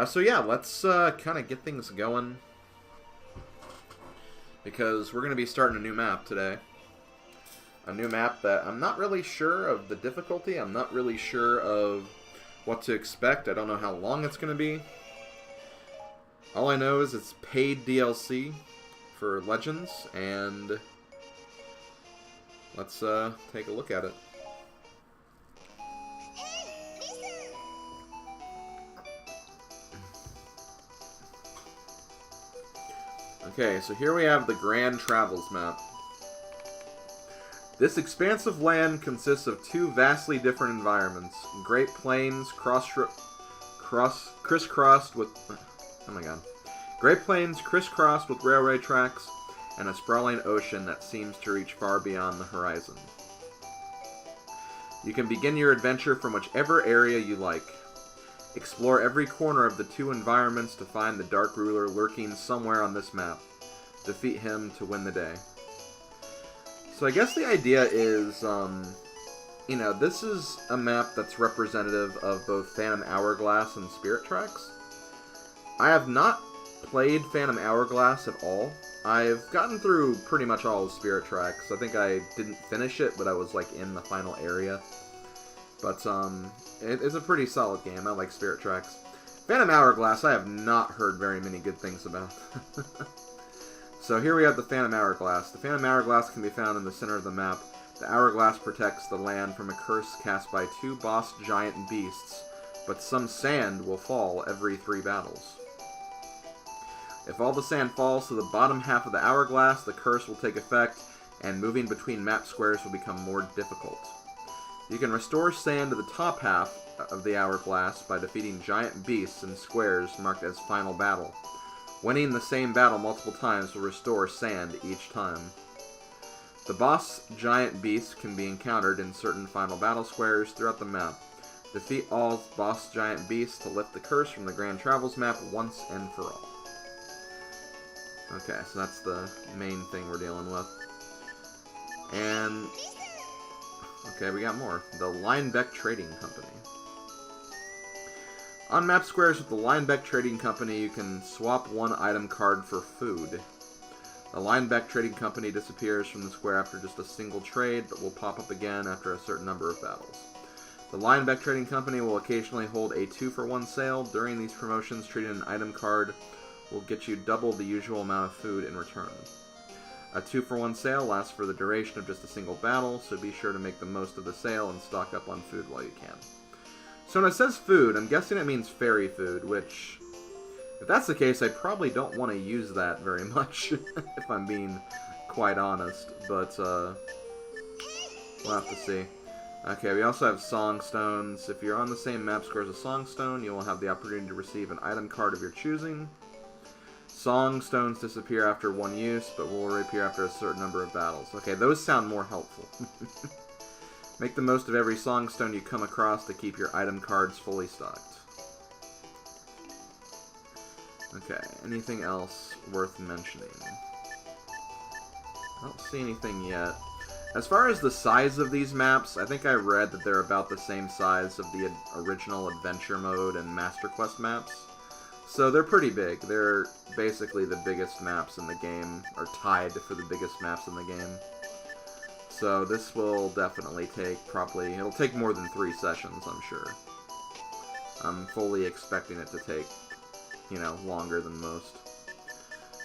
So yeah, let's kind of get things going. Because we're going to be starting a new map today. A new map that I'm not really sure of the difficulty. I'm not really sure of what to expect. I don't know how long it's going to be. All I know is it's paid DLC for Legends, and let's take a look at it. Okay, so here we have the Grand Travels map. This expansive land consists of two vastly different environments. Great Plains crisscrossed with... Oh my god. Great Plains crisscrossed with railway tracks and a sprawling ocean that seems to reach far beyond the horizon. You can begin your adventure from whichever area you like. Explore every corner of the two environments to find the Dark Ruler lurking somewhere on this map. Defeat him to win the day. So I guess the idea is, you know, this is a map that's representative of both Phantom Hourglass and Spirit Tracks. I have not played Phantom Hourglass at all. I've gotten through pretty much all of Spirit Tracks. I think I didn't finish it, but I was, like, in the final area. But, it is a pretty solid game. I like Spirit Tracks. Phantom Hourglass, I have not heard very many good things about. So here we have the Phantom Hourglass. The Phantom Hourglass can be found in the center of the map. The Hourglass protects the land from a curse cast by two boss giant beasts, but some sand will fall every 3 battles. If all the sand falls to the bottom half of the Hourglass, the curse will take effect, and moving between map squares will become more difficult. You can restore sand to the top half of the Hourglass by defeating giant beasts in squares marked as Final Battle. Winning the same battle multiple times will restore sand each time. The boss giant beasts can be encountered in certain final battle squares throughout the map. Defeat all boss giant beasts to lift the curse from the Grand Travels map once and for all. Okay, so that's the main thing we're dealing with. And... okay, we got more. The Linebeck Trading Company. On map squares with the Linebeck Trading Company, you can swap one item card for food. The Linebeck Trading Company disappears from the square after just a single trade, but will pop up again after a certain number of battles. The Linebeck Trading Company will occasionally hold a 2-for-1 sale. During these promotions, trading an item card will get you double the usual amount of food in return. A 2-for-1 sale lasts for the duration of just a single battle, so be sure to make the most of the sale and stock up on food while you can. So when it says food, I'm guessing it means fairy food, which, if that's the case, I probably don't want to use that very much, if I'm being quite honest, but, we'll have to see. Okay, we also have Song Stones. If you're on the same map square as a Song Stone, you will have the opportunity to receive an item card of your choosing. Song Stones disappear after one use, but will reappear after a certain number of battles. Okay, those sound more helpful. Make the most of every Song Stone you come across to keep your item cards fully stocked. Okay, anything else worth mentioning? I don't see anything yet. As far as the size of these maps, I think I read that they're about the same size of the original Adventure Mode and Master Quest maps. So they're pretty big. They're basically the biggest maps in the game, or tied for the biggest maps in the game. So this will definitely take it'll take more than 3 sessions, I'm sure. I'm fully expecting it to take, you know, longer than most.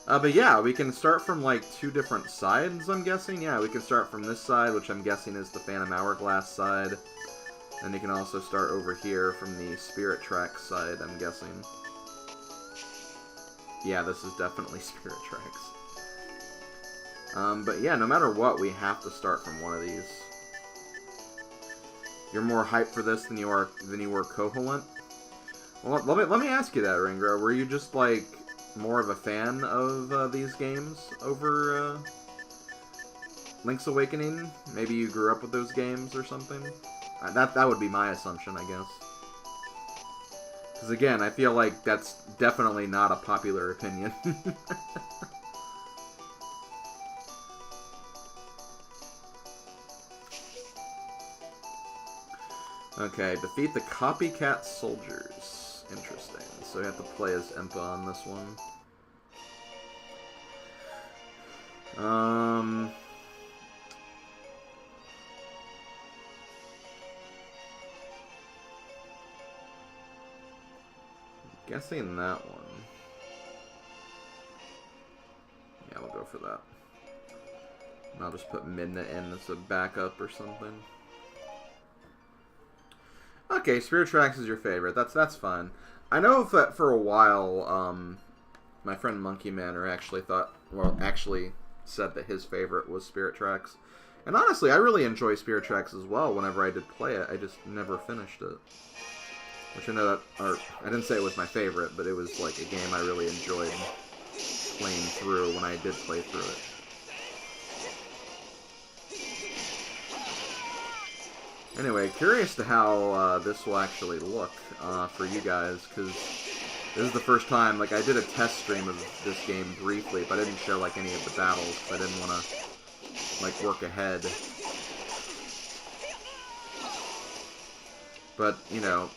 But yeah, we can start from like 2 different sides, I'm guessing. Yeah, we can start from this side, which I'm guessing is the Phantom Hourglass side. And you can also start over here from the Spirit Tracks side, I'm guessing. Yeah, this is definitely Spirit Tracks. But yeah, no matter what, we have to start from one of these. You're more hyped for this than you were Koholint? Well, let me ask you that, Ringro. Were you just, like, more of a fan of these games over Link's Awakening? Maybe you grew up with those games or something? That would be my assumption, I guess. Because again, I feel like that's definitely not a popular opinion. Okay, defeat the copycat soldiers. Interesting. so we have to play as Impa on this one. Guessing that one. Yeah, we'll go for that. And I'll just put Midna in as a backup or something. Okay, Spirit Tracks is your favorite. That's fine. I know that for a while, my friend Monkey Manor actually said that his favorite was Spirit Tracks. And honestly, I really enjoy Spirit Tracks as well whenever I did play it. I just never finished it. Which I know that, or I didn't say it was my favorite, but it was like a game I really enjoyed playing through when I did play through it. Anyway, curious to how this will actually look for you guys, because this is the first time, like, I did a test stream of this game briefly, but I didn't show, like, any of the battles, because I didn't want to, like, work ahead. But, you know,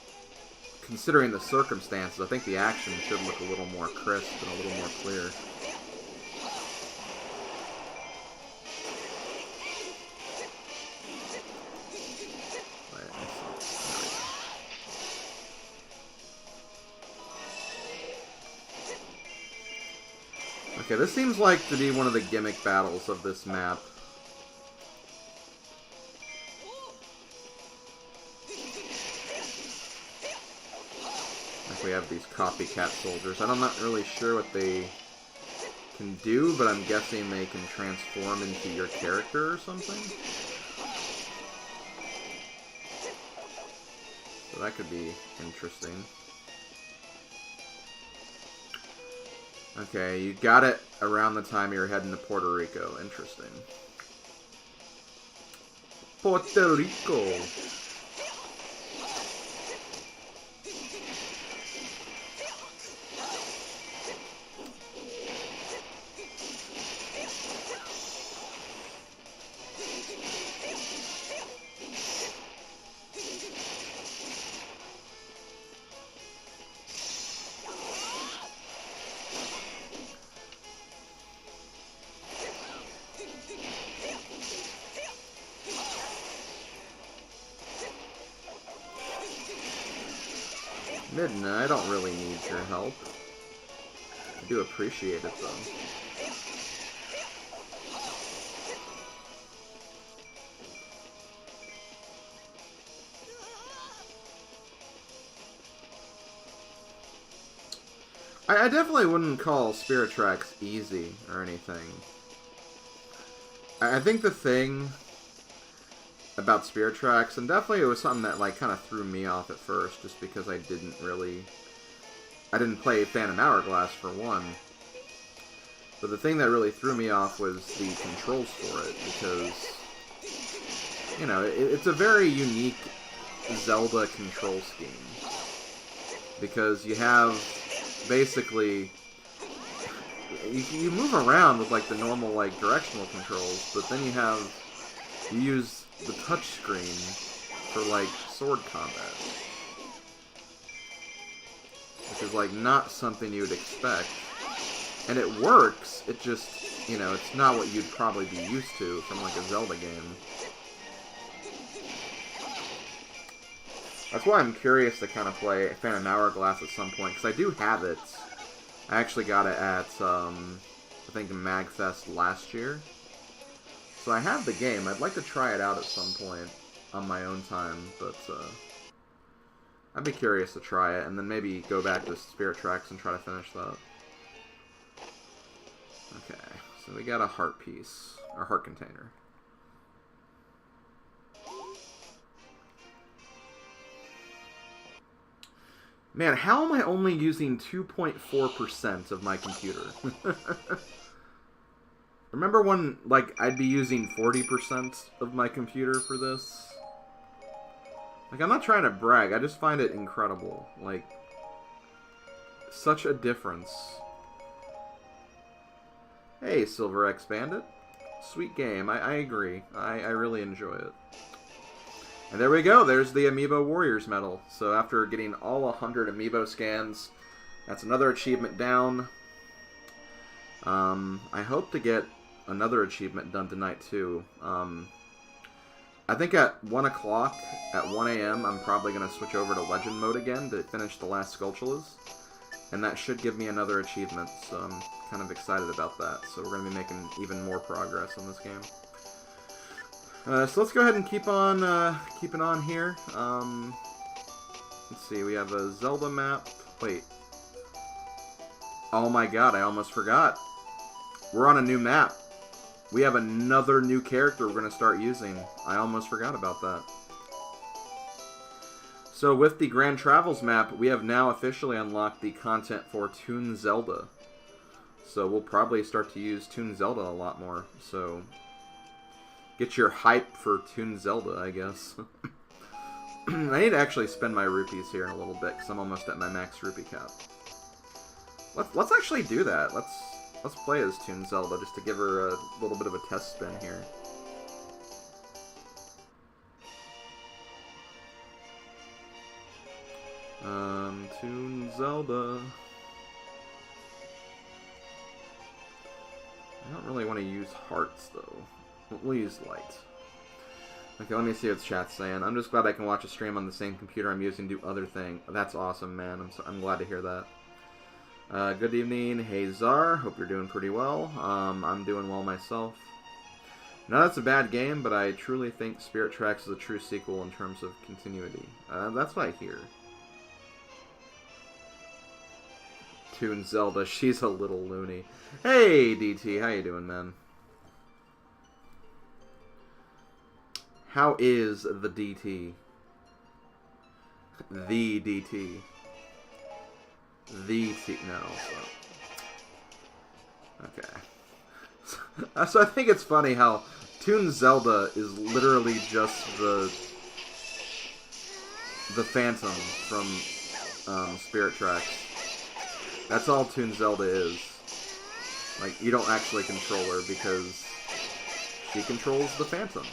considering the circumstances, I think the action should look a little more crisp and a little more clear. Okay, this seems like to be one of the gimmick battles of this map. Like we have these copycat soldiers. I'm not really sure what they can do, but I'm guessing they can transform into your character or something. So that could be interesting. Okay, you got it around the time you're heading to Puerto Rico. Interesting. Puerto Rico! Midna, I don't really need your help. I do appreciate it, though. I definitely wouldn't call Spirit Tracks easy or anything. I think the thing about Spirit Tracks, and definitely it was something that like kind of threw me off at first, just because I didn't play Phantom Hourglass for one. But the thing that really threw me off was the controls for it, because, you know, it's a very unique Zelda control scheme. Because you have, basically, you move around with like the normal like directional controls, but then you use the touch screen for like sword combat, which is like not something you would expect, and it works. It just, you know, it's not what you'd probably be used to from like a Zelda game. That's why I'm curious to kind of play Phantom Hourglass at some point, because I do have it. I actually got it at I think MagFest last year. So I have the game. I'd like to try it out at some point on my own time, but I'd be curious to try it, and then maybe go back to Spirit Tracks and try to finish that. Okay, so we got a heart piece, or heart container. Man, how am I only using 2.4% of my computer? Remember when, like, I'd be using 40% of my computer for this? Like, I'm not trying to brag, I just find it incredible. Like, such a difference. Hey, Silver X Bandit. Sweet game, I agree. I really enjoy it. And there we go, there's the Amiibo Warriors medal. So after getting all 100 Amiibo scans, That's another achievement down. I hope to get another achievement done tonight, too. I think at 1 o'clock, at 1 a.m., I'm probably going to switch over to Legend mode again to finish the last Skulltulas. And that should give me another achievement, so I'm kind of excited about that. So we're going to be making even more progress on this game. So let's go ahead and keep on keeping on here. Let's see, we have a Zelda map. Wait. Oh my god, I almost forgot. We're on a new map. We have another new character we're going to start using. I almost forgot about that. So with the Grand Travels map, we have now officially unlocked the content for Toon Zelda. So we'll probably start to use Toon Zelda a lot more. So get your hype for Toon Zelda, I guess. I need to actually spend my rupees here in a little bit, because I'm almost at my max rupee cap. Let's actually do that. Let's play as Toon Zelda, just to give her a little bit of a test spin here. Toon Zelda. I don't really want to use hearts, though. We'll use light. Okay, let me see what the chat's saying. I'm just glad I can watch a stream on the same computer I'm using to do other things. That's awesome, man. I'm glad to hear that. Good evening, hey Czar. Hope you're doing pretty well. I'm doing well myself. Now that's a bad game, but I truly think Spirit Tracks is a true sequel in terms of continuity. That's what I hear. Toon Zelda, she's a little loony. Hey DT, how you doing, man? How is the DT? The DT. The T. No. Okay. So I think it's funny how Toon Zelda is literally just the Phantom from Spirit Tracks. That's all Toon Zelda is. Like, you don't actually control her because she controls the Phantom.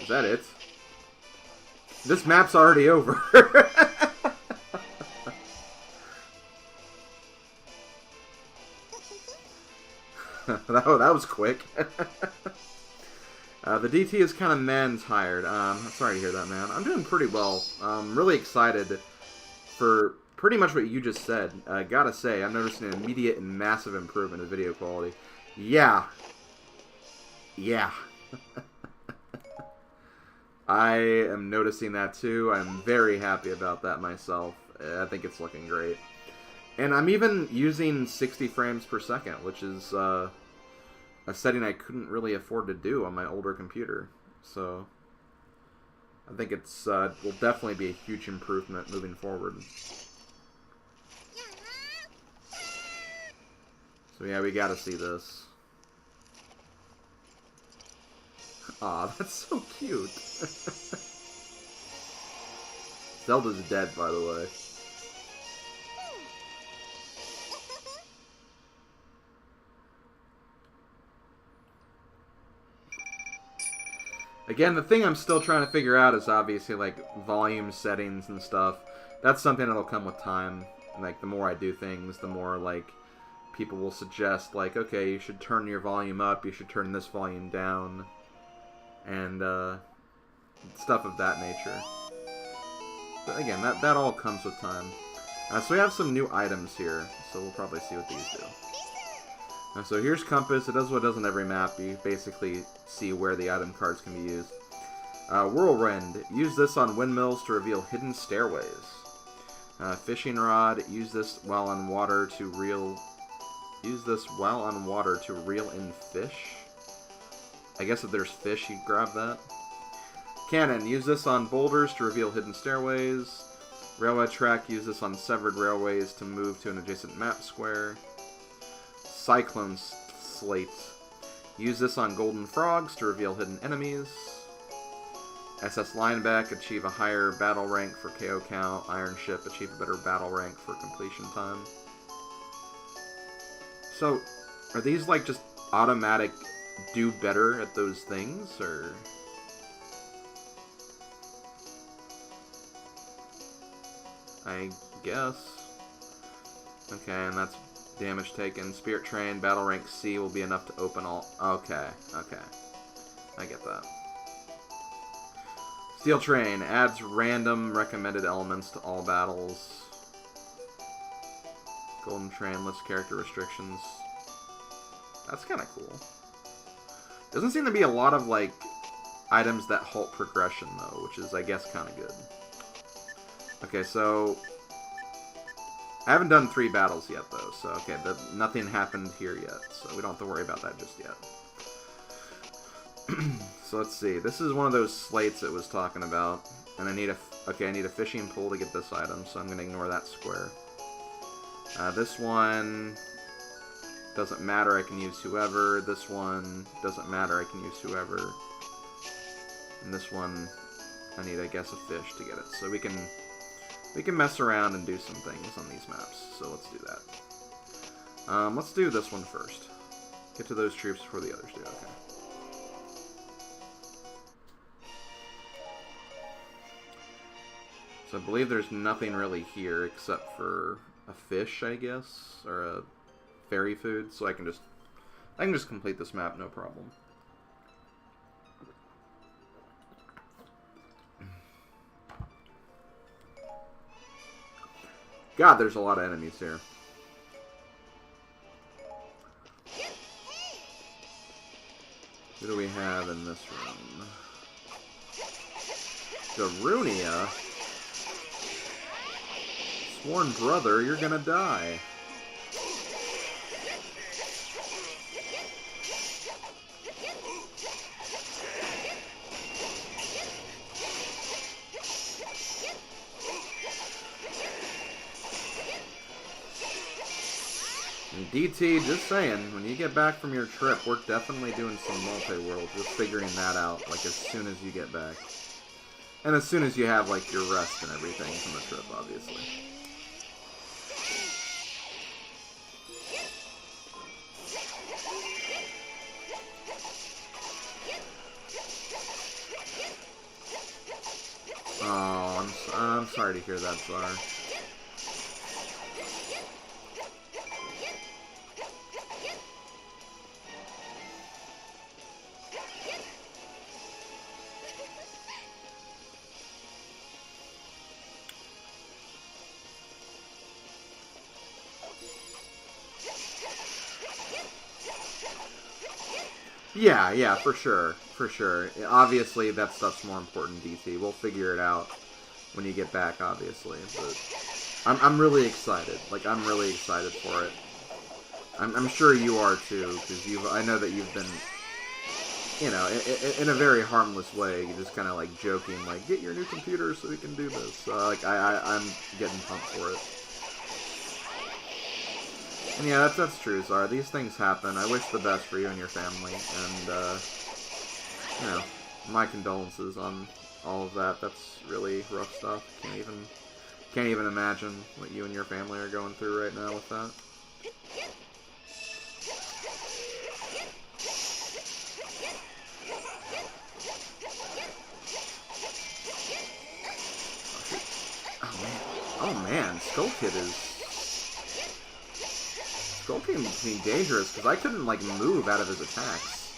Is that it? This map's already over. that was quick. The DT is kind of man-tired. Sorry to hear that, man. I'm doing pretty well. I'm really excited for pretty much what you just said. Gotta say, I'm noticing an immediate and massive improvement in video quality. Yeah. Yeah. I am noticing that too. I'm very happy about that myself. I think it's looking great. And I'm even using 60 frames per second, which is a setting I couldn't really afford to do on my older computer. So I think it's will definitely be a huge improvement moving forward. So yeah, we gotta see this. Aw, that's so cute. Zelda's dead, by the way. Again, the thing I'm still trying to figure out is obviously, like, volume settings and stuff. That's something that'll come with time. Like, the more I do things, the more, like, people will suggest, like, okay, you should turn your volume up, you should turn this volume down. And stuff of that nature. But again, that all comes with time. So we have some new items here, so we'll probably see what these do. So here's Compass. It does what it does on every map. You basically see where the item cards can be used. Whirlwind. Use this on windmills to reveal hidden stairways. Fishing Rod. Use this while on water to reel... Use this while on water to reel in fish. I guess if there's fish, you grab that. Cannon. Use this on boulders to reveal hidden stairways. Railway track. Use this on severed railways to move to an adjacent map square. Cyclone Slate. Use this on golden frogs to reveal hidden enemies. SS Lineback, achieve a higher battle rank for KO count. Iron Ship, achieve a better battle rank for completion time. So, are these like just automatic do better at those things, or... I guess. Okay, and that's damage taken. Spirit Train, battle rank C will be enough to open all... Okay, okay. I get that. Steel Train adds random recommended elements to all battles. Golden Train lifts character restrictions. That's kind of cool. Doesn't seem to be a lot of, like, items that halt progression, though, which is, I guess, kind of good. Okay, so... I haven't done 3 battles yet, though, so, okay, nothing happened here yet, so we don't have to worry about that just yet. So let's see. This is one of those slates it was talking about, and I need a fishing pole to get this item, so I'm going to ignore that square. This one doesn't matter, I can use whoever. This one doesn't matter, I can use whoever. And this one, I need, I guess, a fish to get it. So we can mess around and do some things on these maps, so let's do that. Let's do this one first. Get to those troops before the others do, okay. So I believe there's nothing really here except for a fish, I guess, or a fairy food, so I can just complete this map, no problem. God, there's a lot of enemies here. Who do we have in this room? Darunia? Sworn brother, you're gonna die. And DT, just saying, when you get back from your trip, we're definitely doing some multi-world. We're figuring that out, like, as soon as you get back. And as soon as you have, like, your rest and everything from the trip, obviously. Oh, I'm sorry to hear that, Czar. Yeah, for sure. For sure. Obviously, that stuff's more important, DT. We'll figure it out when you get back, obviously. But I'm really excited. Like, I'm really excited for it. I'm sure you are, too, because I know that you've been, you know, in a very harmless way, you're just kind of, like, joking, like, get your new computer so we can do this. Like, I'm getting pumped for it. And yeah, that's true, Zara. These things happen. I wish the best for you and your family, and, you know, my condolences on all of that. That's really rough stuff. Can't even imagine what you and your family are going through right now with that. Oh man, Skull Kid is... Skull Kid being dangerous, because I couldn't, like, move out of his attacks.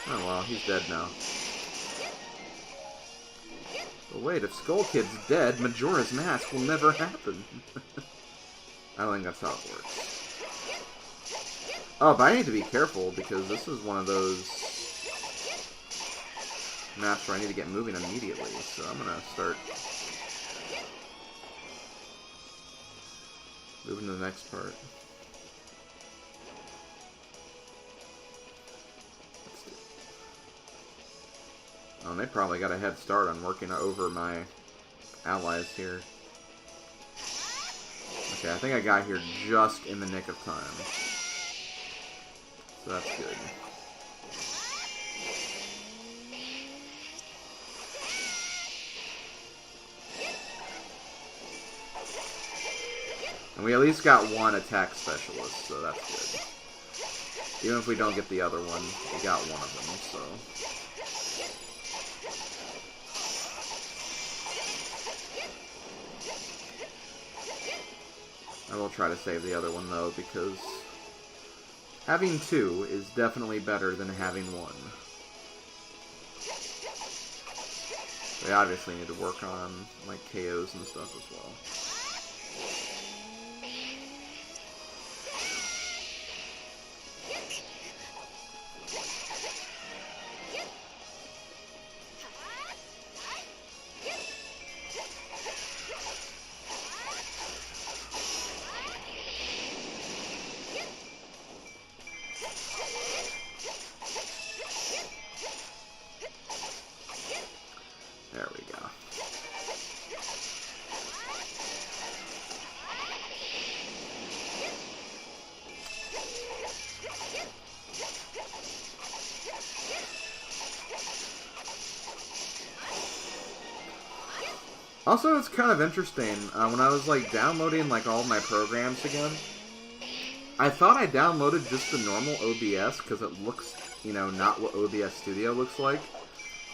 Oh well, he's dead now. But wait, if Skull Kid's dead, Majora's Mask will never happen. I don't think that's how it works. Oh, but I need to be careful, because this is one of those maps where I need to get moving immediately, so I'm gonna start moving to the next part. Oh, and they probably got a head start on working over my allies here. Okay, I think I got here just in the nick of time. So that's good. And we at least got one attack specialist, so that's good. Even if we don't get the other one, we got one of them, so... I will try to save the other one, though, because having two is definitely better than having one. We obviously need to work on, like, KOs and stuff as well. There we go. Also, it's kind of interesting, when I was, like, downloading, like, all of my programs again, I thought I downloaded just the normal OBS, because it looks, you know, not what OBS Studio looks like.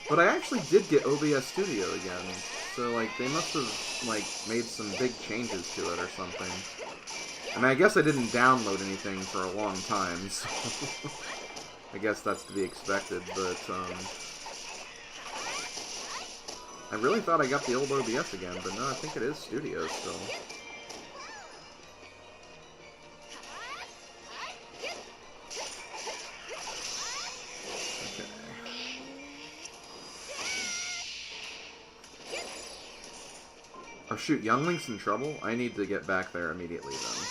But I actually did get OBS Studio again, so, like, they must have, like, made some big changes to it or something. I mean, I guess I didn't download anything for a long time, so... I guess that's to be expected, but, I really thought I got the old OBS again, but no, I think it is Studio still. Okay. Oh shoot, Young Link's in trouble? I need to get back there immediately then.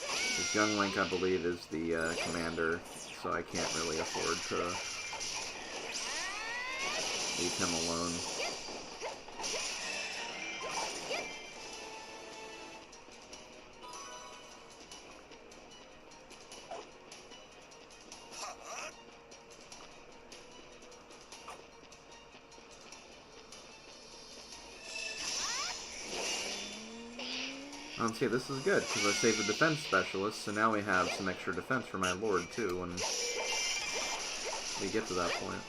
Because Young Link, I believe, is the commander, so I can't really afford to leave him alone. Okay, this is good, because I saved the defense specialist, so now we have some extra defense for my lord, too, when we get to that point.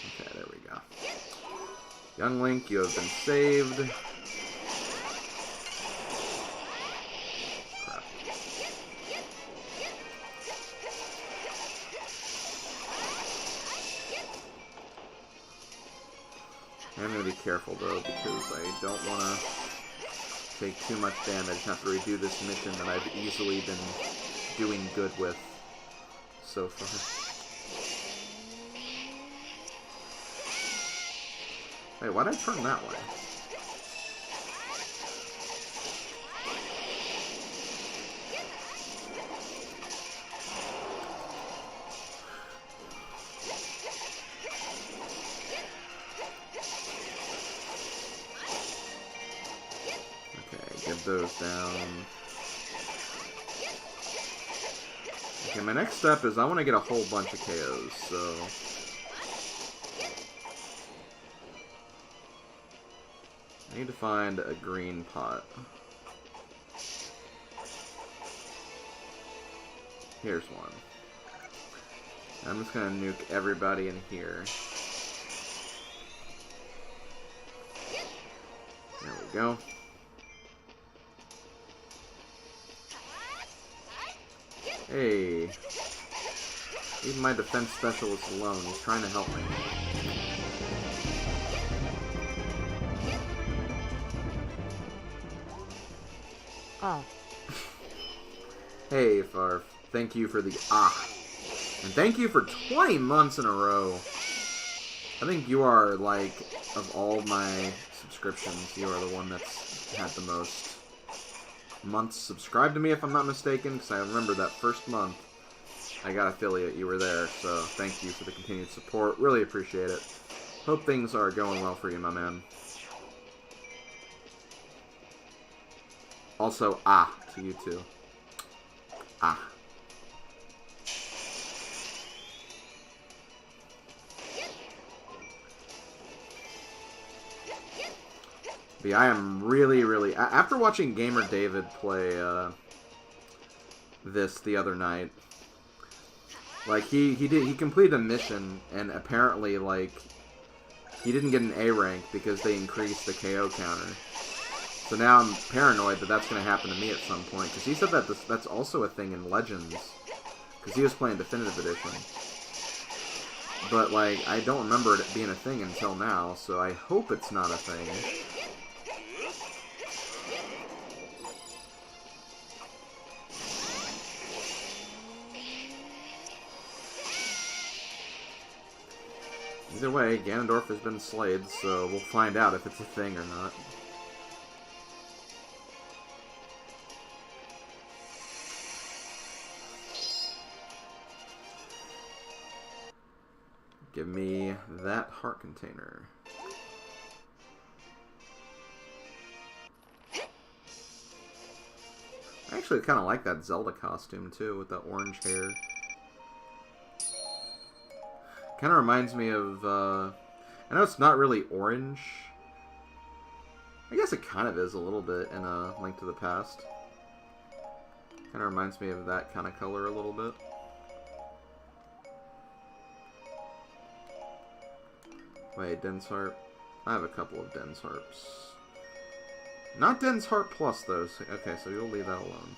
Okay, there we go. Young Link, you have been saved. I'm going to be careful, though, because I don't want to take too much damage and have to redo this mission that I've easily been doing good with so far. Wait, why'd I turn that way? Those down. Okay, my next step is I want to get a whole bunch of KOs, so... I need to find a green pot. Here's one. I'm just gonna nuke everybody in here. There we go. Hey, leave my defense specialist alone. He's trying to help me. Oh. Hey, Farf. Thank you for the and thank you for 20 months in a row. I think you are, like, of all my subscriptions, you are the one that's had the most months subscribed to me, if I'm not mistaken, because I remember that first month I got affiliate, you were there, so thank you for the continued support. Really appreciate it. Hope things are going well for you, my man. Also, to you too. But yeah, I am really... After watching Gamer David play this the other night, like, he completed a mission, and apparently, like, he didn't get an A rank because they increased the KO counter. So now I'm paranoid that that's going to happen to me at some point, because he said that that's also a thing in Legends, because he was playing Definitive Edition. But, like, I don't remember it being a thing until now, so I hope it's not a thing. Either way, Ganondorf has been slayed, so we'll find out if it's a thing or not. Give me that heart container. I actually kind of like that Zelda costume, too, with that orange hair. Kind of reminds me of, I know it's not really orange. I guess it kind of is a little bit in A Link to the Past. Kind of reminds me of that kind of color a little bit. Wait, Dense Harp? I have a couple of Dense Harps. Not Dense Harp Plus, though. Okay, so you'll leave that alone.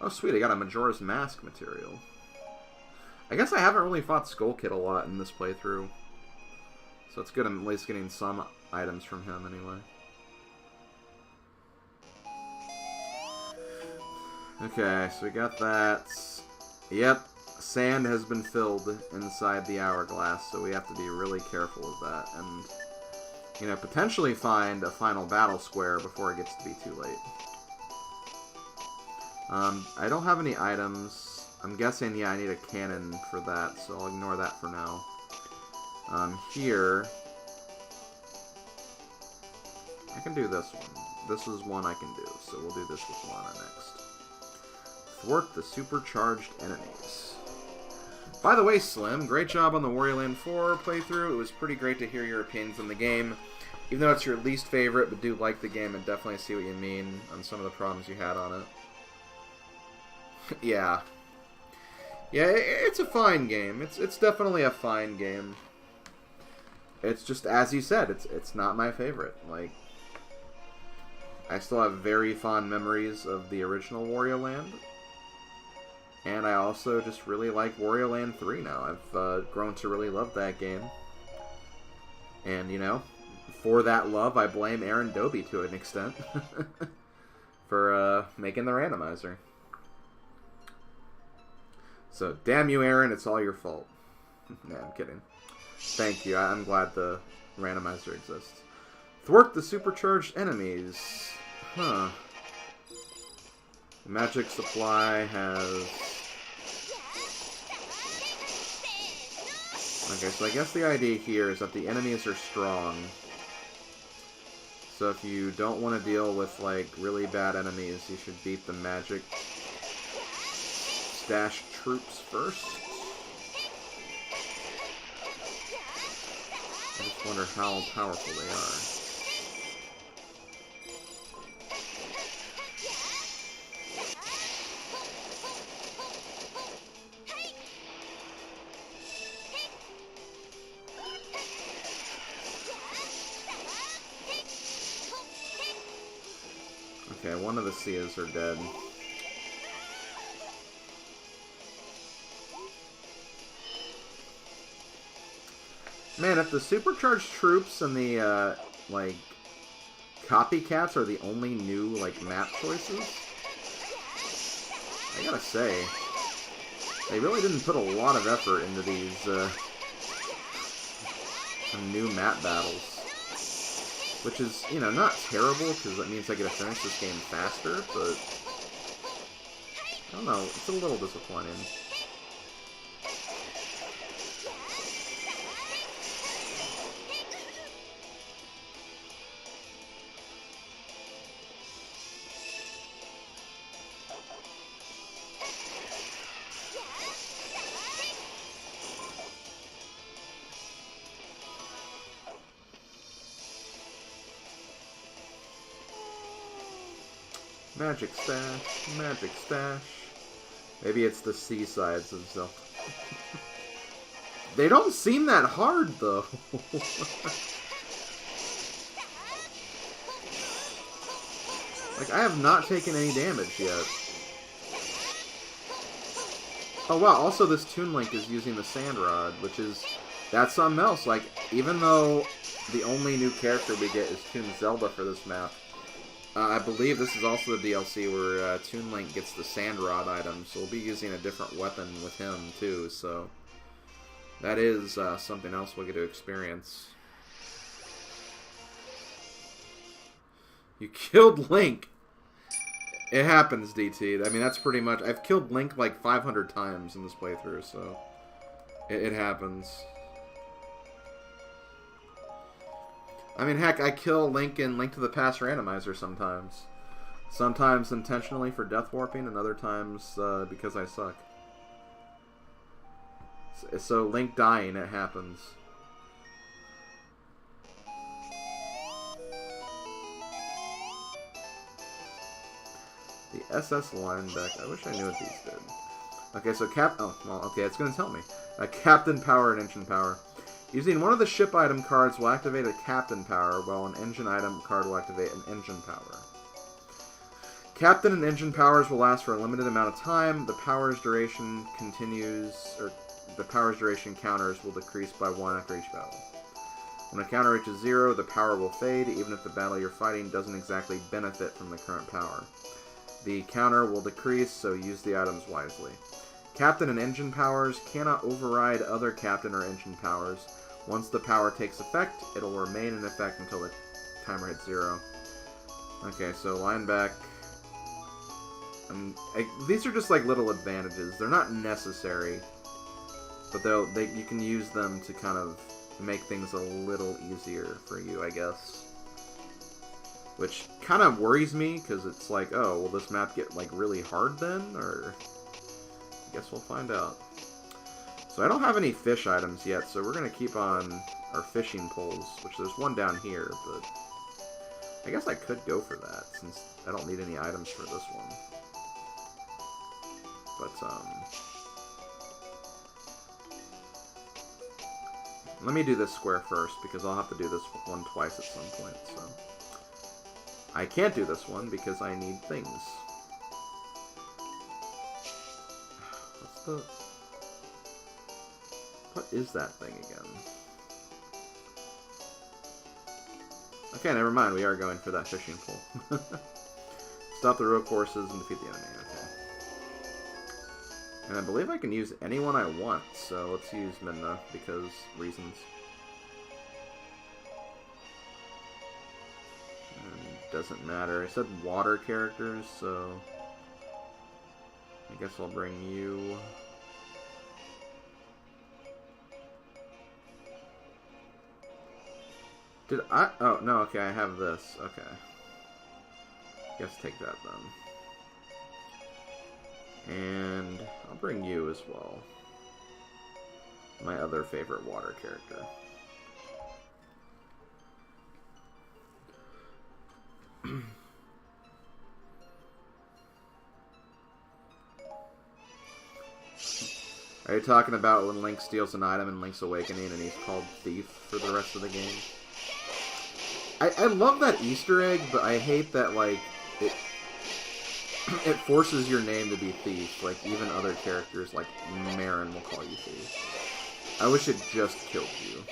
Oh, sweet, I got a Majora's Mask material. I guess I haven't really fought Skull Kid a lot in this playthrough. So it's good I'm at least getting some items from him, anyway. Okay, so we got that. Yep, sand has been filled inside the hourglass, so we have to be really careful of that. And, you know, potentially find a final battle square before it gets to be too late. I don't have any items. I'm guessing, yeah, I need a cannon for that, so I'll ignore that for now. Here... I can do this one. This is one I can do, so we'll do this with Lana next. Thwart the supercharged enemies. By the way, Slim, great job on the Wario Land 4 playthrough. It was pretty great to hear your opinions on the game. Even though it's your least favorite, but do like the game and definitely see what you mean on some of the problems you had on it. Yeah. Yeah, it's a fine game. It's definitely a fine game. It's just, as you said, it's not my favorite. Like, I still have very fond memories of the original Wario Land. And I also just really like Wario Land 3 now. I've grown to really love that game. And, you know, for that love, I blame Aaron Dobie to an extent. For making the randomizer. So, damn you, Aaron, it's all your fault. Nah, I'm kidding. Thank you, I'm glad the randomizer exists. Thwart the supercharged enemies. Huh. The magic supply has... Okay, so I guess the idea here is that the enemies are strong. So if you don't want to deal with, like, really bad enemies, you should beat the magic stash troops first. I just wonder how powerful they are. Okay, one of the Seas are dead. Man, if the supercharged troops and the, like, copycats are the only new, like, map choices, I gotta say, they really didn't put a lot of effort into these, and new map battles. Which is, you know, not terrible, because that means I get to finish this game faster, but I don't know, it's a little disappointing. Magic stash, magic stash. Maybe it's the seasides of Zelda. They don't seem that hard, though. Like, I have not taken any damage yet. Oh wow, also this Toon Link is using the Sand Rod, which is... That's something else. Like, even though the only new character we get is Toon Zelda for this map, I believe this is also the DLC where Toon Link gets the Sand Rod item, so we'll be using a different weapon with him, too, so... That is something else we'll get to experience. You killed Link! It happens, DT. I mean, that's pretty much... I've killed Link like 500 times in this playthrough, so... It happens. I mean, heck, I kill Link in Link to the Past Randomizer sometimes. Sometimes intentionally for death warping, and other times because I suck. So Link dying, it happens. The SS line deck. I wish I knew what these did. Okay, so it's going to tell me. Captain Power and Engine Power. Using one of the ship item cards will activate a Captain Power, while an engine item card will activate an Engine Power. Captain and Engine Powers will last for a limited amount of time. The power's duration the power's duration counters will decrease by 1 after each battle. When a counter reaches 0, the power will fade, even if the battle you're fighting doesn't exactly benefit from the current power. The counter will decrease, so use the items wisely. Captain and Engine Powers cannot override other Captain or Engine Powers. Once the power takes effect, it'll remain in effect until the timer hits 0. Okay, so line back. These are just like little advantages. They're not necessary, but you can use them to kind of make things a little easier for you, I guess. Which kind of worries me, because it's like, oh, will this map get like really hard then? Or I guess we'll find out. So I don't have any fish items yet, so we're going to keep on our fishing poles, which there's one down here, but I guess I could go for that, since I don't need any items for this one. But, let me do this square first, because I'll have to do this one twice at some point, so... I can't do this one, because I need things. What's the... What is that thing again? Okay, never mind, we are going for that fishing pole. Stop the rogue forces and defeat the enemy, okay. And I believe I can use anyone I want, so let's use Midna, because reasons. And doesn't matter. I said water characters, so I guess I'll bring you. Did I? Oh, no, okay, I have this. Okay. Guess take that then. And I'll bring you as well. My other favorite water character. Are you talking about when Link steals an item in Link's Awakening and he's called Thief for the rest of the game? I love that Easter egg, but I hate that, like, it forces your name to be Thief. Like, even other characters, like Marin, will call you Thief. I wish it just killed you.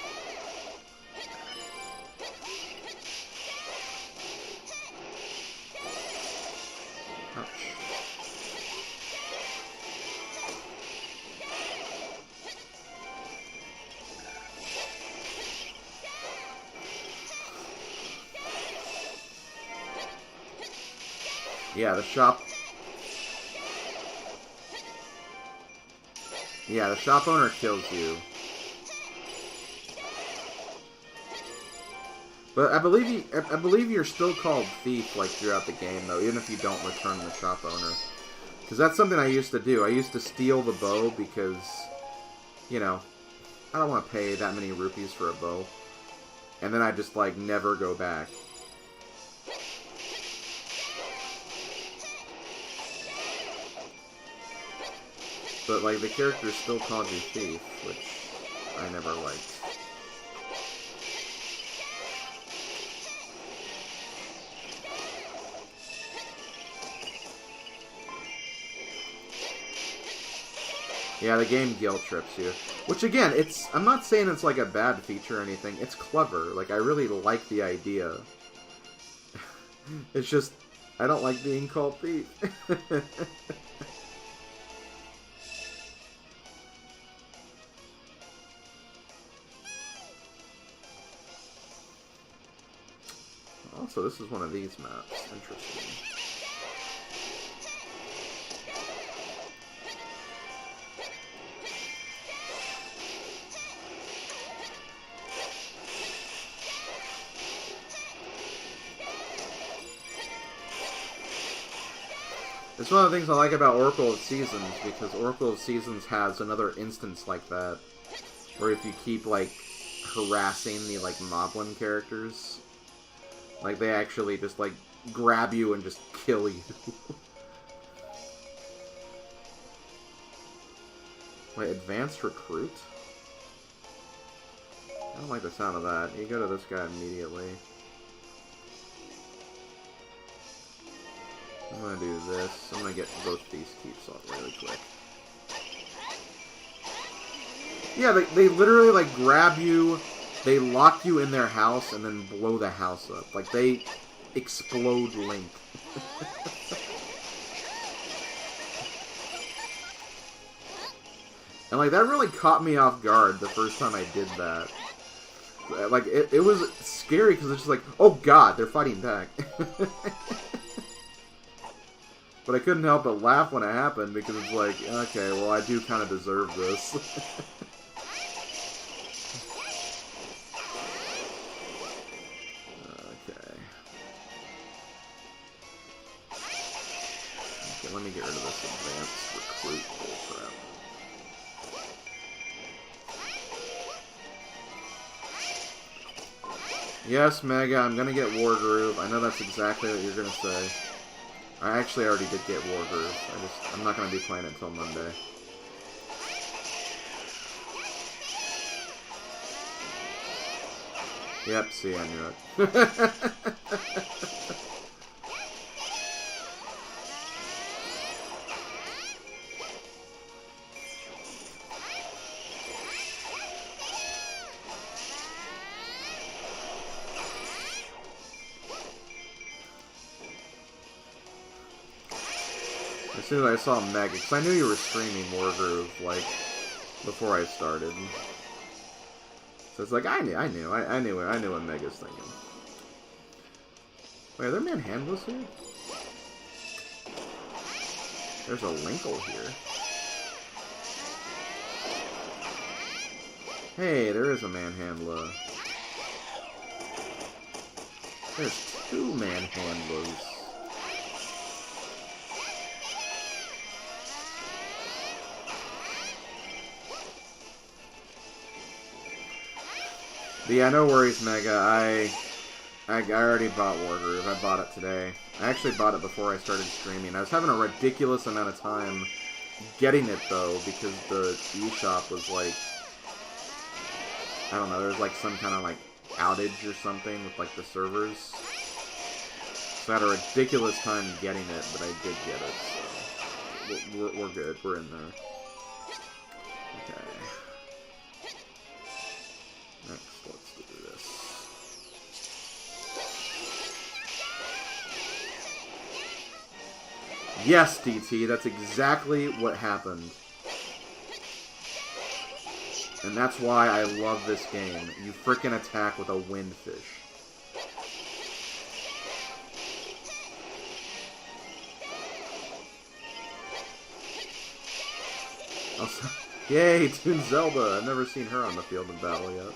Ouch. Yeah, the shop... Yeah, the shop owner kills you. But I believe you're still called Thief, like, throughout the game, though, even if you don't return the shop owner. Because that's something I used to do. I used to steal the bow because, you know, I don't want to pay that many rupees for a bow. And then I just, like, never go back. But, like, the character still called you Thief, which I never liked. Yeah, the game guilt trips you. Which, again, it's... I'm not saying it's, like, a bad feature or anything. It's clever. Like, I really like the idea. It's just... I don't like being called Thief. Also, this is one of these maps. Interesting. It's one of the things I like about Oracle of Seasons, because Oracle of Seasons has another instance like that, where if you keep, like, harassing the, like, Moblin characters, like, they actually just, like, grab you and just kill you. Wait, Advanced Recruit? I don't like the sound of that. You go to this guy immediately. I'm gonna do this. I'm gonna get both these keeps off really quick. Yeah, they literally, like, grab you, they lock you in their house, and then blow the house up. Like, they explode Link. And, like, that really caught me off guard the first time I did that. Like, it was scary, because it's just like, oh god, they're fighting back. But I couldn't help but laugh when it happened, because it's like, okay, well, I do kind of deserve this. Okay, let me get rid of this advanced recruit bullcrap. Yes, Mega, I'm gonna get Wargroove. I know that's exactly what you're gonna say. I actually already did get Wargroove. I'm not gonna be playing it until Monday. Yep, see, I knew it. As soon as I saw Mega, because I knew you were streaming Wargroove, like, before I started. So it's like, I knew what Mega's thinking. Wait, are there manhandlers here? There's a Linkle here. Hey, there is a manhandler. There's two manhandlers. But yeah, no worries, Mega. I already bought Wargroove. I bought it today. I actually bought it before I started streaming. I was having a ridiculous amount of time getting it, though, because the eShop was like... I don't know, there was like some kind of like outage or something with like the servers. So I had a ridiculous time getting it, but I did get it, so... We're good. We're in there. Okay. Next, let's do this. Yes, DT, that's exactly what happened. And that's why I love this game. You frickin' attack with a windfish. Also, yay, Toon Zelda! I've never seen her on the field in battle yet.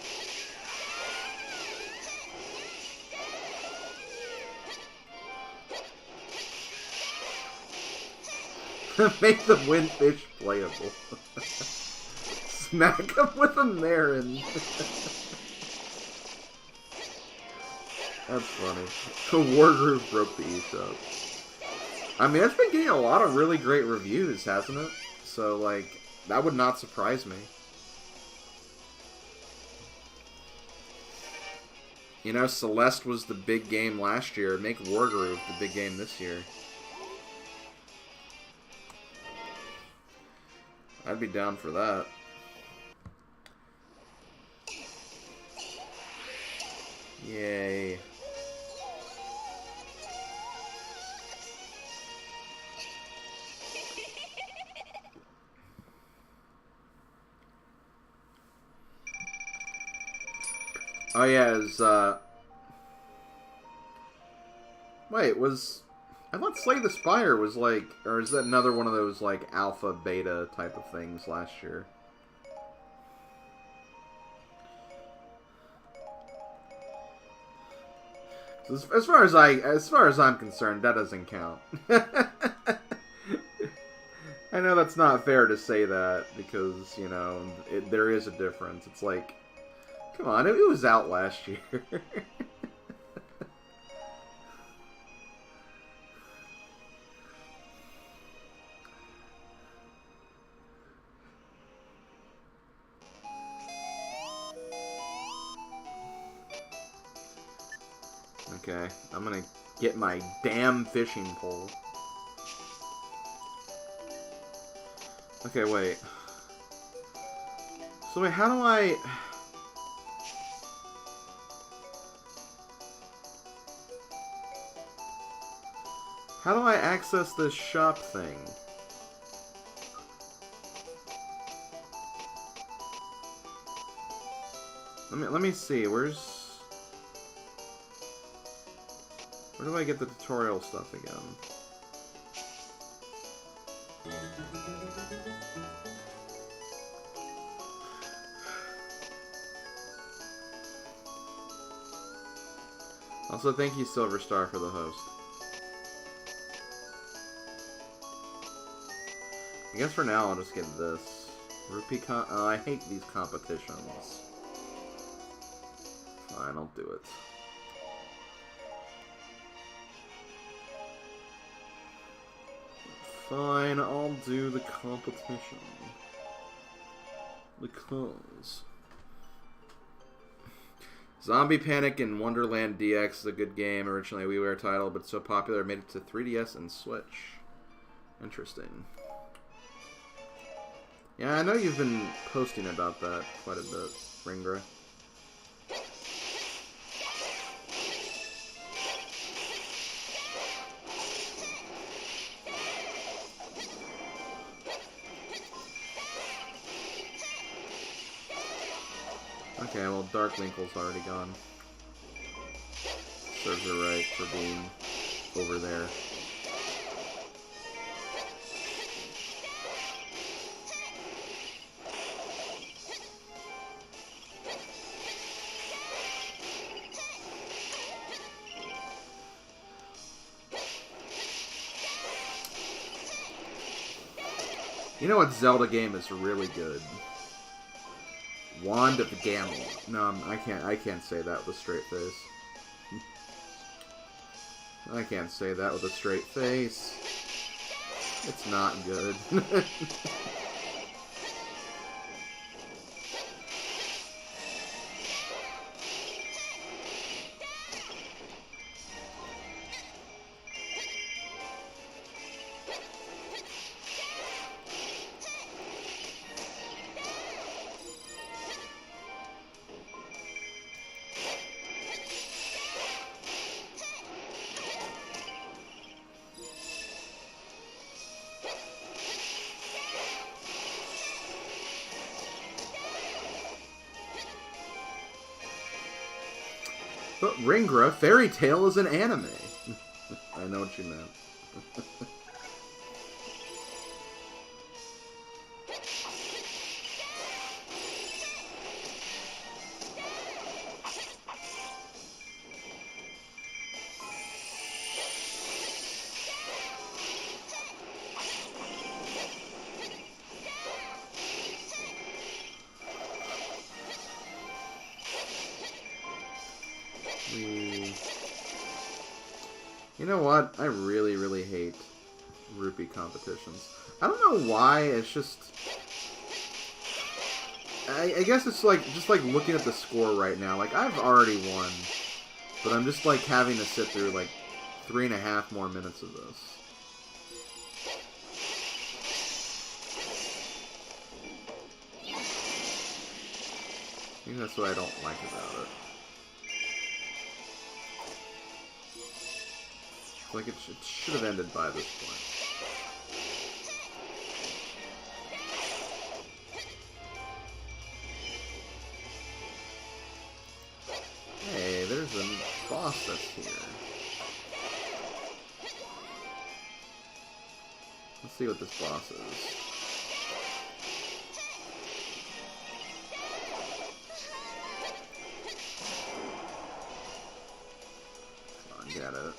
Make the windfish playable. Smack him with a Marin. That's funny. The Wargroove broke the eShop. I mean, it's been getting a lot of really great reviews, hasn't it? So, like, that would not surprise me. You know, Celeste was the big game last year. Make Wargroove the big game this year. I'd be down for that. Yay. Oh yeah, wait, I thought Slay the Spire was like, or is that another one of those like alpha, beta type of things last year? So as far as I'm concerned, that doesn't count. I know that's not fair to say that because, you know, there is a difference. It's like, come on, it was out last year. Okay, I'm gonna get my damn fishing pole. Okay, wait. So wait, how do I... How do I access this shop thing? Let me see. Where do I get the tutorial stuff again? Also, thank you, Silver Star, for the host. I guess for now I'll just get this. Rupee oh, I hate these competitions. Fine, I'll do it. Fine, I'll do the competition. Because... Zombie Panic in Wonderland DX is a good game. Originally a WiiWare title, but so popular it made it to 3DS and Switch. Interesting. Yeah, I know you've been posting about that quite a bit, Ringra. Okay, well, Darkwinkle's already gone. Serves her right for being over there. You know what Zelda game is really good? Wand of Gamelon. No, I can't say that with a straight face. I can't say that with a straight face. It's not good. But Ringra, Fairy Tail is an anime. I know what you meant. You know what? I really, really hate rupee competitions. I don't know why. It's just... I guess it's like just like looking at the score right now. Like, I've already won, but I'm just like having to sit through like 3.5 more minutes of this. I think that's what I don't like about it. Like, it should have ended by this point. Hey, there's a boss that's here. Let's see what this boss is. Come on, get it.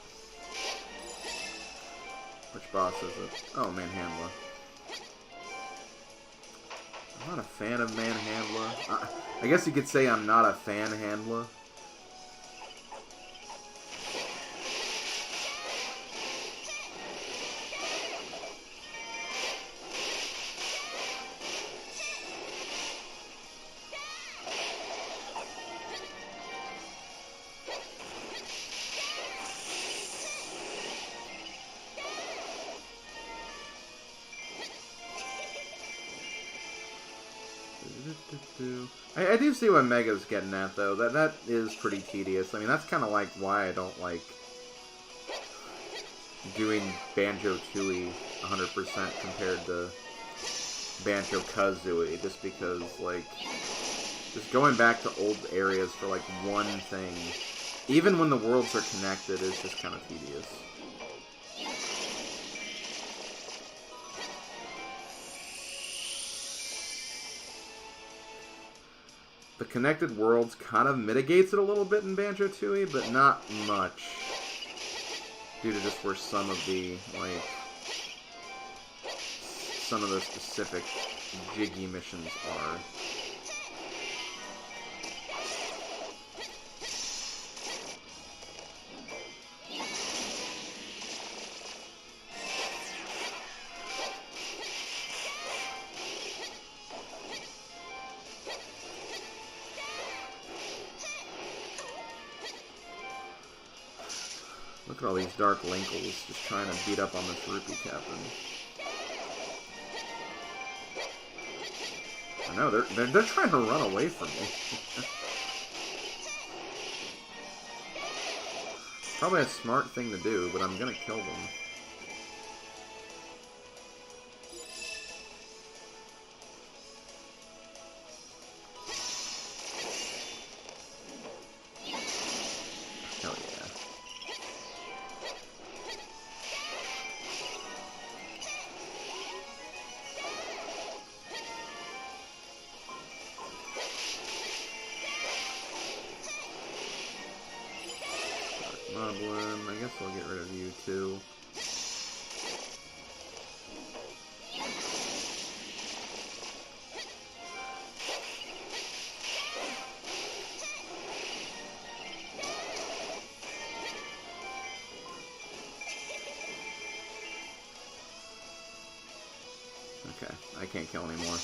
Which boss is it? Oh, Manhandla. I'm not a fan of Manhandla. I guess you could say I'm not a fan-handler. I do see what Mega's getting at, though. That is pretty tedious. I mean, that's kind of like why I don't like doing Banjo-Tooie 100% compared to Banjo-Kazooie, just because, like, just going back to old areas for, like, one thing, even when the worlds are connected, is just kind of tedious. The connected worlds kind of mitigates it a little bit in Banjo-Tooie, but not much. Due to just where some of the, like, some of the specific jiggy missions are. Look at all these Dark Linkles just trying to beat up on this Rupee Captain. I know, they're trying to run away from me. Probably a smart thing to do, but I'm gonna kill them. Hell yeah. Moblin, I guess I'll get rid of you too. Okay, I can't kill anymore.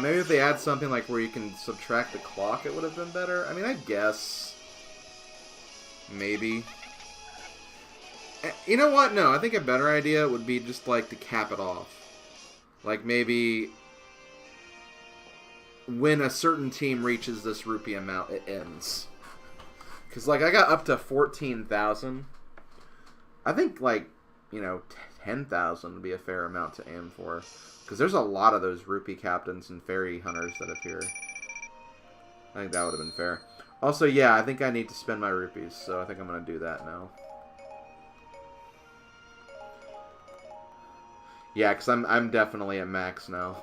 Maybe if they add something like where you can subtract the clock, it would have been better. I mean, I guess. Maybe. You know what? No, I think a better idea would be just, like, to cap it off. Like, maybe when a certain team reaches this rupee amount, it ends. Because, like, I got up to 14,000. I think, like, you know, 10,000 would be a fair amount to aim for. Because there's a lot of those rupee captains and fairy hunters that appear. I think that would have been fair. Also, yeah, I think I need to spend my rupees, so I think I'm going to do that now. Yeah, because I'm definitely at max now.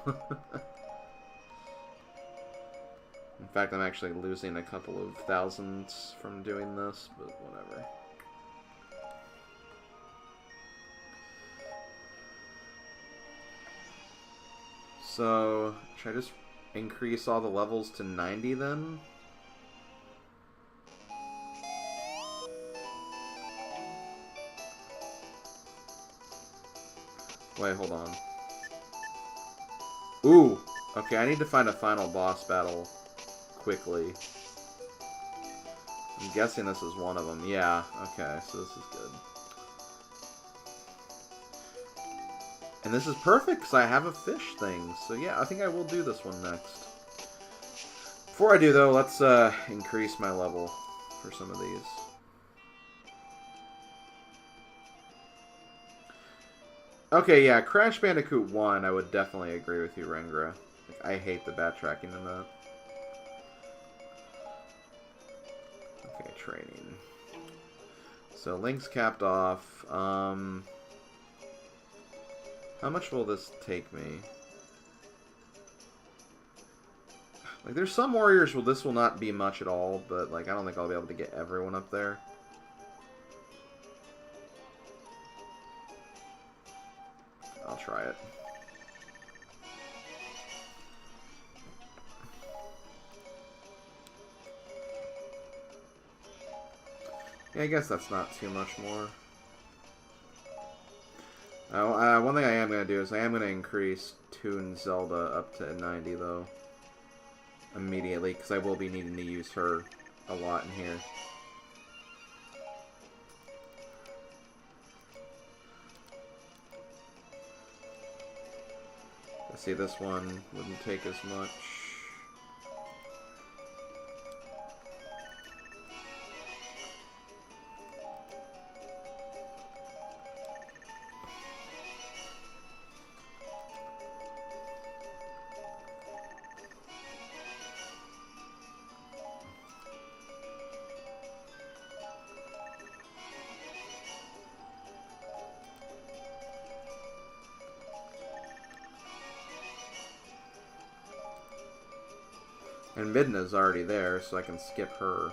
In fact, I'm actually losing a couple of thousands from doing this, but whatever. So, should I just increase all the levels to 90 then? Wait, hold on. Ooh! Okay, I need to find a final boss battle quickly. I'm guessing this is one of them. Yeah, okay, so this is good. And this is perfect, because I have a fish thing. So yeah, I think I will do this one next. Before I do, though, let's increase my level for some of these. Okay, yeah, Crash Bandicoot 1, I would definitely agree with you, Rengra. Like, I hate the backtracking in that. Okay, training. So, Link's capped off. How much will this take me? Like, there's some warriors where this will not be much at all, but, like, I don't think I'll be able to get everyone up there. I'll try it. Yeah, I guess that's not too much more. One thing I am going to do is I am going to increase Toon Zelda up to 90, though. Immediately, because I will be needing to use her a lot in here. Let's see, this one wouldn't take as much. And Midna's already there, so I can skip her.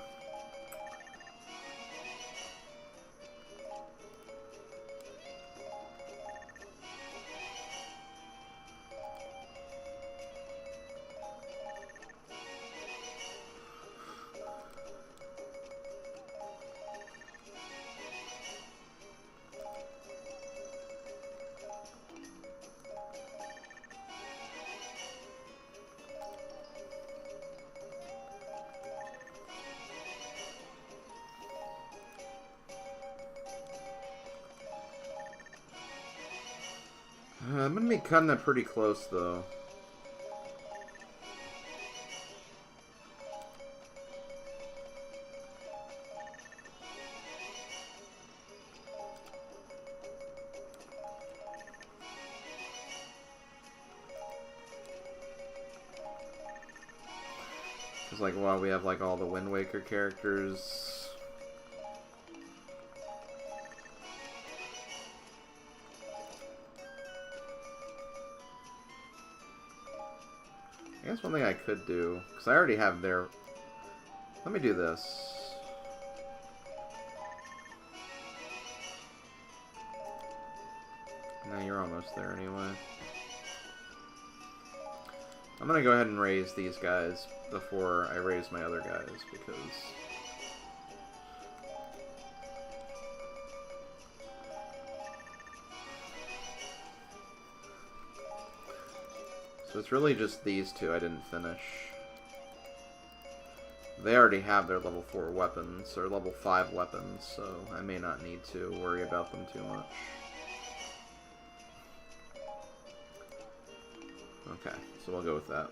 I'm gonna be cutting it pretty close, though. It's like, wow, we have like all the Wind Waker characters. I guess one thing I could do, because I already have their... Let me do this. No, you're almost there anyway. I'm gonna go ahead and raise these guys before I raise my other guys, because... So it's really just these two I didn't finish. They already have their level 4 weapons, or level 5 weapons, so I may not need to worry about them too much. Okay, so we'll go with that.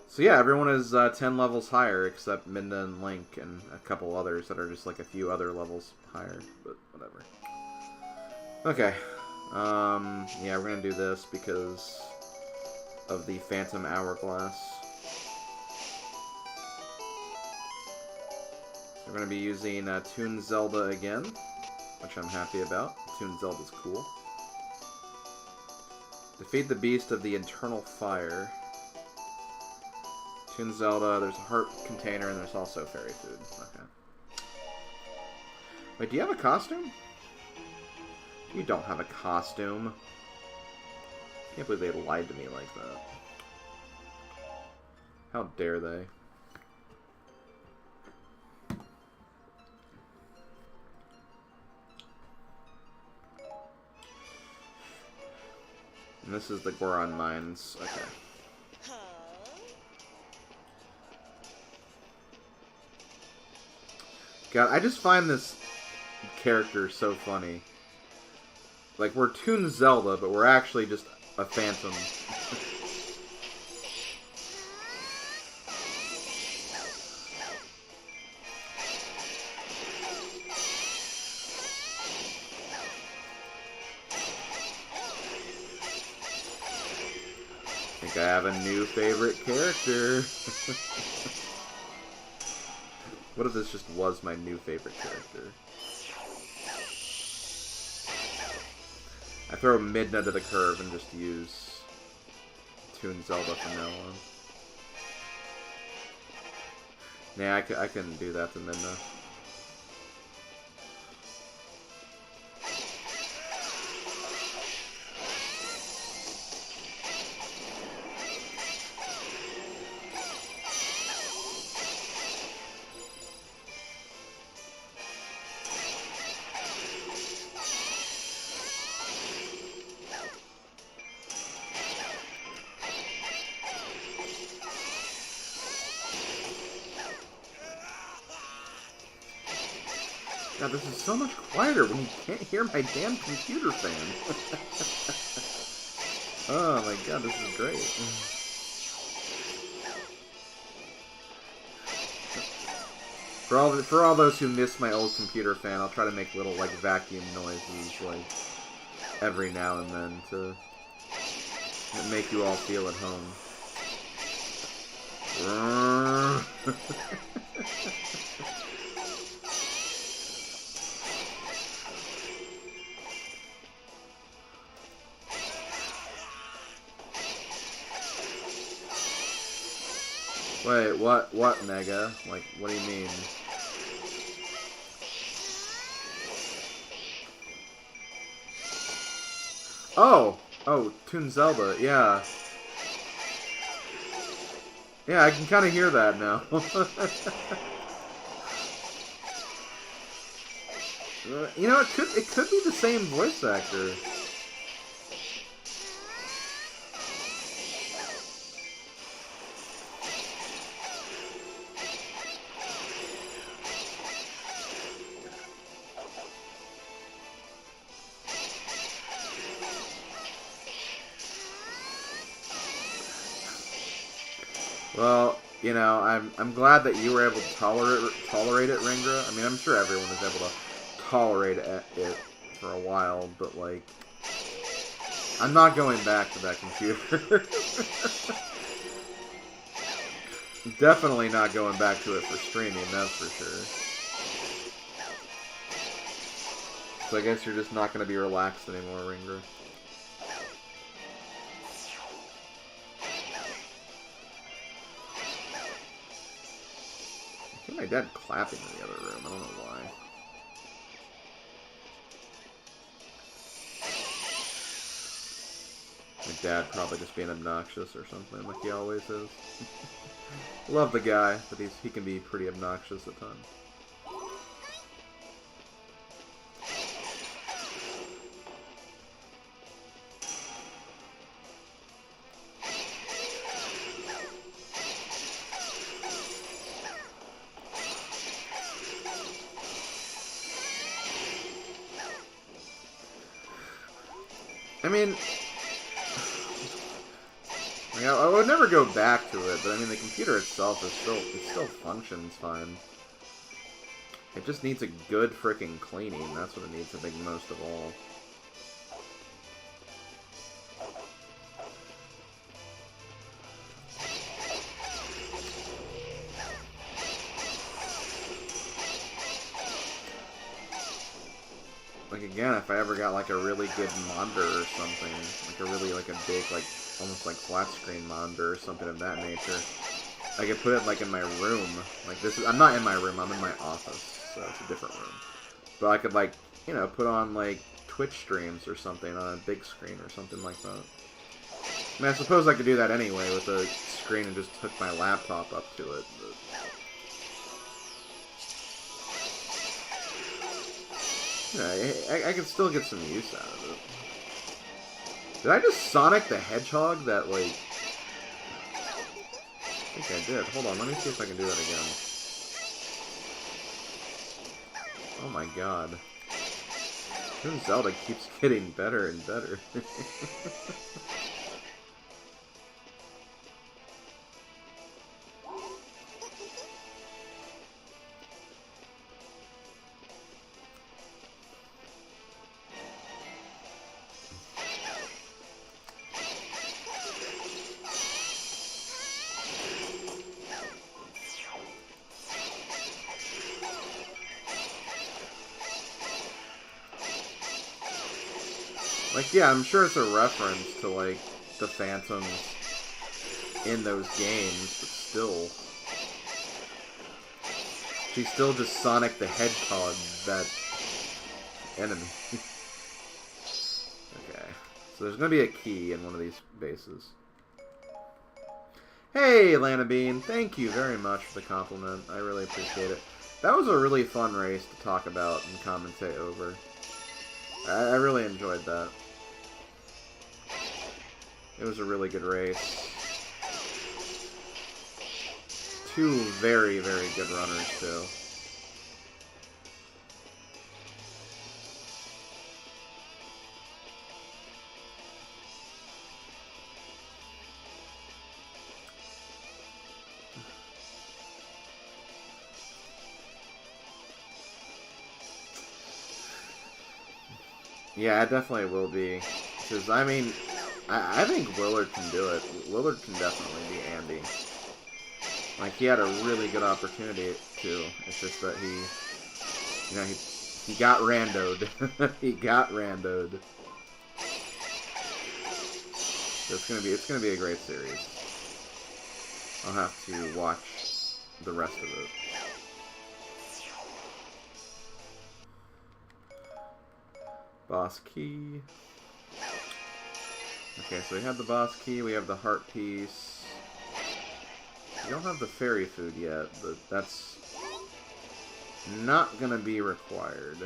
So yeah, everyone is 10 levels higher except Midna and Link and a couple others that are just like a few other levels higher, but whatever. Okay, yeah, we're gonna do this because of the Phantom Hourglass. We're going to be using Toon Zelda again, which I'm happy about. Toon Zelda's cool. Defeat the Beast of the Eternal Fire. Toon Zelda, there's a heart container, and there's also fairy food. Okay. Wait, do you have a costume? You don't have a costume. I can't believe they lied to me like that. How dare they? And this is the Goron Mines. Okay. God, I just find this character so funny. Like, we're Toon Zelda, but we're actually just a phantom. I think I have a new favorite character. What if this just was my new favorite character? I throw Midna to the curve and just use Toon Zelda from now on. Nah, I couldn't do that to Midna. God, this is so much quieter when you can't hear my damn computer fan. Oh my god, this is great. For all those who miss my old computer fan, I'll try to make little like vacuum noises like every now and then to make you all feel at home. Wait, what, Mega? Like, what do you mean? Oh! Oh, Toon Zelda, yeah. Yeah, I can kind of hear that now. You know, it could be the same voice actor. Well, you know, I'm glad that you were able to tolerate it, Ringra. I mean, I'm sure everyone is able to tolerate it for a while, but like, I'm not going back to that computer. Definitely not going back to it for streaming, that's for sure. So I guess you're just not going to be relaxed anymore, Ringra. I think my dad clapping in the other room. I don't know why. My dad probably just being obnoxious or something, like he always is. Love the guy, but he can be pretty obnoxious at times. I mean, I would never go back to it, but I mean, the computer itself is still functions fine. It just needs a good frickin' cleaning. That's what it needs, I think, most of all. Like, again, if I ever got, like, a really good monitor or something, like a really, like, a big, like, almost, like, flat-screen monitor or something of that nature, I could put it, like, in my room. Like, this is, I'm not in my room, I'm in my office, so it's a different room. But I could, like, you know, put on, like, Twitch streams or something on a big screen or something like that. I mean, I suppose I could do that anyway with a screen and just hook my laptop up to it. But, yeah, I can still get some use out of it. Did I just Sonic the Hedgehog that, like... I think I did. Hold on, let me see if I can do that again. Oh my god. This Zelda keeps getting better and better. Like, yeah, I'm sure it's a reference to, like, the Phantoms in those games, but still. She's still just Sonic the Hedgehog, that enemy. Okay. So there's gonna be a key in one of these bases. Hey, Lana Bean, thank you very much for the compliment. I really appreciate it. That was a really fun race to talk about and commentate over. I really enjoyed that. It was a really good race. Two very, very good runners, too. Yeah, it definitely will be. Because, I mean, I think Willard can do it. Willard can definitely be Andy. Like, he had a really good opportunity to. It's just that he, you know, he got randoed. He got randoed. So it's gonna be a great series. I'll have to watch the rest of it. Boss key. Okay, so we have the boss key, we have the heart piece. We don't have the fairy food yet, but that's not gonna be required.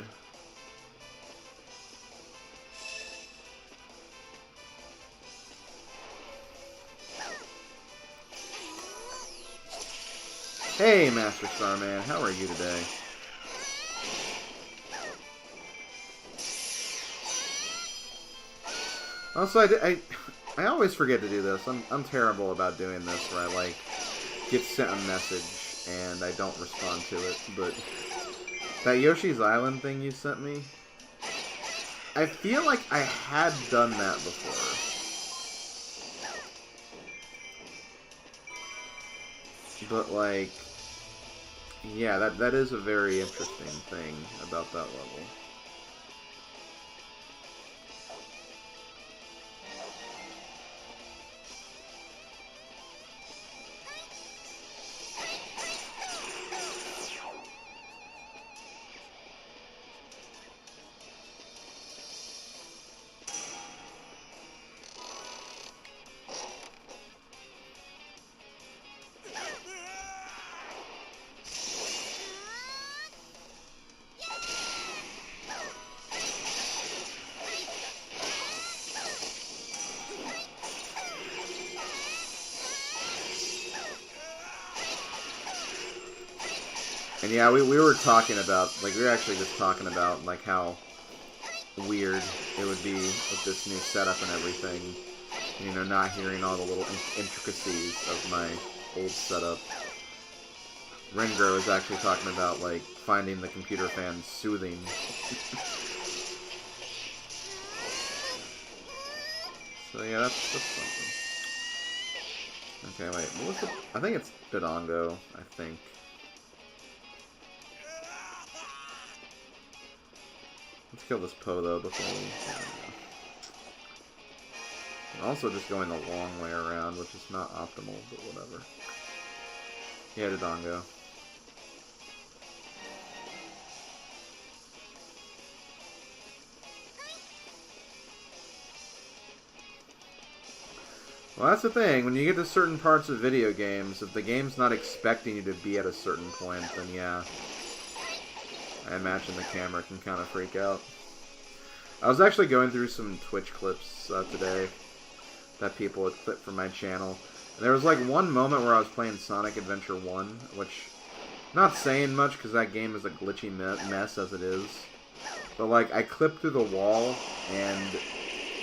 Hey, Master Starman, how are you today? Also, I always forget to do this. I'm terrible about doing this, where I, like, get sent a message and I don't respond to it, but that Yoshi's Island thing you sent me, I feel like I had done that before. But, like, yeah, that is a very interesting thing about that level. And yeah, we were talking about, like, we were actually just talking about, like, how weird it would be with this new setup and everything. You know, not hearing all the little intricacies of my old setup. Rengro is actually talking about, like, finding the computer fans soothing. So yeah, that's something. Okay, wait, what was the... I think it's Dodongo, I think. Let's kill this Poe, though, before we... I'm also just going the long way around, which is not optimal, but whatever. Yeah, Dodongo. Well, that's the thing. When you get to certain parts of video games, if the game's not expecting you to be at a certain point, then yeah. I imagine the camera can kind of freak out. I was actually going through some Twitch clips today that people had clipped from my channel. And there was like one moment where I was playing Sonic Adventure 1, which, not saying much because that game is a glitchy mess as it is. But like, I clipped through the wall and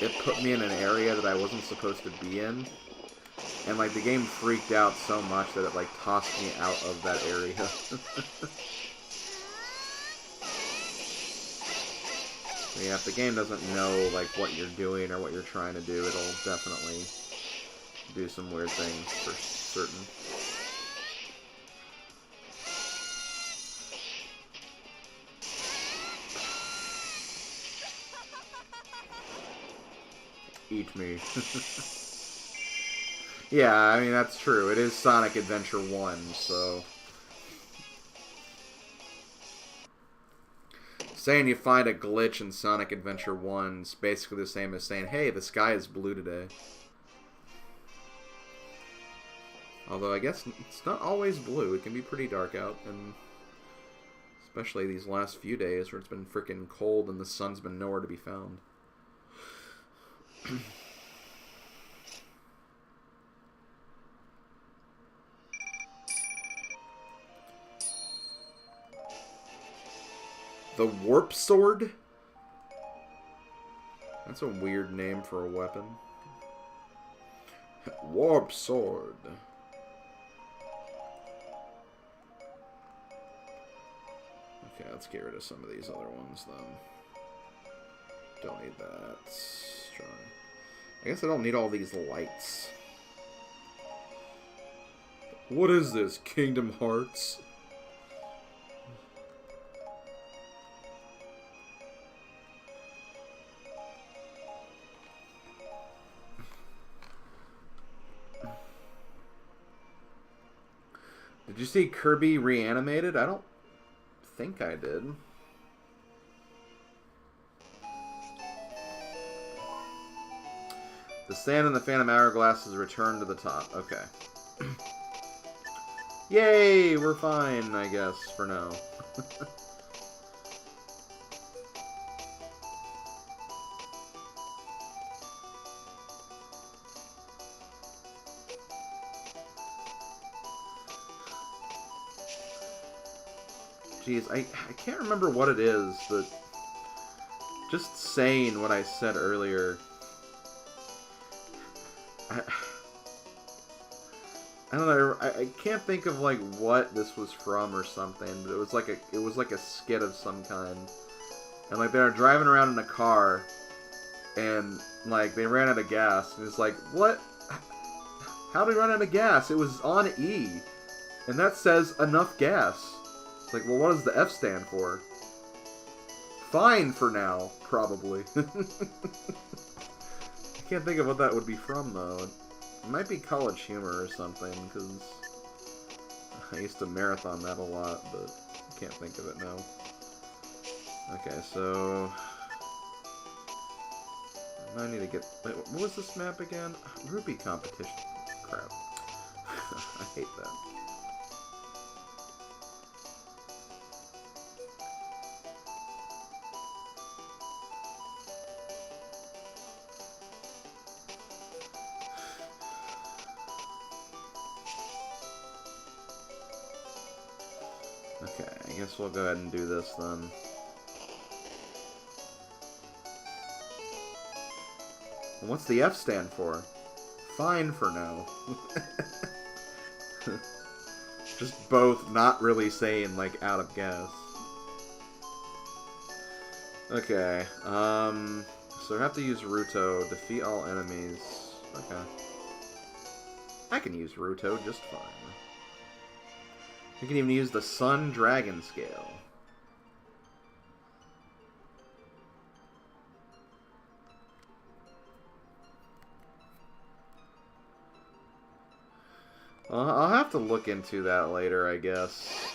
it put me in an area that I wasn't supposed to be in. And like, the game freaked out so much that it like tossed me out of that area. Yeah, if the game doesn't know like what you're doing or what you're trying to do, it'll definitely do some weird things for certain. Eat me. Yeah, I mean, that's true. It is Sonic Adventure 1, so... Saying you find a glitch in Sonic Adventure 1 is basically the same as saying, hey, the sky is blue today. Although, I guess it's not always blue. It can be pretty dark out, and especially these last few days where it's been freaking cold and the sun's been nowhere to be found. The Warp Sword? That's a weird name for a weapon. Warp Sword. Okay, let's get rid of some of these other ones then. Don't need that. Strong. I guess I don't need all these lights. What is this, Kingdom Hearts? Did you see Kirby Reanimated? I don't think I did. The sand in the Phantom Hourglass has returned to the top. Okay. Yay! We're fine, I guess, for now. Jeez, I can't remember what it is, but just saying what I said earlier, I don't know. I can't think of like what this was from or something, but it was like a skit of some kind, and like they were driving around in a car, and like they ran out of gas, and it's like, what? How did we run out of gas? It was on E, and that says enough gas. It's like, well, what does the F stand for? Fine for now, probably. I can't think of what that would be from, though. It might be College Humor or something, because I used to marathon that a lot, but I can't think of it now. Okay, so... I need to get... Wait, what was this map again? Rupee competition. Crap. I hate that. Okay, I guess we'll go ahead and do this then. What's the F stand for? Fine for now. Just both not really saying, like, out of gas. Okay, so I have to use Ruto, defeat all enemies. Okay. I can use Ruto just fine. You can even use the Sun Dragon Scale. I'll have to look into that later, I guess.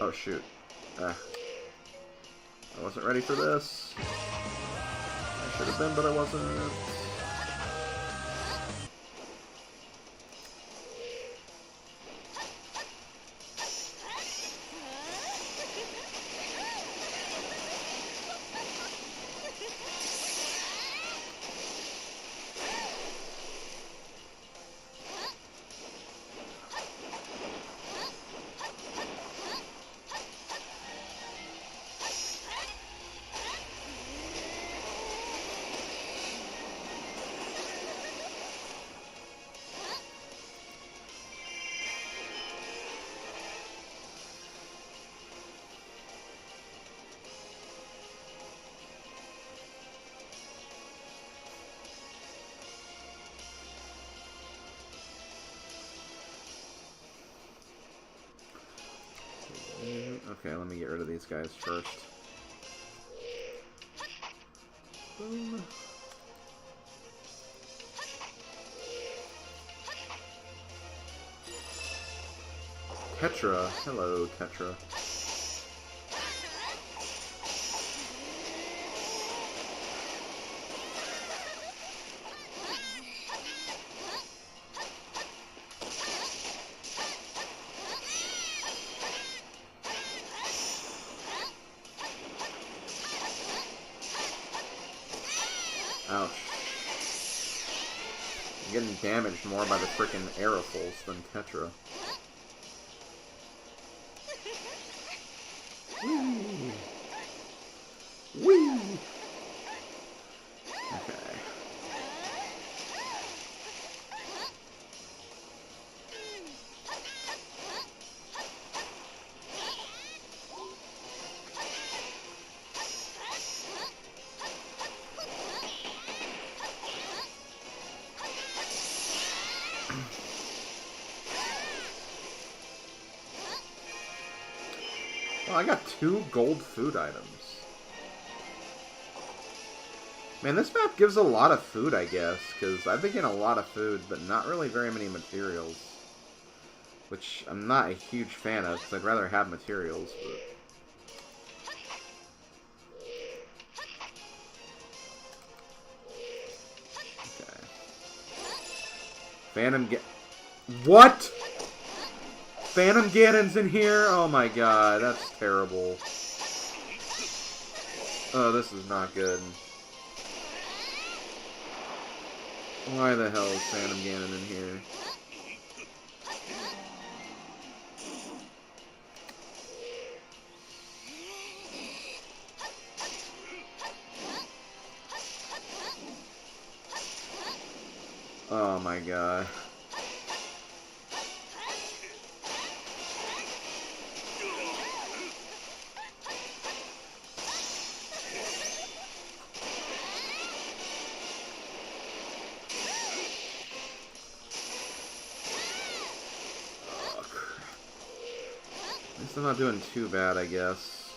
Oh, shoot. I wasn't ready for this. I should have been, but I wasn't. Okay, let me get rid of these guys first. Boom. Tetra. Hello, Tetra. Ouch. I'm getting damaged more by the frickin' Aerofuls than Tetra. Whee! Whee! Okay. Well, I got 2 gold food items. Man, this map gives a lot of food, I guess, because I've been getting a lot of food, but not really very many materials. Which I'm not a huge fan of, because I'd rather have materials, but... Okay. Phantom What?! Phantom Ganon's in here? Oh my god, that's terrible. Oh, this is not good. Why the hell is Phantom Ganon in here? Oh my god. I'm not doing too bad, I guess.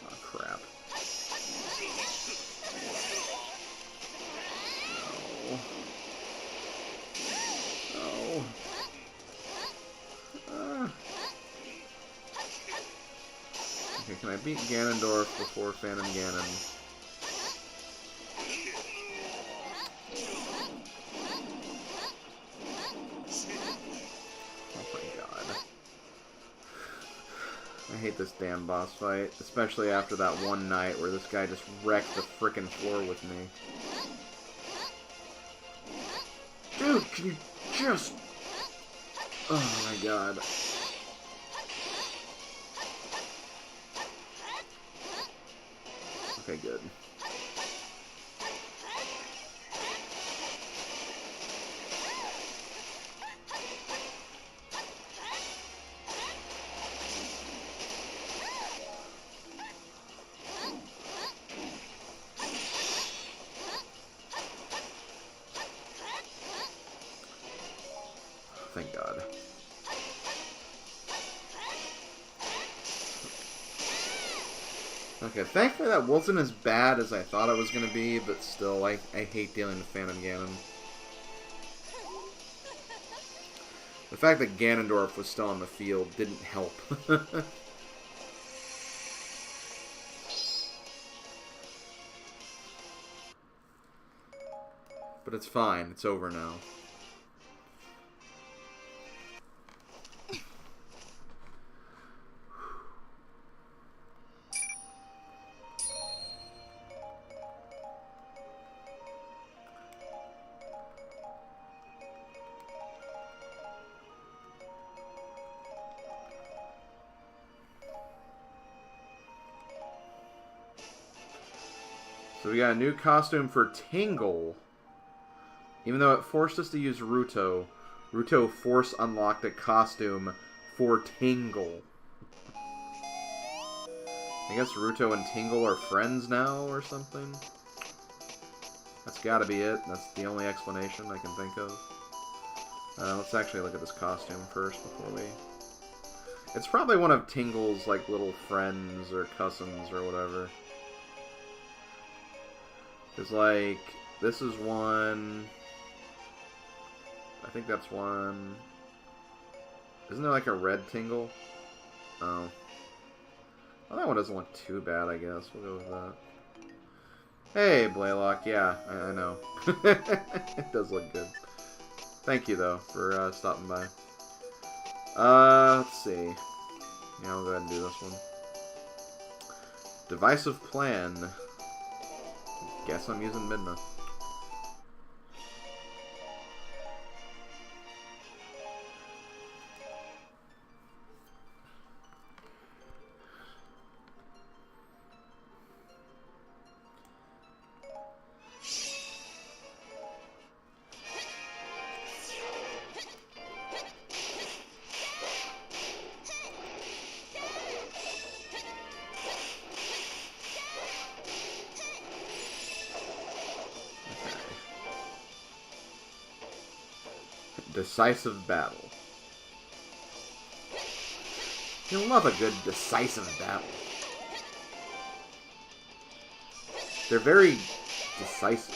Oh, crap. No. No. Okay, can I beat Ganondorf before Phantom Ganon? I hate this damn boss fight, especially after that one night where this guy just wrecked the frickin' floor with me. Dude, can you just... Oh my god. Okay, good. Thank God. Okay, thankfully that wasn't as bad as I thought it was going to be, but still, I hate dealing with Phantom Ganon. The fact that Ganondorf was still on the field didn't help. But it's fine. It's over now. So we got a new costume for Tingle. Even though it forced us to use Ruto, Ruto force unlocked a costume for Tingle. I guess Ruto and Tingle are friends now or something? That's gotta be it. That's the only explanation I can think of. Let's actually look at this costume first before we... It's probably one of Tingle's, like, little friends or cousins or whatever. Because, like, this is one... I think that's one... Isn't there, like, a red Tingle? Oh. Well, that one doesn't look too bad, I guess. We'll go with that. Hey, Blaylock. Yeah, I know. It does look good. Thank you, though, for stopping by. Let's see. Yeah, I'll go ahead and do this one. Divisive Plan. Guess I'm using Midna. Decisive battle. You love a good decisive battle. They're very decisive.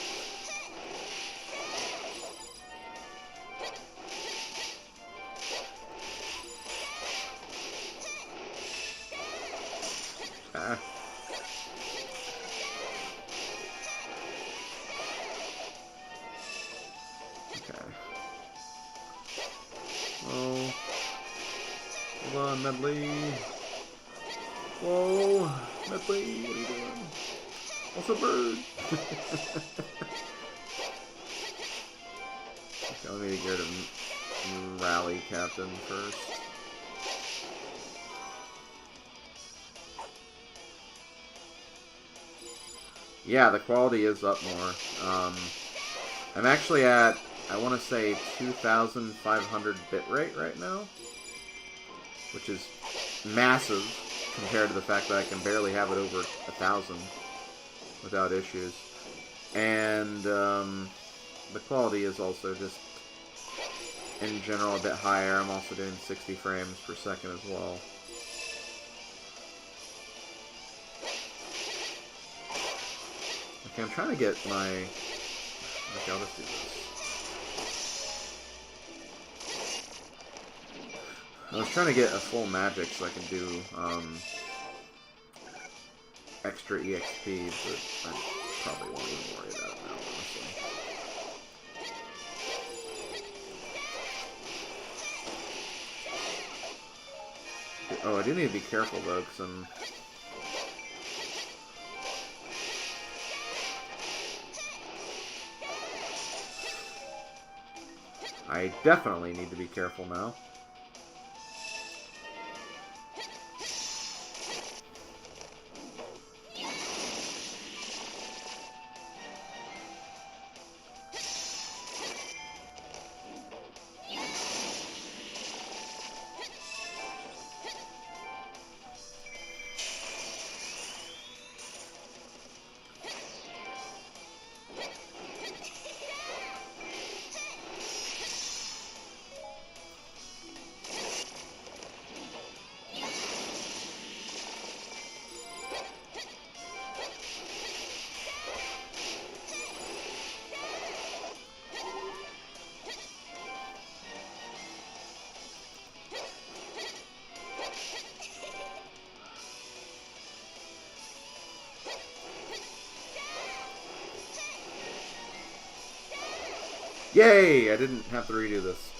Ah. Okay. Oh. Hold on, Medley. Whoa. Medley, what are you doing? What's a bird? Okay, let me get rid of Rally Captain first. Yeah, the quality is up more. I'm actually at, I want to say, 2,500 bitrate right now, which is massive compared to the fact that I can barely have it over 1,000 without issues. And the quality is also just, in general, a bit higher. I'm also doing 60 frames per second as well. Okay, I'm trying to get my... Okay, I'll just do this. I was trying to get a full magic so I can do extra EXP, but I probably won't even worry about it now, honestly. Oh, I do need to be careful though, because I definitely need to be careful now. Yay! I didn't have to redo this.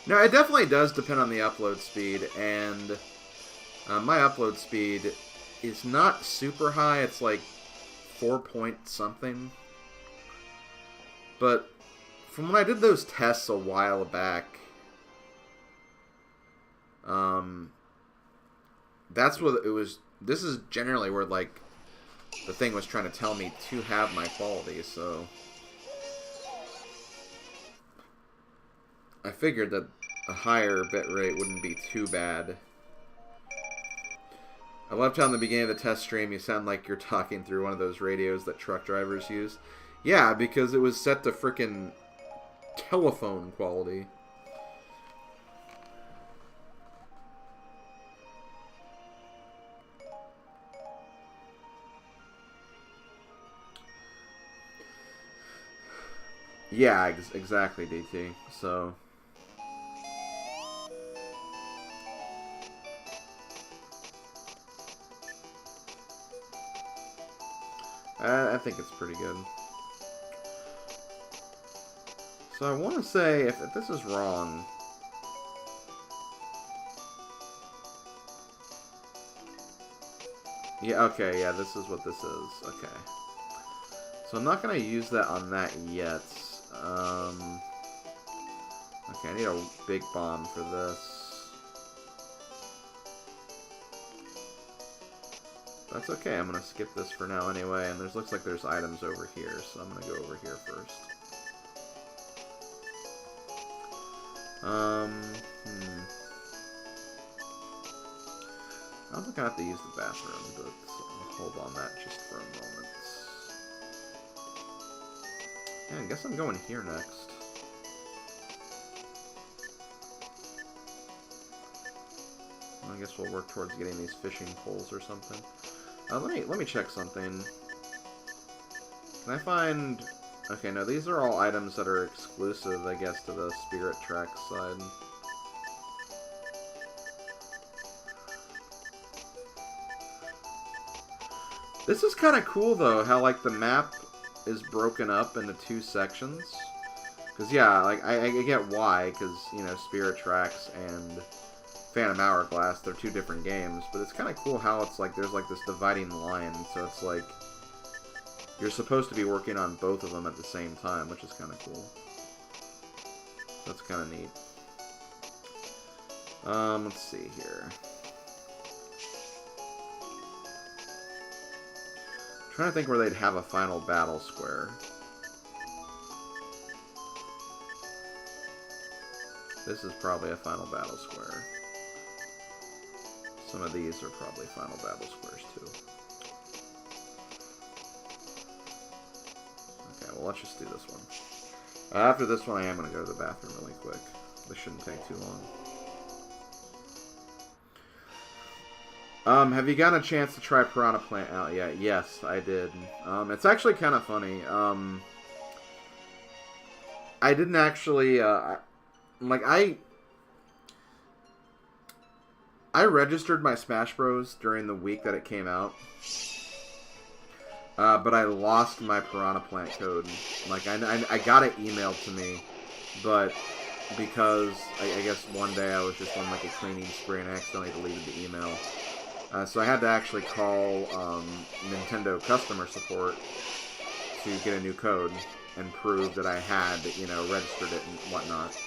No, it definitely does depend on the upload speed, and my upload speed is not super high. It's like 4 point something. But from when I did those tests a while back, that's what it was. This is generally where, like, the thing was trying to tell me to have my quality, so I figured that a higher bitrate wouldn't be too bad. I loved how in the beginning of the test stream you sound like you're talking through one of those radios that truck drivers use. Yeah, because it was set to frickin' telephone quality. Yeah, exactly, DT. So I think it's pretty good. So I want to say, if this is wrong, yeah, okay, yeah, this is what this is. Okay. So I'm not going to use that on that yet. Okay, I need a big bomb for this. That's okay, I'm going to skip this for now anyway, and looks like there's items over here, so I'm going to go over here first. I don't think I have to use the bathroom, but I'll hold on that just for a moment. Yeah, I guess I'm going here next. Well, I guess we'll work towards getting these fishing poles or something. Let me check something. Can I find... Okay, no, these are all items that are exclusive, I guess, to the Spirit Tracks side. This is kind of cool, though, how, like, the map is broken up into 2 sections. Because, yeah, like, I get why, because, you know, Spirit Tracks and Phantom Hourglass, they're 2 different games, but it's kind of cool how it's, like, there's, like, this dividing line, so it's, like, you're supposed to be working on both of them at the same time, which is kind of cool. That's kind of neat. Let's see here. I'm trying to think where they'd have a final battle square. This is probably a final battle square. Some of these are probably final battle squares too. Okay, well, let's just do this one. After this one, I am going to go to the bathroom really quick. This shouldn't take too long. Have you gotten a chance to try Piranha Plant out yet? Yes, I did. It's actually kind of funny. I didn't actually, I registered my Smash Bros. During the week that it came out. But I lost my Piranha Plant code. Like, I got it emailed to me, but because I guess one day I was just on, like, a cleaning spree and I accidentally deleted the email. So I had to actually call Nintendo customer support to get a new code and prove that I had, you know, registered it and whatnot.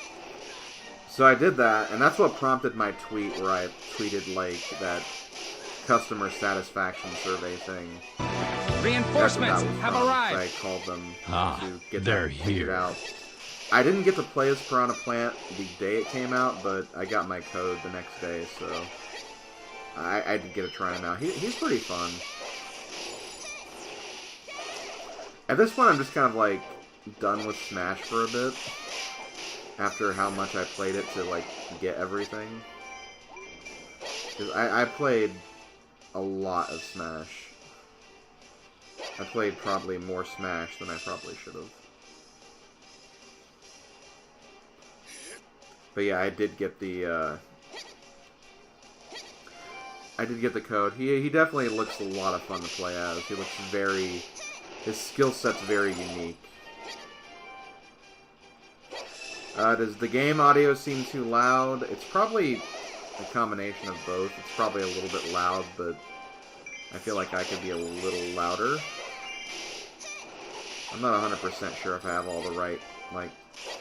So I did that, and that's what prompted my tweet where I tweeted, like, that customer satisfaction survey thing. Reinforcements have arrived. I called them to get they're that figured here. out. I didn't get to play as Piranha Plant the day it came out, but I got my code the next day, so I did get to try him out. He's pretty fun. At this point, I'm just kind of, like, done with Smash for a bit. After how much I played it to, like, get everything. Because I played a lot of Smash. I played probably more Smash than I probably should have. But yeah, I did get the code. He definitely looks a lot of fun to play as. He looks very His skill set's very unique. Does the game audio seem too loud? It's probably a combination of both. It's probably a little bit loud, but I feel like I could be a little louder. I'm not 100% sure if I have all the right, like,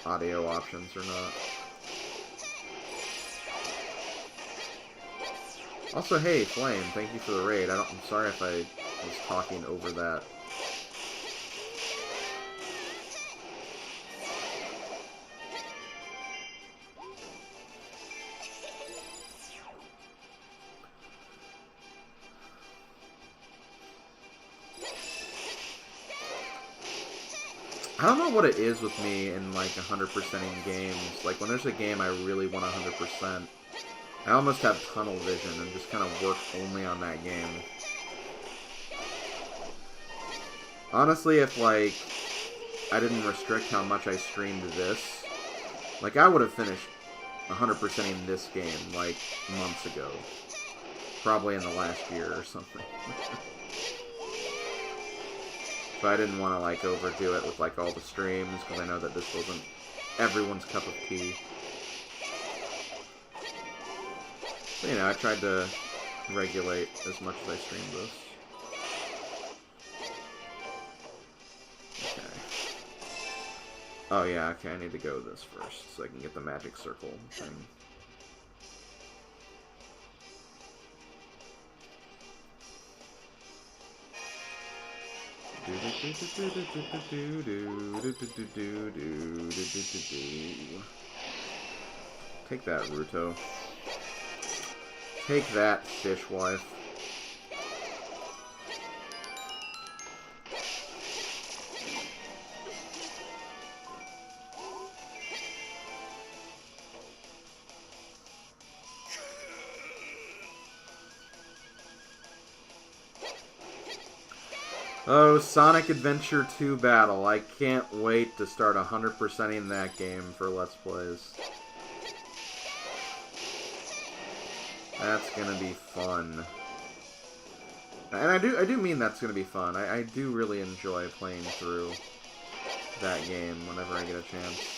audio options or not. Also, hey, Flame, thank you for the raid. I'm sorry if I was talking over that. I don't know what it is with me in, like, 100%ing games. Like, when there's a game I really want 100%, I almost have tunnel vision and just kind of work only on that game. Honestly, if, like, I didn't restrict how much I streamed this, like, I would have finished 100%ing this game, like, months ago. Probably in the last year or something. But I didn't want to, like, overdo it with, like, all the streams, because I know that this wasn't everyone's cup of tea. But, you know, I tried to regulate as much as I streamed this. Okay. Oh, yeah, okay, I need to go this first, so I can get the magic circle thing. Take that, Ruto. Take that, fishwife. Oh, Sonic Adventure 2 Battle. I can't wait to start 100%ing that game for Let's Plays. That's gonna be fun. And I do mean that's gonna be fun. I do really enjoy playing through that game whenever I get a chance.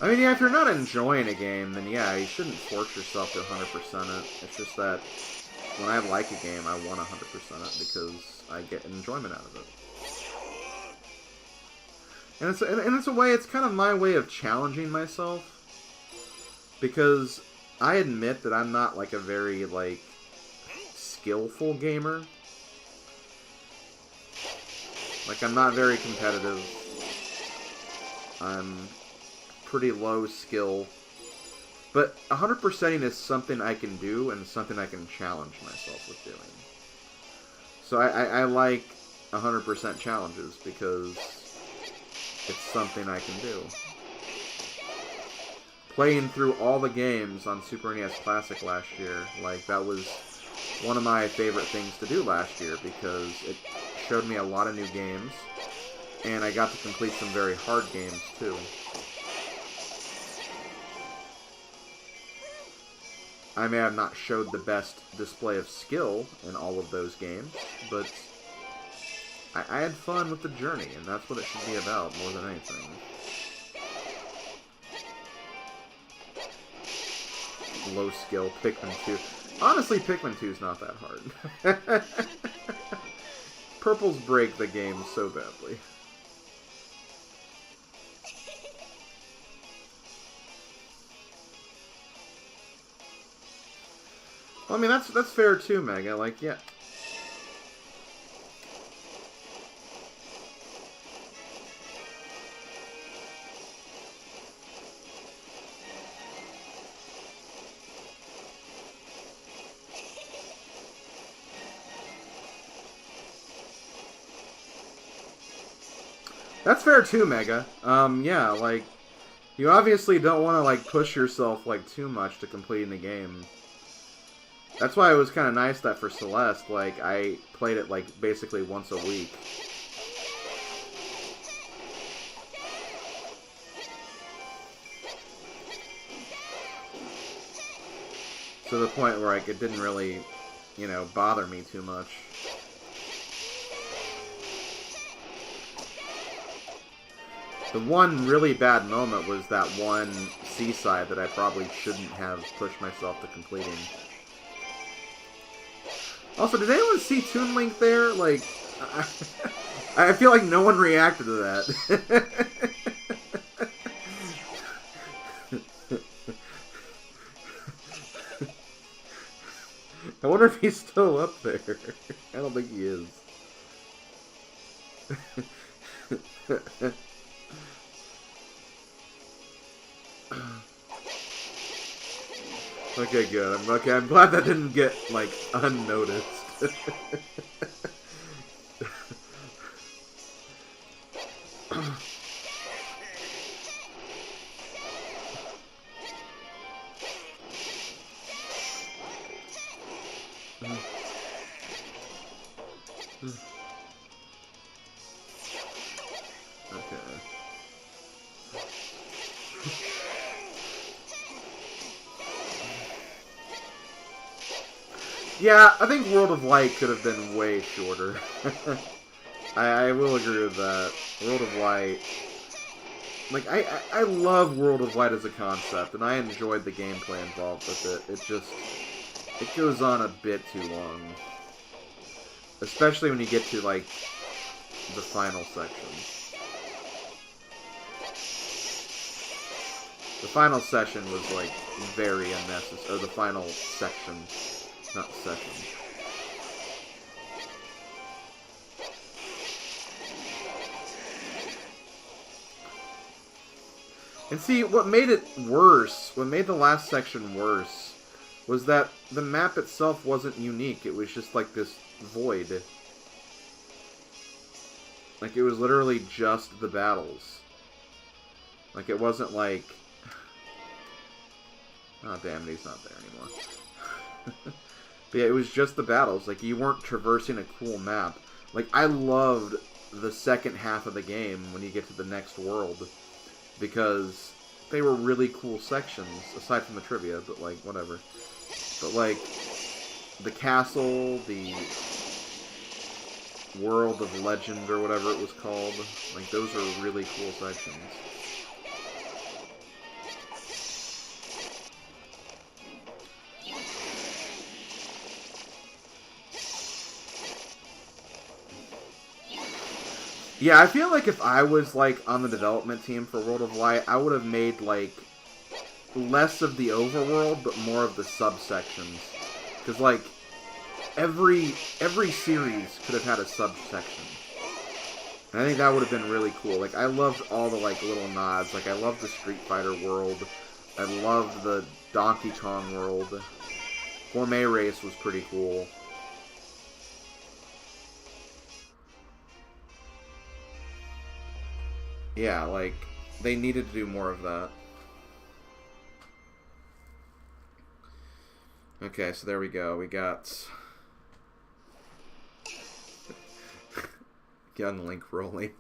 I mean, yeah, if you're not enjoying a game, then yeah, you shouldn't force yourself to 100% it. It's just that when I like a game, I want 100% it because I get enjoyment out of it. And it's a way, it's kind of my way of challenging myself. Because I admit that I'm not, like, a very, like, skillful gamer. Like, I'm not very competitive. I'm pretty low skill. But 100%ing is something I can do and something I can challenge myself with doing. So I like 100% challenges because it's something I can do. Playing through all the games on Super NES Classic last year, like, that was one of my favorite things to do last year because it showed me a lot of new games, and I got to complete some very hard games, too. I may have not showed the best display of skill in all of those games, but I had fun with the journey, and that's what it should be about more than anything. Low skill Pikmin 2. Honestly, Pikmin 2 is not that hard. Purples break the game so badly. Well, I mean, that's fair too, Mega. Like, yeah. That's fair too, Mega. Yeah, like, you obviously don't want to, like, push yourself, like, too much to completing the game. That's why it was kind of nice that for Celeste, like, I played it, like, basically once a week. to the point where like it didn't really, you know, bother me too much. The one really bad moment was that one seaside that I probably shouldn't have pushed myself to completing. Also, did anyone see Toon Link there? Like, I feel like no one reacted to that. I wonder if he's still up there. I don't think he is. Okay, good. I'm glad that didn't get, like, unnoticed. Okay. Yeah, I think World of Light could have been way shorter. I will agree with that. World of Light... Like, I love World of Light as a concept, and I enjoyed the gameplay involved with it. It just... It goes on a bit too long. Especially when you get to, like, the final section. The final session was, like, very unnecessary. Or the final section. Not session. And see, what made it worse, what made the last section worse, was that the map itself wasn't unique. It was just, like, this void. Like, it was literally just the battles. Like, it wasn't like... Oh, damn it, he's not there anymore. But yeah, it was just the battles. Like, you weren't traversing a cool map. Like, I loved the second half of the game when you get to the next world. Because they were really cool sections, aside from the trivia, but, like, whatever. But, like, the castle, the World of Legend, or whatever it was called, like, those are really cool sections. Yeah, I feel like if I was, like, on the development team for World of Light, I would have made, like, less of the overworld, but more of the subsections. Because, like, every series could have had a subsection. And I think that would have been really cool. Like, I loved all the, like, little nods. Like, I loved the Street Fighter world. I loved the Donkey Kong world. Gourmet Race was pretty cool. Yeah, like, they needed to do more of that. Okay, so there we go. We got... Young Link rolling.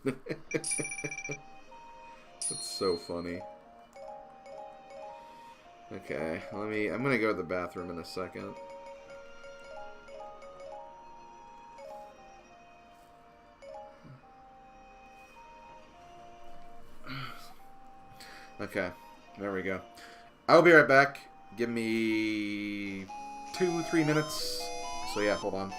That's so funny. Okay, I'm gonna go to the bathroom in a second. Okay, there we go. I'll be right back. Give me 2-3 minutes. So yeah, hold on.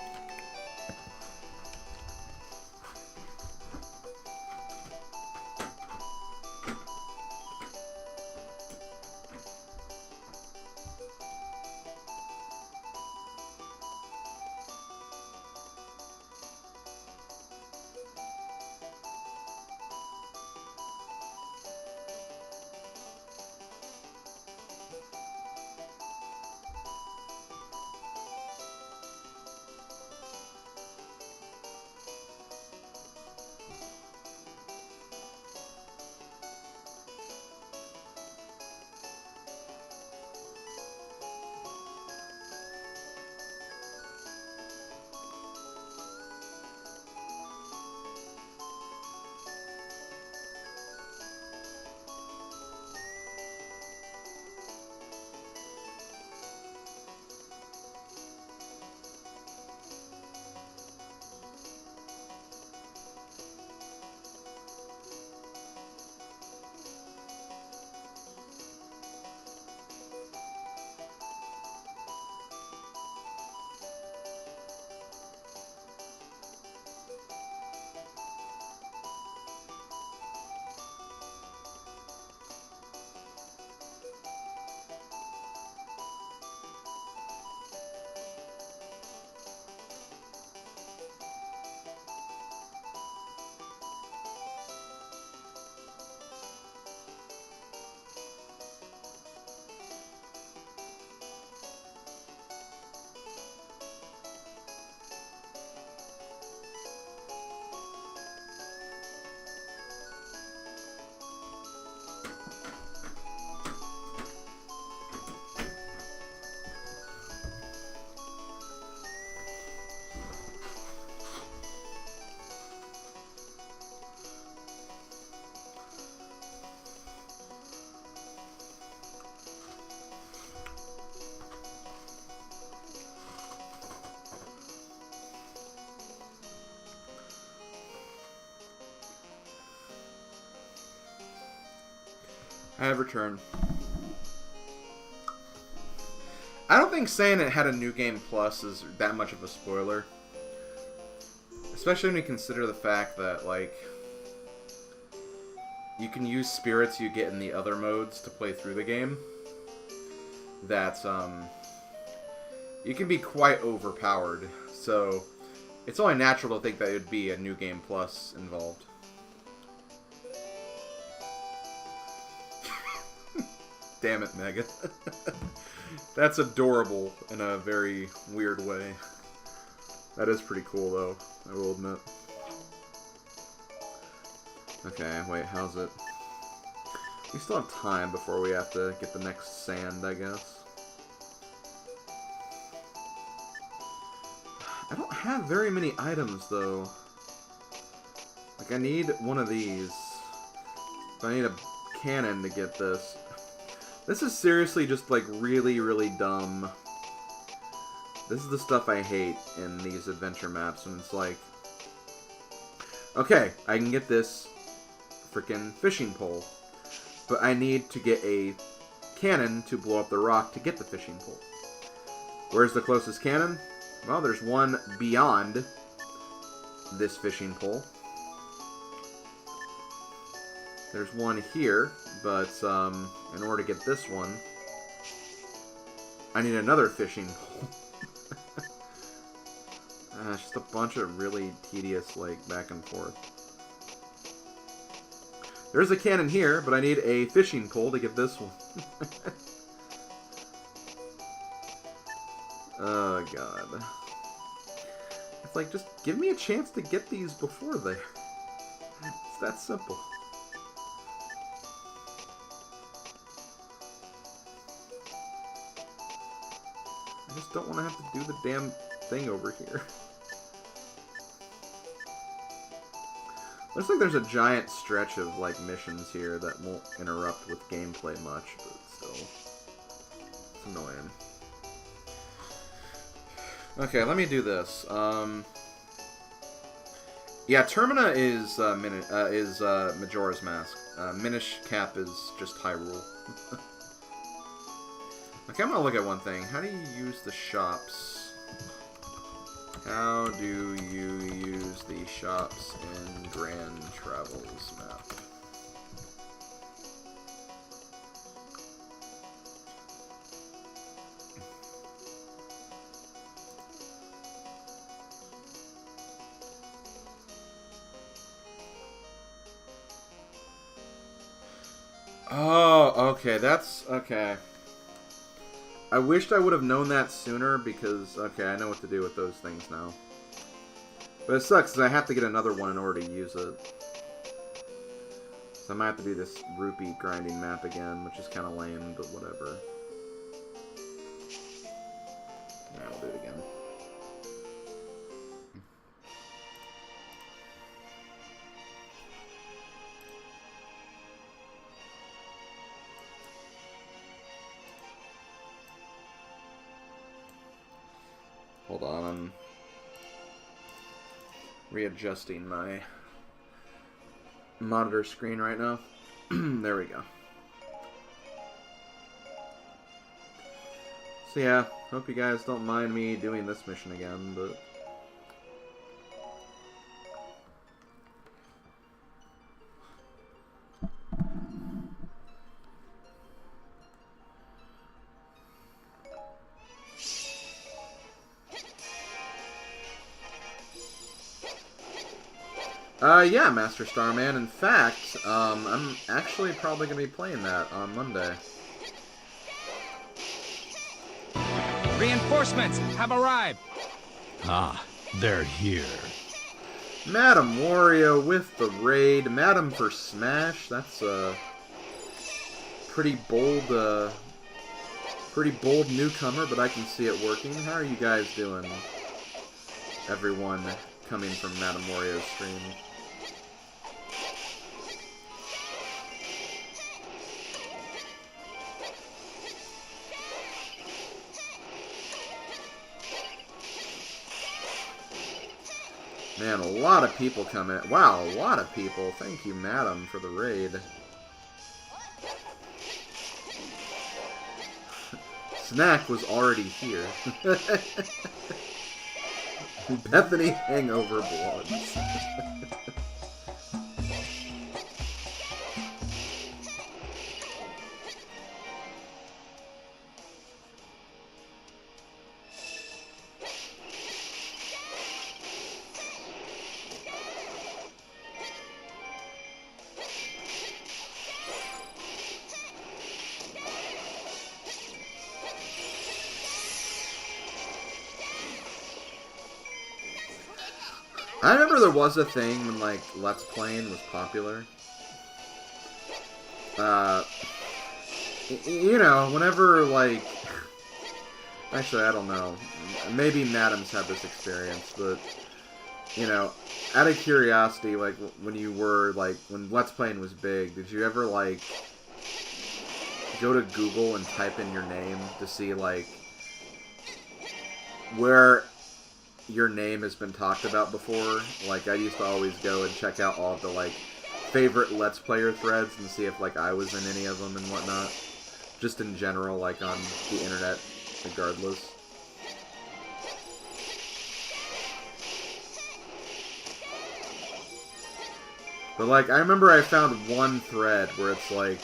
I have returned. I don't think saying it had a New Game Plus is that much of a spoiler. Especially when you consider the fact that, like, you can use spirits you get in the other modes to play through the game. That, you can be quite overpowered. So, it's only natural to think that it would be a New Game Plus involved. Damn it, Megan. That's adorable in a very weird way. That is pretty cool, though, I will admit. Okay, wait, how's it? We still have time before we have to get the next sand, I guess. I don't have very many items, though. Like, I need one of these. But I need a cannon to get this. This is seriously just, like, really, really dumb. This is the stuff I hate in these adventure maps, and it's like... Okay, I can get this freaking fishing pole. But I need to get a cannon to blow up the rock to get the fishing pole. Where's the closest cannon? Well, there's one beyond this fishing pole. There's one here, but in order to get this one, I need another fishing pole. It's just a bunch of really tedious, like, back and forth. There's a cannon here, but I need a fishing pole to get this one. Oh, God. It's like, just give me a chance to get these before they... It's that simple. I just don't want to have to do the damn thing over here. Looks like there's a giant stretch of, like, missions here that won't interrupt with gameplay much, but still. It's annoying. Okay, let me do this. Yeah, Termina is Majora's Mask. Minish Cap is just Hyrule. Okay, I'm gonna look at one thing. How do you use the shops? How do you use the shops in Grand Travels map? Oh, okay, that's... okay. I wished I would have known that sooner because, okay, I know what to do with those things now. But it sucks because I have to get another one in order to use it. So I might have to do this rupee grinding map again, which is kind of lame, but whatever. Alright, we'll do it again. Hold on, I'm readjusting my monitor screen right now. There we go. So yeah, hope you guys don't mind me doing this mission again, but... yeah, Master Starman. In fact, I'm actually probably going to be playing that on Monday. Reinforcements have arrived. Ah, they're here. Madam Wario with the raid. Madam for Smash. That's a pretty bold newcomer, but I can see it working. How are you guys doing? Everyone coming from Madam Wario's stream. Man, a lot of people come in. Wow, a lot of people. Thank you, Madam, for the raid. Snack was already here. Bethany Hangover Bloods. I remember there was a thing when, like, Let's Playing was popular. You know, whenever, like... Actually, I don't know. Maybe Madam's had this experience, but... You know, out of curiosity, like, when you were, like, when Let's Playing was big, did you ever, like, go to Google and type in your name to see, like, where your name has been talked about before? Like, I used to always go and check out all of the, like, favorite Let's Player threads and see if, like, I was in any of them and whatnot. Just in general, like, on the internet, regardless. But, like, I remember I found one thread where it's, like,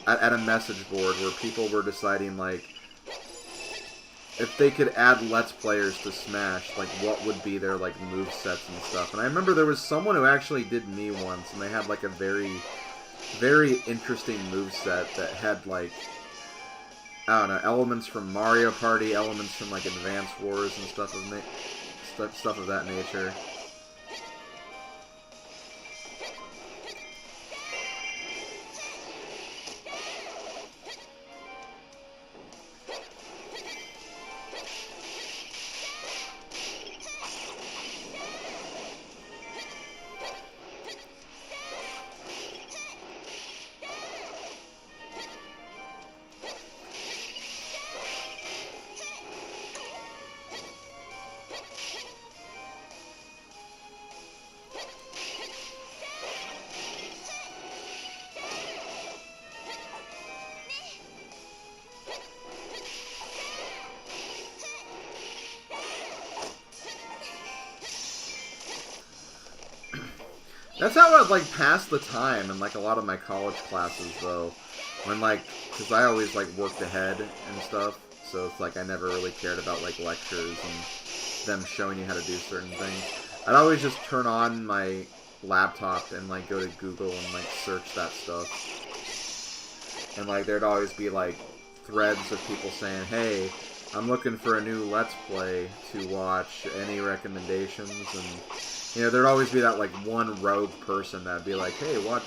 at a message board where people were deciding, like, if they could add Let's Players to Smash, like, what would be their, like, movesets and stuff. And I remember there was someone who actually did me once, and they had, like, a very, very interesting moveset that had, like, I don't know, elements from Mario Party, elements from, like, Advance Wars and stuff of that nature. That's how I'd, like, pass the time in, like, a lot of my college classes, though. When, like, because I always, like, worked ahead and stuff, so it's, like, I never really cared about, like, lectures and them showing you how to do certain things. I'd always just turn on my laptop and, like, go to Google and, like, search that stuff. And, like, there'd always be, like, threads of people saying, hey, I'm looking for a new Let's Play to watch, any recommendations, and... You know, there'd always be that, like, one rogue person that'd be like, hey, watch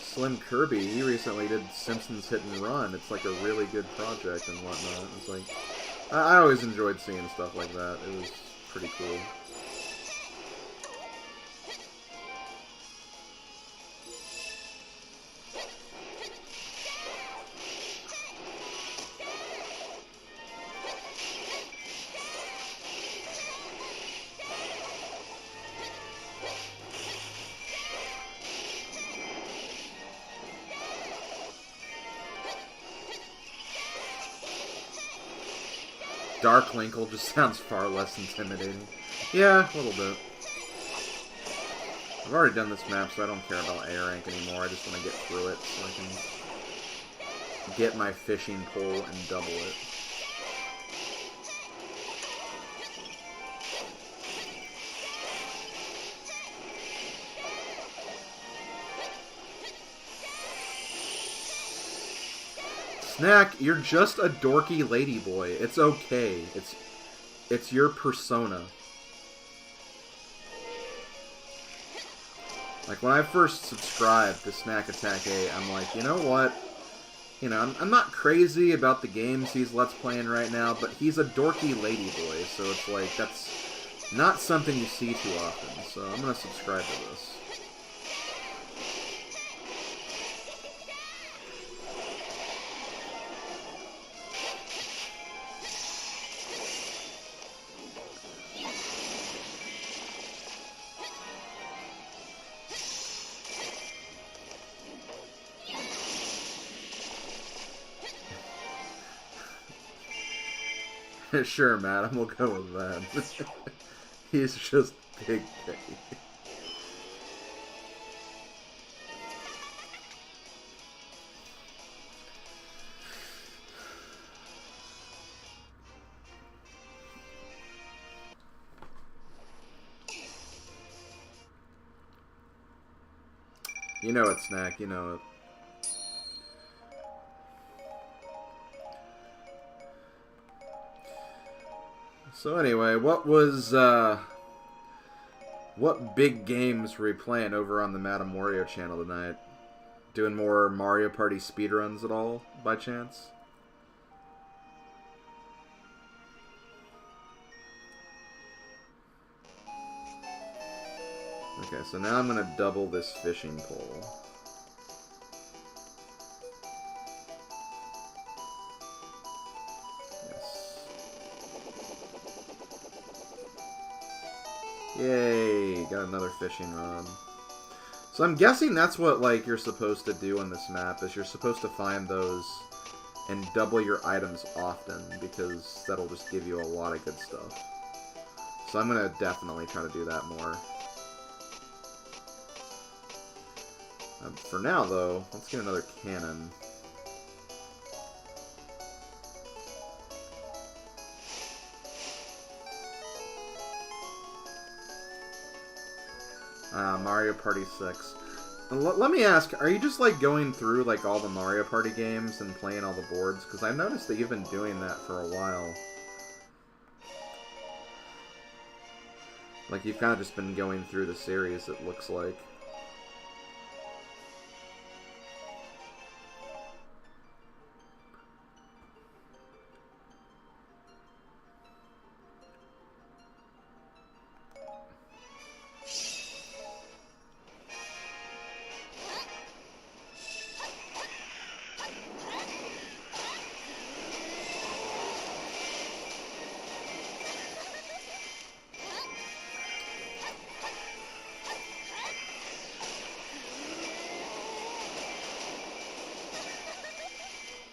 Slim Kirby. He recently did Simpsons Hit and Run. It's, like, a really good project and whatnot. It's like, I always enjoyed seeing stuff like that. It was pretty cool. Dark Linkle just sounds far less intimidating. Yeah, a little bit. I've already done this map, so I don't care about A rank anymore. I just want to get through it so I can get my fishing pole and double it. Snack, you're just a dorky ladyboy. It's okay. It's your persona. Like, when I first subscribed to Snack Attack 8, I'm like, you know what? You know, I'm not crazy about the games he's Let's Playing right now, but he's a dorky ladyboy, so it's like, that's not something you see too often, so I'm gonna subscribe to this. Sure, Madam, we'll go with that. He's just Big Piggy. You know it, Snack, you know it. So anyway, what big games were we playing over on the Madame Wario channel tonight? Doing more Mario Party speedruns at all, by chance? Okay, so now I'm gonna double this fishing pole. Yay, got another fishing rod. So I'm guessing that's what, like, you're supposed to do on this map, is you're supposed to find those and double your items often, because that'll just give you a lot of good stuff. So I'm gonna definitely try to do that more. For now, though, let's get another cannon. Mario Party 6. Let me ask, are you just, like, going through, like, all the Mario Party games and playing all the boards? Because I noticed that you've been doing that for a while. Like, you've kind of just been going through the series, it looks like.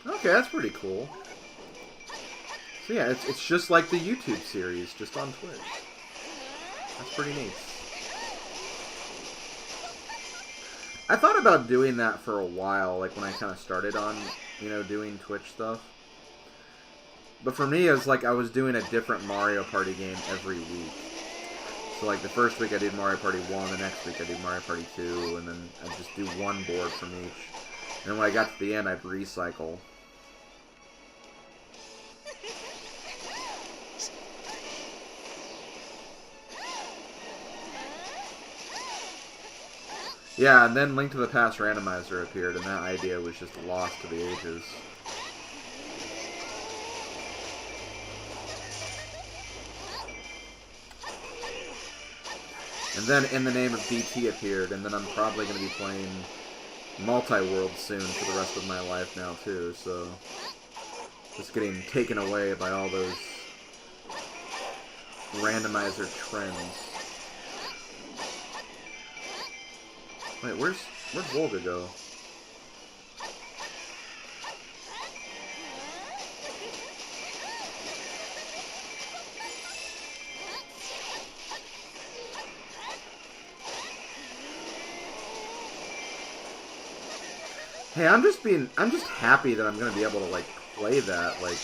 Okay, that's pretty cool. So yeah, it's just like the YouTube series, just on Twitch. That's pretty neat. I thought about doing that for a while, like when I kind of started on, you know, doing Twitch stuff. But for me, it was like I was doing a different Mario Party game every week. So like the first week I did Mario Party 1, the next week I did Mario Party 2, and then I'd just do one board from each. And when I got to the end, I'd recycle. Yeah, and then Link to the Past Randomizer appeared, and that idea was just lost to the ages. And then In the Name of DT appeared, and then I'm probably going to be playing Multi-World soon for the rest of my life now, too, so... Just getting taken away by all those randomizer trends. Wait, where'd Volga go? Hey, I'm just happy that I'm gonna be able to, like, play that, like,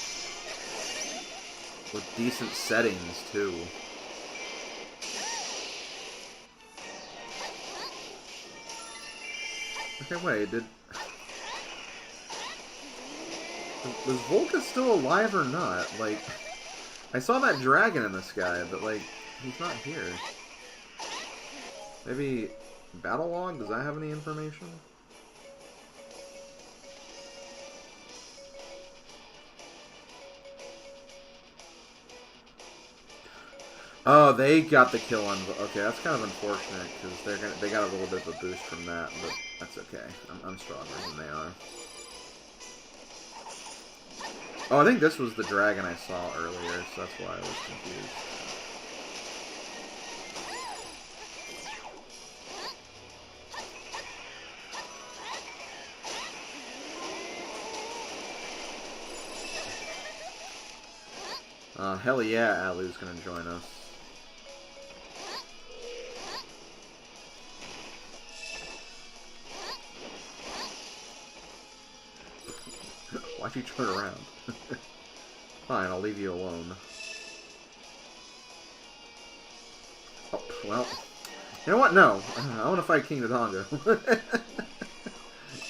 with decent settings, too. Okay, wait, was Volga still alive or not? Like, I saw that dragon in the sky, but, like, he's not here. Maybe Battle Log? Does that have any information? Oh, they got the kill on... Okay, that's kind of unfortunate, because they got a little bit of a boost from that, but that's okay. I'm stronger than they are. Oh, I think this was the dragon I saw earlier, so that's why I was confused. Hell yeah, Alu's gonna join us. Why'd you turn around? Fine, I'll leave you alone. Oh, well. You know what? No. I want to fight King Dodongo.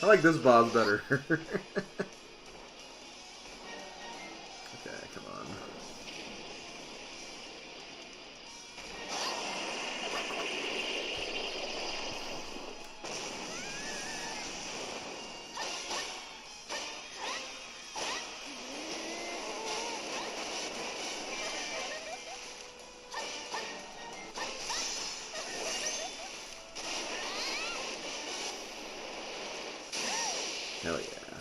I like this boss better. Okay, come on. Hell yeah.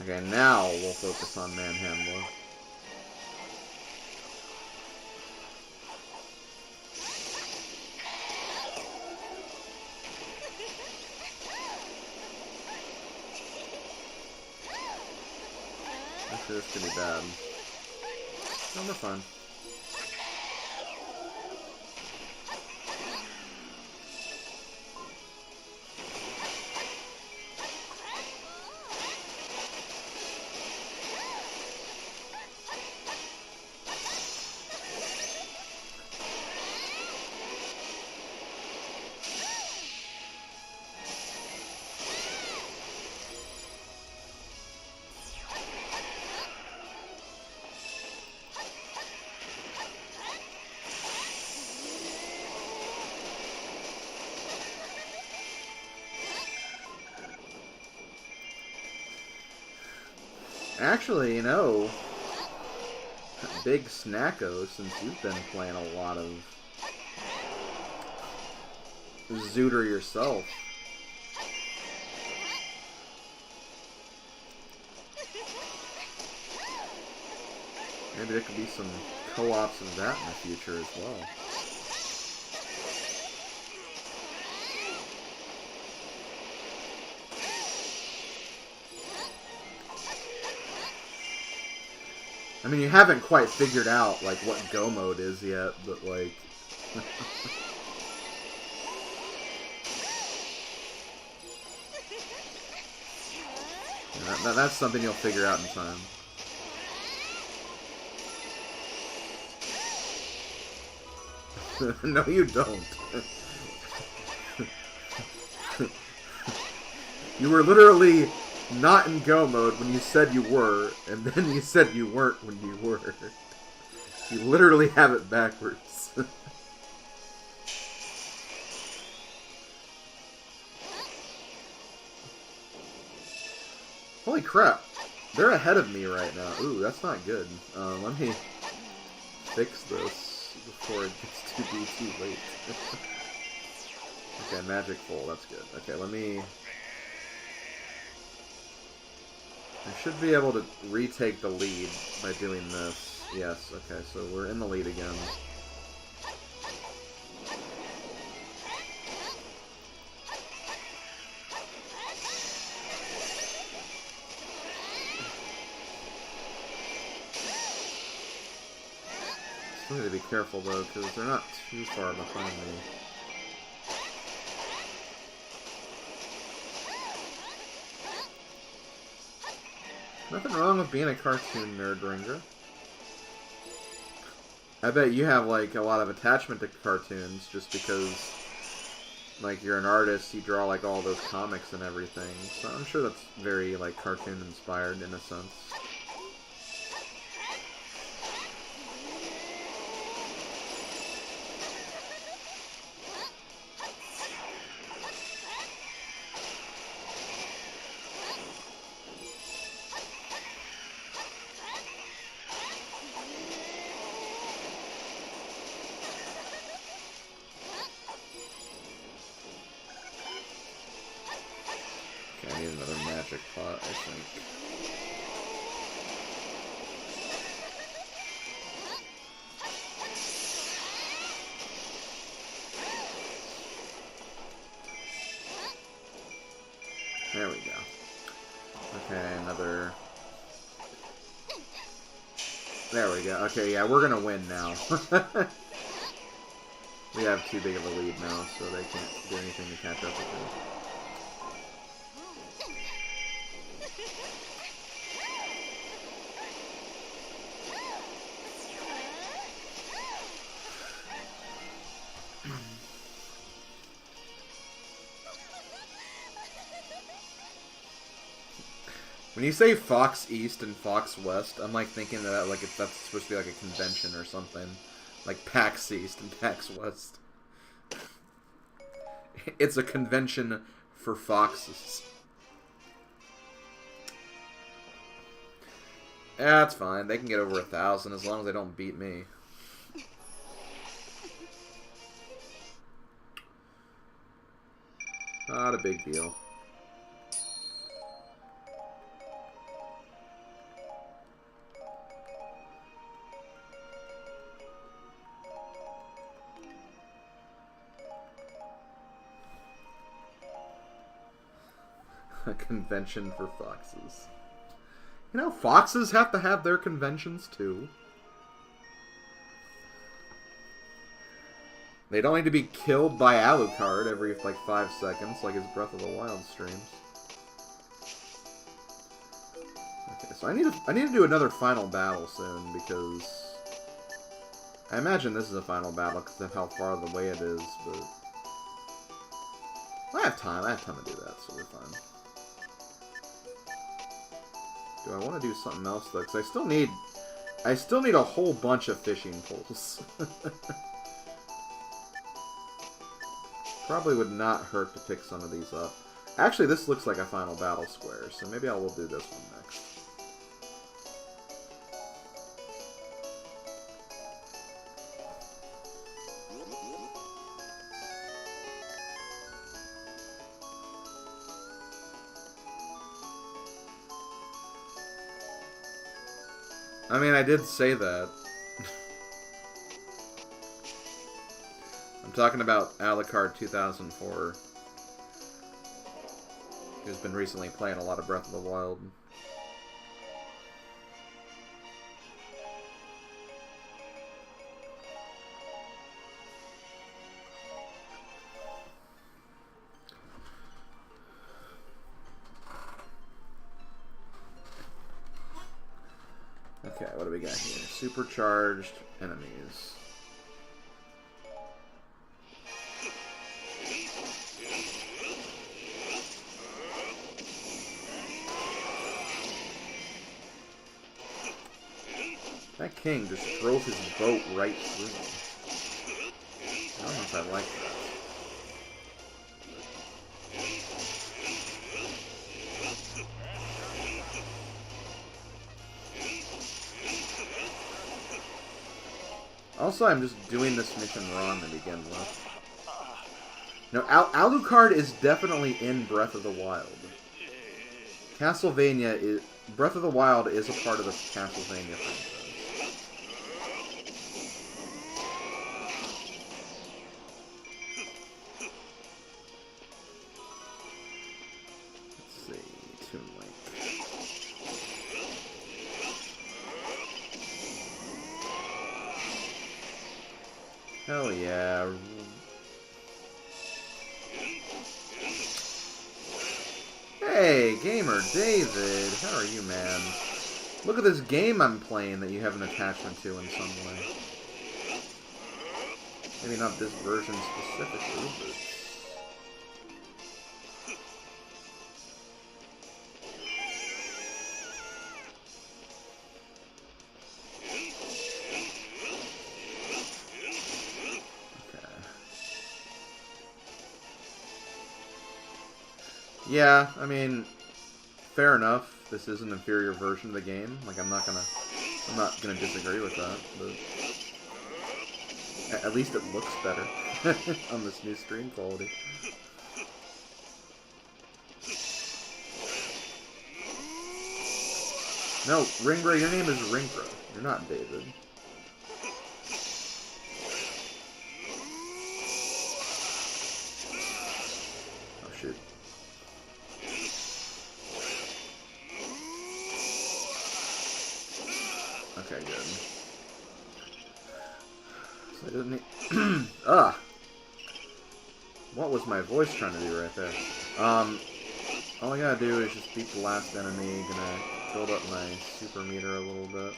Okay, now we'll focus on Manhandler. Actually, this could be bad. No, we're fine. Actually, you know, Big Snacko, since you've been playing a lot of Zooter yourself. Maybe there could be some co-ops of that in the future as well. I mean, you haven't quite figured out, like, what Go mode is yet, but, like... that's something you'll figure out in time. No, you don't. You were literally not in Go mode when you said you were, and then you said you weren't when you were. You literally have it backwards. Holy crap. They're ahead of me right now. Ooh, that's not good. Let me fix this before it gets to be too late. Okay, magic full. That's good. Okay, let me... I should be able to retake the lead by doing this. Yes, okay, so we're in the lead again. Still need to be careful though, because they're not too far behind me. Nothing wrong with being a cartoon nerd, Ringer. I bet you have, like, a lot of attachment to cartoons just because, like, you're an artist, you draw, like, all those comics and everything. So I'm sure that's very, like, cartoon-inspired in a sense. I need another magic pot, I think. There we go. Okay, another... There we go. Okay, yeah, we're gonna win now. We have too big of a lead now, so they can't do anything to catch up with them. When you say Fox East and Fox West, I'm like thinking that like that's supposed to be like a convention or something, like PAX East and PAX West. It's a convention for foxes. Yeah, that's fine. They can get over 1,000 as long as they don't beat me. Not a big deal. A convention for foxes. You know, foxes have to have their conventions too. They don't need to be killed by Alucard every like 5 seconds, like his Breath of the Wild streams. Okay, so I need to do another final battle soon because I imagine this is a final battle because of how far the way it is, but I have time. I have time to do that, so we're fine. Do I want to do something else though? Because I still need a whole bunch of fishing poles. Probably would not hurt to pick some of these up. Actually, this looks like a final battle square, so maybe I will do this one next. I mean, I did say that. I'm talking about Alucard 2004. Who's been recently playing a lot of Breath of the Wild. Okay, what do we got here? Supercharged enemies. That king just drove his boat right through me. I don't know if I like that. Also, I'm just doing this mission wrong to begin with. No, Alucard is definitely in Breath of the Wild. Castlevania is... Breath of the Wild is a part of the Castlevania franchise. Let's see... Toon Link. Hell yeah. Hey, Gamer David, how are you, man? Look at this game I'm playing that you have an attachment to in some way. Maybe not this version specifically, but... Yeah, I mean, fair enough. This is an inferior version of the game. Like, I'm not gonna disagree with that. But at least it looks better on this new stream quality. No, Ringra, your name is Ringra. You're not David. Oh shoot. Okay, good. So I didn't need... Ugh! What was my voice trying to do right there? All I gotta do is just beat the last enemy, gonna build up my super meter a little bit.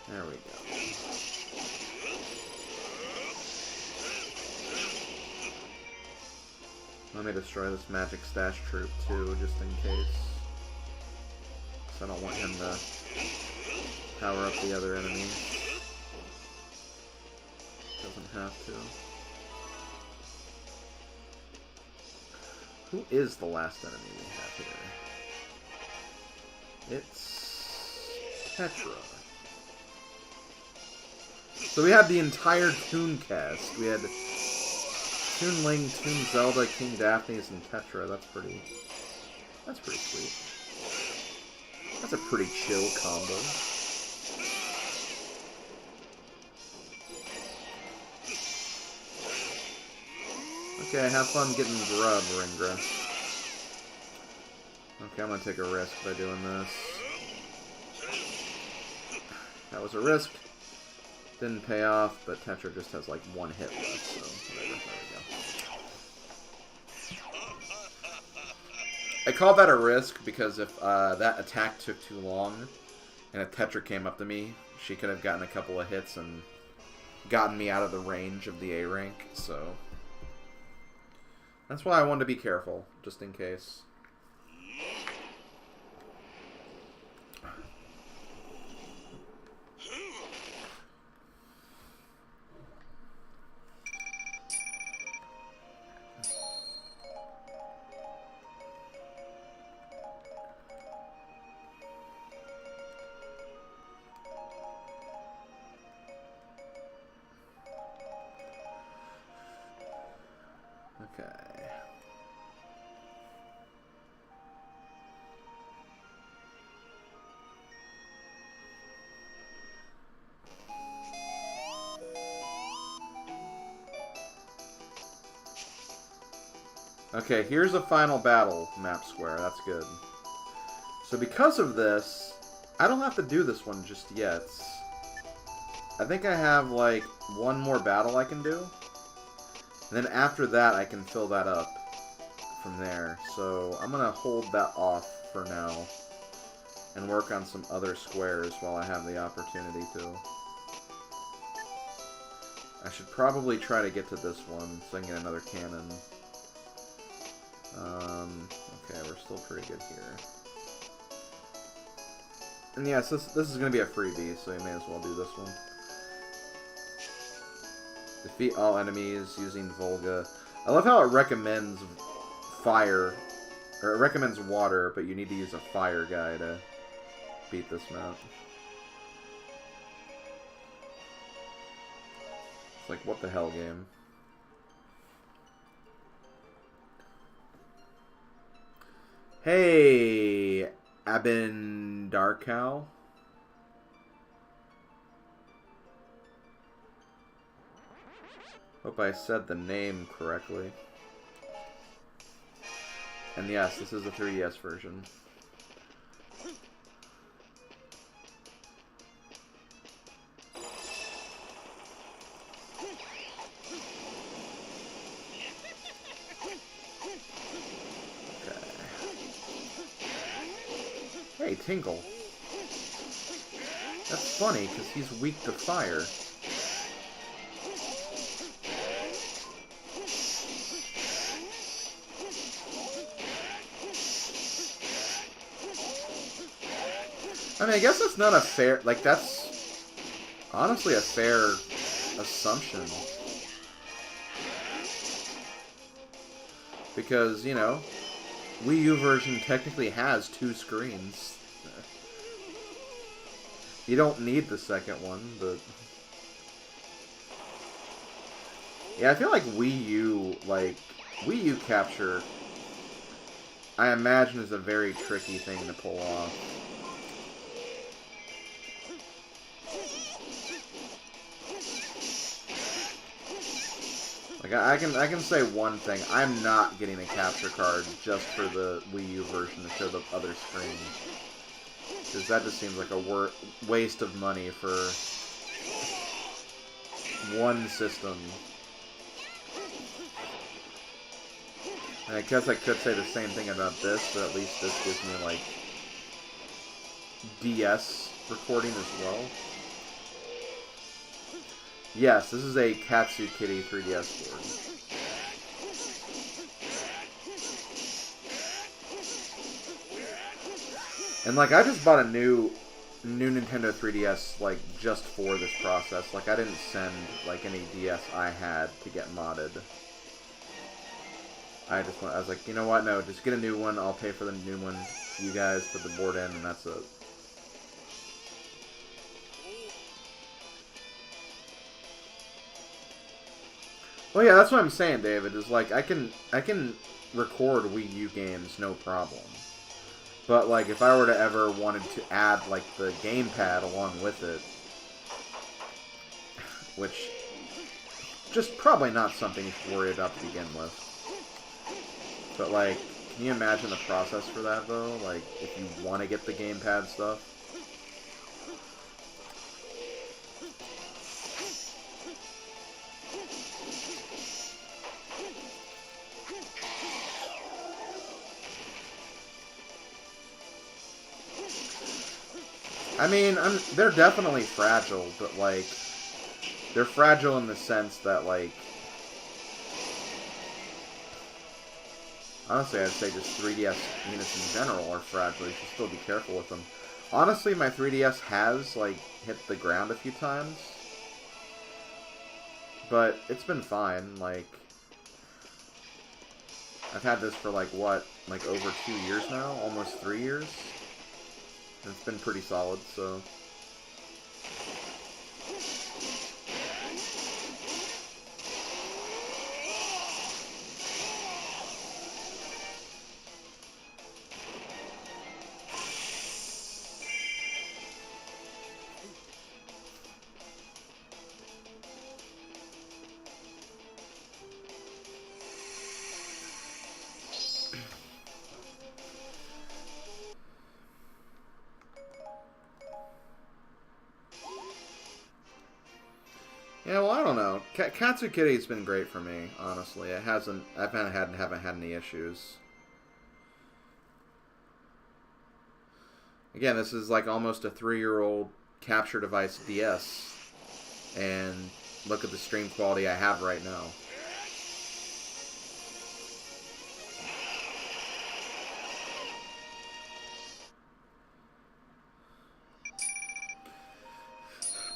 There we go. Let me destroy this magic stash troop too, just in case. Because I don't want him to power up the other enemies. Doesn't have to. Who is the last enemy we have here? It's Tetra. So we have the entire Toon cast. We had Toon Ling, Toon Zelda, King Daphne's, and Tetra. That's pretty sweet. That's a pretty chill combo. Okay, have fun getting grub, Ringra. Okay, I'm gonna take a risk by doing this. That was a risk. Didn't pay off, but Tetra just has like one hit left, so whatever. There we go. I call that a risk because if that attack took too long, and if Tetra came up to me, she could have gotten a couple of hits and gotten me out of the range of the A rank, so... That's why I wanted to be careful, just in case. Okay. Okay, here's a final battle map square. That's good. So because of this, I don't have to do this one just yet. I think I have, like, one more battle I can do. And then after that, I can fill that up from there. So I'm going to hold that off for now and work on some other squares while I have the opportunity to. I should probably try to get to this one so I can get another cannon. Okay, we're still pretty good here. And yes, this is going to be a freebie, so you may as well do this one. Defeat all enemies using Volga. I love how it recommends fire, or it recommends water, but you need to use a fire guy to beat this map. It's like, what the hell, game? Hey, Abin Darkow. Hope I said the name correctly. And yes, this is a 3DS version. Hey, Tingle. That's funny, because he's weak to fire. I mean, I guess that's not a fair... Like, that's honestly a fair assumption. Because, you know, Wii U version technically has 2 screens. You don't need the second one, but... Yeah, I feel like Wii U capture, I imagine, is a very tricky thing to pull off. Like, I can say one thing. I'm not getting a capture card just for the Wii U version to show the other screen. Because that just seems like a waste of money for one system. And I guess I could say the same thing about this, but at least this gives me, like, DS recording as well. Yes, this is a Katsu Kitty 3DS board. And, like, I just bought a new Nintendo 3DS, like, just for this process. Like, I didn't send, like, any DS I had to get modded. I was like, you know what, no, just get a new one, I'll pay for the new one. You guys put the board in, and that's it. Well, yeah, that's what I'm saying, David, is, like, I can record Wii U games, no problem. But, like, if I were to ever wanted to add, like, the gamepad along with it, which, just probably not something you should worry about to begin with. But, like, can you imagine the process for that, though? Like, if you want to get the gamepad stuff? I mean, they're definitely fragile, but, like, they're fragile in the sense that, like, honestly, I'd say just 3DS units in general are fragile. You should still be careful with them. Honestly, my 3DS has, like, hit the ground a few times. But it's been fine. Like, I've had this for, like, what? Like, over 2 years now? Almost 3 years? And it's been pretty solid, so... Yeah, well, I don't know. Katsu Kitty's been great for me, honestly. It hasn't. Haven't had any issues. Again, this is like almost a 3-year-old capture device DS, and look at the stream quality I have right now.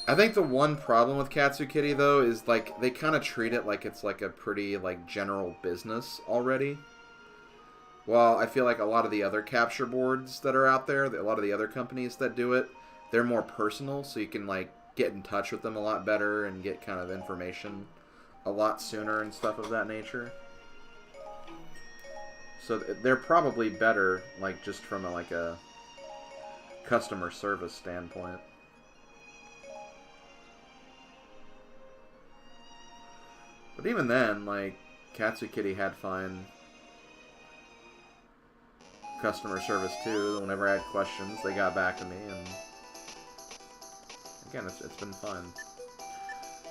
I think the one problem with Katsu Kitty, though, is, like, they kind of treat it like it's, like, a pretty, like, general business already. Well, I feel like a lot of the other capture boards that are out there, a lot of the other companies that do it, they're more personal, so you can, like, get in touch with them a lot better and get kind of information a lot sooner and stuff of that nature. So they're probably better, like, just from, a customer service standpoint. But even then, like, Katsu Kitty had fine customer service too. Whenever I had questions, they got back to me, and again, it's been fun.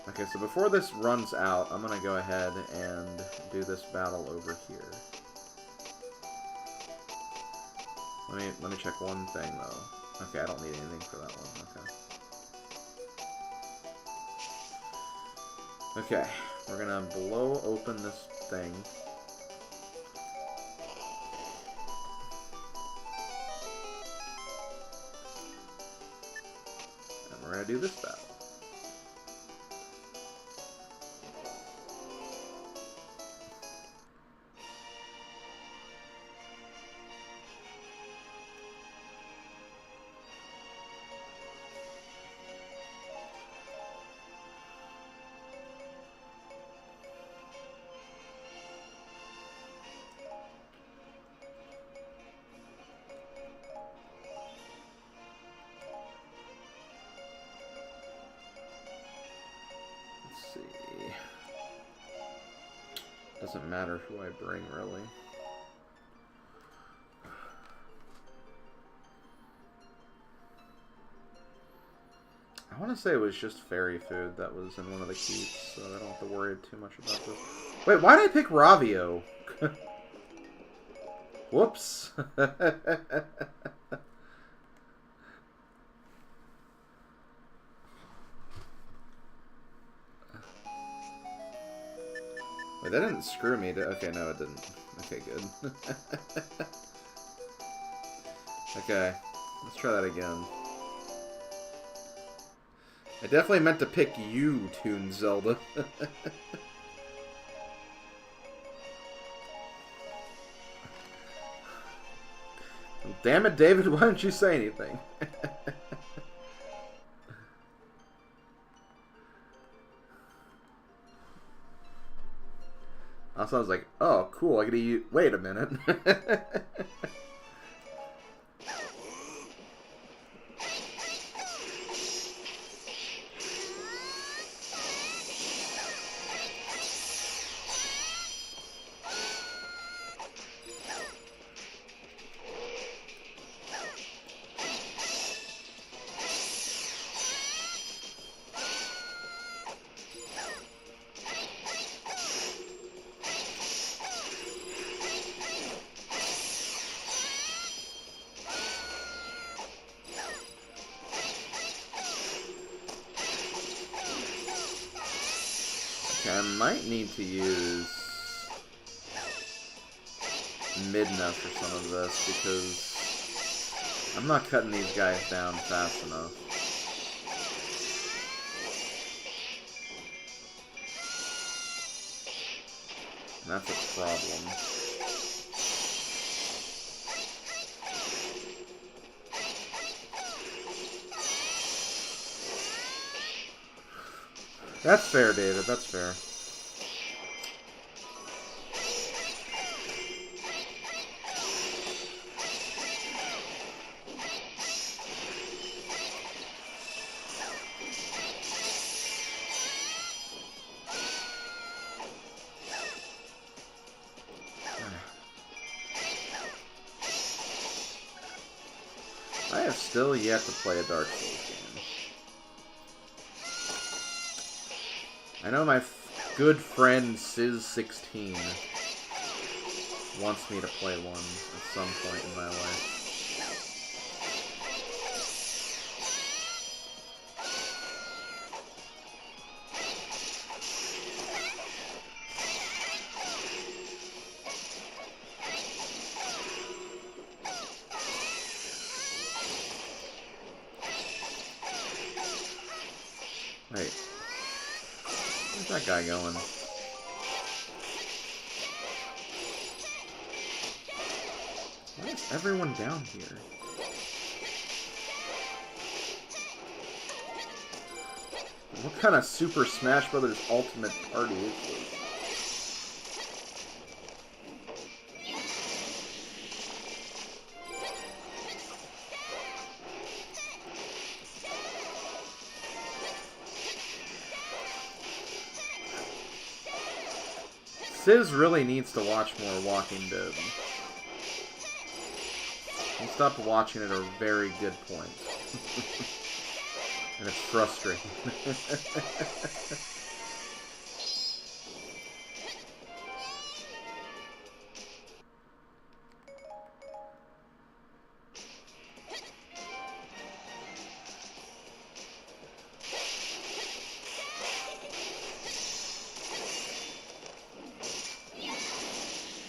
Okay, so before this runs out, I'm gonna go ahead and do this battle over here. Let me check one thing though. Okay, I don't need anything for that one. Okay. Okay, we're gonna blow open this thing. And we're gonna do this battle. Doesn't matter who I bring, really. I want to say it was just fairy food that was in one of the keeps, so I don't have to worry too much about this. Wait, why did I pick Ravio? Whoops. Wait, that didn't screw me. Okay, no, it didn't. Okay, good. Okay, let's try that again. I definitely meant to pick you, Toon Zelda. Well, damn it, David, why didn't you say anything? Also, I was like, oh, cool, I get to use... Wait a minute. I might need to use Midna for some of this, because I'm not cutting these guys down fast enough. And that's a problem. That's fair, David. That's fair. I have still yet to play a Dark Souls game. I know my good friend Sizz16 wants me to play one at some point in my life. Wait. Where's that guy going? Why is everyone down here? What kind of Super Smash Brothers Ultimate Party is this? Sizz really needs to watch more Walking Dead. He stopped watching at a very good point. And it's frustrating.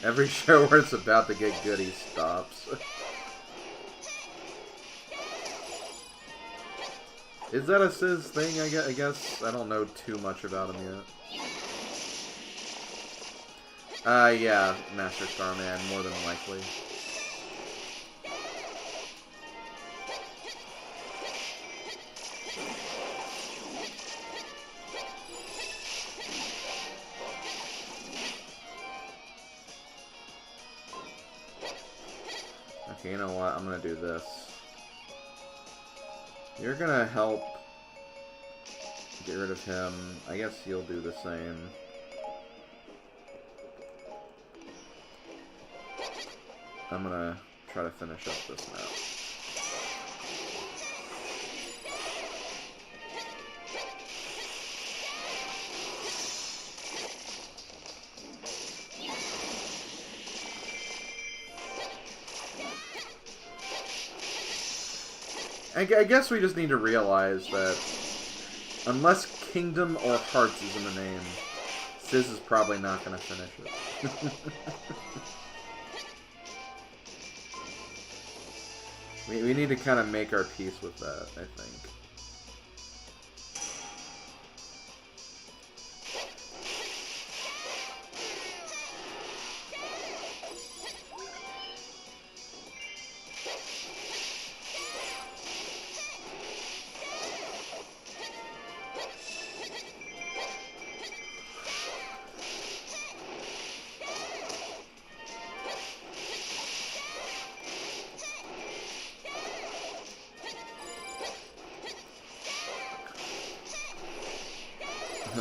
Every show where it's about to get good, he stops. Is that a Sizz thing, I guess? I don't know too much about him yet. Yeah, Master Starman, more than likely. Okay, you know what? I'm gonna do this. You're gonna help get rid of him. I guess you'll do the same. I'm gonna try to finish up this map. I guess we just need to realize that unless Kingdom or Hearts is in the name, Sizz is probably not going to finish it. we need to kind of make our peace with that, I think.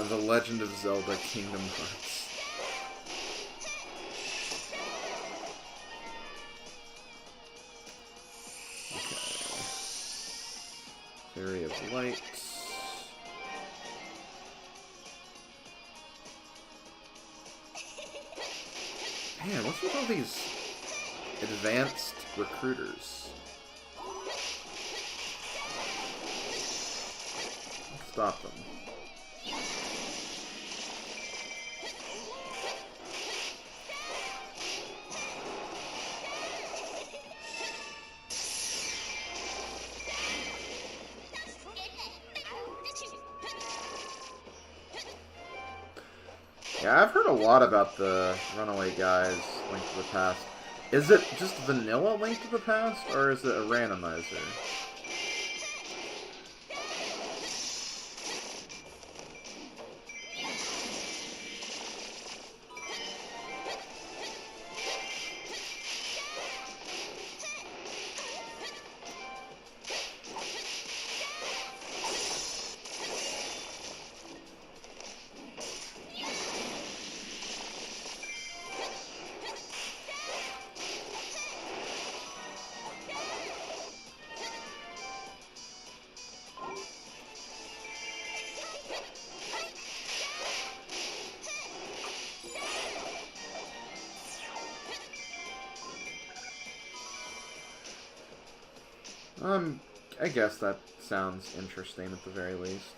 The Legend of Zelda Kingdom Hearts. Okay. Fairy of Light. Man, what's with all these advanced recruiters? Let's stop them. Yeah, I've heard a lot about the Runaway Guys Link to the Past. Is it just vanilla Link to the Past, or is it a randomizer? I guess that sounds interesting at the very least.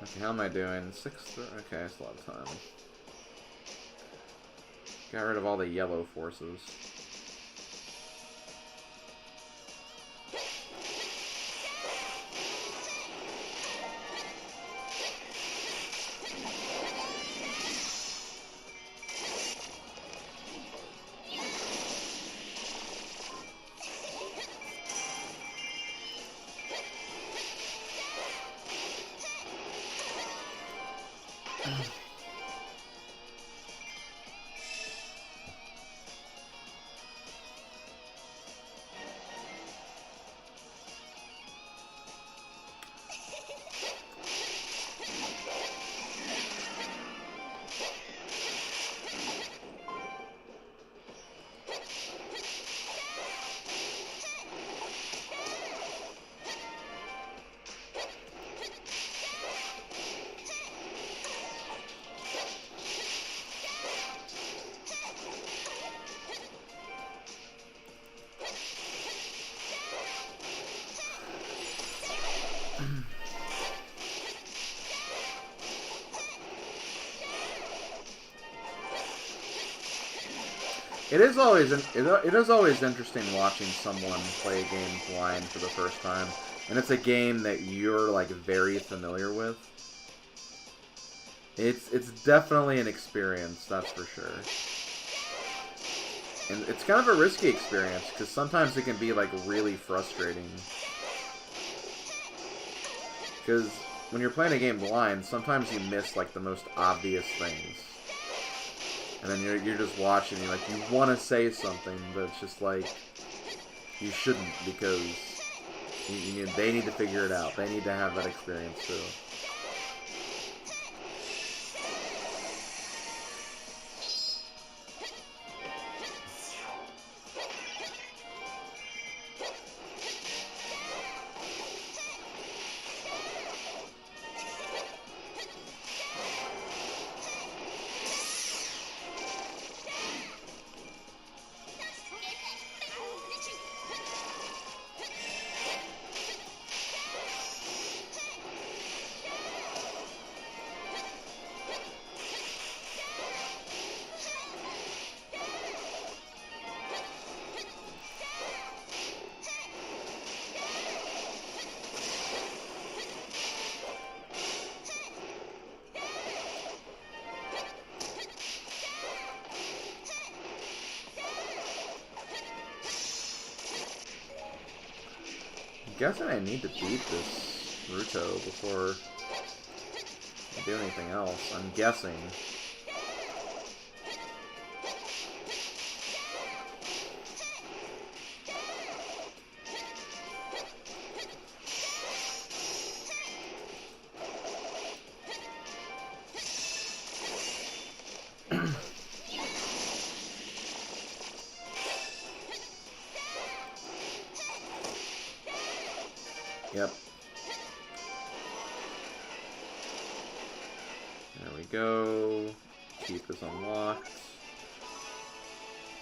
Okay, how am I doing? 6th? Okay, that's a lot of time. Got rid of all the yellow forces. It is always interesting watching someone play a game blind for the first time, and it's a game that you're like very familiar with. It's definitely an experience, that's for sure. And it's kind of a risky experience because sometimes it can be like really frustrating. Because when you're playing a game blind, sometimes you miss like the most obvious things. And then you're just watching, you're like, you want to say something, but it's just like, you shouldn't, because they need to figure it out. They need to have that experience too. guessing I need to beat this Ruto before I do anything else. I'm guessing. Yep. There we go. Keep this unlocked.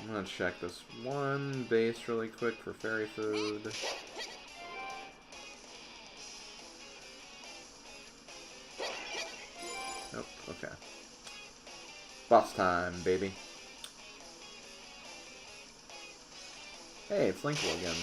I'm gonna check this one base really quick for fairy food. Nope, okay. Boss time, baby. Hey, it's Linkle again.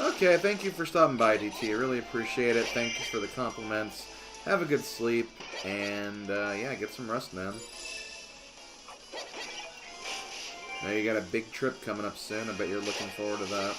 Okay, thank you for stopping by, DT. I really appreciate it. Thank you for the compliments. Have a good sleep, and yeah, get some rest, man. Now you got a big trip coming up soon. I bet you're looking forward to that.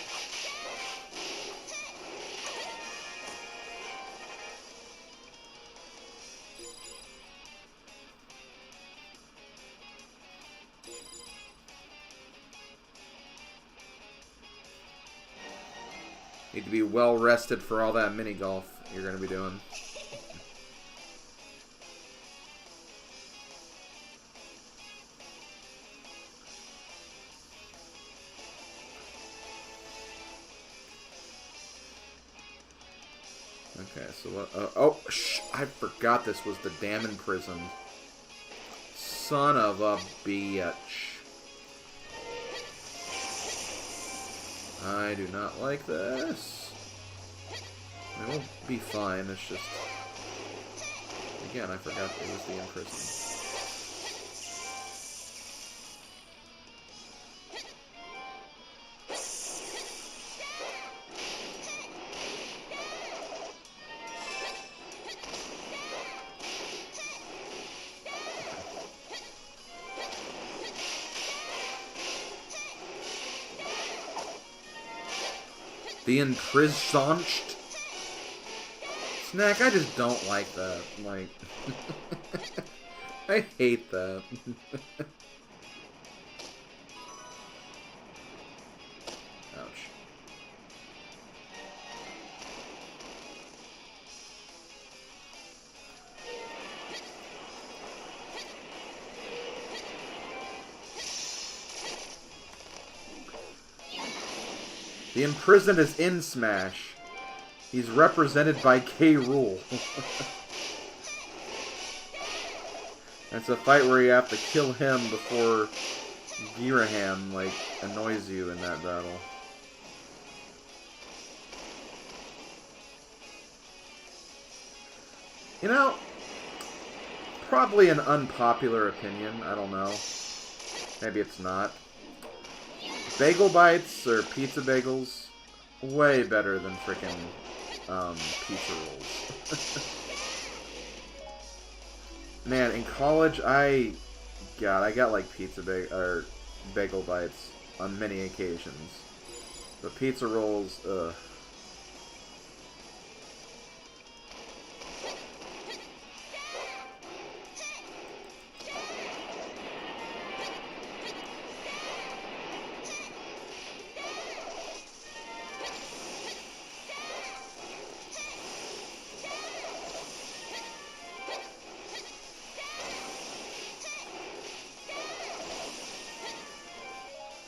Need to be well rested for all that mini golf you're going to be doing. Okay, so what? Oh, I forgot this was the dam in prison. Son of a bitch. I do not like this. It will be fine, it's just... Again, I forgot it was the in prison. The imprisoned snack. I just don't like that. Like, I hate that. Ouch. The imprisoned is in Smash. He's represented by Hyrule. It's a fight where you have to kill him before Girahan, like, annoys you in that battle. You know, probably an unpopular opinion, I don't know. Maybe it's not. Bagel bites or pizza bagels, way better than frickin' pizza rolls. Man, in college, I got like bagel bites on many occasions, but pizza rolls, ugh.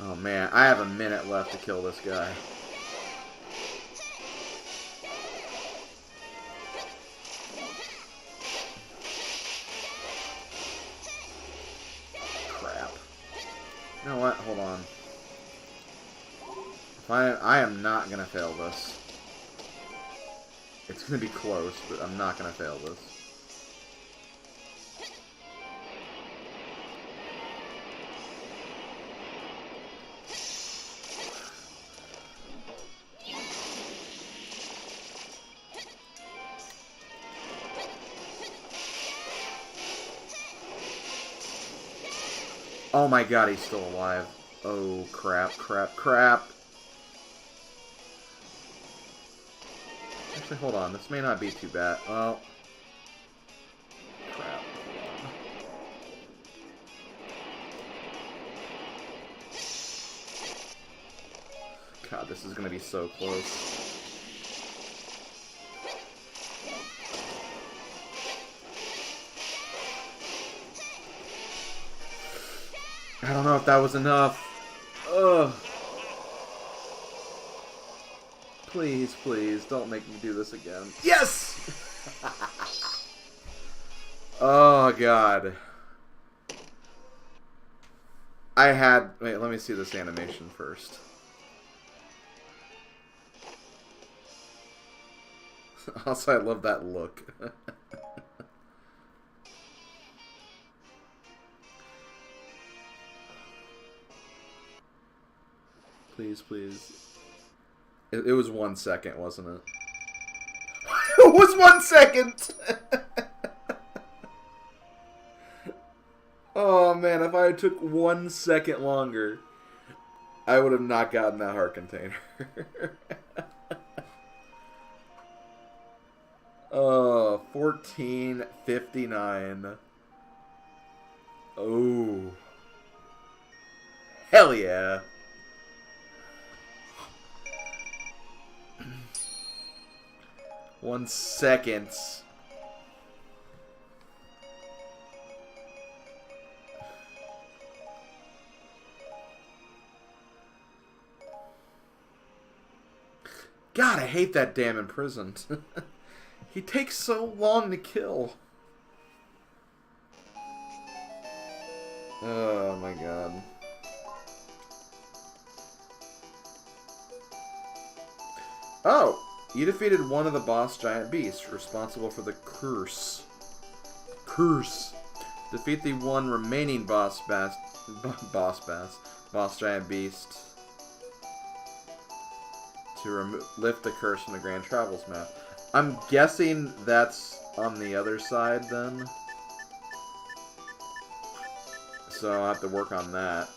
Oh man, I have a minute left to kill this guy. Crap. You know what? Hold on. I am not gonna fail this. It's gonna be close, but I'm not gonna fail this. Oh my god, he's still alive. Oh, crap, crap, crap. Actually, hold on. This may not be too bad. Well... Crap. God, this is gonna be so close. I don't know if that was enough. Ugh. Please, please, don't make me do this again. Yes! Oh, God. I had... Wait, let me see this animation first. Also, I love that look. Please, please. It was 1 second, wasn't it? It was 1 second! Oh, man, if I took 1 second longer, I would have not gotten that heart container. Oh, 14:59. Oh. Hell yeah. One second. God, I hate that damn imprisoned. He takes so long to kill. Oh my god. Oh! You defeated one of the boss giant beasts, responsible for the curse. Curse. Defeat the one remaining boss giant beast to lift the curse from the Grand Travels map. I'm guessing that's on the other side then. So I'll have to work on that.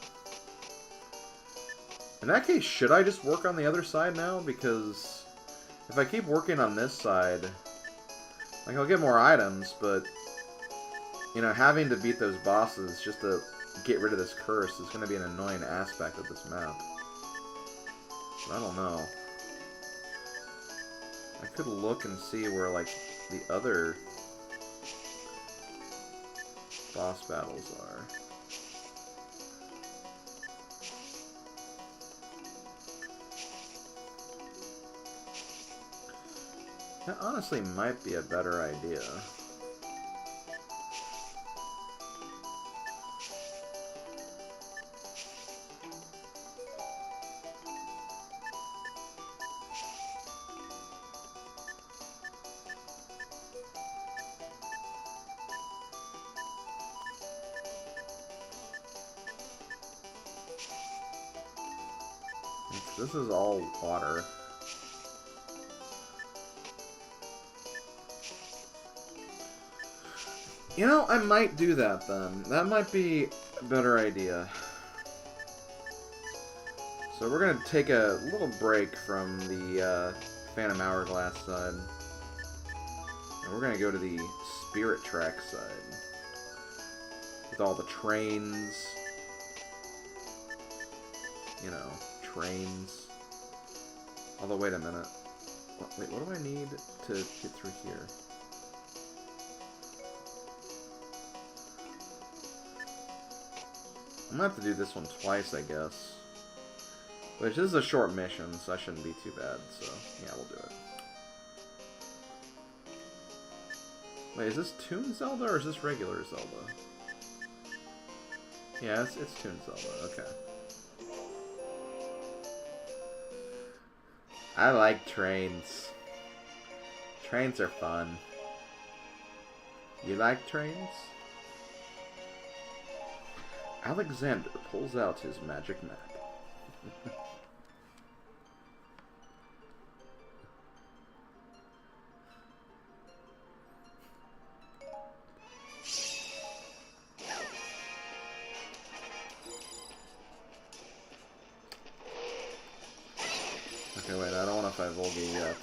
In that case, should I just work on the other side now? Because if I keep working on this side, like, I'll get more items, but, you know, having to beat those bosses just to get rid of this curse is going to be an annoying aspect of this map. But I don't know. I could look and see where, like, the other boss battles are. That honestly might be a better idea. This is all water. You know, I might do that then. That might be a better idea. So we're going to take a little break from the Phantom Hourglass side. And we're going to go to the Spirit Track side. With all the trains. You know, trains. Although, wait a minute. Wait, what do I need to get through here? I'm gonna have to do this one twice, I guess. Which is a short mission, so that shouldn't be too bad, so yeah, we'll do it. Wait, is this Toon Zelda or is this regular Zelda? Yeah, it's Toon Zelda, okay. I like trains. Trains are fun. You like trains? Alexander pulls out his magic map. Okay, wait, I don't want to fight Volga yet.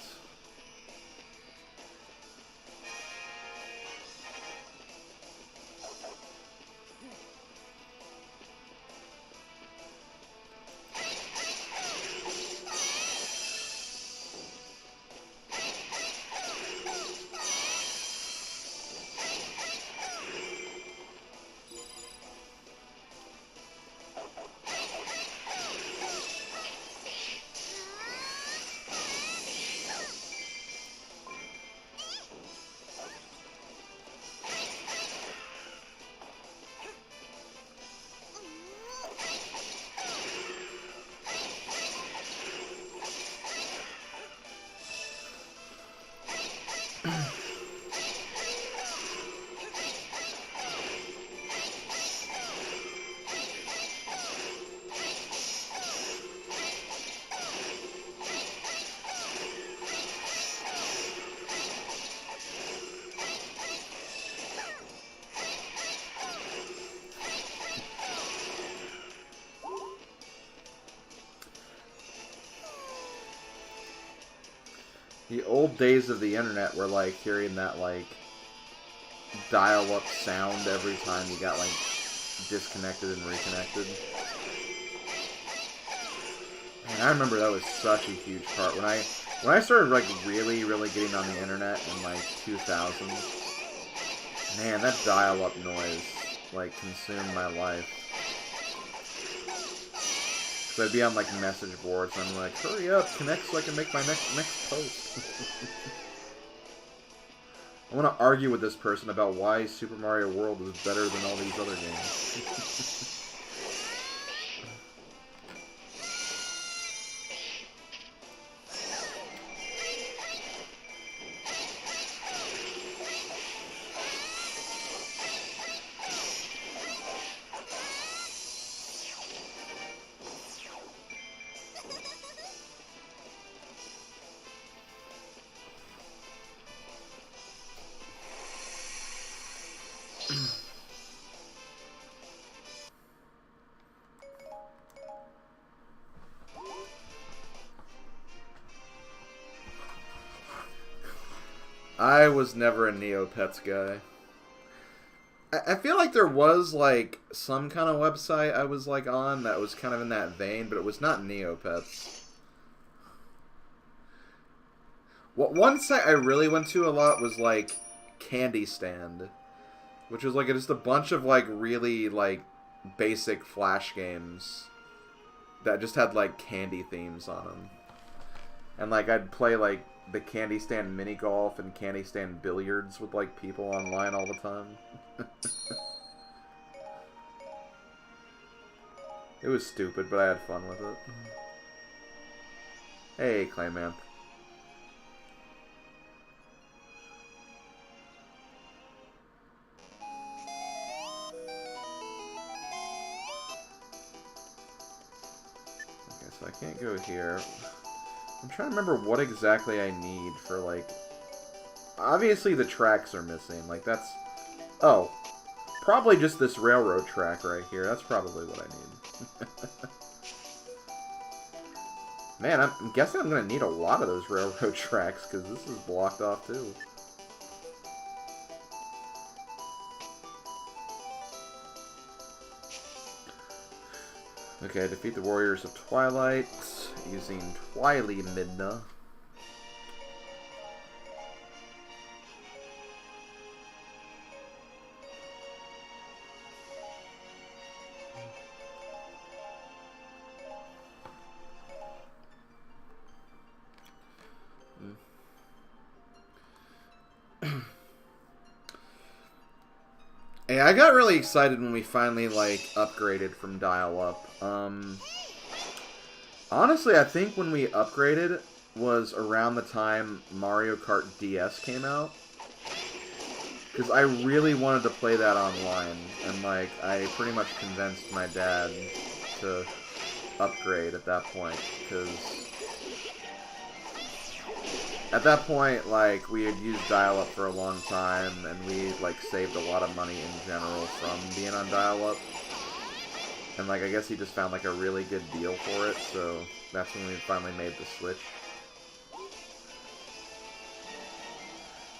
The old days of the internet were like hearing that like dial-up sound every time you got like disconnected and reconnected. Man, I remember that was such a huge part when I started like really getting on the internet in like 2000. Man, that dial-up noise like consumed my life. So I'd be on like message boards and I'm like, hurry up, connect so I can make my next post. I want to argue with this person about why Super Mario World is better than all these other games. I was never a Neopets guy. I feel like there was like some kind of website I was like on that was kind of in that vein, but it was not Neopets. What one site I really went to a lot was like Candy Stand, which was like just a bunch of like really like basic Flash games that just had like candy themes on them, and like I'd play like the Candy Stand mini golf and Candy Stand billiards with like people online all the time. It was stupid, but I had fun with it. Hey, Clayman. Okay, so I can't go here. I'm trying to remember what exactly I need for, like... Obviously the tracks are missing. Like, that's... Oh. Probably just this railroad track right here. That's probably what I need. Man, I'm guessing I'm going to need a lot of those railroad tracks, because this is blocked off, too. Okay, defeat the Warriors of Twilight using Twily Midna. Hey, I got really excited when we finally, like, upgraded from dial-up. Honestly, I think when we upgraded, was around the time Mario Kart DS came out. Because I really wanted to play that online, and, like, I pretty much convinced my dad to upgrade at that point, because at that point, like, we had used dial-up for a long time, and we, like, saved a lot of money in general from being on dial-up. And, like, I guess he just found, like, a really good deal for it, so that's when we finally made the switch.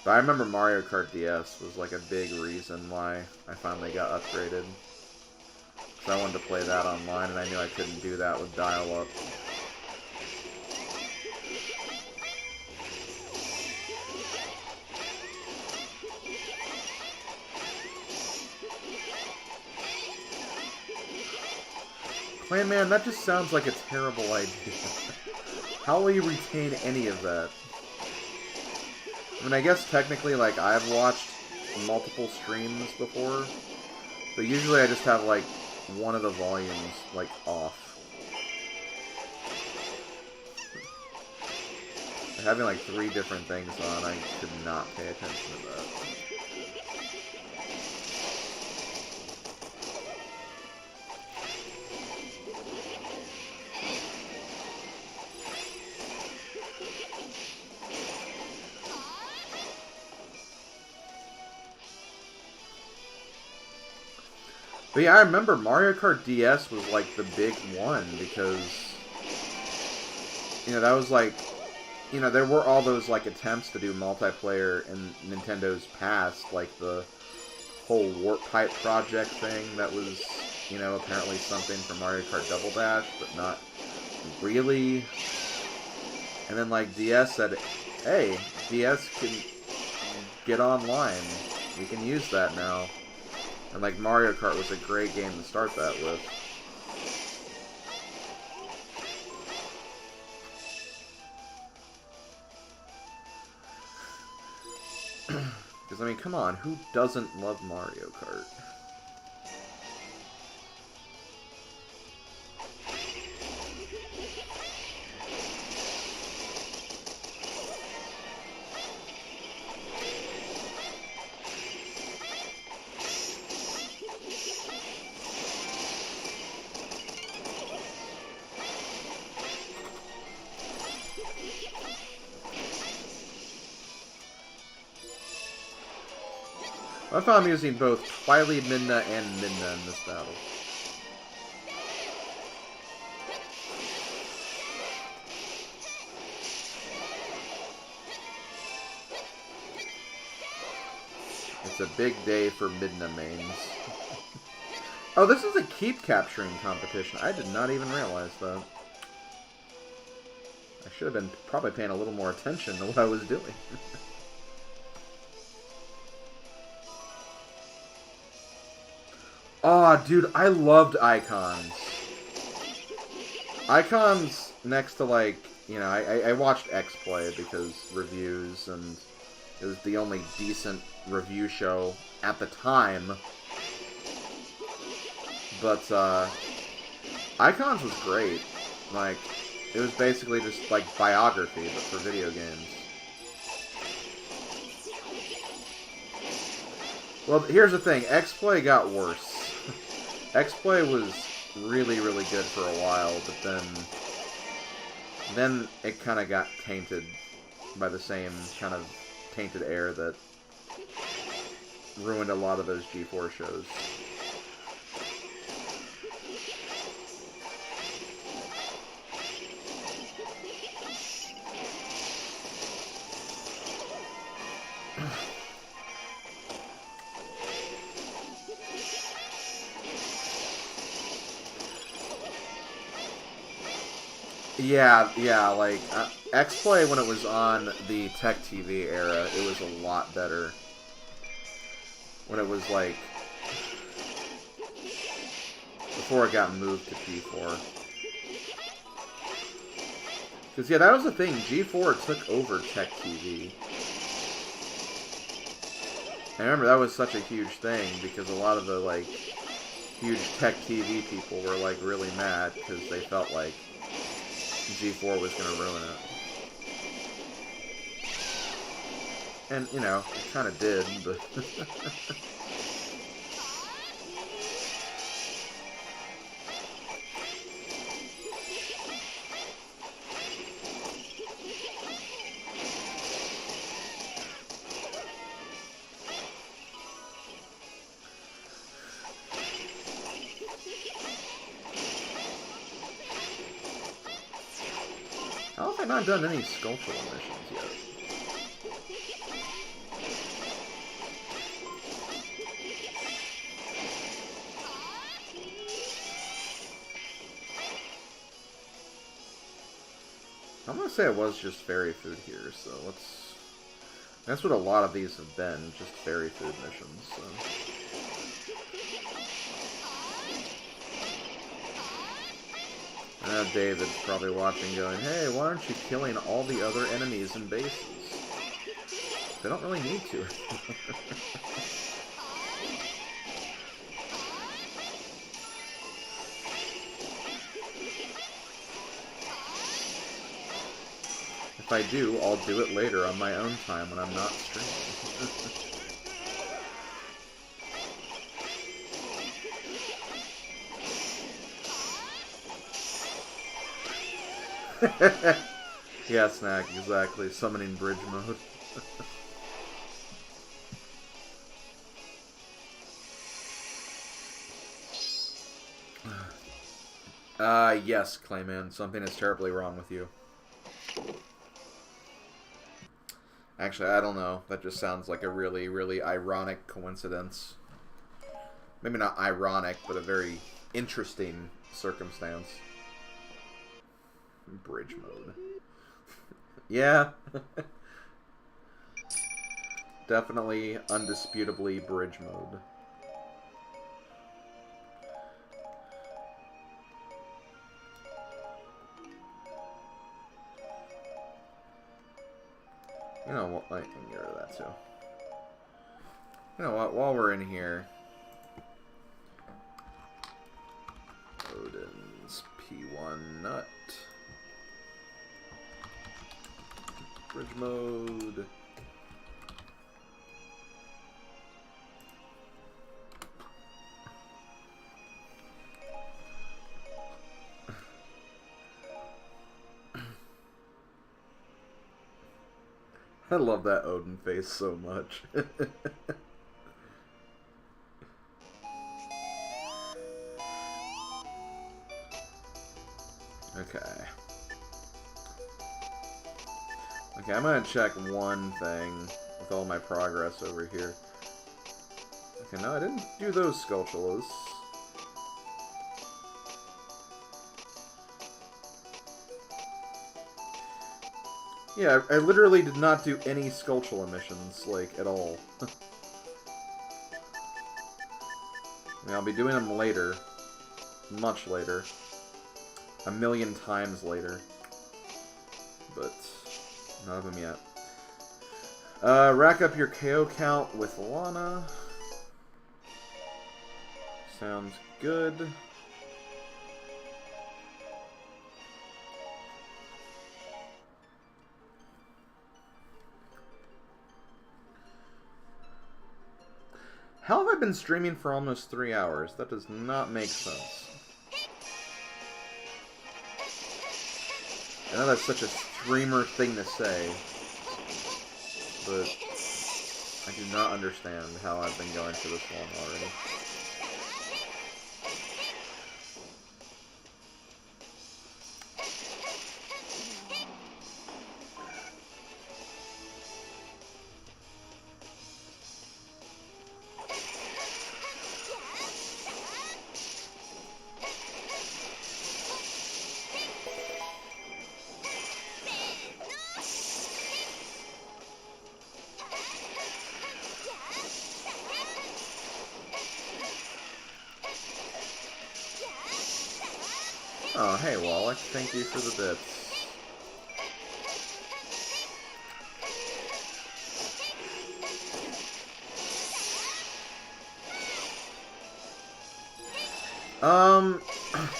But I remember Mario Kart DS was, like, a big reason why I finally got upgraded. Because I wanted to play that online, and I knew I couldn't do that with dial-up. Man, that just sounds like a terrible idea. How will you retain any of that? I mean, I guess technically, like, I've watched multiple streams before, but usually I just have, like, one of the volumes, like, off. Having, like, 3 different things on, I could not pay attention to that. But yeah, I remember Mario Kart DS was, like, the big one, because, you know, that was, like, you know, there were all those, like, attempts to do multiplayer in Nintendo's past, like the whole Warp Pipe project thing that was, you know, apparently something for Mario Kart Double Dash, but not really. And then, like, DS said, hey, DS can get online. We can use that now. And, like, Mario Kart was a great game to start that with. Because, I mean, come on, who doesn't love Mario Kart? I found I'm using both Twily Midna and Midna in this battle. It's a big day for Midna mains. Oh, this is a keep capturing competition. I did not even realize that. I should have been probably paying a little more attention to what I was doing. Aw, oh, dude, I loved Icons. Icons next to, like, you know, I watched X-Play because reviews, and it was the only decent review show at the time. But, Icons was great. Like, it was basically just, like, biography, but for video games. Well, here's the thing. X-Play got worse. X-Play was really, really good for a while, but then it kind of got tainted by the same kind of tainted air that ruined a lot of those G4 shows. Yeah, like, X-Play, when it was on the Tech TV era, it was a lot better. When it was, like, before it got moved to G4. Because, yeah, that was the thing, G4 took over Tech TV. I remember that was such a huge thing, because a lot of the, like, huge Tech TV people were, like, really mad, because they felt like G4 was going to ruin it. And, you know, it kind of did, but... How have I not done any sculptural missions yet? I'm gonna say it was just fairy food here, so let's... That's what a lot of these have been, just fairy food missions, so... David's probably watching going, hey, why aren't you killing all the other enemies and bases? They don't really need to. If I do, I'll do it later on my own time when I'm not streaming. Yeah, Snack, exactly. Summoning bridge mode. Yes, Clayman. Something is terribly wrong with you. Actually, I don't know. That just sounds like a really, really ironic coincidence. Maybe not ironic, but a very interesting circumstance. Bridge mode. Yeah. Definitely, undisputably bridge mode. You know what? I can get rid of that too. You know what? While we're in here, Odin's P1 nut. Bridge mode. I love that Odin face so much. Okay. Okay, I'm gonna check one thing with all my progress over here. Okay, no, I didn't do those Skulltulas. Yeah, I literally did not do any Skulltula missions, like, at all. I mean, I'll be doing them later. Much later. A million times later. But none of them yet. Rack up your KO count with Lana. Sounds good. How have I been streaming for almost 3 hours? That does not make sense. I know that's such a streamer thing to say, but I do not understand how I've been going for this long already. Oh, hey, Wallach. Thank you for the bits.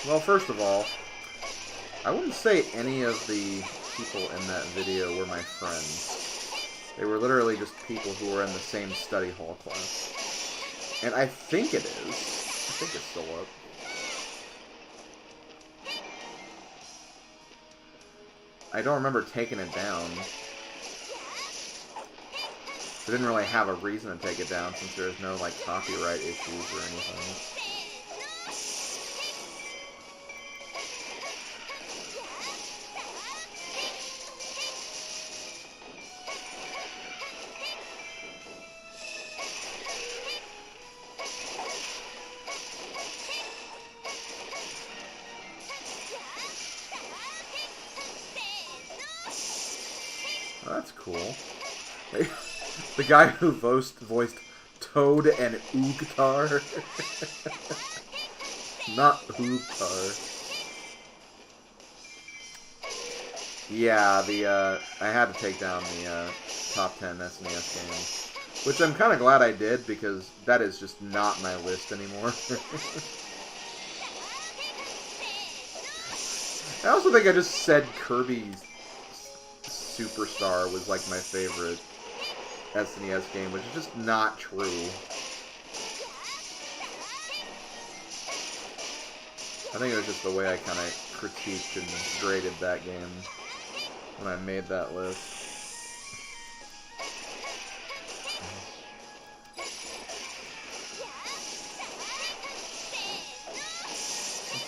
Well, first of all, I wouldn't say any of the people in that video were my friends. They were literally just people who were in the same study hall class. And I think it is. I think it's still up. I don't remember taking it down. I didn't really have a reason to take it down since there's no, like, copyright issues or anything. Oh, that's cool. The guy who voiced Toad and Oogtar. Not Oogtar. Yeah, I had to take down the top 10 SNES games. Which I'm kind of glad I did, because that is just not my list anymore. I also think I just said Kirby's Superstar was like my favorite SNES game, which is just not true. I think it was just the way I kind of critiqued and graded that game when I made that list.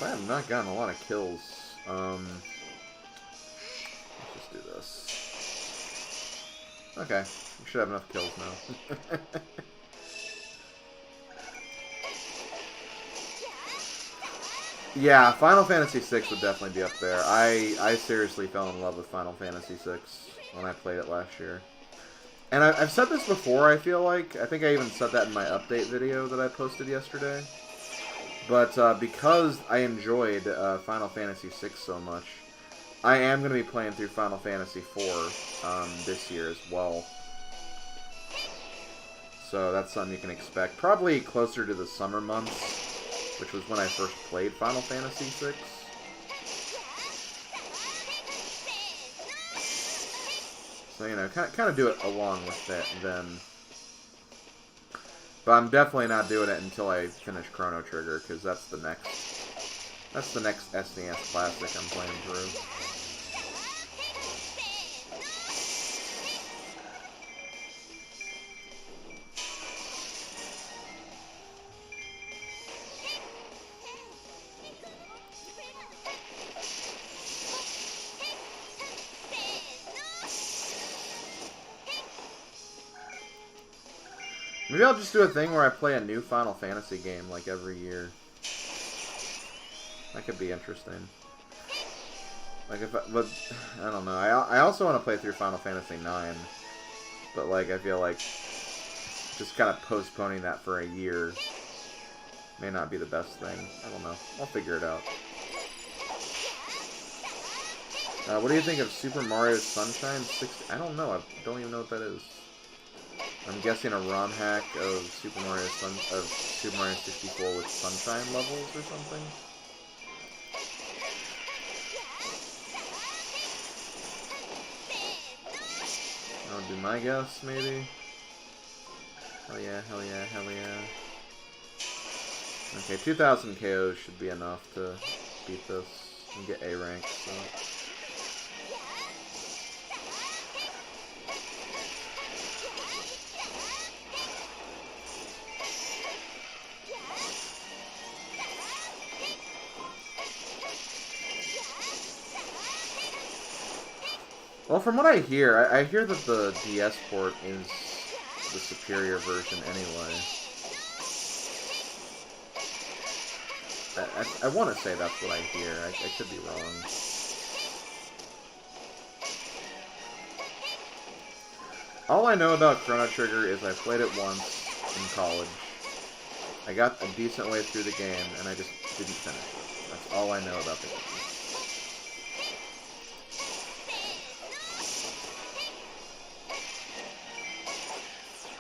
I have not gotten a lot of kills. Let's just do this. Okay, we should have enough kills now. Yeah, Final Fantasy VI would definitely be up there. I seriously fell in love with Final Fantasy VI when I played it last year. And I've said this before, I feel like. I think I even said that in my update video that I posted yesterday. But because I enjoyed Final Fantasy VI so much, I am going to be playing through Final Fantasy IV this year as well. So that's something you can expect. Probably closer to the summer months, which was when I first played Final Fantasy VI. So, you know, kind of do it along with that then. But I'm definitely not doing it until I finish Chrono Trigger, because that's the next SNES classic I'm playing through. Maybe I'll just do a thing where I play a new Final Fantasy game, like, every year. That could be interesting. Like, but, I don't know. I also want to play through Final Fantasy IX. But, like, I feel like just kind of postponing that for a year may not be the best thing. I don't know. I'll figure it out. What do you think of Super Mario Sunshine 60? I don't know. I don't even know what that is. I'm guessing a ROM hack of Super Mario 64 with Sunshine levels or something. That would be my guess, maybe. Hell yeah, hell yeah, hell yeah. Okay, 2,000 KOs should be enough to beat this and get A rank, so... Well, from what I hear, I hear that the DS port is the superior version anyway. I want to say that's what I hear. I could be wrong. All I know about Chrono Trigger is I played it once in college. I got a decent way through the game, and I just didn't finish it. That's all I know about the game.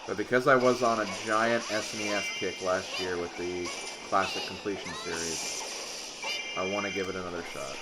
But because I was on a giant SNES kick last year with the Classic Completion series, I want to give it another shot.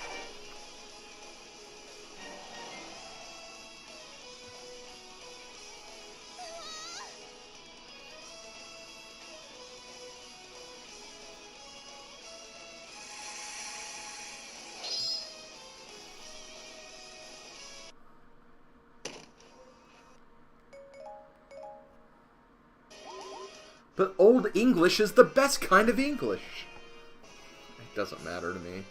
But Old English is the best kind of English. It doesn't matter to me.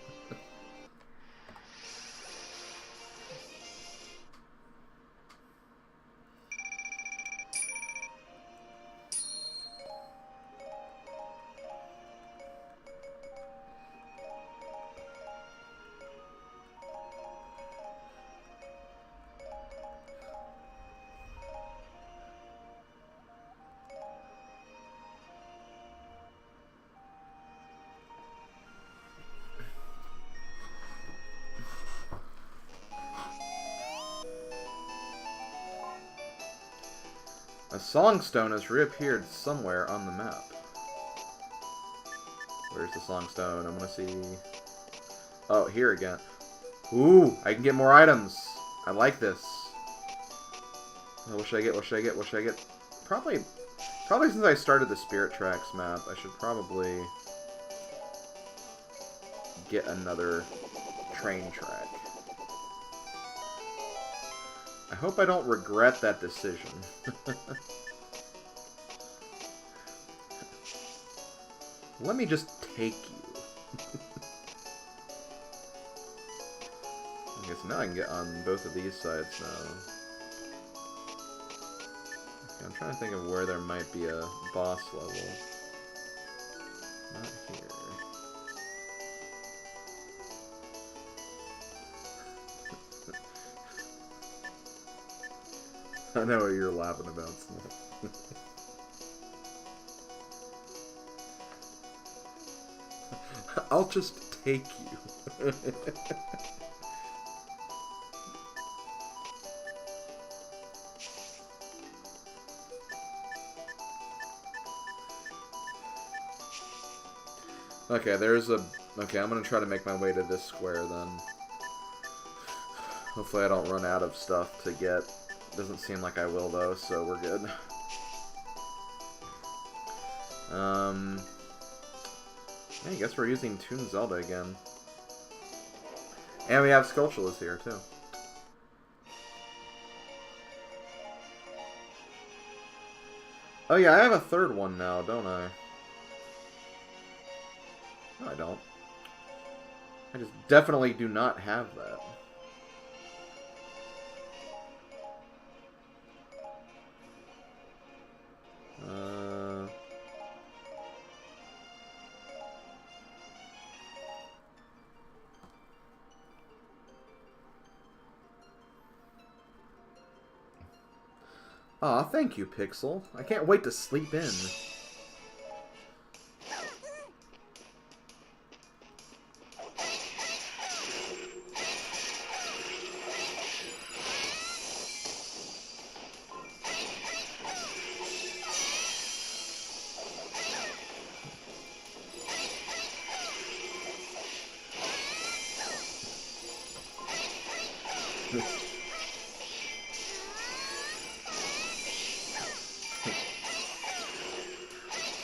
A songstone has reappeared somewhere on the map. Where's the songstone? I'm gonna see... Oh, here again. Ooh, I can get more items. I like this. Oh, what should I get? What should I get? What should I get? Probably since I started the Spirit Tracks map, I should probably get another train track. I hope I don't regret that decision. Let me just take you. I guess now I can get on both of these sides now. Okay, I'm trying to think of where there might be a boss level. Not here. I know what you're laughing about, Snap. I'll just take you. Okay, there's a... Okay, I'm gonna try to make my way to this square, then. Hopefully I don't run out of stuff to get. Doesn't seem like I will, though, so we're good. Yeah, I guess we're using Toon Zelda again. And we have Skulltulas here, too. Oh yeah, I have a third one now, don't I? No, I don't. I just definitely do not have that. Aw, thank you, Pixel. I can't wait to sleep in.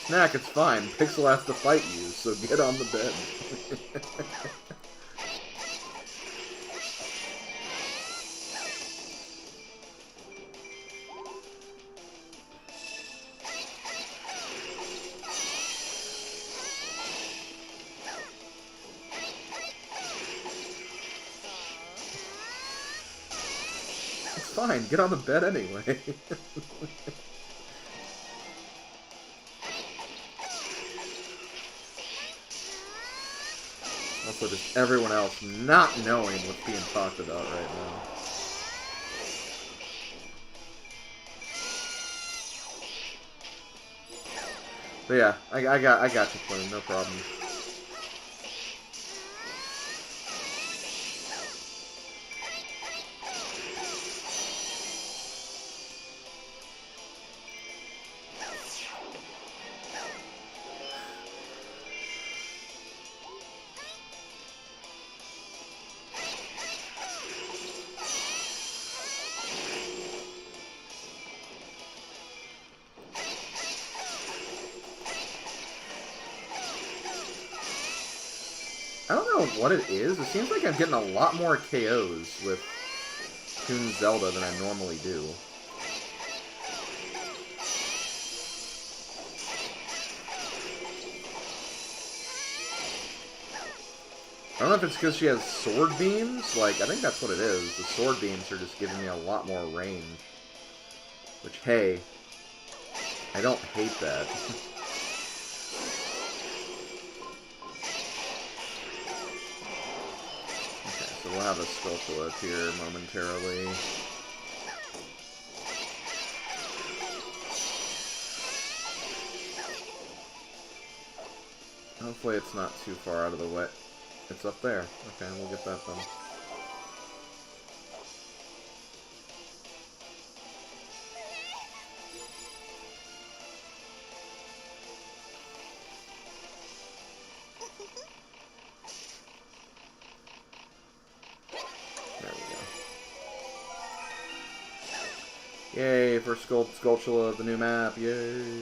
Snack, it's fine. Pixel has to fight you, so get on the bed. It's fine. Get on the bed anyway. Also, just everyone else not knowing what's being talked about right now. But yeah, I got you, Quinn. No problem. I don't know what it is. It seems like I'm getting a lot more KOs with Toon Zelda than I normally do. I don't know if it's because she has sword beams. Like, I think that's what it is. The sword beams are just giving me a lot more range. Which, hey, I don't hate that. Okay, so we'll have a Skulltula appear momentarily. Hopefully it's not too far out of the way. It's up there. Okay, we'll get that done. There we go. Yay, for Skulltula of the new map. Yay.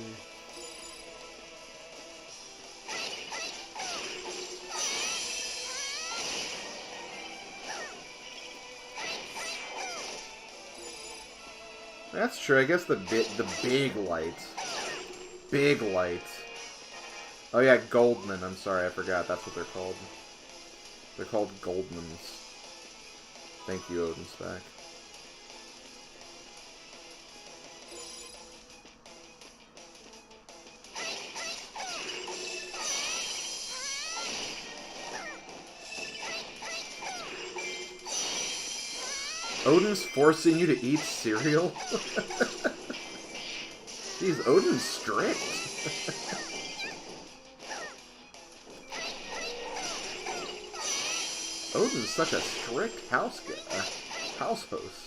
That's true. I guess the big lights. Big lights. Oh yeah, Goldman. I'm sorry, I forgot. That's what they're called. They're called Goldmans. Thank you, Odin Stack. Odin's forcing you to eat cereal? Jeez, Odin's strict. Odin's such a strict house host.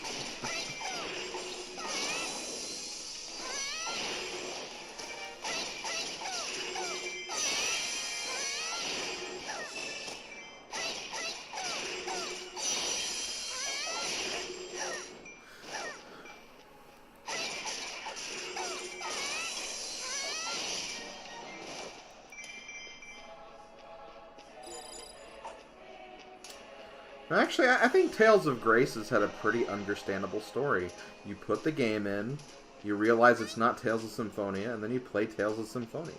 Actually, I think Tales of Graces had a pretty understandable story. You put the game in, you realize it's not Tales of Symphonia, and then you play Tales of Symphonia.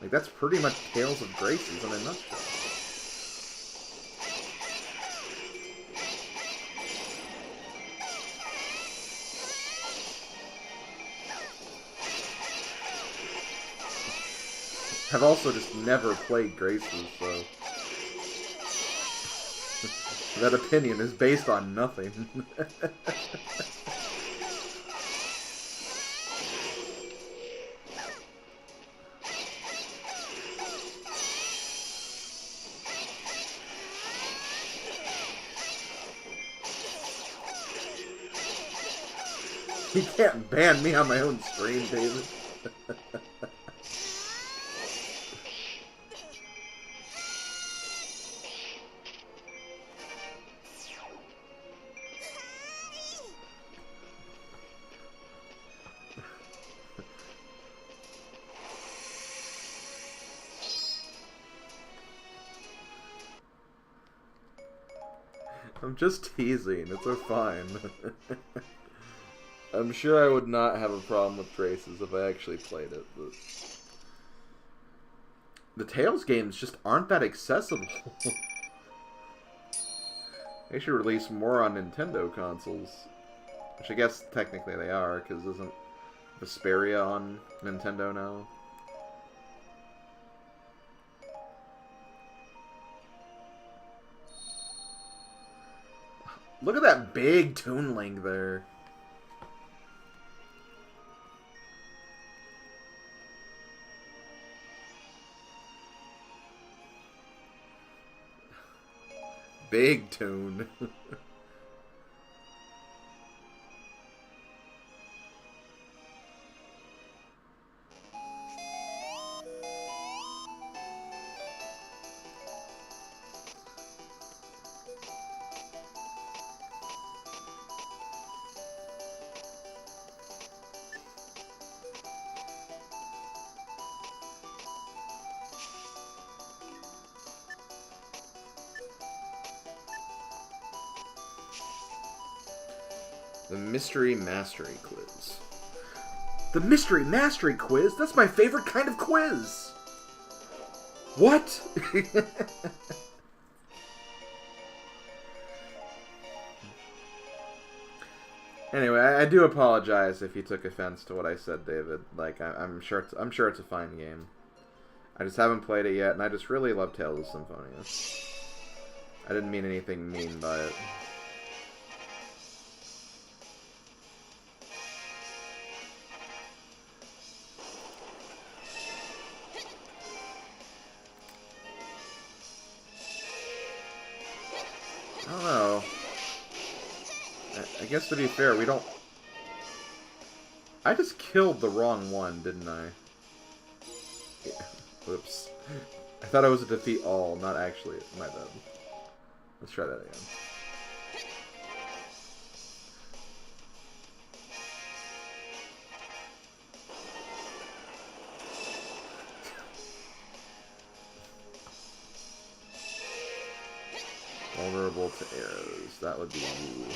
Like, that's pretty much Tales of Graces in a nutshell. I've also just never played Graces, so... that opinion is based on nothing. You can't ban me on my own stream, David. I'm just teasing, it's a fine. I'm sure I would not have a problem with Graces if I actually played it, but... the Tales games just aren't that accessible. They should release more on Nintendo consoles. Which I guess technically they are, because isn't Vesperia on Nintendo now? Look at that big Toon Link there. Big Toon. The Mystery Mastery Quiz. The Mystery Mastery Quiz? That's my favorite kind of quiz! What? Anyway, I do apologize if you took offense to what I said, David. Like, I'm sure it's a fine game. I just haven't played it yet, and I just really love Tales of Symphonia. I didn't mean anything mean by it. I don't know. I guess to be fair, we don't... I just killed the wrong one, didn't I? Yeah. Whoops. I thought it was a defeat all, not actually. My bad. Let's try that again. Vulnerable to arrows. That would be you.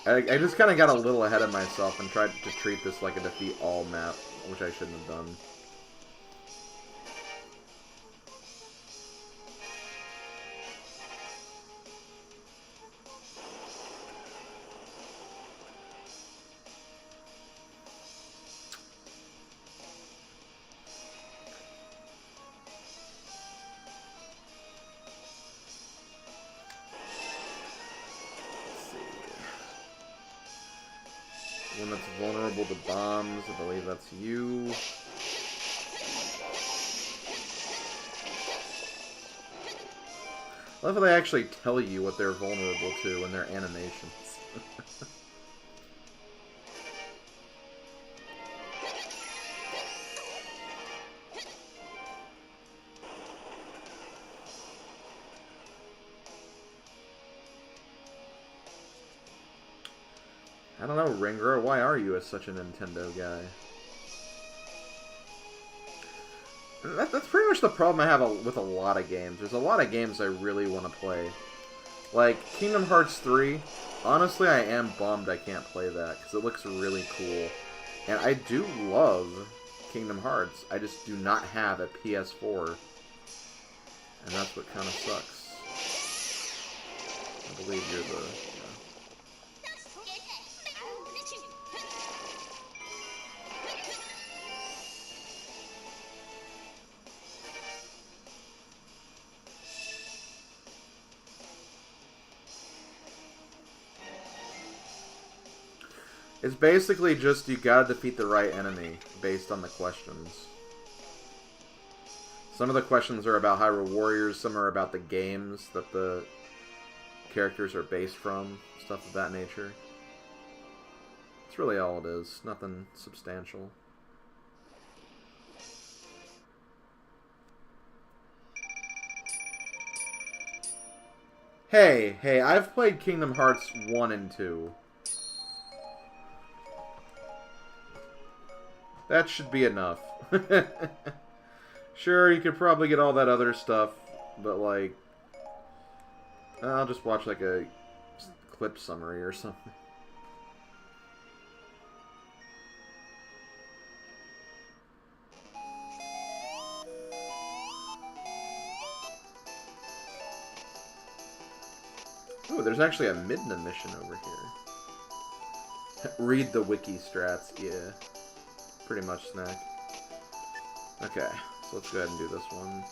I just kind of got a little ahead of myself and tried to treat this like a defeat all map, which I shouldn't have done. One that's vulnerable to bombs, I believe that's you. I love how they actually tell you what they're vulnerable to in their animations. I don't know, Ringra, why are you such a Nintendo guy? That's pretty much the problem I have with a lot of games. There's a lot of games I really want to play. Like, Kingdom Hearts 3, honestly I am bummed I can't play that, because it looks really cool. And I do love Kingdom Hearts, I just do not have a PS4. And that's what kind of sucks. I believe you're the... It's basically just you gotta defeat the right enemy based on the questions. Some of the questions are about Hyrule Warriors, some are about the games that the characters are based from, stuff of that nature. That's really all it is, nothing substantial. Hey, I've played Kingdom Hearts 1 and 2. That should be enough. Sure, you could probably get all that other stuff, but like... I'll just watch like a clip summary or something. Ooh, there's actually a Midna mission over here. Read the wiki strats, yeah. Pretty much snack. Okay, so let's go ahead and do this one.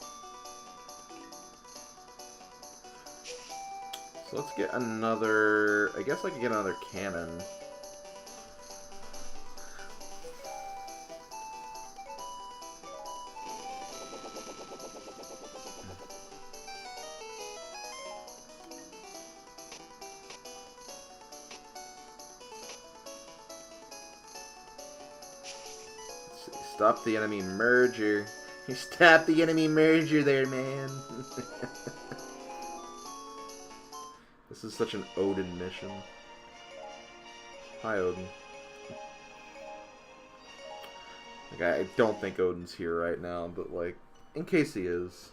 So let's get another... I guess I could get another cannon. Stop the enemy merger. You stop the enemy merger there, man. This is such an Odin mission. Hi, Odin. Like, I don't think Odin's here right now, but, like, in case he is.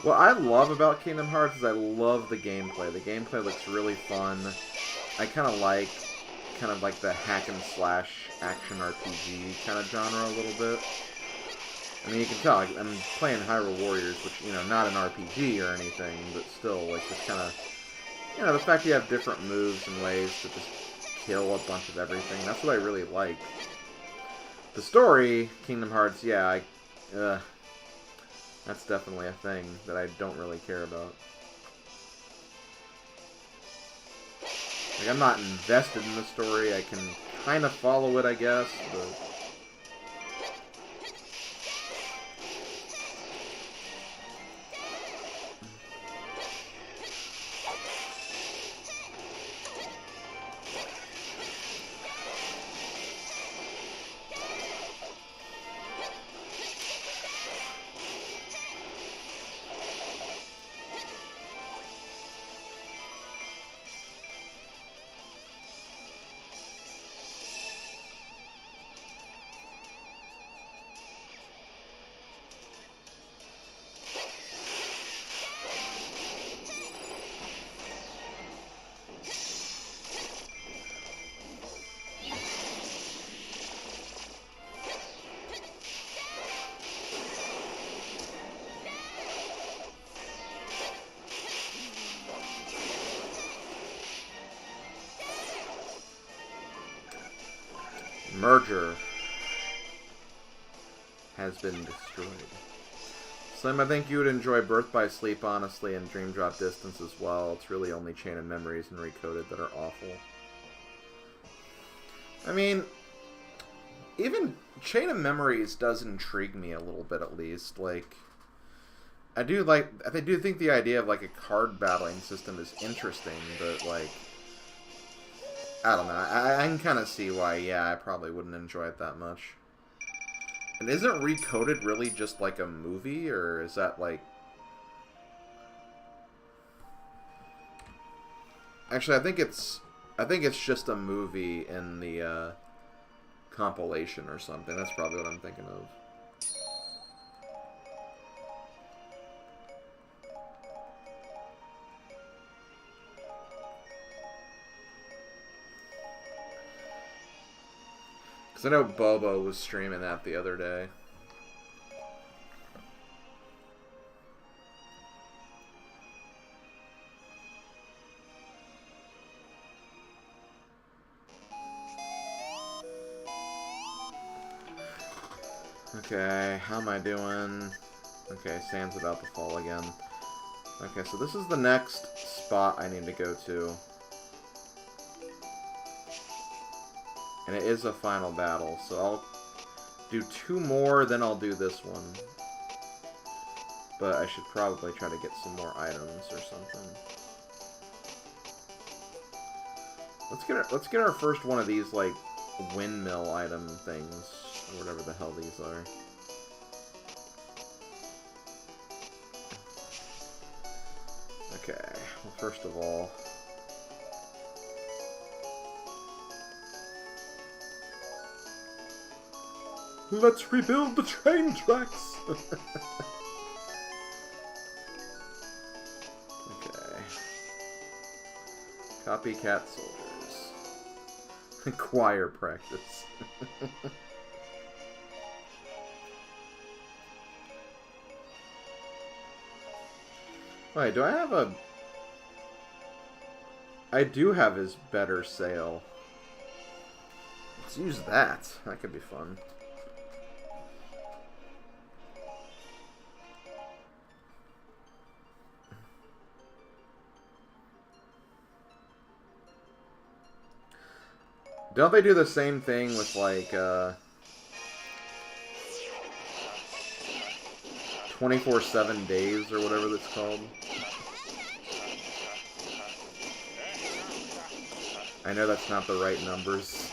What I love about Kingdom Hearts is I love the gameplay. The gameplay looks really fun. I kind of like the hack and slash action RPG kind of genre a little bit. I mean, you can tell I'm playing Hyrule Warriors, which, you know, not an RPG or anything, but still, like, just kind of, you know, the fact you have different moves and ways to just kill a bunch of everything. That's what I really like. The story, Kingdom Hearts, yeah, that's definitely a thing that I don't really care about. Like, I'm not invested in the story. I can kind of follow it, I guess, but... Merger has been destroyed. Slim, I think you would enjoy Birth by Sleep, honestly, and Dream Drop Distance as well. It's really only Chain of Memories and Recoded that are awful. I mean, even Chain of Memories does intrigue me a little bit, at least. Like, I do think the idea of, like, a card battling system is interesting, but, like, I don't know. I can kind of see why, yeah, I probably wouldn't enjoy it that much. And isn't Recoded really just like a movie, or is that like... Actually, I think it's just a movie in the compilation or something. That's probably what I'm thinking of. Because I know Bobo was streaming that the other day. Okay, how am I doing? Okay, sand's about to fall again. Okay, so this is the next spot I need to go to. And it is a final battle, so I'll do 2 more, then I'll do this one. But I should probably try to get some more items or something. Let's get our first one of these, like, windmill item things, or whatever the hell these are. Okay, well, first of all... let's rebuild the train tracks! Okay. Copycat soldiers. Choir practice. Wait, do I have a... I do have his better sail. Let's use that. That could be fun. Don't they do the same thing with, like, 24/7 days, or whatever that's called? I know that's not the right numbers.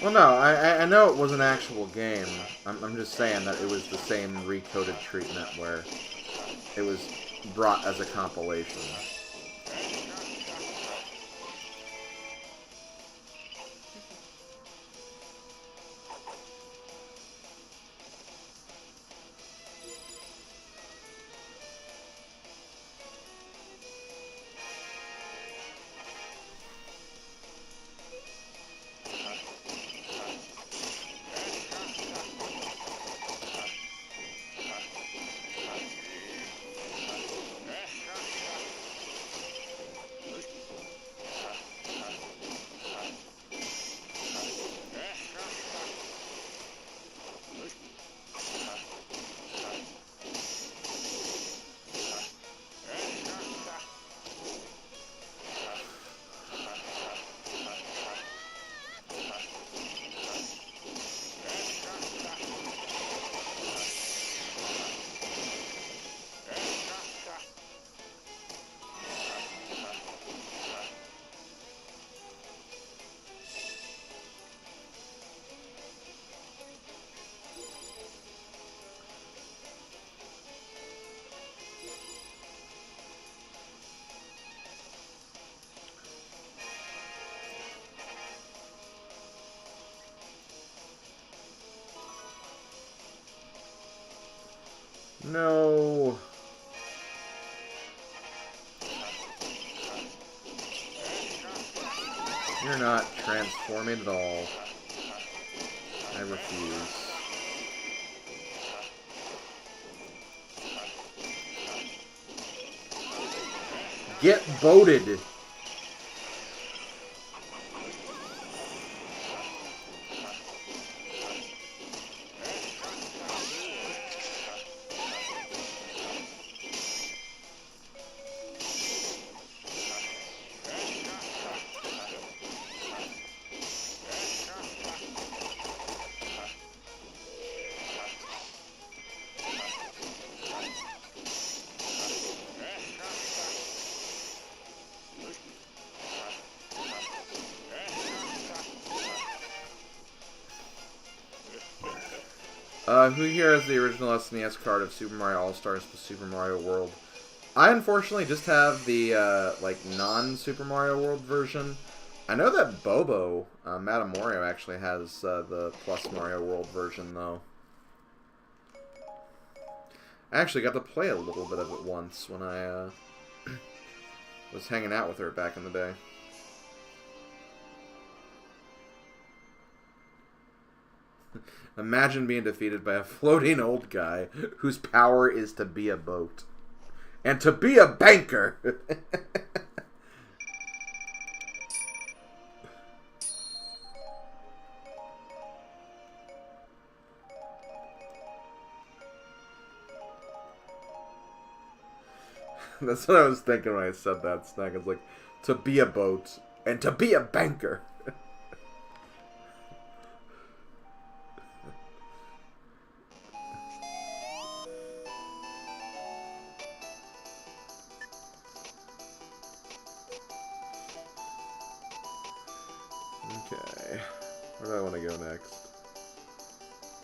Well, no, I know it was an actual game. I'm just saying that it was the same recoded treatment where it was brought as a compilation. No. You're not transforming at all. I refuse. Get boated! Who here has the original SNES card of Super Mario All-Stars plus Super Mario World? I unfortunately just have the, like, non-Super Mario World version. I know that Bobo, Matamorio, actually has the plus Mario World version, though. I actually got to play a little bit of it once when I was hanging out with her back in the day. Imagine being defeated by a floating old guy whose power is to be a boat. And to be a banker! That's what I was thinking when I said that, Snack. It's like, to be a boat and to be a banker. Okay, where do I want to go next?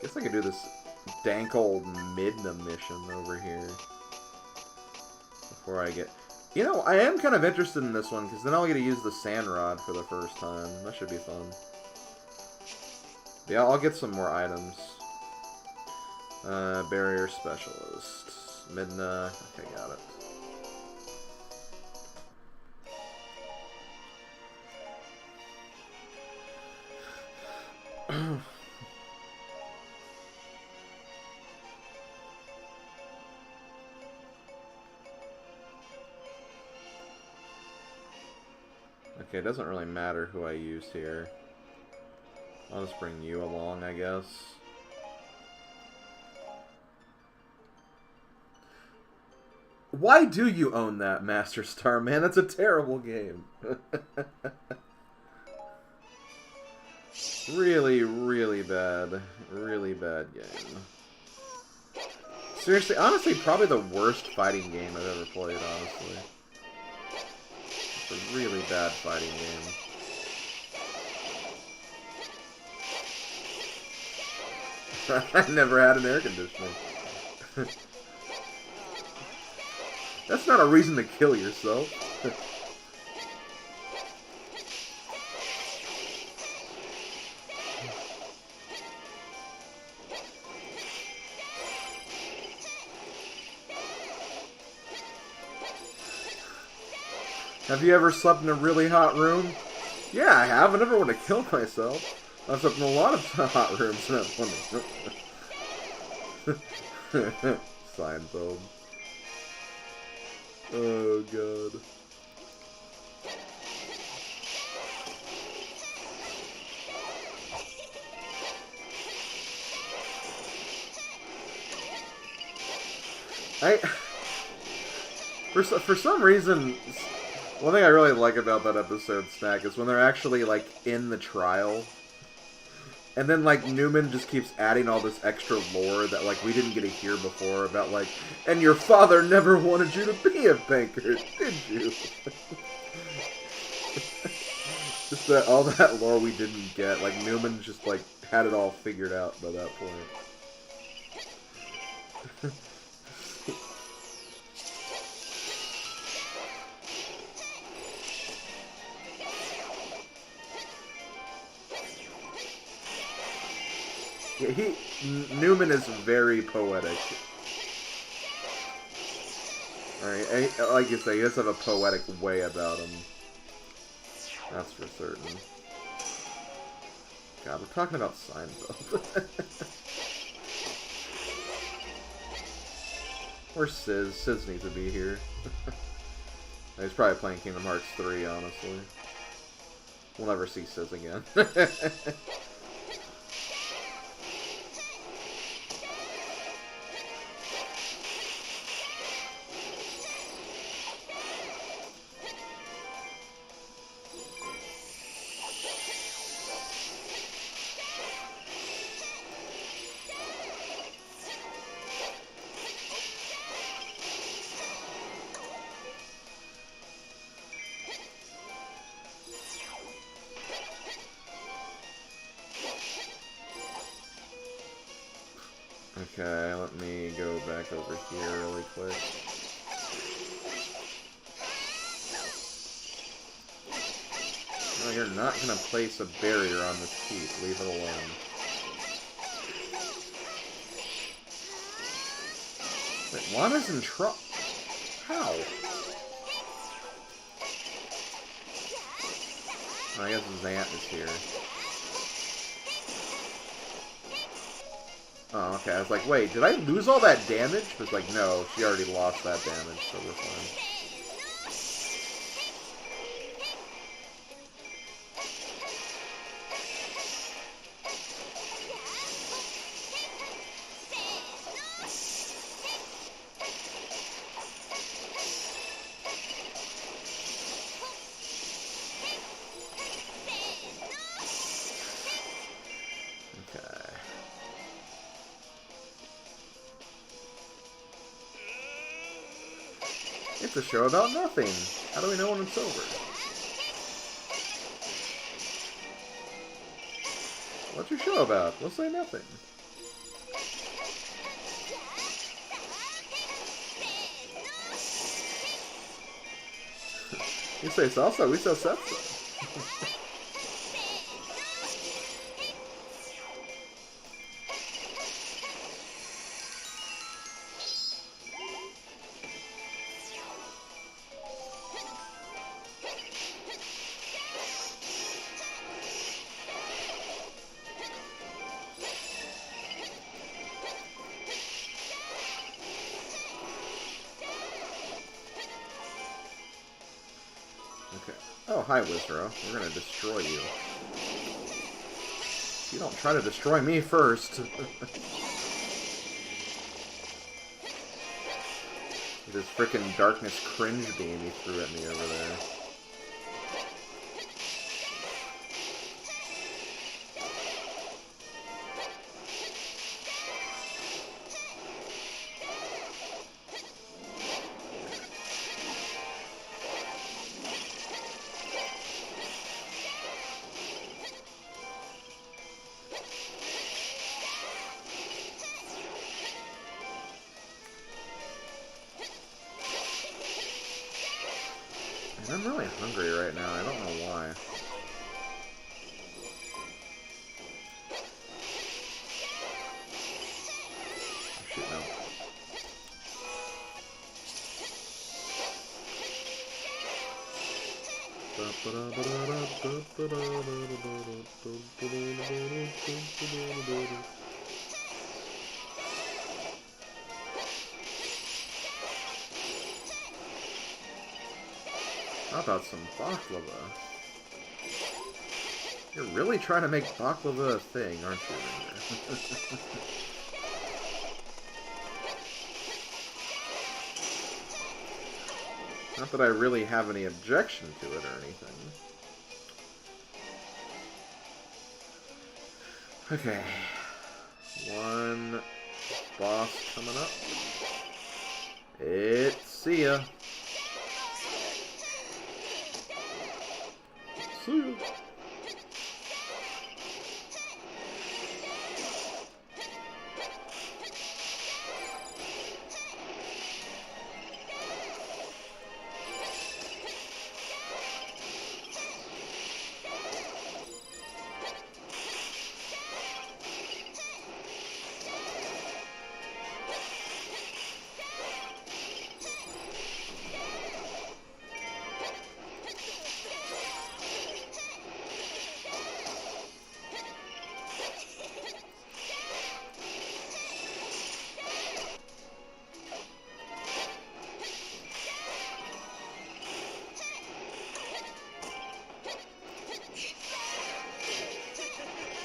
Guess I could do this dank old Midna mission over here before I get... You know, I am kind of interested in this one, because then I'll get to use the sand rod for the first time. That should be fun. Yeah, I'll get some more items. Barrier Specialist. Midna. Okay, got it. Okay, it doesn't really matter who I use here. I'll just bring you along, I guess. Why do you own that, Master Star, man? That's a terrible game. Really, really bad. Really bad game. Seriously, honestly, probably the worst fighting game I've ever played, honestly. It's a really bad fighting game. I never had an air conditioner. That's not a reason to kill yourself. Have you ever slept in a really hot room? Yeah, I have. I never want to kill myself. I've slept in a lot of hot rooms and I've wanted Seinfeld. Oh, God. For some reason, one thing I really like about that episode, Snack, is when they're actually, like, in the trial. And then, like, Newman just keeps adding all this extra lore that, like, we didn't get to hear before about, like, and your father never wanted you to be a banker, did you? Just that, all that lore we didn't get. Like, Newman just, like, had it all figured out by that point. Yeah, Newman is very poetic. Alright, like you say, he does have a poetic way about him. That's for certain. God, we're talking about Seinfeld. Where's Sis? Sis needs to be here. He's probably playing Kingdom Hearts 3, honestly. We'll never see Sis again. Okay, let me go back over here really quick. No, you're not gonna place a barrier on this keep. Leave it alone. Wait, Lana's in trouble. How? Oh, I guess Zant is here. Oh, okay. I was like, wait, did I lose all that damage? But like, no, she already lost that damage, so we're fine. It's a show about nothing. How do we know when it's over? What's your show about? We'll say nothing. You say salsa, we say salsa. Oh, hi, Wizro. We're gonna destroy you. You don't try to destroy me first. This frickin' darkness cringe beam he threw at me over there. And I'm really hungry right now. I don't know why. Oh, shoot, no. How about some baklava? You're really trying to make baklava a thing, aren't you, Ringer? Not that I really have any objection to it or anything. Okay. One boss coming up. It's see ya. See ya.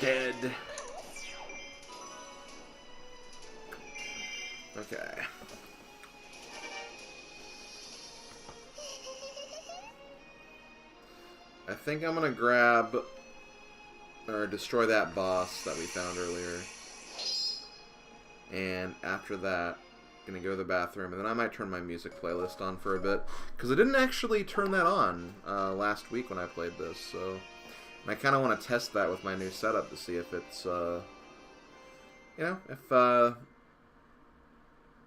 Dead. Okay. I think I'm gonna grab or destroy that boss that we found earlier. And after that, I'm gonna go to the bathroom, and then I might turn my music playlist on for a bit. Because I didn't actually turn that on last week when I played this, so... And I kind of want to test that with my new setup to see if it's, you know, if,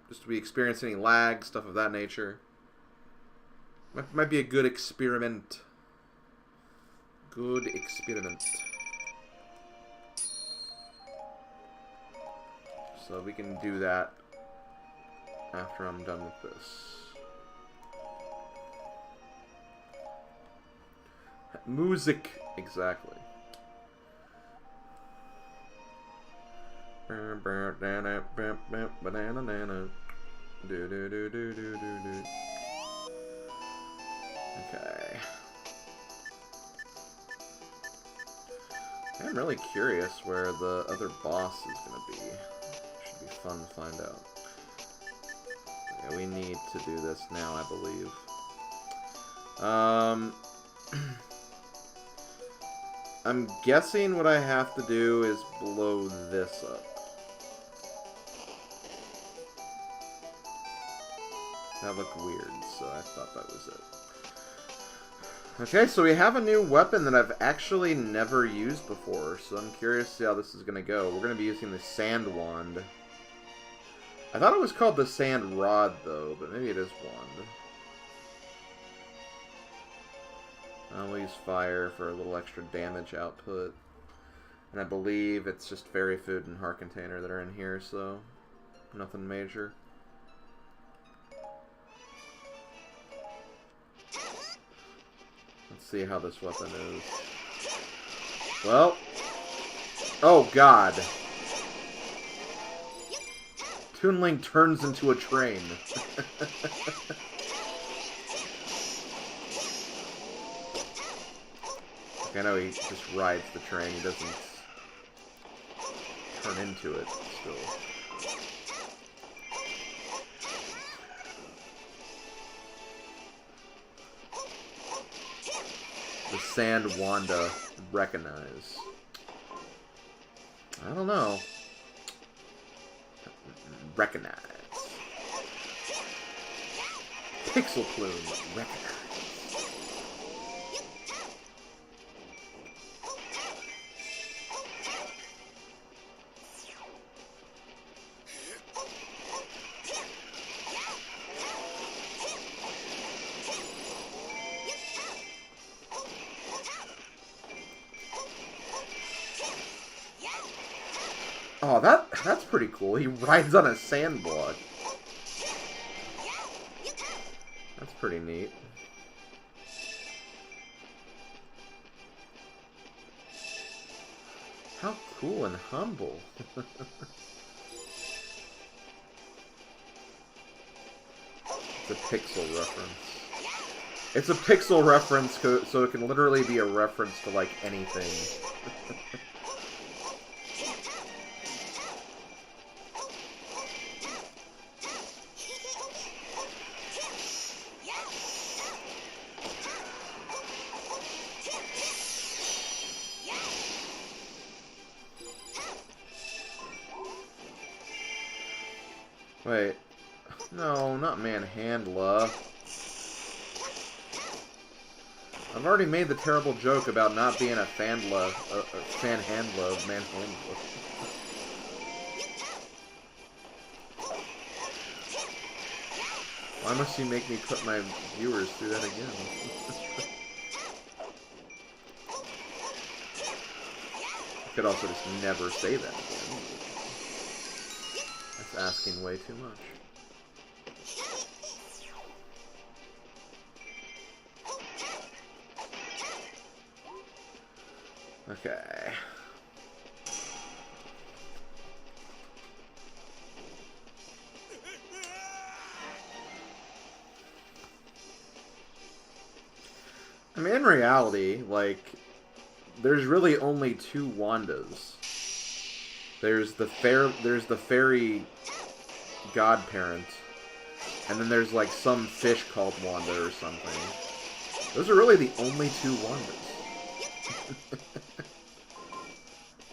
just to be experiencing any lag, stuff of that nature. Might be a good experiment. Good experiment. So we can do that after I'm done with this. Music, exactly. Okay. I'm really curious where the other boss is gonna be. Should be fun to find out. Yeah, we need to do this now, I believe. I'm guessing what I have to do is blow this up. That looked weird, so I thought that was it. Okay, so we have a new weapon that I've actually never used before, so I'm curious to see how this is going to go. We're going to be using the Sand Wand. I thought it was called the Sand Rod, though, but maybe it is Wand. I'll use fire for a little extra damage output. And I believe it's just Fairy Food and Heart Container that are in here, so nothing major. Let's see how this weapon is. Well. Oh, God. Toon Link turns into a train. I know he just rides the train, he doesn't turn into it still. The Sand Wanda recognize. I don't know. Recognize. Pixel Plume, recognize. Oh, that's pretty cool. He rides on a sand block. That's pretty neat. How cool and humble. It's a pixel reference. It's a pixel reference, so it can literally be a reference to, like, anything. Wait. No, not Manhandla. I've already made the terrible joke about not being a fanhandla of Manhandla. Why must you make me put my viewers through that again? I could also just never say that again. That's asking way too much. Okay. I mean, in reality, like, there's really only two Wandas. There's the fairy godparent, and then there's like some fish called Wanda or something. Those are really the only two Wandas.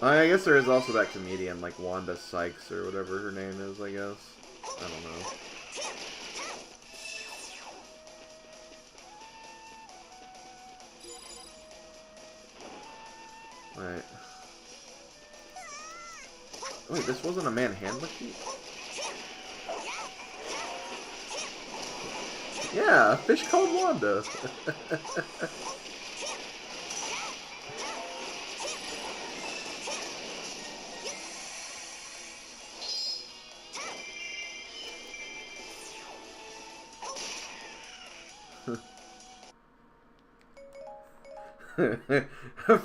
I guess there is also that comedian, like Wanda Sykes or whatever her name is, I guess. I don't know. Right. Wait, this wasn't a Manhandla key? Yeah, a fish called Wanda.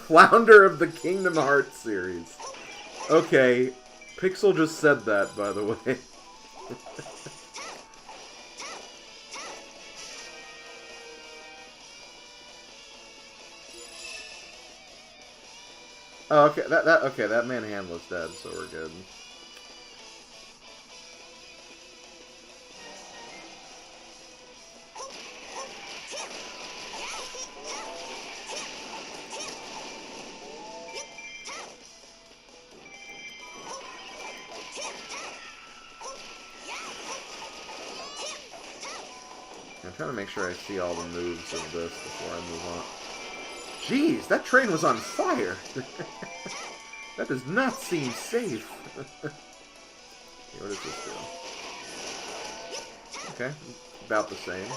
Flounder of the Kingdom Hearts series. Okay, Pixel just said that, by the way. Oh, okay, that Manhandla's dead, so we're good. I'm trying to make sure I see all the moves of this before I move on. Jeez, that train was on fire! That does not seem safe. Okay, what does this do? Okay, about the same.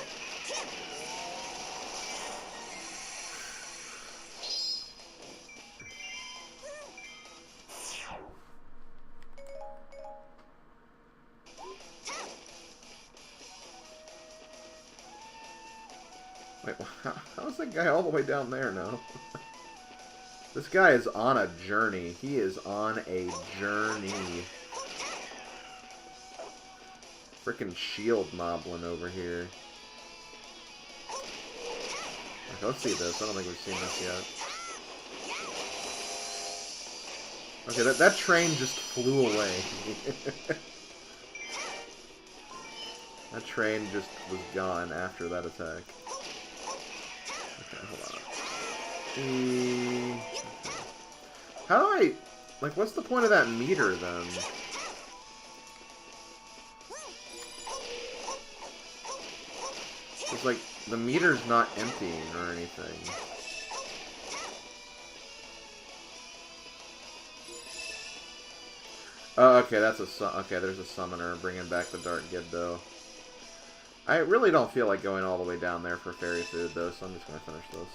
Wait, how's that guy all the way down there now? This guy is on a journey. He is on a journey. Frickin' shield moblin over here. Okay, let's see this. I don't think we've seen this yet. Okay, that train just flew away. That train just was gone after that attack. Okay, hold on. How do I... Like, what's the point of that meter, then? It's like, the meter's not emptying or anything. Oh, okay, that's a okay, there's a summoner bringing back the Dark Giddo. I really don't feel like going all the way down there for fairy food, though, so I'm just going to finish this.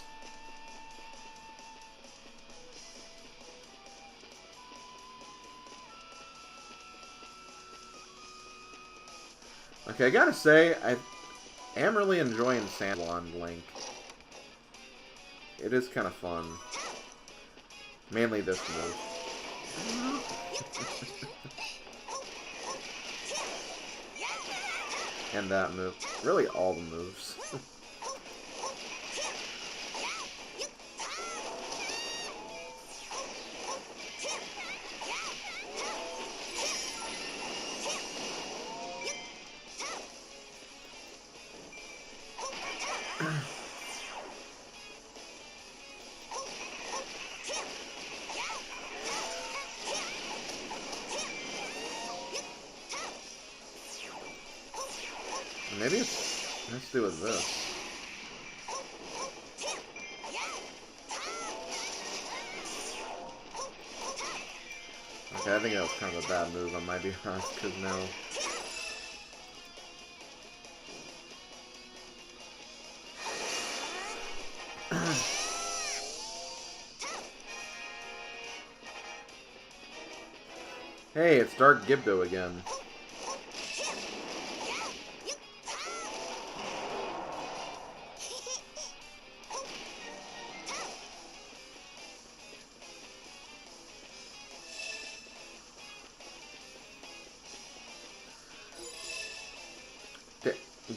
Okay, I gotta say, I am really enjoying Sandwand Link. It is kind of fun. Mainly this move. And that move. Really all the moves. Maybe it's... Let's do with this. Okay, I think that was kind of a bad move. I might be honest, because now... Hey, it's Dark Gibdo again.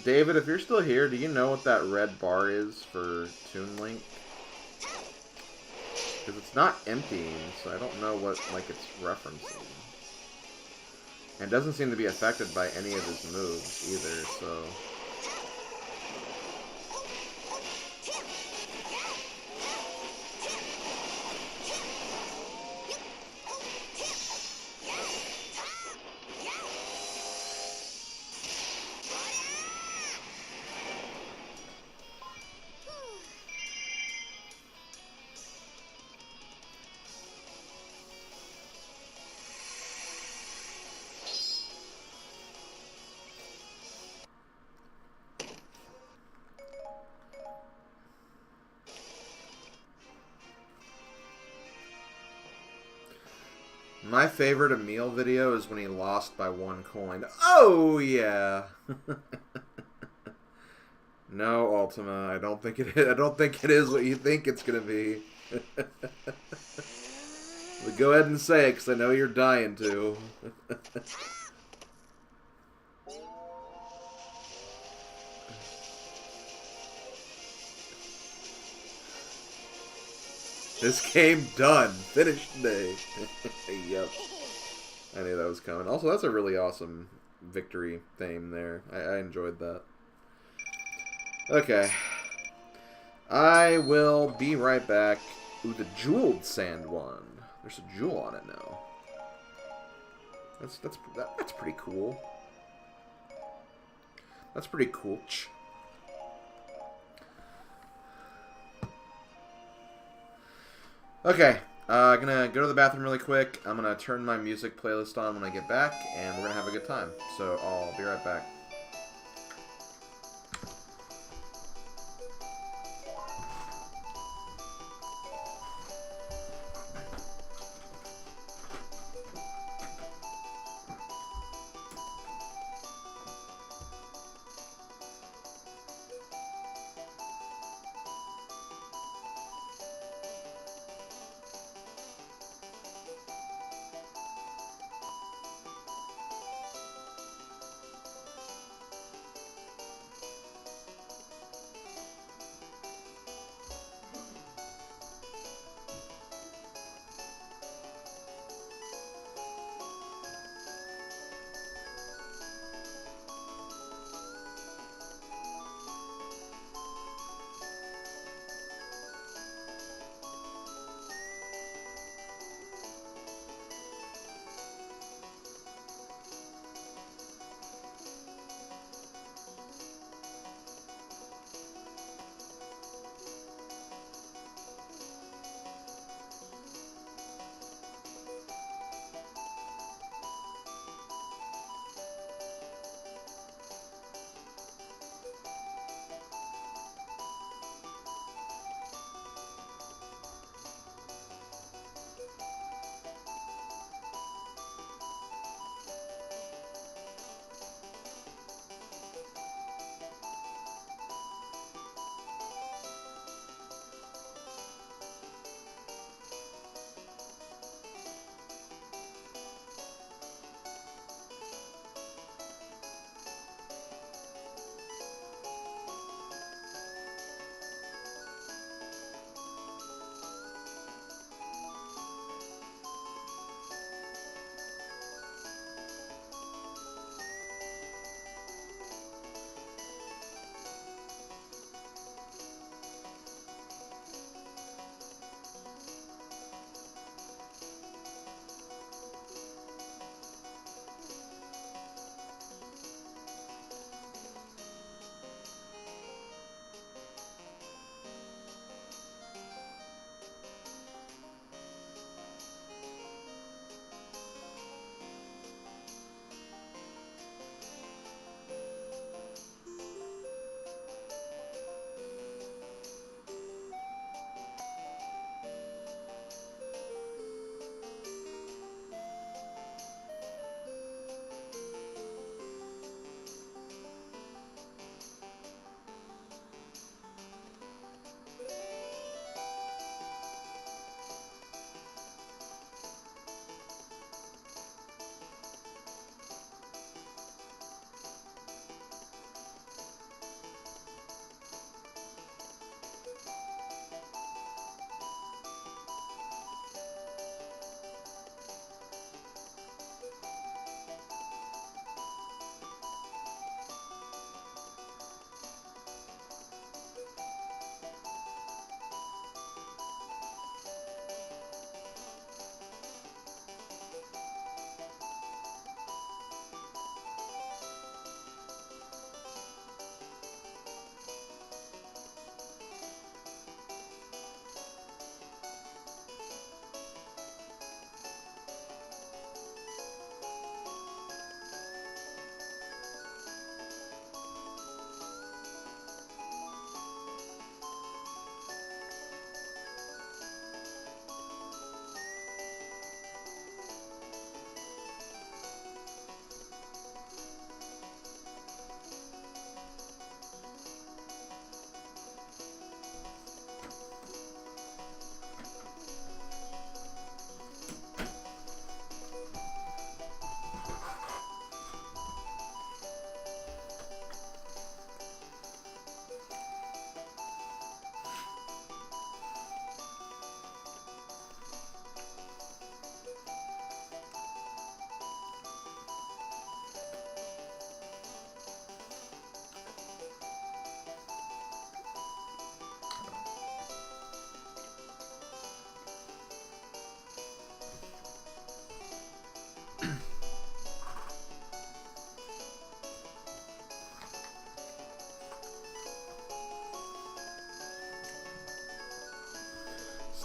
David, if you're still here, do you know what that red bar is for Toon Link? Because it's not emptying, so I don't know what, like, it's referencing. And it doesn't seem to be affected by any of his moves either, so... My favorite Emil video is when he lost by 1 coin. Oh, yeah! No, Ultima, I don't think it is. I don't think it is what you think it's gonna be. But go ahead and say it, because I know you're dying to. This game done. Finished day. Yep. I knew that was coming. Also, that's a really awesome victory theme there. I enjoyed that. Okay. I will be right back. Ooh, the jeweled sand one. There's a jewel on it now. That's pretty cool. That's pretty cool. Okay, gonna go to the bathroom really quick. I'm gonna turn my music playlist on when I get back, and we're gonna have a good time. So I'll be right back.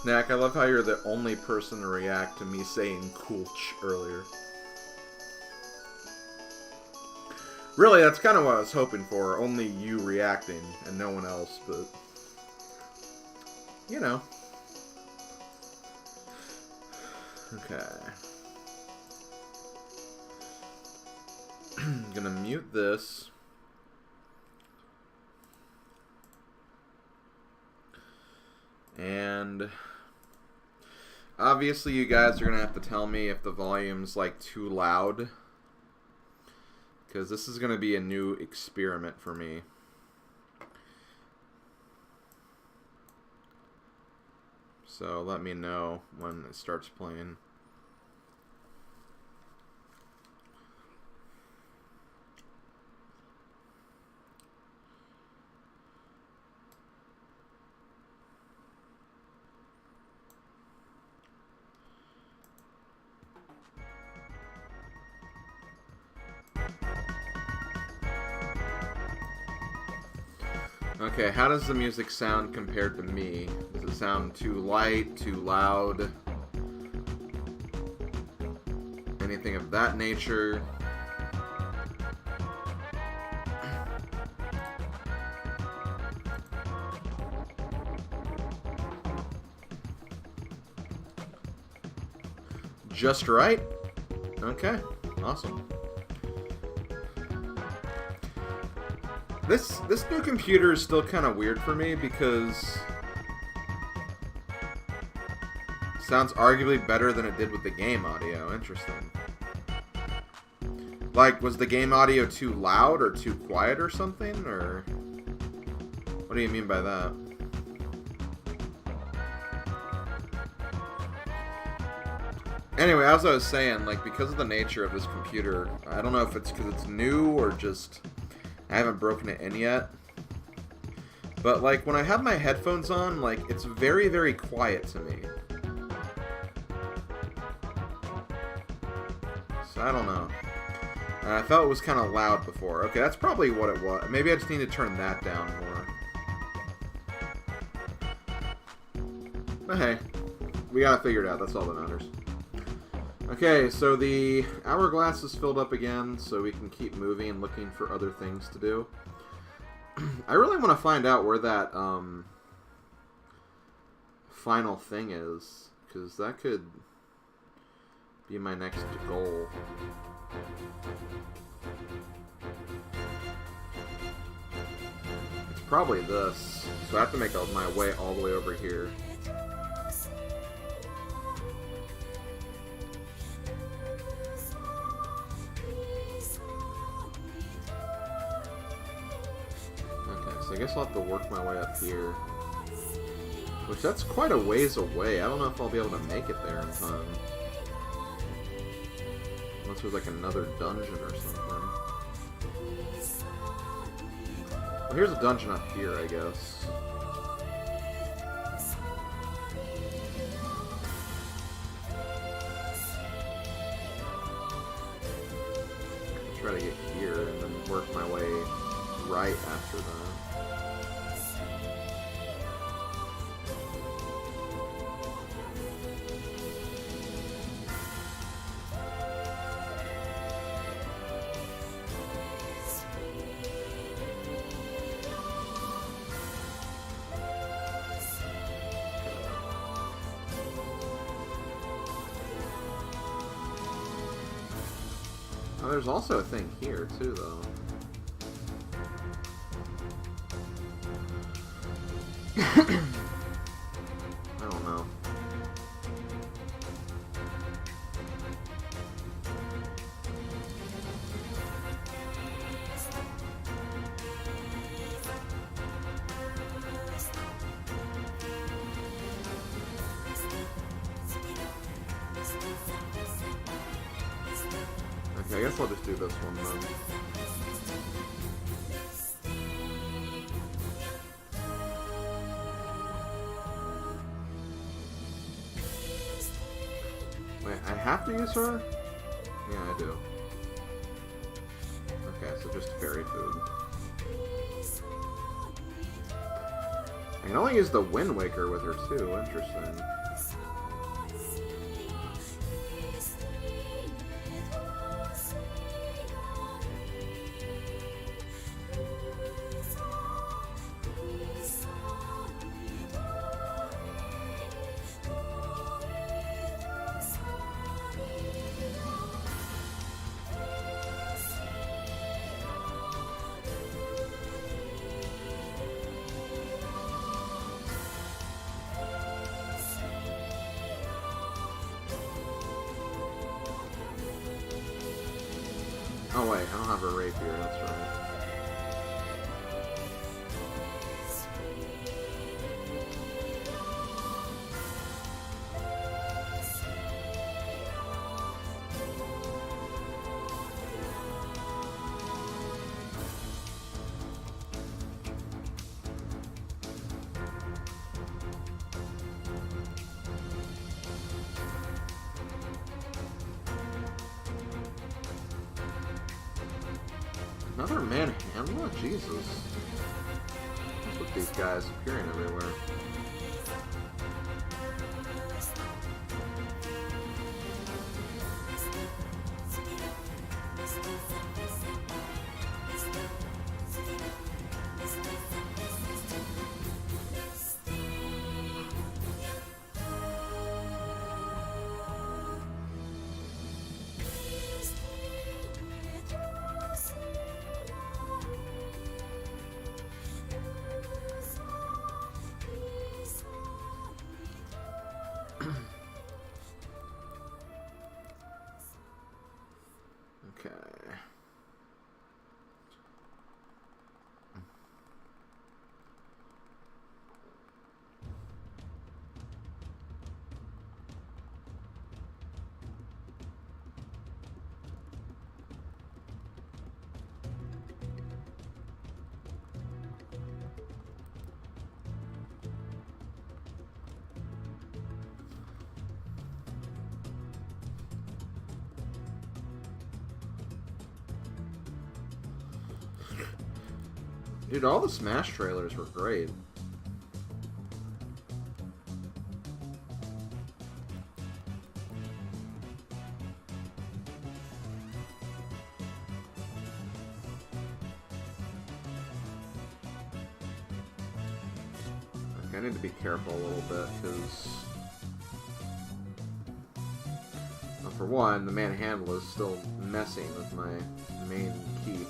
Snack, I love how you're the only person to react to me saying coolch earlier. Really, that's kind of what I was hoping for. Only you reacting and no one else, but... You know. Okay. I'm gonna mute this. And... obviously you guys are gonna have to tell me if the volume's like too loud. Because this is gonna be a new experiment for me. So let me know when it starts playing. Okay, how does the music sound compared to me? Does it sound too light, too loud? Anything of that nature? Just right? Okay, awesome. This new computer is still kind of weird for me because it sounds arguably better than it did with the game audio. Interesting. Like, was the game audio too loud or too quiet or something? Or what do you mean by that? Anyway, as I was saying, like, because of the nature of this computer, I don't know if it's because it's new or just I haven't broken it in yet. But, like, when I have my headphones on, like, it's very, very quiet to me. So, I don't know. I felt it was kind of loud before. Okay, that's probably what it was. Maybe I just need to turn that down more. But hey, we got it figured out. That's all that matters. Okay, so the hourglass is filled up again, so we can keep moving and looking for other things to do. I really want to find out where that final thing is, because that could be my next goal. It's probably this, so I have to make my way all the way over here. I guess I'll have to work my way up here. Which, that's quite a ways away. I don't know if I'll be able to make it there in time. Unless there's like another dungeon or something. Well, here's a dungeon up here, I guess. Try to get here and then work my way right after that. Oh, there's also a thing here, too, though. I don't know. Okay, I guess I'll just do this one then. Wait, I have to use her? Yeah, I do. Okay, so just fairy food. I can only use the Wind Waker with her too. Interesting. Oh wait, I don't have a rapier, that's right. Another manhandler? Jesus. What's with these guys appearing everywhere? Okay. Dude, all the Smash trailers were great. Okay, I need to be careful a little bit, because... Well, for one, the manhandle is still messing with my main key.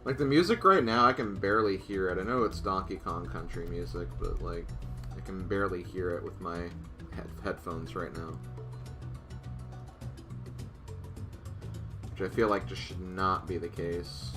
Like, the music right now, I can barely hear it. I know it's Donkey Kong Country music, but, like, I can barely hear it with my headphones right now. Which I feel like just should not be the case.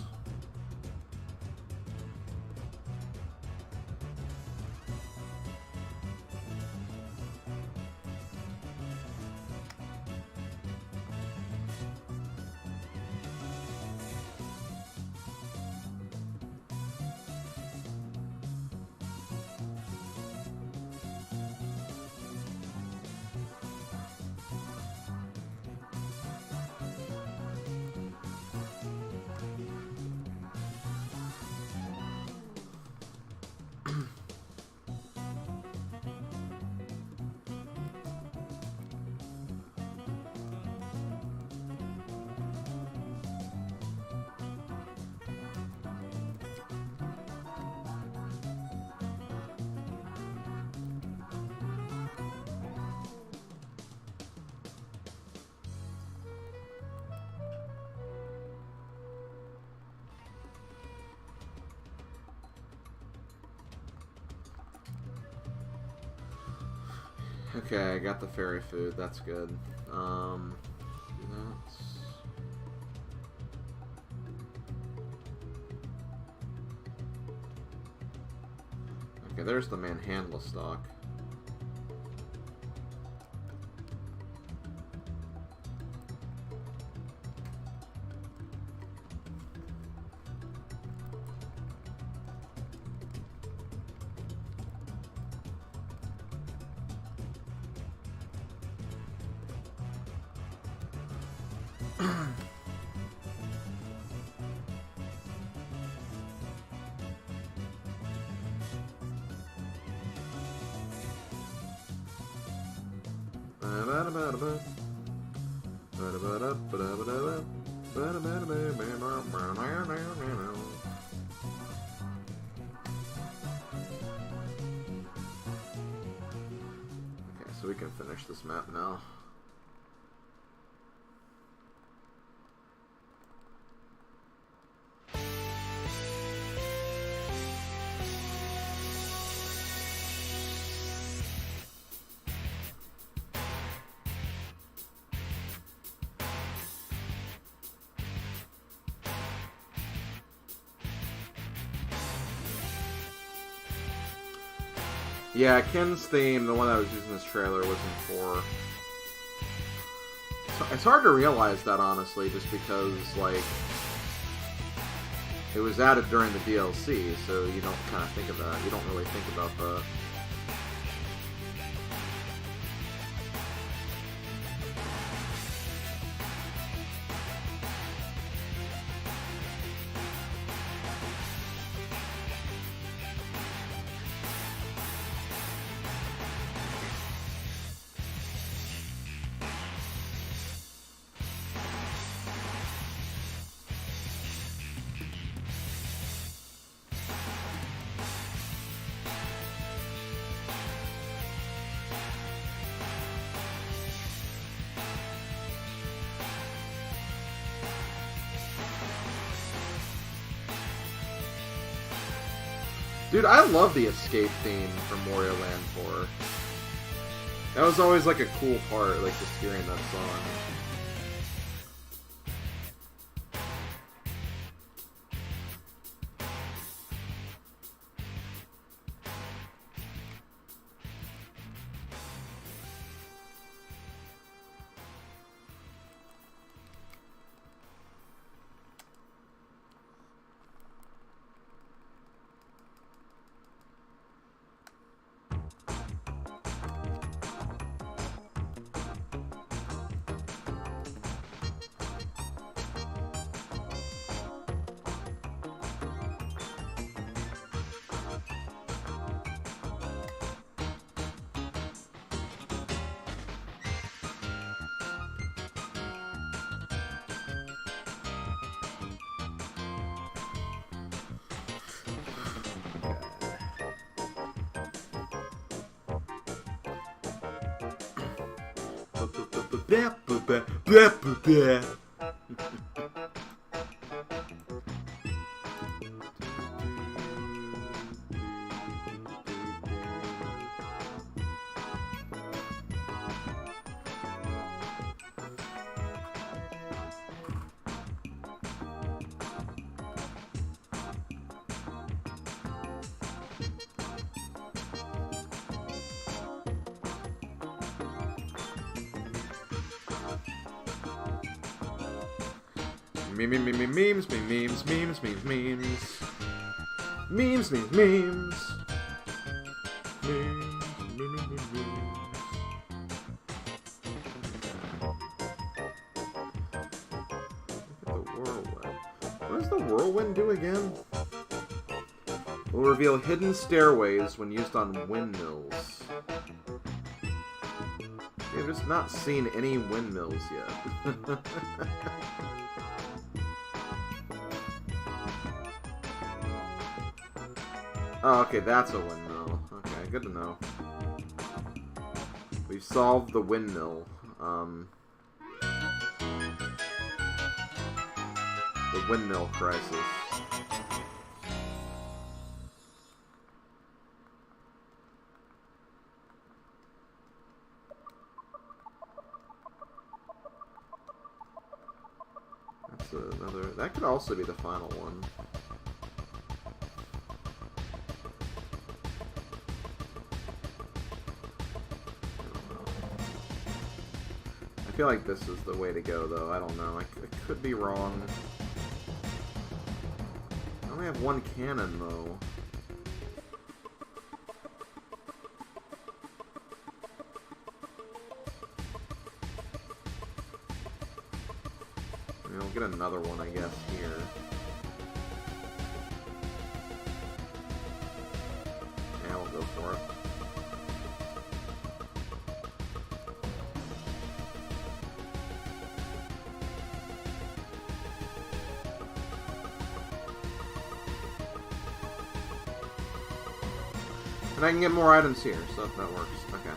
Okay, I got the fairy food. That's good. Do that. Okay, there's the Manhandla stock. Okay, so we can finish this map now. Yeah, Ken's theme, the one that was using this trailer, wasn't for... It's hard to realize that, honestly, just because, like... It was added during the DLC, so you don't kind of think of that. You don't really think about that. Dude, I love the escape theme from Wario Land 4. That was always like a cool part, like just hearing that song. Memes. What does the whirlwind do again? Will reveal hidden stairways when used on windmills. I've just not seen any windmills yet. Oh, okay, that's a windmill. Okay, good to know. We've solved the windmill. The windmill crisis. That's another... That could also be the final one. I feel like this is the way to go, though. I don't know. I could be wrong. I only have one cannon, though. I mean, we'll get another one, I guess, here. Yeah, we'll go for it. And I can get more items here, so that works. Okay.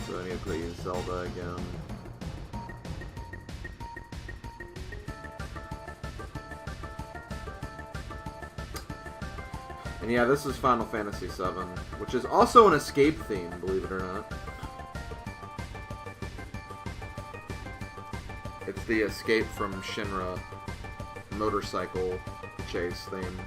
So I need to play Zelda again. And yeah, this is Final Fantasy VII, which is also an escape theme, believe it or not. It's the escape from Shinra motorcycle chase theme.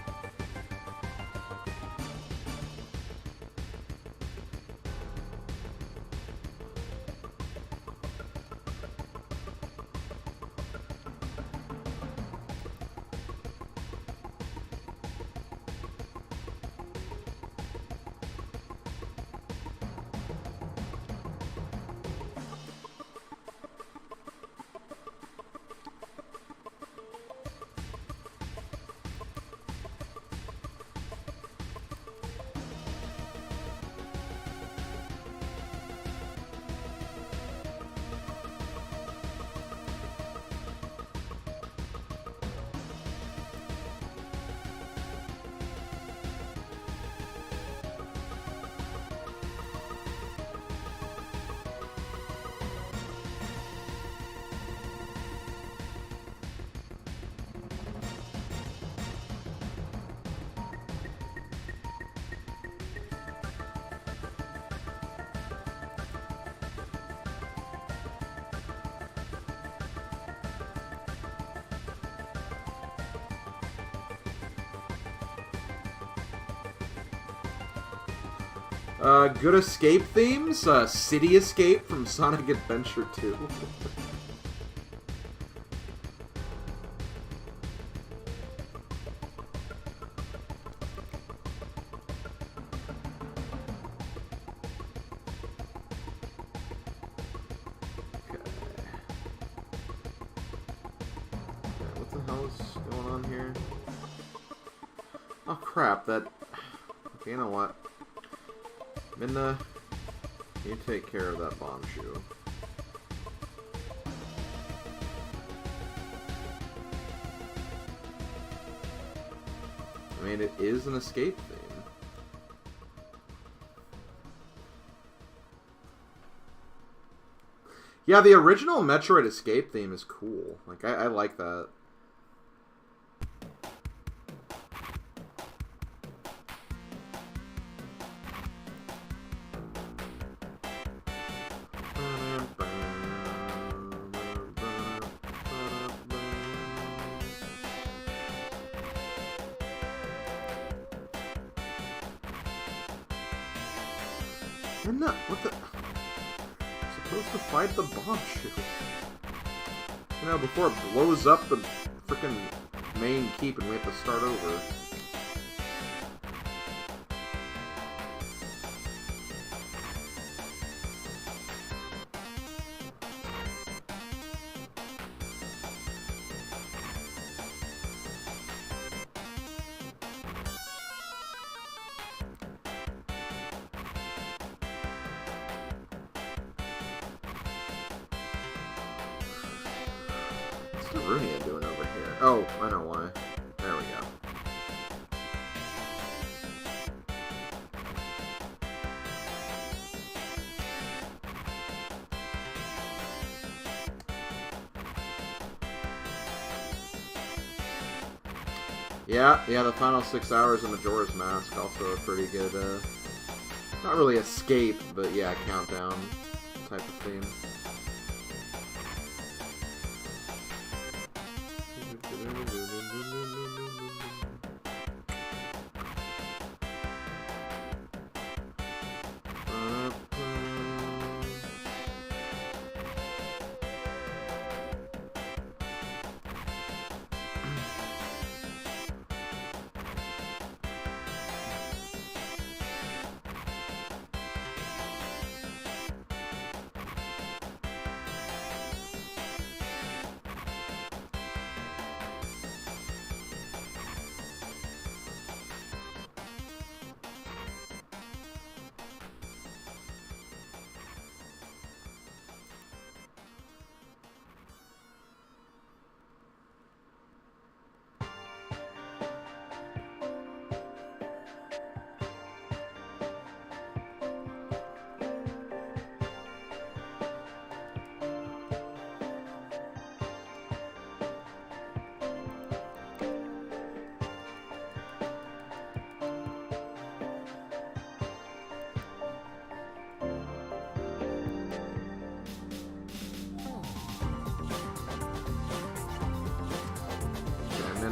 Good escape themes? City Escape from Sonic Adventure 2. What the hell is going on here? Oh crap, that... Okay, you know what? Midna, you take care of that bomb shoe. I mean, it is an escape theme. Yeah, the original Metroid escape theme is cool. Like, I like that. I'm not. What the? I'm supposed to fight the bomb shoe. You know, before it blows up the frickin' main keep and we have to start over. What's Runia doing over here? Oh, I know why. There we go. Yeah, the final 6 hours in Majora's Mask, also a pretty good, not really escape, but yeah, countdown type of theme.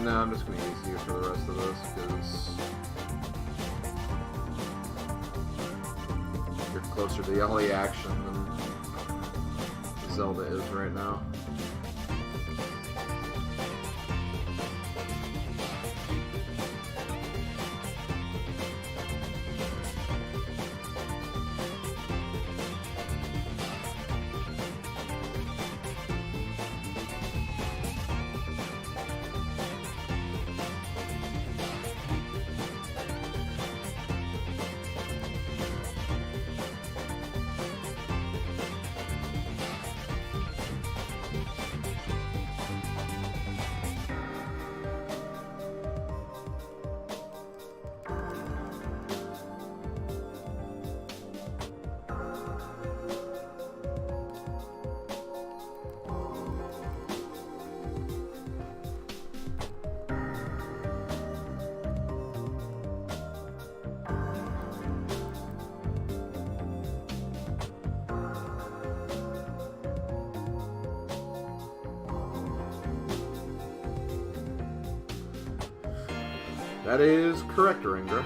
no, I'm just gonna use you for the rest of this, because you're closer to the Ellie action than Zelda is right now. That is correct, Ringra.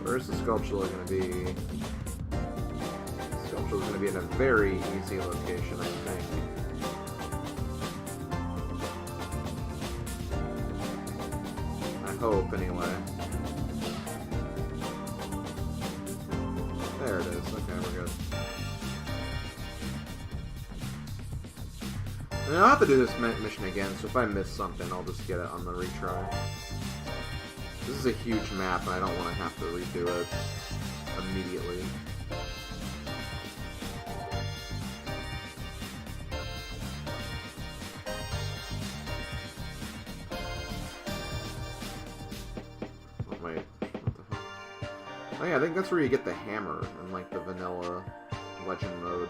Where's the sculpture going to be? The sculpture is going to be in a very easy location, I think. I hope, anyway. There it is. Okay, we're good. And I'll have to do this mission again, so if I miss something, I'll just get it on the retry. This is a huge map, and I don't want to have to redo it immediately. Oh, wait. What the hell? Oh yeah, I think that's where you get the hammer in, like, the vanilla legend mode.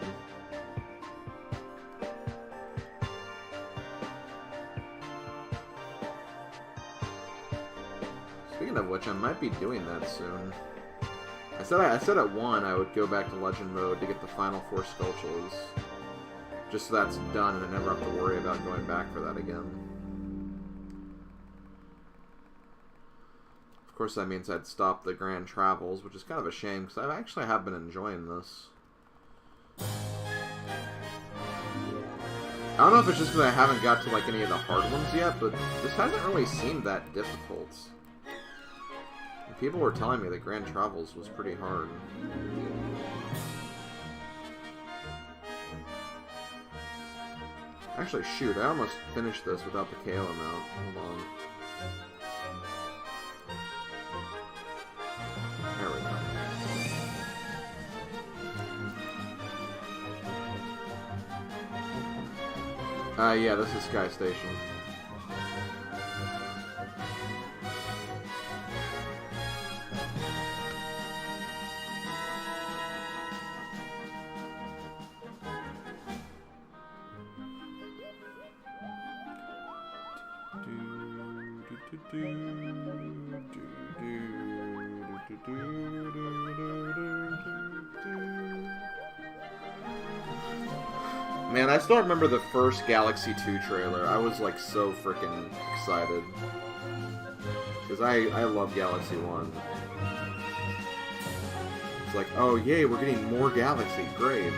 Speaking of which, I might be doing that soon. I said at 1 I would go back to Legend Mode to get the final 4 Skulltulas. Just so that's done and I never have to worry about going back for that again. Of course that means I'd stop the Grand Travels, which is kind of a shame, because I actually have been enjoying this. I don't know if it's just because I haven't got to like any of the hard ones yet, but this hasn't really seemed that difficult. People were telling me that Grand Travels was pretty hard. Actually, shoot, I almost finished this without the KO amount. Hold on. There we go. Yeah, this is Sky Station. Man, I still remember the first Galaxy 2 trailer. I was like so freaking excited. Because I love Galaxy 1. It's like, oh yay, we're getting more Galaxy. Great.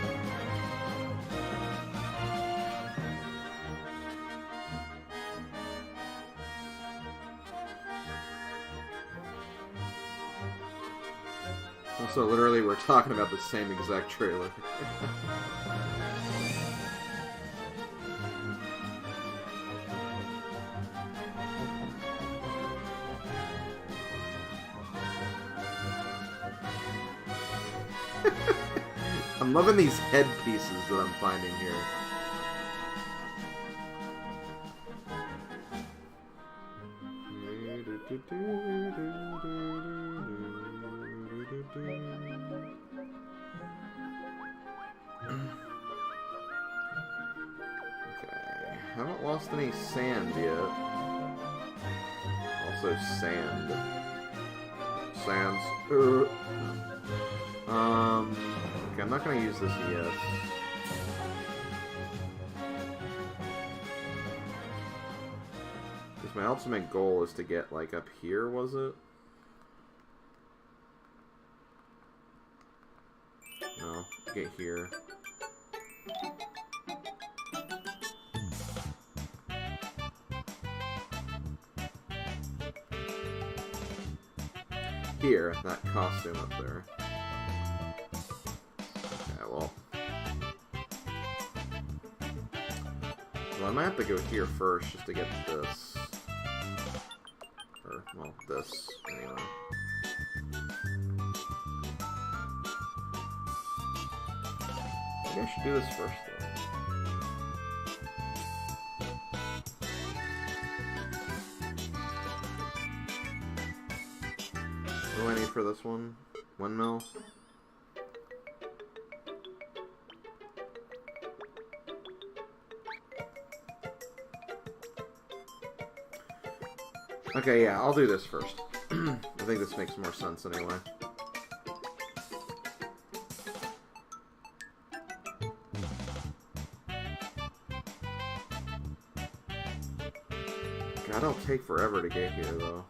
Also, literally, we're talking about the same exact trailer. I'm loving these headpieces that I'm finding here. Okay, haven't lost any sand yet. Also sand. Sands. Okay, I'm not gonna use this yet. Because my ultimate goal is to get, like, up here, was it? No, get here. Here, that costume up there. Okay, well. Well, I might have to go here first just to get this. Or, well, this, anyway. Maybe I should do this first, though. What do I need for this one? Windmill? Okay, yeah, I'll do this first. I think this makes more sense anyway. God, it'll take forever to get here, though.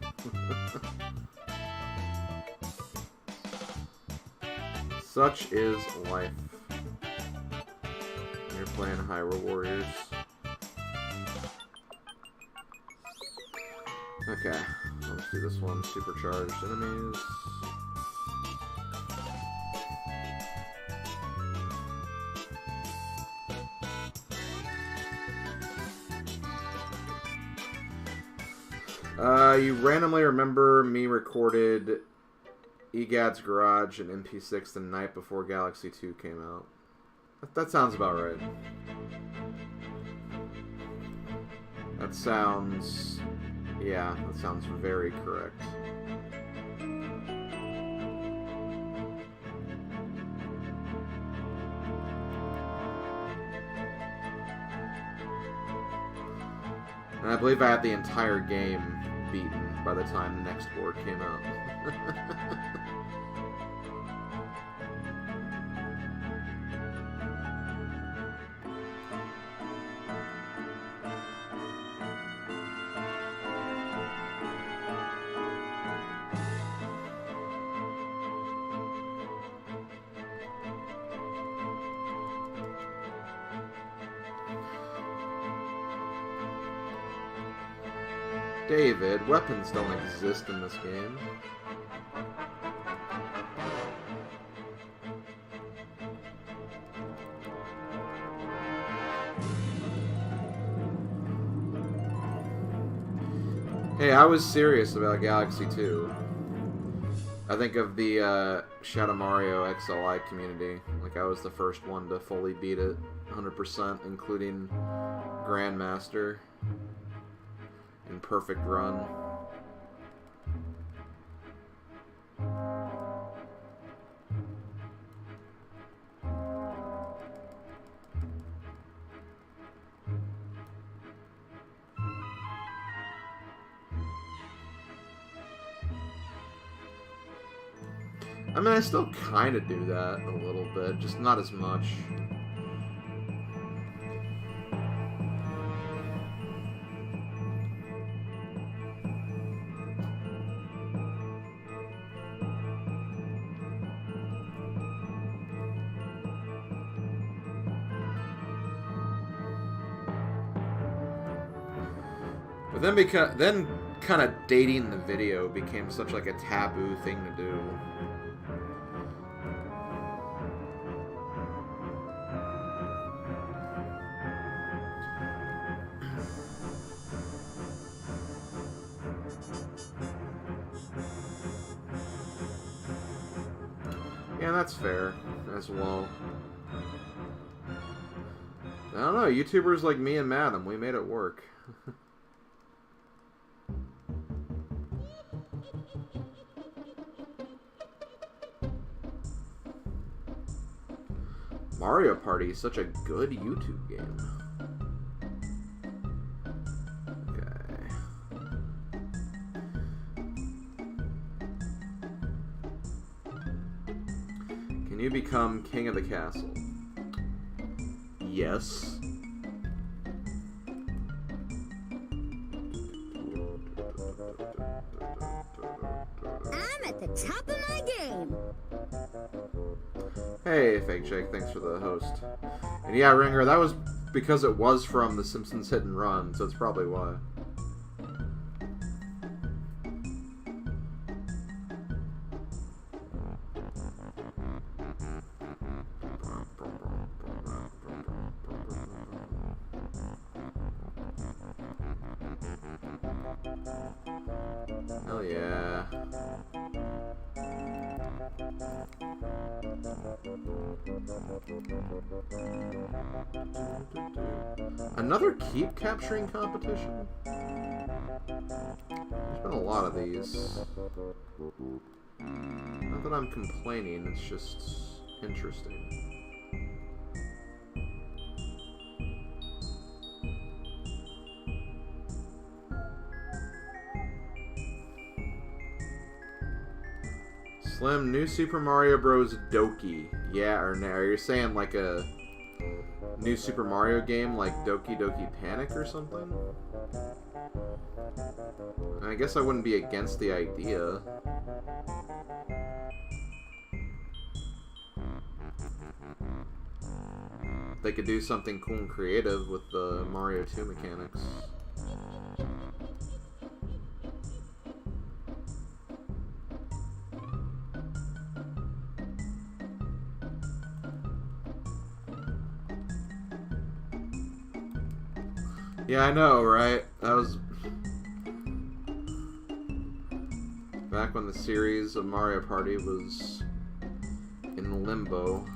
Such is life. You're playing Hyrule Warriors. Okay, let's do this one. Supercharged enemies. You randomly remember me recorded EGAD's Garage and MP6 the night before Galaxy 2 came out. That sounds about right. That sounds... yeah, that sounds very correct. And I believe I had the entire game beaten by the time the next board came out. David, weapons don't exist in this game. Hey, I was serious about Galaxy 2. I think of the Shadow Mario XLI community. Like, I was the first one to fully beat it 100%, including Grandmaster. In perfect run. I mean, I still kind of do that a little bit, just not as much. But then kind of dating the video became such like a taboo thing to do. Yeah, that's fair as well. I don't know, YouTubers like me and Madam, we made it work. Mario Party is such a good YouTube game. Okay. Can you become king of the castle? Yes. I'm at the top of my game. Hey, Fake Jake, thanks for the host. And yeah, Ringer, that was because it was from The Simpsons Hit and Run, so it's probably why. Hell yeah. Another keep capturing competition? There's been a lot of these. Not that I'm complaining, it's just interesting. Slim, New Super Mario Bros. Doki. Yeah, or no, are you saying like a new Super Mario game like Doki Doki Panic or something? I guess I wouldn't be against the idea. They could do something cool and creative with the Mario 2 mechanics. Yeah, I know, right? That was back when the series of Mario Party was in limbo.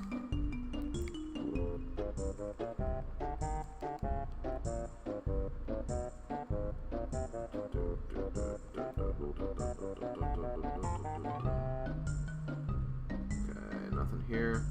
Okay, nothing here.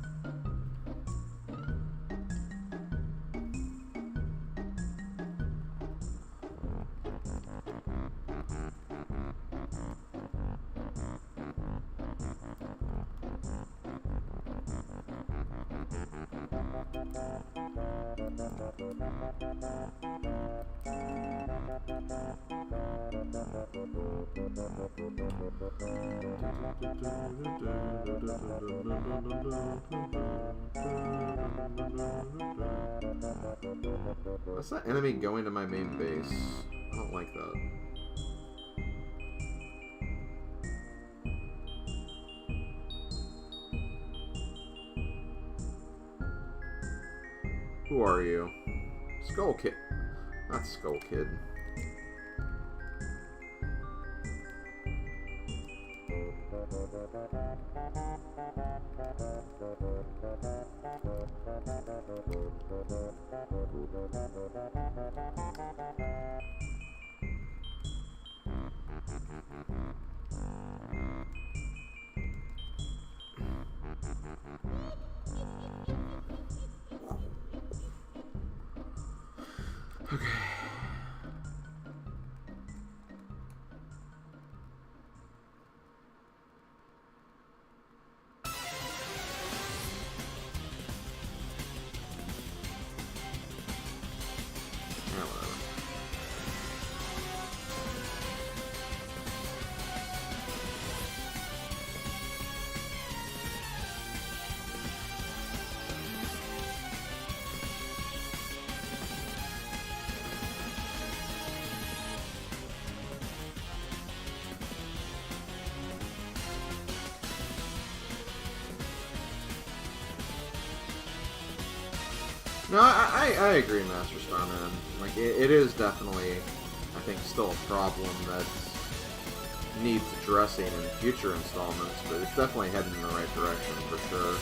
That's that enemy going to my main base. I don't like that. Who are you? Skull Kid. Not Skull Kid. Okay. Yeah, whatever. No, I agree, Master Starman. Like, it is definitely, I think, still a problem that needs addressing in future installments, but it's definitely heading in the right direction for sure.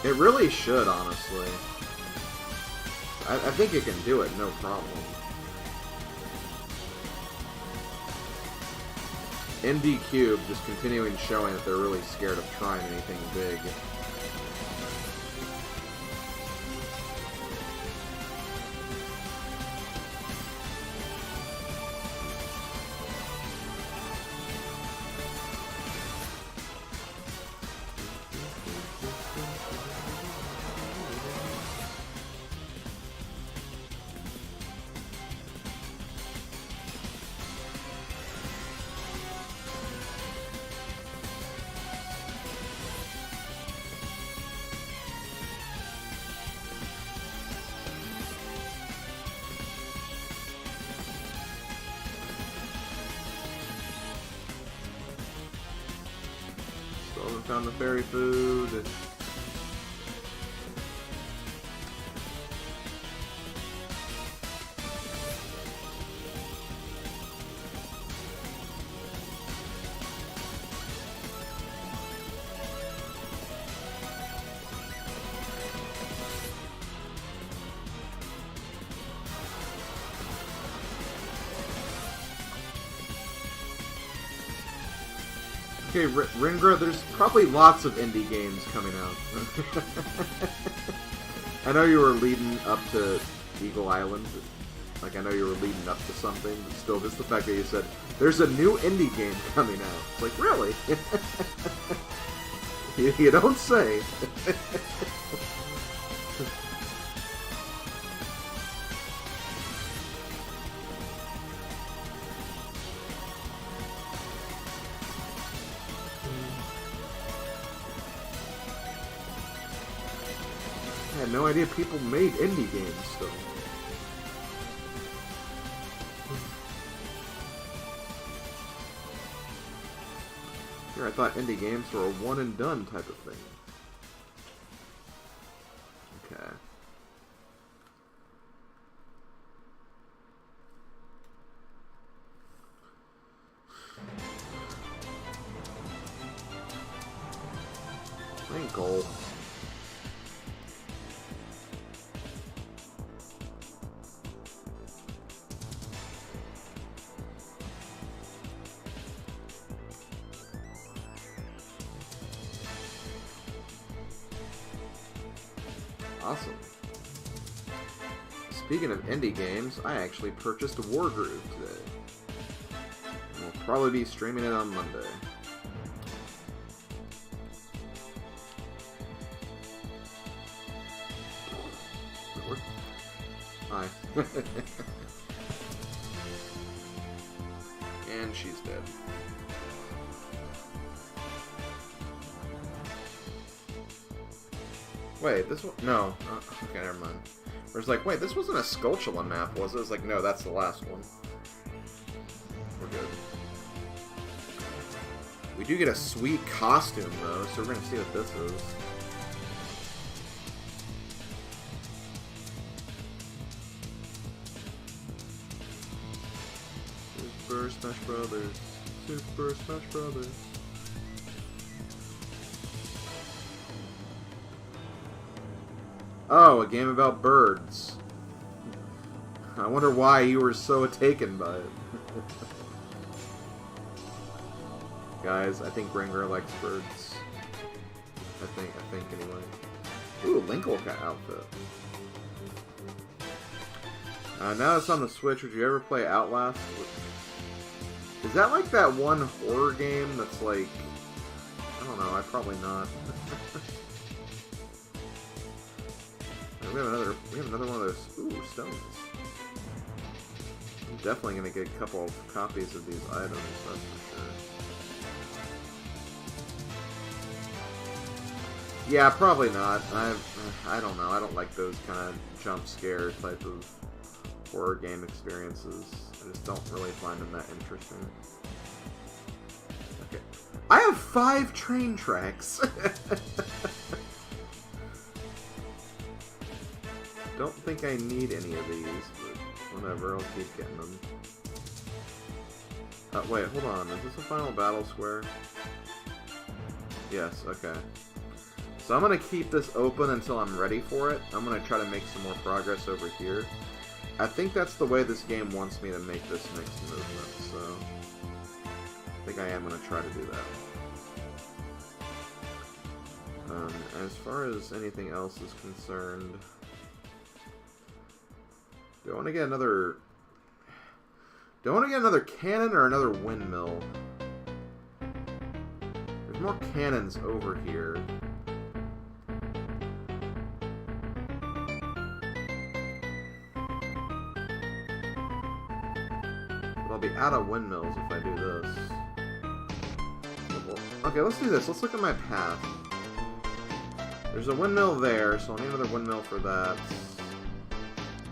It really should, honestly. I think it can do it, no problem. ND Cube just continuing showing that they're really scared of trying anything big. Found the fairy food. Okay, Ringra, there's probably lots of indie games coming out. I know you were leading up to Eagle Island. Like, I know you were leading up to something, but still, just the fact that you said, there's a new indie game coming out. It's like, really? You don't say. I had no idea people made indie games still. Here, I thought indie games were a one and done type of thing. Okay. Twinkle. Awesome. Speaking of indie games, I actually purchased Wargroove today. We'll probably be streaming it on Monday. Hi. And she's dead. Wait, this one? No. Okay, never mind. I was like, wait, this wasn't a Skulltula map, was it? It's like, no, that's the last one. We're good. We do get a sweet costume, though, so we're gonna see what this is. Super Smash Brothers. Super Smash Brothers. Oh, a game about birds. I wonder why you were so taken by it. Guys, I think Ringer likes birds. I think anyway. Ooh, Linkolka outfit. Now it's on the Switch. Would you ever play Outlast? Is that like that one horror game that's like... I don't know, probably not. We have another one of those. Ooh, stones. I'm definitely gonna get a couple of copies of these items, that's for sure. Yeah, probably not. I don't know. I don't like those kind of jump scare type of horror game experiences. I just don't really find them that interesting. Okay. I have 5 train tracks. Don't think I need any of these, but whatever, I'll keep getting them. Wait, hold on. Is this a final battle square? Yes, okay. So I'm going to keep this open until I'm ready for it. I'm going to try to make some more progress over here. I think that's the way this game wants me to make this next movement, so I think I am going to try to do that. As far as anything else is concerned, do I want to get another cannon or another windmill? There's more cannons over here. But I'll be out of windmills if I do this. Okay, let's do this. Let's look at my path. There's a windmill there, so I'll need another windmill for that.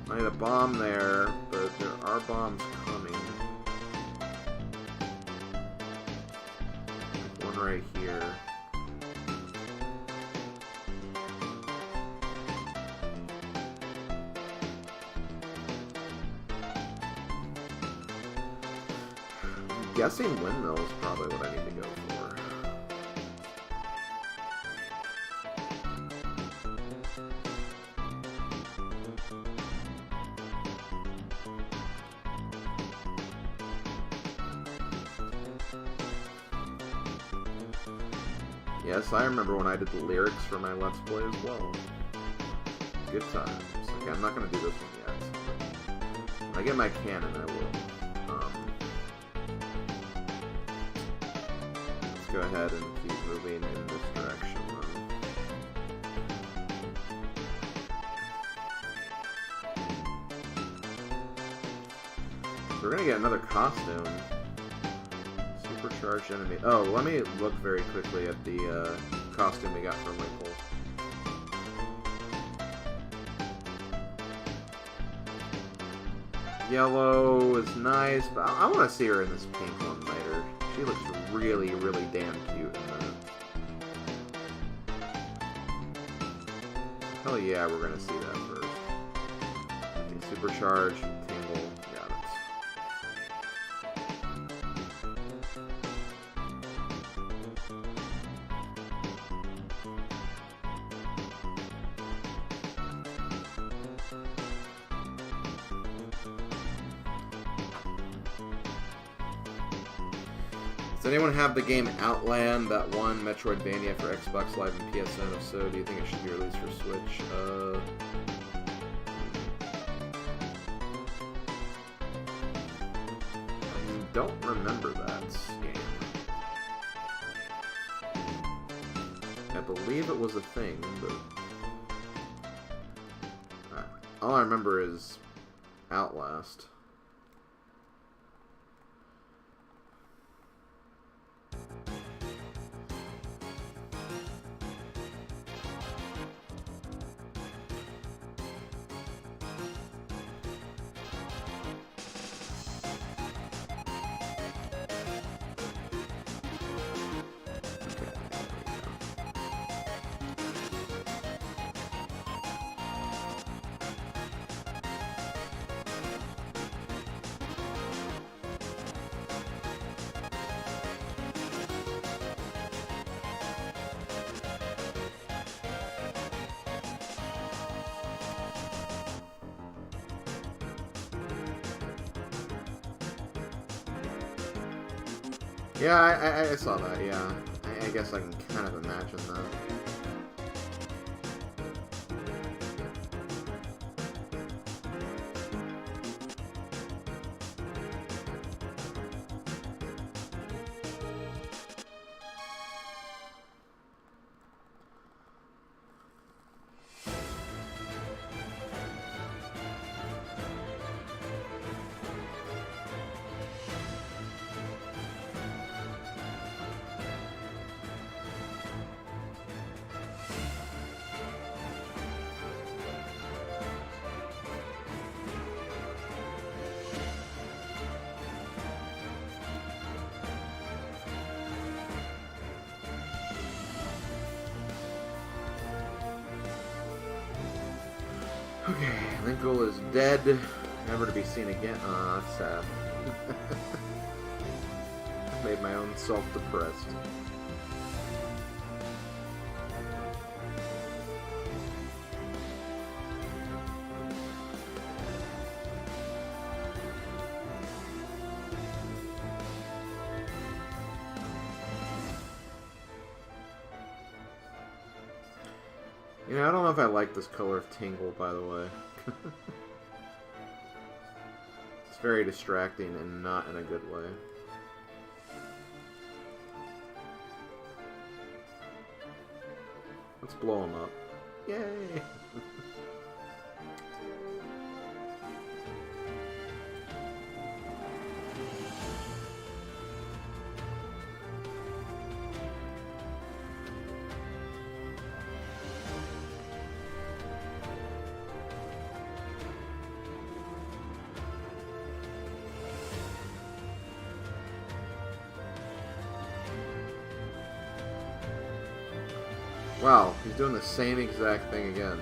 I need a bomb there, but there are bombs coming. There's one right here. I'm guessing windmill is probably what I need to go for. Yes, I remember when I did the lyrics for my Let's Play as well. Good times. Okay, I'm not going to do this one yet. When I get my cannon, I will. Let's go ahead and keep moving in this direction. So we're going to get another costume. Supercharged enemy. Oh, let me look very quickly at the costume we got from Winkle. Yellow is nice, but I want to see her in this pink one later. She looks really, really damn cute in that. Hell yeah, we're gonna see that first. Okay, supercharged, tingle, got it. Does anyone have the game Outland, that one Metroidvania for Xbox Live and PSN? If so, do you think it should be released for Switch? I don't remember that game. I believe it was a thing, but all I remember is Outlast. Yeah, I saw that, yeah. I guess I can kind of imagine that. Okay, Linkle is dead, never to be seen again. Aw, that's sad. I made my own self depressed. You know, I don't know if I like this color of Tingle, by the way. It's very distracting and not in a good way. Let's blow him up. Yay! Wow, he's doing the same exact thing again.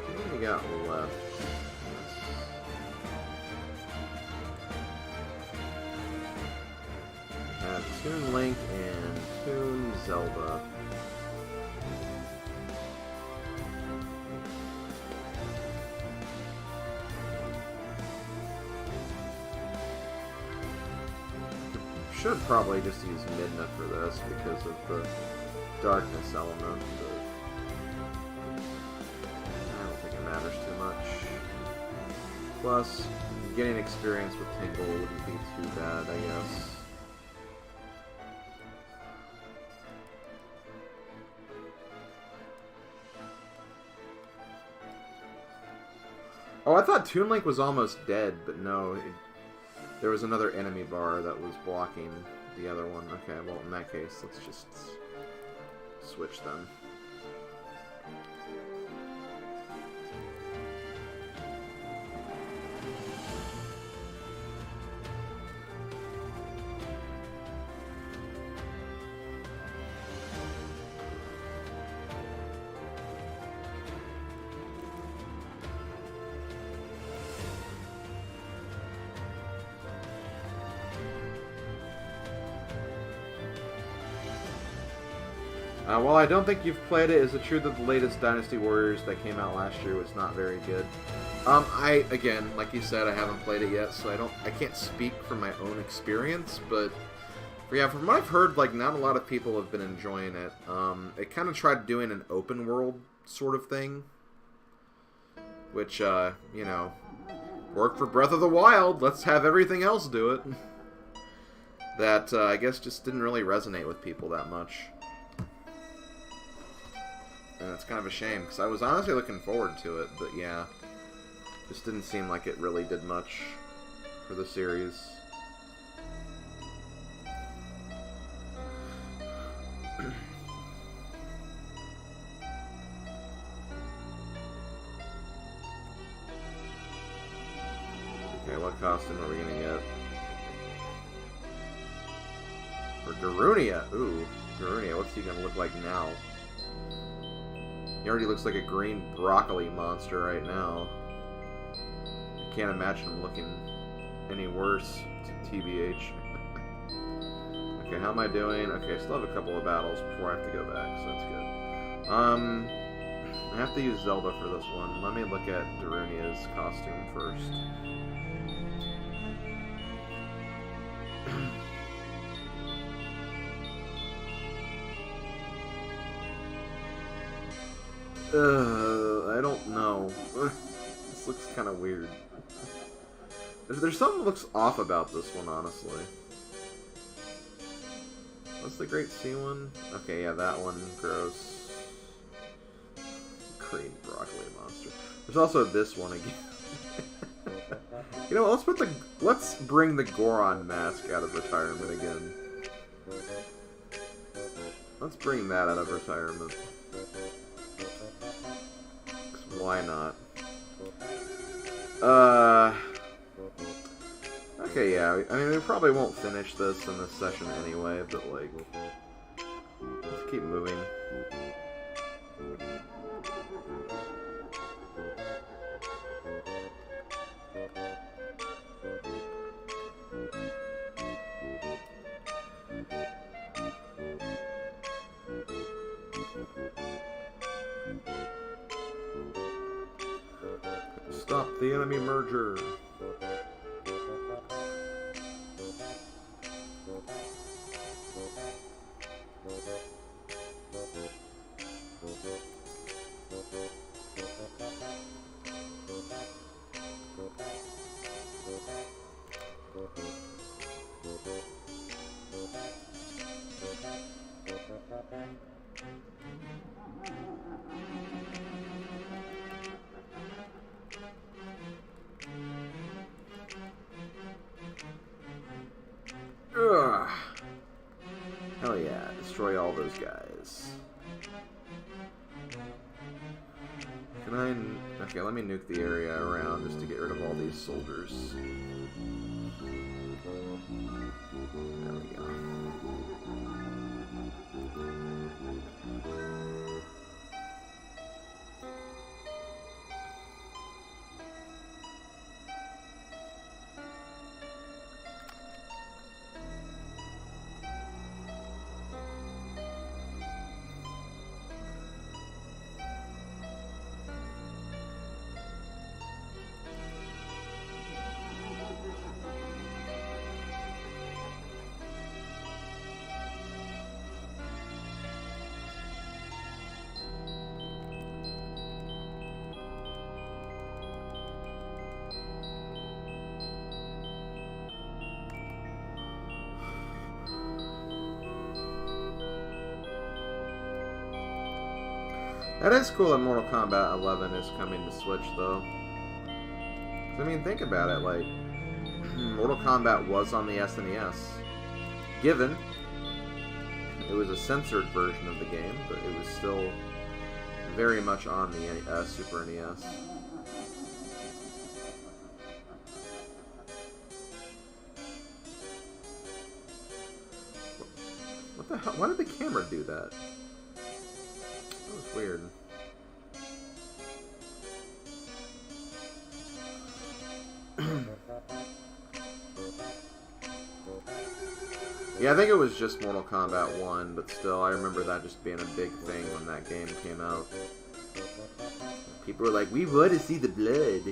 What do we got left? Toon Link and Toon Zelda. Should probably just use Midna for this because of the darkness element, but I don't think it matters too much. Plus, getting experience with Tingle wouldn't be too bad, I guess. Oh, I thought Toon Link was almost dead, but no. There was another enemy bar that was blocking the other one. Okay, well, in that case, let's just switch them. While I don't think you've played it, is it true that the latest Dynasty Warriors that came out last year was not very good? Again, like you said, I haven't played it yet, so I can't speak from my own experience, but yeah, from what I've heard, like, not a lot of people have been enjoying it. It kind of tried doing an open world sort of thing, which, you know, worked for Breath of the Wild. Let's have everything else do it. That, I guess, just didn't really resonate with people that much. And it's kind of a shame, because I was honestly looking forward to it, but yeah. Just didn't seem like it really did much for the series. Okay, what costume are we gonna get? For Darunia! Ooh, Darunia, what's he gonna look like now? He already looks like a green broccoli monster right now. I can't imagine him looking any worse, TBH. Okay, how am I doing? Okay, I still have a couple of battles before I have to go back, so that's good. I have to use Zelda for this one. Let me look at Darunia's costume first. I don't know. This looks kind of weird. There's something that looks off about this one, honestly. What's the Great Sea one? Okay, yeah, that one. Gross. Green broccoli monster. There's also this one again. You know what, let's bring the Goron mask out of retirement again. Let's bring that out of retirement. 'Cause why not? Okay, yeah. I mean, we probably won't finish this in this session anyway, but, like, let's keep moving. Stop the enemy merger. Ugh. Hell yeah, destroy all those guys. Can I... Okay, let me nuke the area around just to get rid of all these soldiers. There we go. That is cool that Mortal Kombat 11 is coming to Switch, though. 'Cause, I mean, think about it, like, Mortal Kombat was on the SNES. Given, it was a censored version of the game, but it was still very much on the Super NES. What the hell? Why did the camera do that? That was weird. Yeah, I think it was just Mortal Kombat 1, but still, I remember that just being a big thing when that game came out. People were like, we want to see the blood.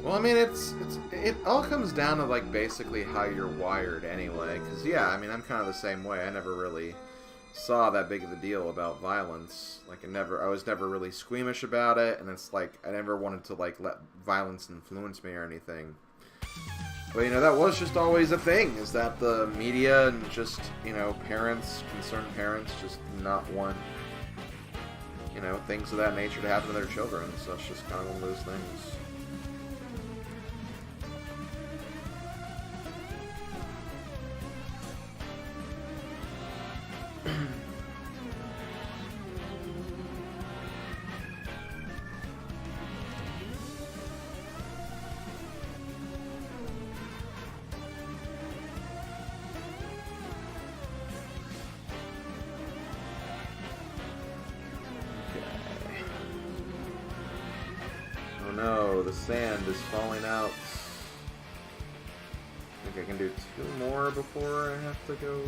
Well, I mean, it all comes down to, like, basically how you're wired anyway. Because, yeah, I mean, I'm kind of the same way. I never really saw that big of a deal about violence. Like, I was never really squeamish about it, and it's like, I never wanted to, like, let violence influence me or anything. But, you know, that was just always a thing, is that the media and just, you know, parents, concerned parents, just not want, you know, things of that nature to happen to their children. So it's just kind of one of those things. Oh no, the sand is falling out. I think I can do 2 more before I have to go.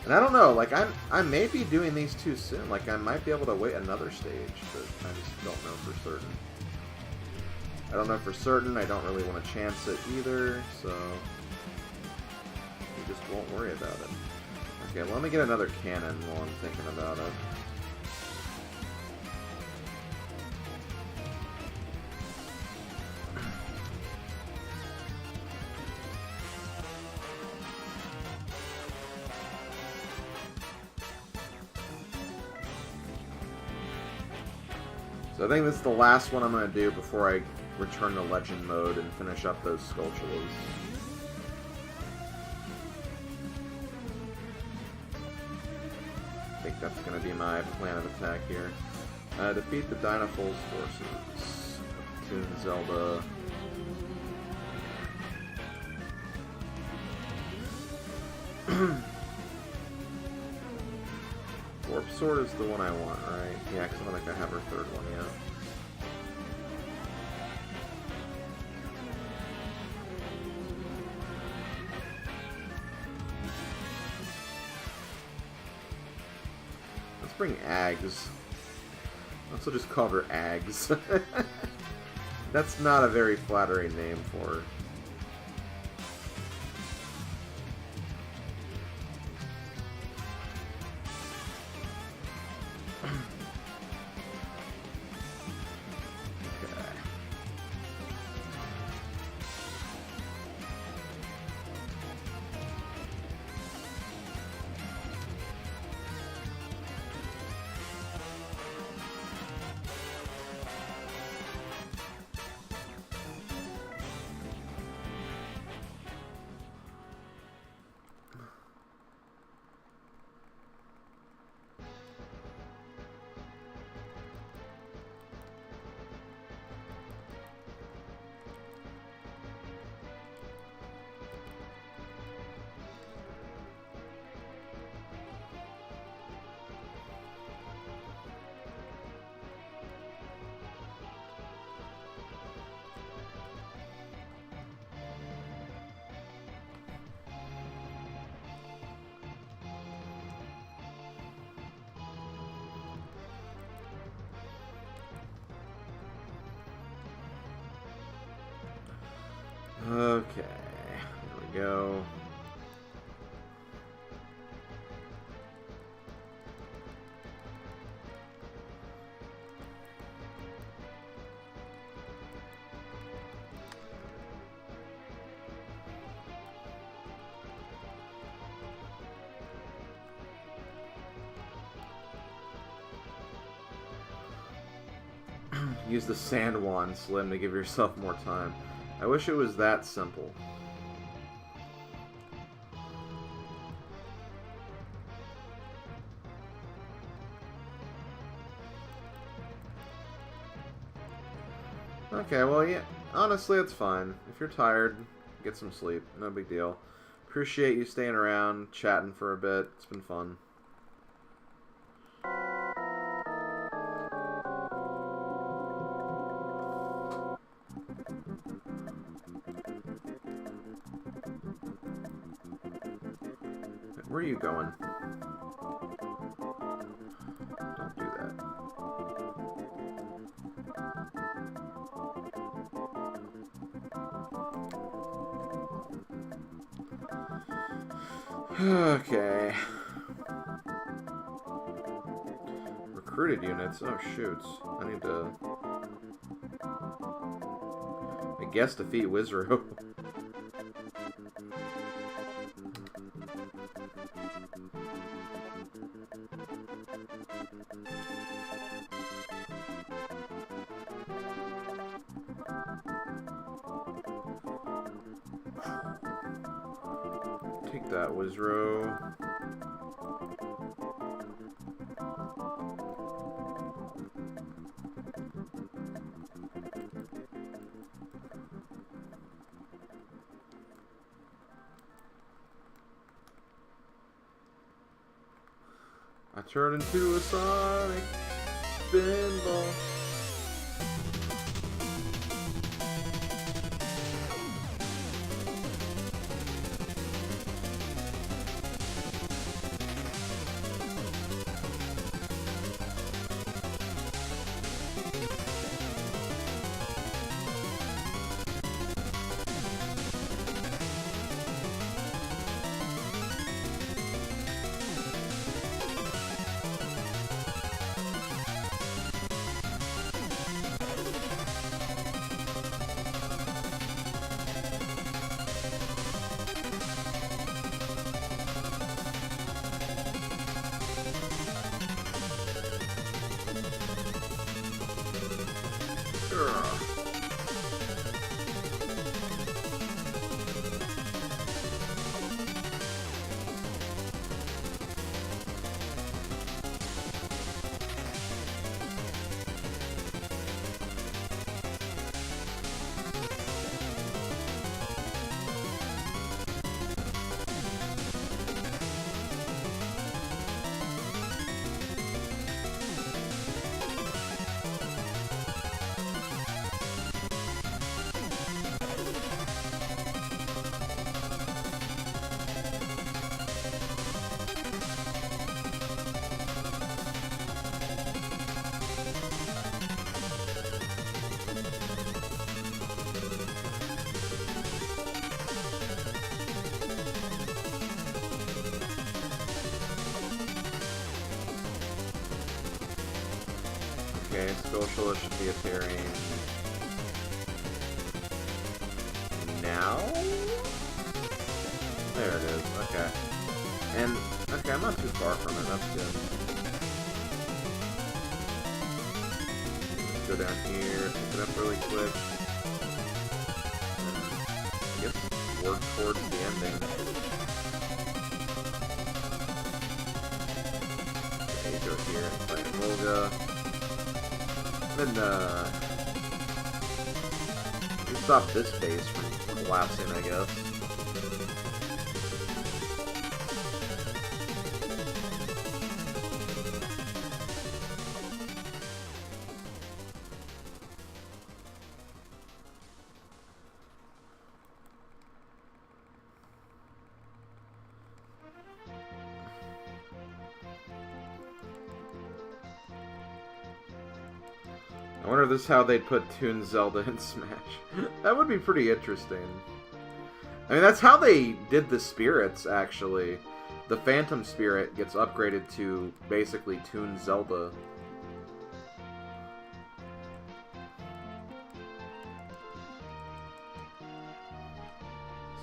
And I don't know, like I may be doing these too soon. Like I might be able to wait another stage, but I just don't know for certain. I don't know for certain. I don't really want to chance it either, so we just won't worry about it. Okay, let me get another cannon while I'm thinking about it. So I think this is the last one I'm going to do before I return to Legend mode and finish up those Skulltulas. I think that's going to be my plan of attack here. Defeat the Dynafol's forces. Toon Zelda. Warp Sword is the one I want, right? Yeah, because I don't think I have her 3rd one yet. Let's bring Ags. Also just call her Ags. That's not a very flattering name for her. Okay, here we go. Use the sand wand, Slim, to give yourself more time. I wish it was that simple. Okay, well, yeah, honestly, it's fine. If you're tired, get some sleep. No big deal. Appreciate you staying around, chatting for a bit. It's been fun. Where are you going? Don't do that. Okay. Recruited units? Oh, shoots. I need to... I guess defeat Wizro. Take that, Wizro. I turn into a Sonic pinball. Okay, Scotialis should be appearing now? There it is, okay. And, okay, I'm not too far from it, that's good. Let's go down here, pick it up really quick. And I guess work towards the ending. Okay, you go here and fight Volga. Then, you stop this base from collapsing, I guess. I wonder if this is how they'd put Toon Zelda in Smash. That would be pretty interesting. I mean, that's how they did the spirits, actually. The Phantom Spirit gets upgraded to basically Toon Zelda.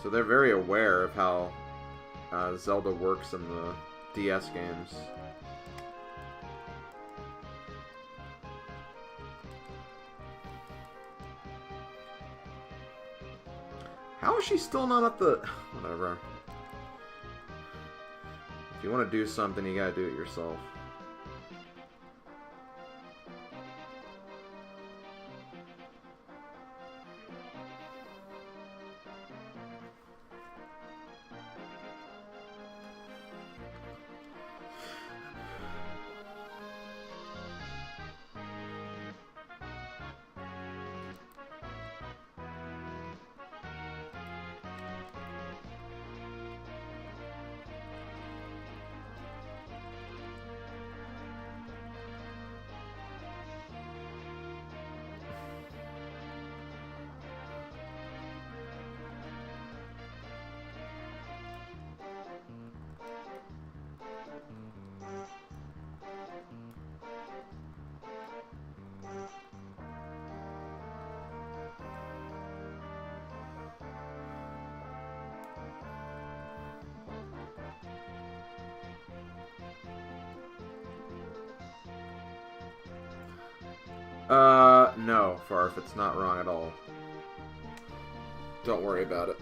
So they're very aware of how Zelda works in the DS games. How is she still not at the... Whatever. If you want to do something, you gotta do it yourself. No, Farf, it's not wrong at all. Don't worry about it.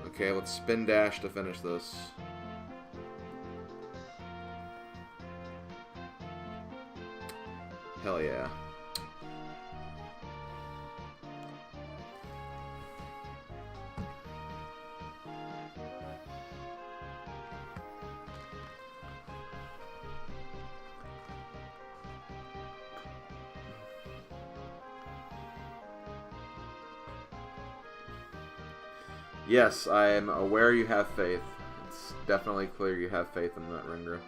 Okay, let's spin dash to finish this. Hell yeah. Yes, I am aware you have faith. It's definitely clear you have faith in that Ringra.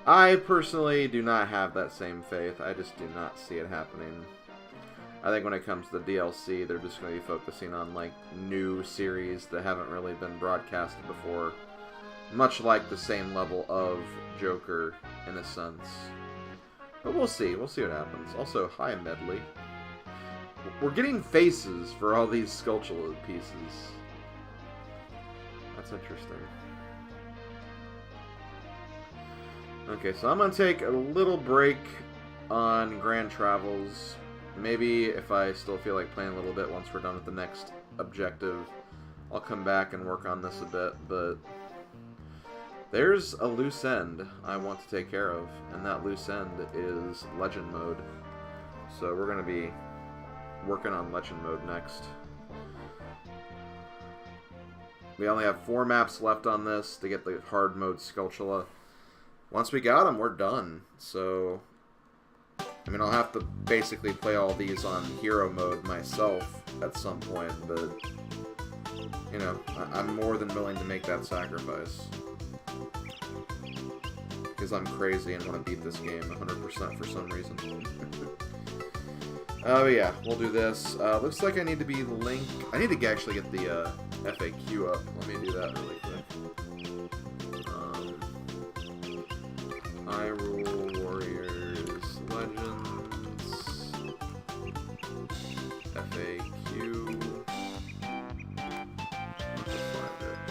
I personally do not have that same faith. I just do not see it happening. I think when it comes to the DLC, they're just going to be focusing on, like, new series that haven't really been broadcasted before. Much like the same level of Joker, in a sense. But we'll see. We'll see what happens. Also, hi, Medley. We're getting faces for all these Skulltula pieces. That's interesting. Okay, so I'm going to take a little break on Grand Travels. Maybe if I still feel like playing a little bit once we're done with the next objective, I'll come back and work on this a bit, but there's a loose end I want to take care of, and that loose end is Legend Mode. So we're going to be working on Legend Mode next. We only have 4 maps left on this to get the hard mode Skulltula. Once we got them, we're done. So, I mean, I'll have to basically play all these on hero mode myself at some point, but, you know, I'm more than willing to make that sacrifice. Because I'm crazy and want to beat this game 100% for some reason. But yeah, we'll do this. Looks like I need to be linked. I need to actually get the FAQ up. Let me do that really quick. Hyrule Warriors Legends FAQ. Let's find it.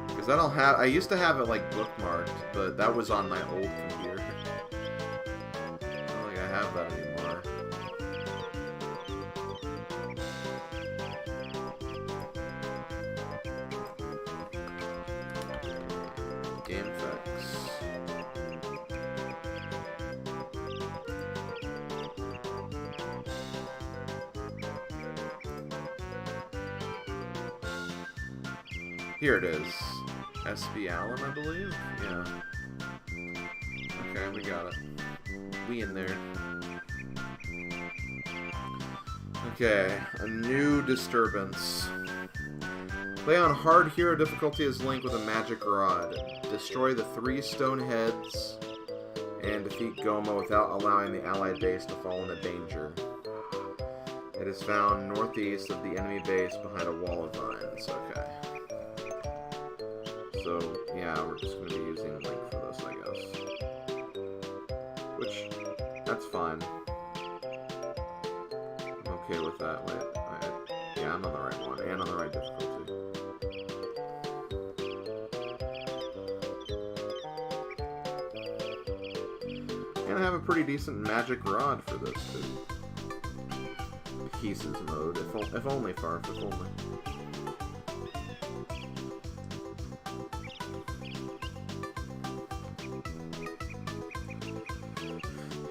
Because I don't have. I used to have it like bookmarked, but that was on my old computer. I don't think I have that anymore. Here it is. SB Allen, I believe? Yeah. Okay, we got it. We in there. Okay, a new disturbance. Play on hard hero difficulty as Link with a magic rod. Destroy the 3 stone heads and defeat Goma without allowing the allied base to fall into danger. It is found northeast of the enemy base behind a wall of vines. Okay. So, yeah, we're just going to be using Link for this, I guess. Which, that's fine. I'm okay with that. Wait, yeah, I'm on the right one, and on the right difficulty. And I have a pretty decent magic rod for this, too. Pieces mode, if only Farf, if only.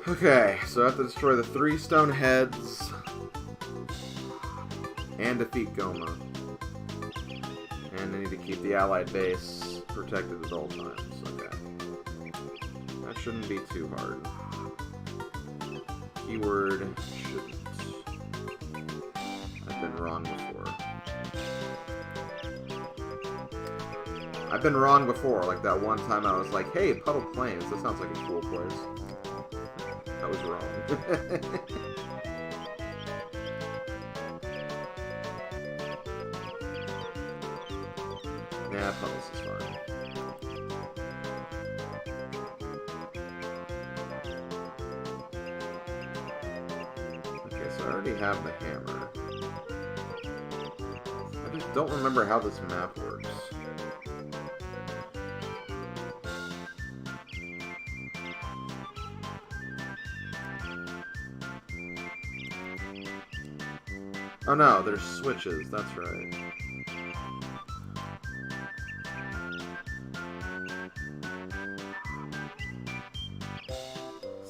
Okay, so I have to destroy the 3 stone heads and defeat Goma. And I need to keep the allied base protected at all times. Okay. That shouldn't be too hard. Keyword shouldn't. I've been wrong before. I've been wrong before, like that one time I was like, hey, Puddle Plains, that sounds like a cool place. I was wrong. Yeah, Puddles is fine. Okay, so I already have the hammer. I just don't remember how this map works. Oh no, there's switches, that's right.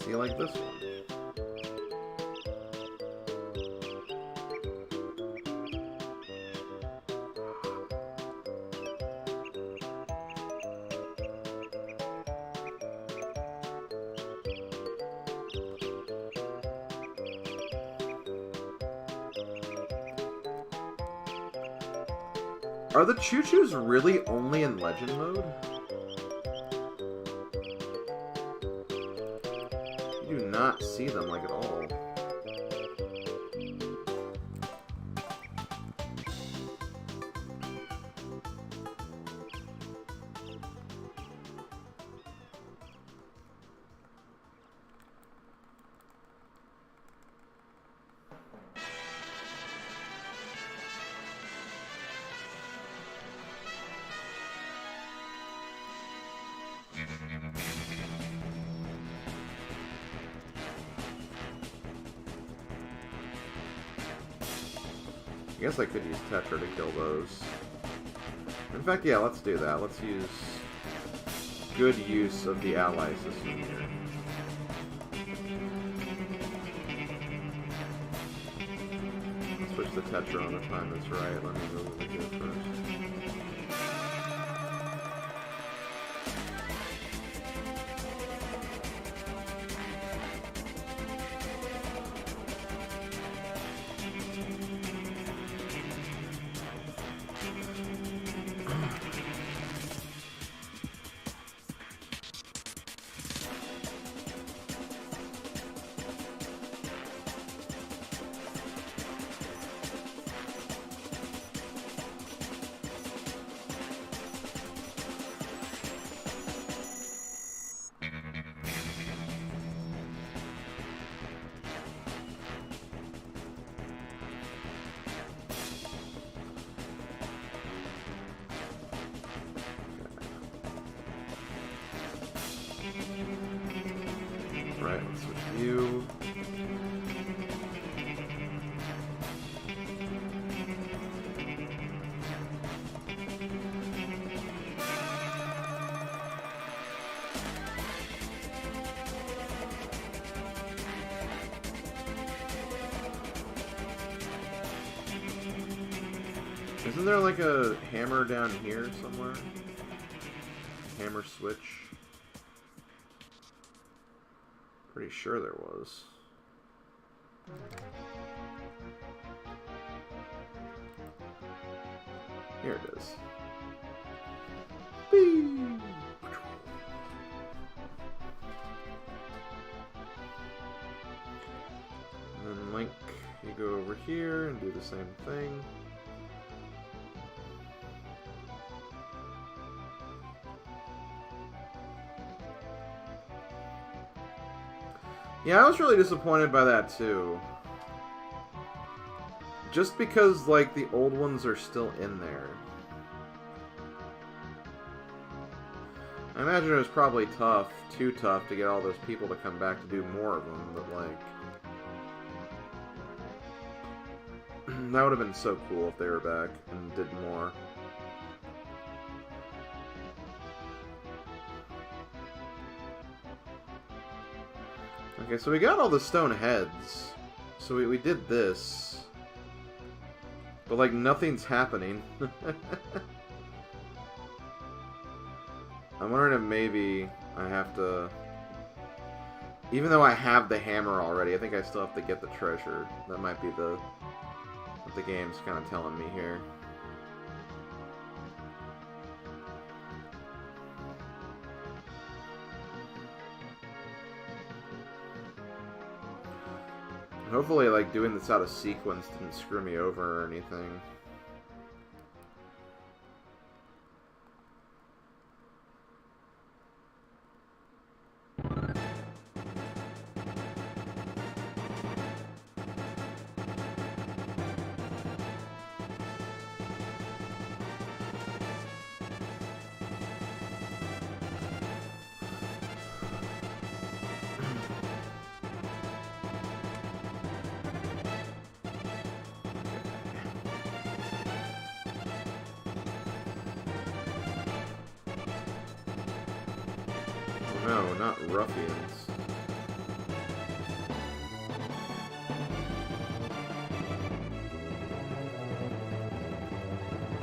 See, like this one. Are the choo-choos really only in Legend mode? You do not see them, like, at all. I guess I could use Tetra to kill those. In fact, yeah, let's do that. Let's use good use of the ally system here. Switch the Tetra on the time that's right. Let me go over here first. Right, let's switch to you. Isn't there like a hammer down here somewhere? Hammer switch? Pretty sure there was. Here it is. Whee! And then Link, you go over here and do the same thing. Yeah, I was really disappointed by that too. Just because, like, the old ones are still in there. I imagine it was probably tough, too tough, to get all those people to come back to do more of them, but, like... that would have been so cool if they were back and did more. Okay, so we got all the stone heads. So we did this. But, like, nothing's happening. I'm wondering if maybe I have to... Even though I have the hammer already, I think I still have to get the treasure. That might be what the game's kind of telling me here. Hopefully, like, doing this out of sequence didn't screw me over or anything. No, not ruffians.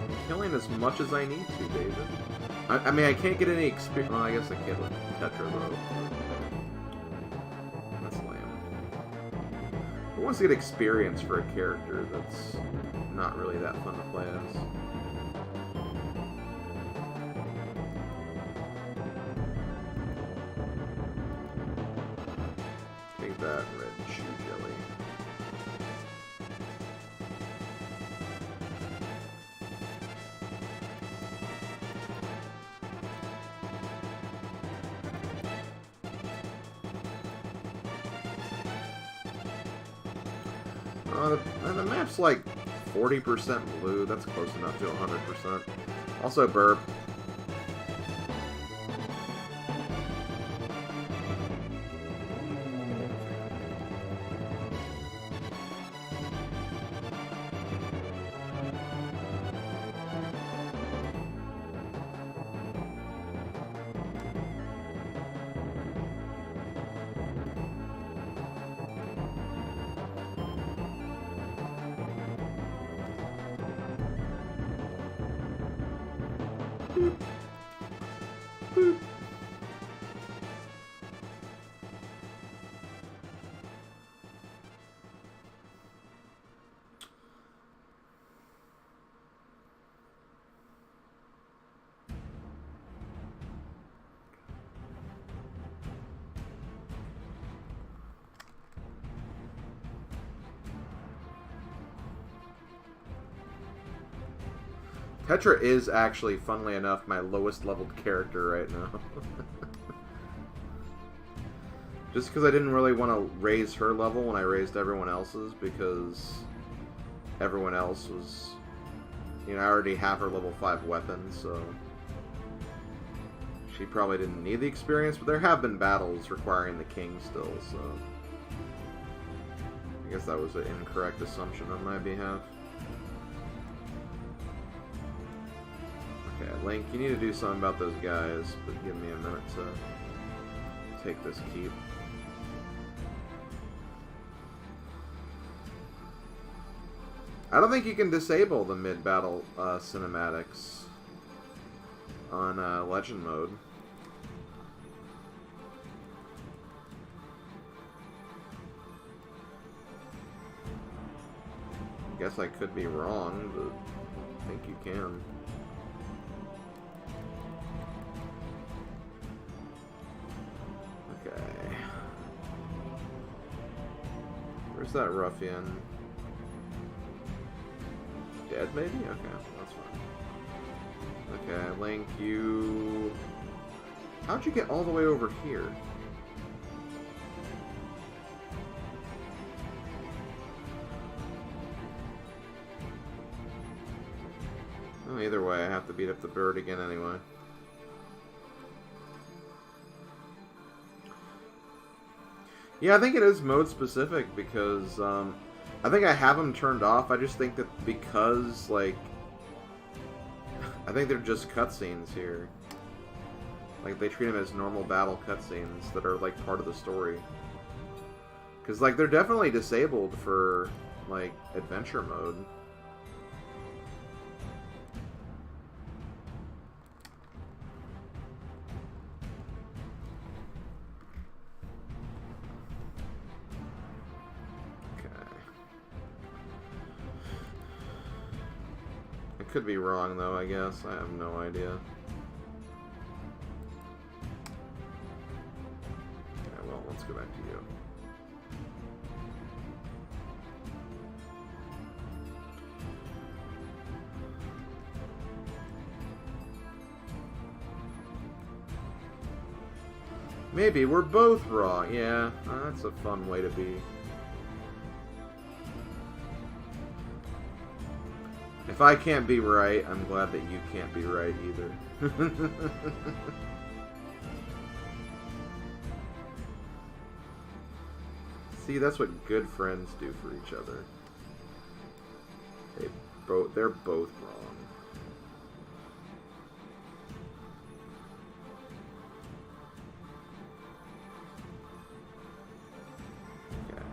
I'm killing as much as I need to, David. I mean, I can't get any experience. Well, I guess I can with Tetra, though. That's lame. Who wants to get experience for a character that's not really that fun to play as? that red shoe jelly. The map's like 40% blue. That's close enough to 100%. Also burp. Tetra is actually, funnily enough, my lowest leveled character right now. Just because I didn't really want to raise her level when I raised everyone else's, because everyone else was, you know, I already have her level 5 weapon, so she probably didn't need the experience, but there have been battles requiring the king still, so I guess that was an incorrect assumption on my behalf. Okay, Link, you need to do something about those guys, but give me a minute to take this keep. I don't think you can disable the mid-battle cinematics on Legend mode. I guess I could be wrong, but I think you can. Okay. Where's that ruffian? Dead, maybe? Okay, that's fine. Okay, Link, you... How'd you get all the way over here? Well, either way, I have to beat up the bird again anyway. Yeah, I think it is mode specific because, I think I have them turned off. I just think that because, like, I think they're just cutscenes here. Like, they treat them as normal battle cutscenes that are, like, part of the story. Because, like, they're definitely disabled for, like, adventure mode. Could be wrong though, I guess. I have no idea. Yeah, well, let's go back to you. Maybe we're both wrong. Yeah, that's a fun way to be. If I can't be right, I'm glad that you can't be right either. See, that's what good friends do for each other. They're both wrong. Okay.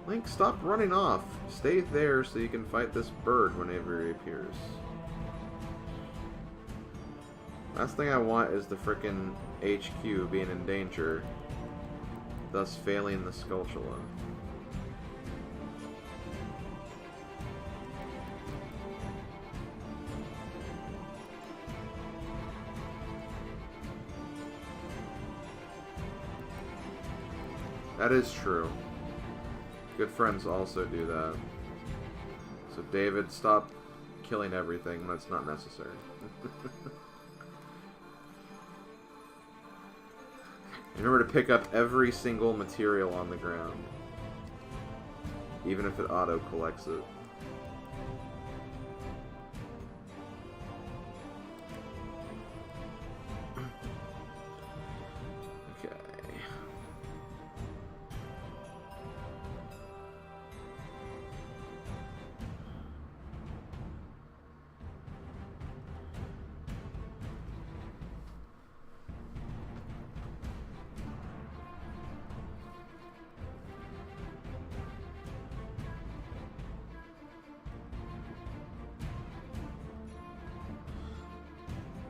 Link, stop running off. Stay there so you can fight this bird whenever he appears. Last thing I want is the frickin' HQ being in danger, thus failing the Skulltula. That is true. Good friends also do that. So David, stop killing everything. That's not necessary. Remember to pick up every single material on the ground. Even if it auto-collects it. Okay.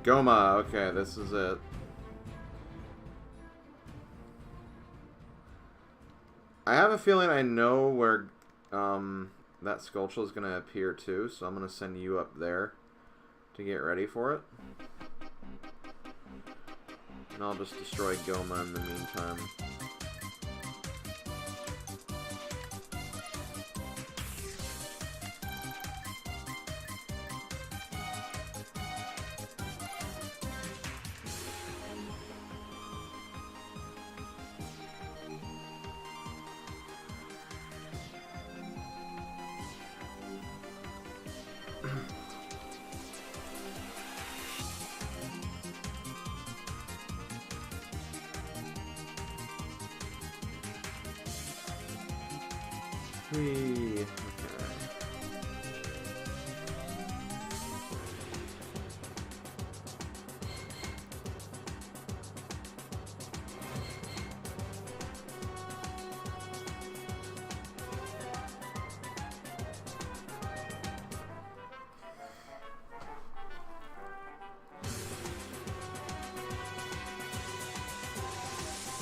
Goma, okay, this is it. I have a feeling I know where that Skulltula is going to appear too, so I'm going to send you up there to get ready for it. And I'll just destroy Goma in the meantime. Okay.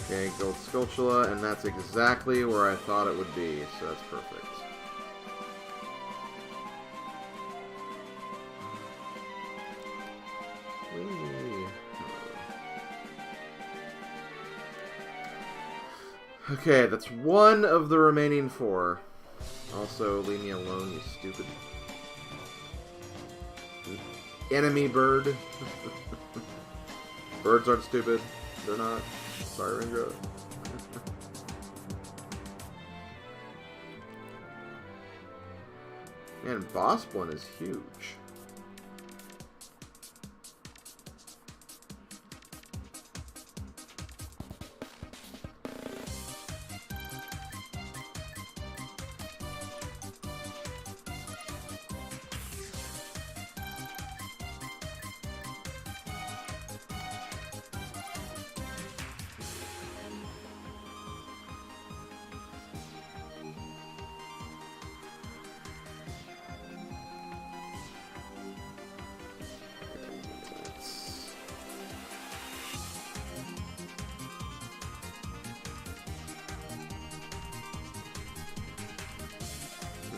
Okay, Gold Skulltula, and that's exactly where I thought it would be, so that's perfect. Whee. Okay, that's one of the remaining 4. Also, leave me alone, you stupid enemy bird. Birds aren't stupid. They're not. Sorry, Ringo. Man, Boss One is huge.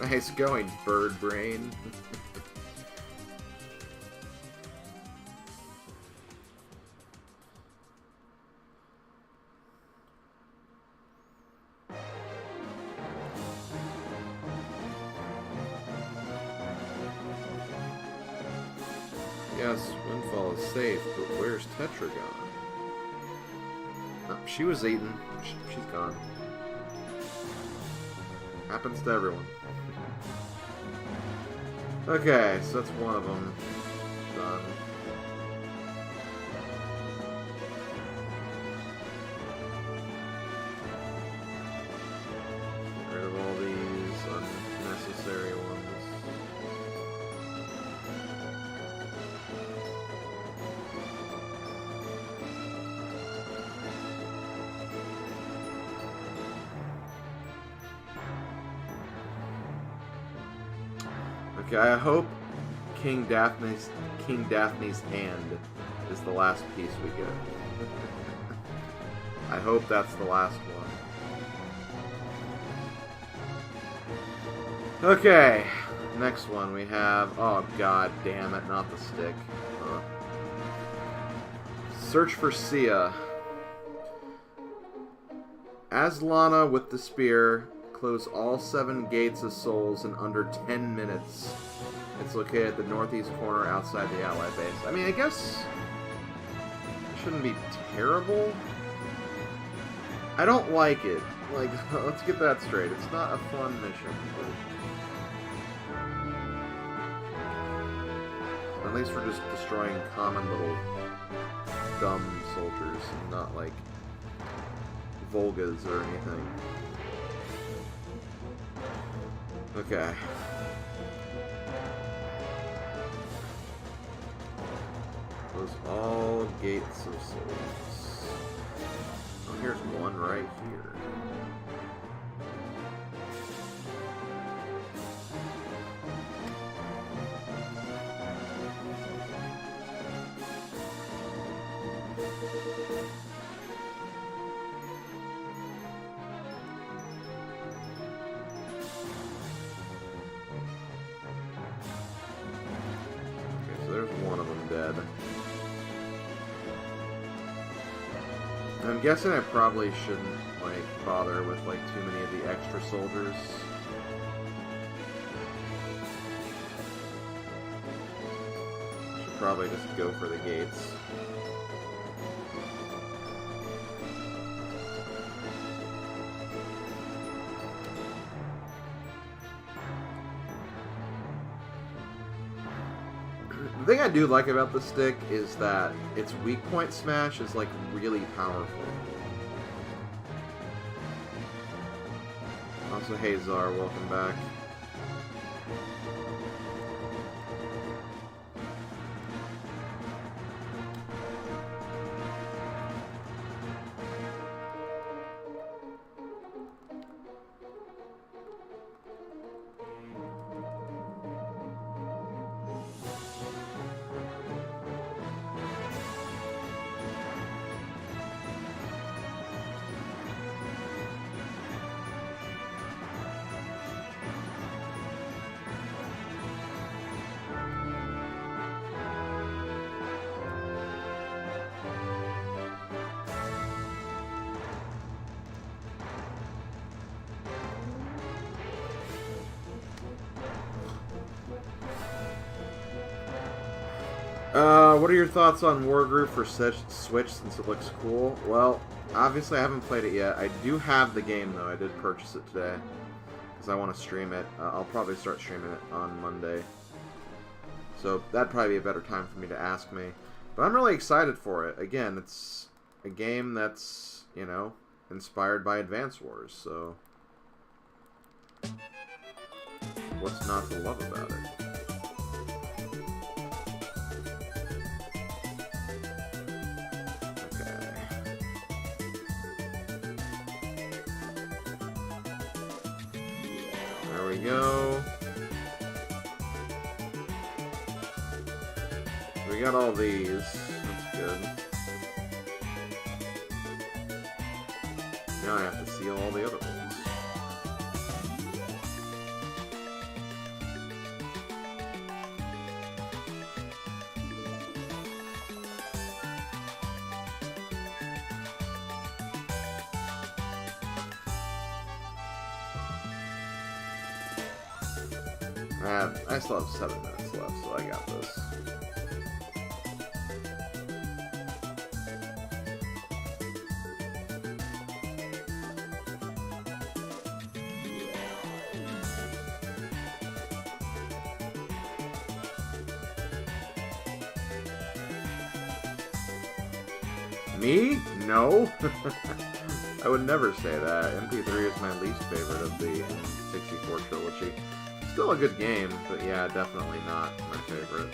Nice going, bird brain. Yes, Windfall is safe, but where's Tetra gone? Oh, she was eaten. She's gone. Happens to everyone. Okay, so that's one of them done. Get rid of all these unnecessary ones. Okay, I hope King Daphne's hand is the last piece we get. I hope that's the last one. Okay, next one we have. Oh god damn it, not the stick. Search for Sia. As Lana with the spear, close all 7 gates of souls in under 10 minutes. It's located at the northeast corner outside the ally base. I mean, I guess it shouldn't be terrible. I don't like it. Like, let's get that straight. It's not a fun mission. But at least we're just destroying common little dumb soldiers, and not like Volgas or anything. Okay. Close all gates of souls. Oh, here's one right here. I'm guessing I probably shouldn't, like, bother with, like, too many of the extra soldiers. Should probably just go for the gates. The thing I do like about the stick is that its weak point smash is, like, really powerful. Also, hey Czar, welcome back. What are your thoughts on Wargroove for Switch since it looks cool? Well, obviously I haven't played it yet. I do have the game, though. I did purchase it today because I want to stream it. I'll probably start streaming it on Monday. So that'd probably be a better time for me to ask me. But I'm really excited for it. Again, it's a game that's, you know, inspired by Advance Wars, so what's not to love about it? There we go. We got all these. That's good. Now I have to seal all the other ones. I still have 7 minutes left, so I got this. Me? No. I would never say that. MP3 is my least favorite of the N64 trilogy. Still a good game, but yeah, definitely not my favorite.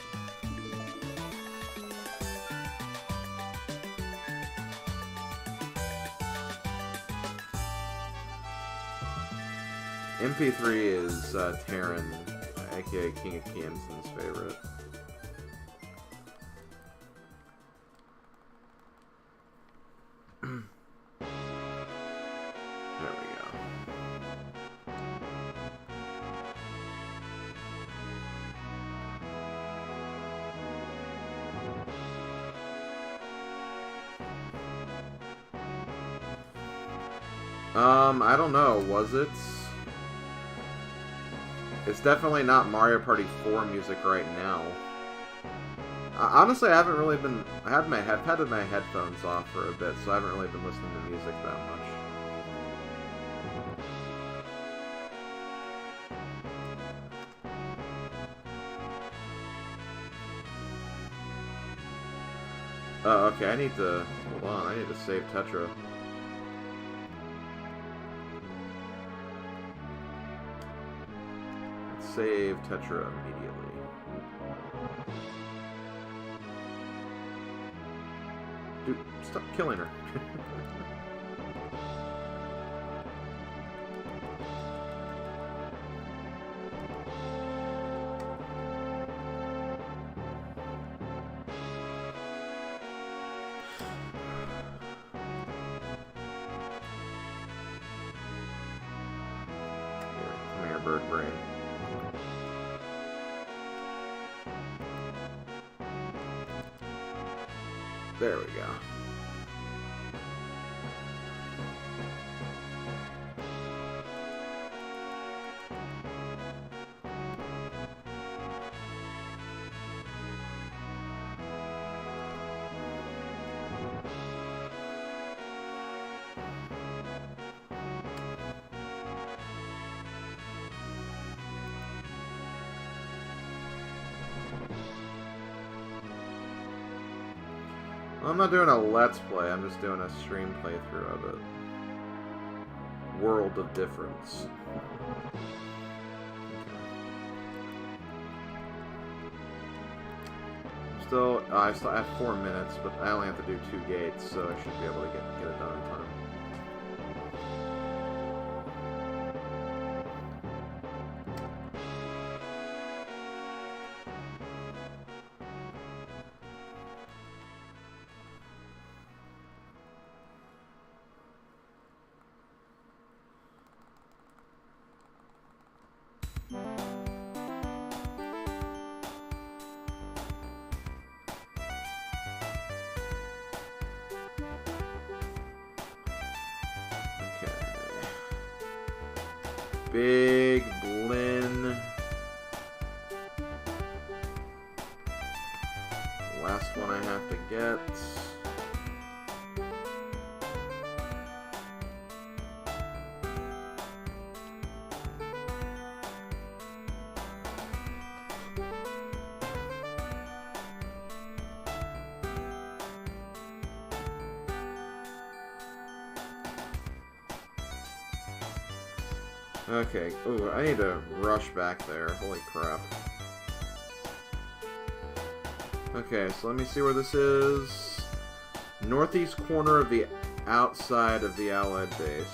MP3 is Terran, aka King of Kiamson's favorite. There we go. I don't know. Was it? It's definitely not Mario Party 4 music right now. Honestly, I haven't really been... I've had my headphones off for a bit, so I haven't really been listening to music that much. Oh, okay, I need to... Hold on, I need to save Tetra. Let's save Tetra immediately. Dude, stop killing her. Come here, bird brain. There we go. I'm not doing a Let's Play, I'm just doing a stream playthrough of it. World of Difference. I still have 4 minutes, but I only have to do 2 gates, so I should be able to get it done in time. Big Blinn. Last one I have to get. Okay, ooh, I need to rush back there. Holy crap. Okay, so let me see where this is. Northeast corner of the outside of the Allied base.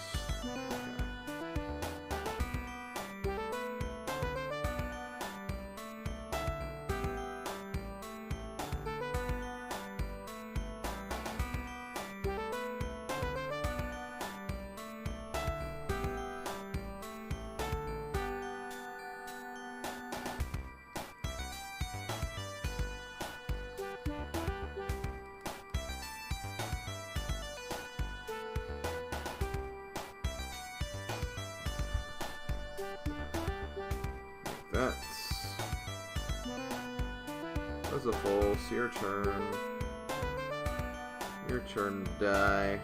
That's a full. It's your turn. Your turn to die.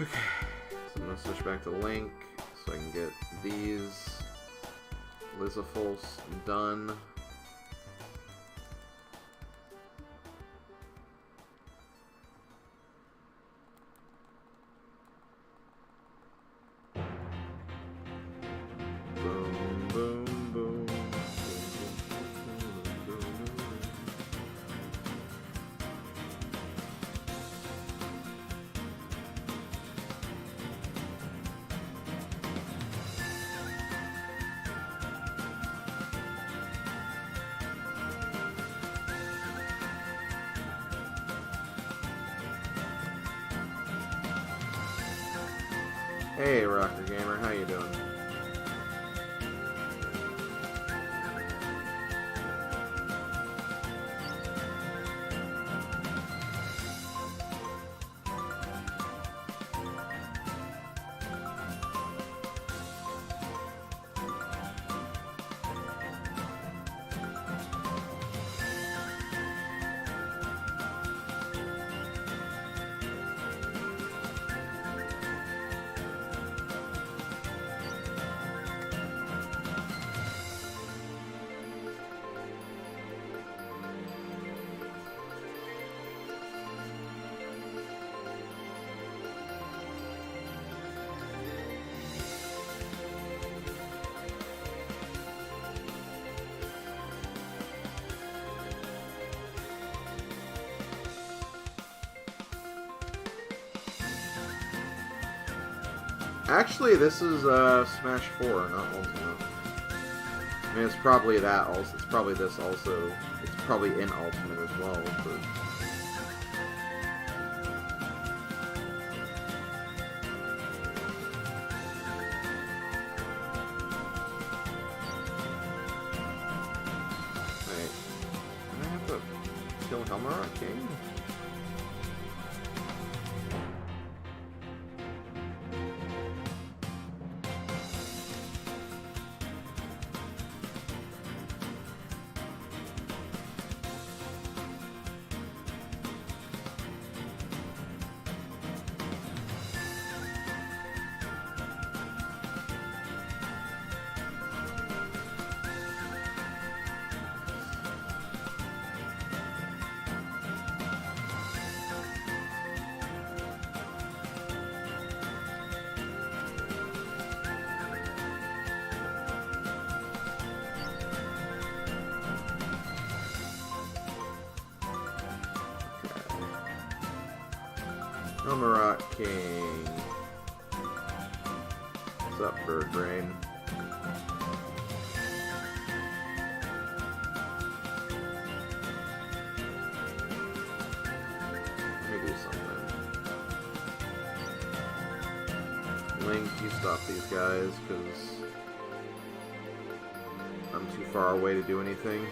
Okay, so I'm gonna switch back to Link so I can get these Lizafulls done. Boom, boom, boom. Hey, Rocker Gamer, how you doing? Actually, this is Smash 4, not Ultimate. I mean, it's probably that also. It's probably this also. It's probably in Ultimate as well, but... Wait. Can I have to kill Helmar King? Helmar King. What's up, Bird Brain? Let me do something. Link, you stop these guys, because I'm too far away to do anything.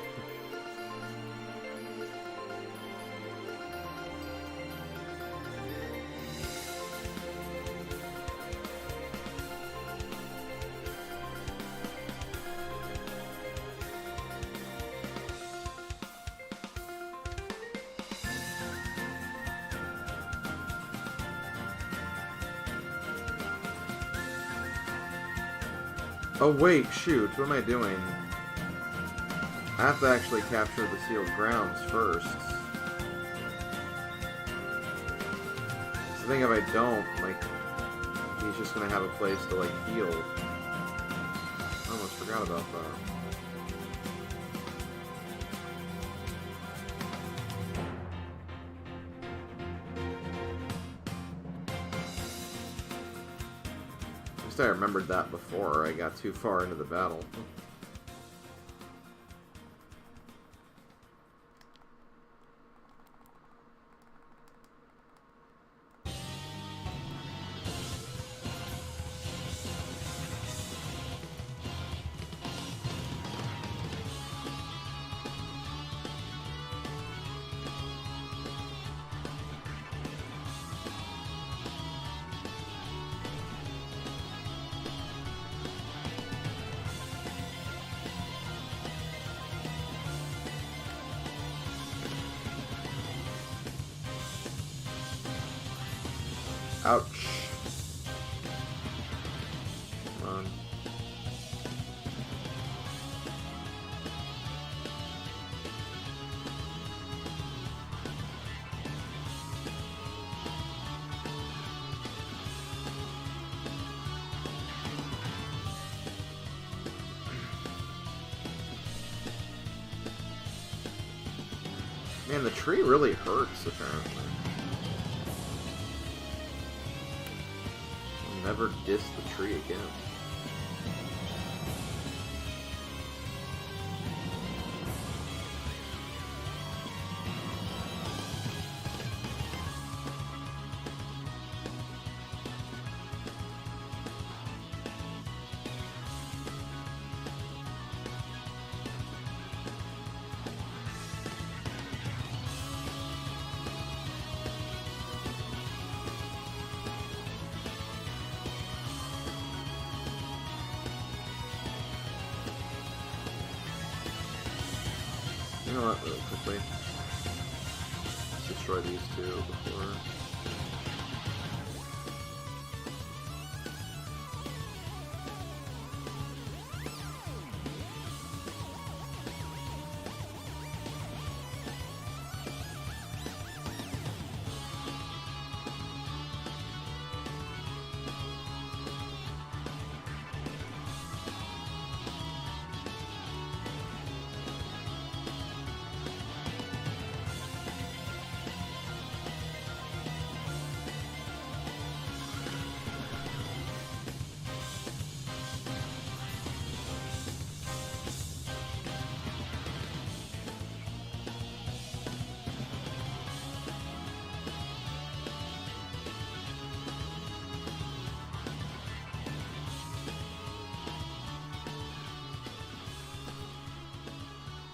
Oh wait, shoot, what am I doing? I have to actually capture the sealed grounds first. So I think if I don't, like, he's just gonna have a place to, like, heal. I almost forgot about that. I remembered that before I got too far into the battle. Ouch. Come on. Man, the tree really hurts, apparently. Never diss the tree again. You know what, real quickly. Let's destroy these two before...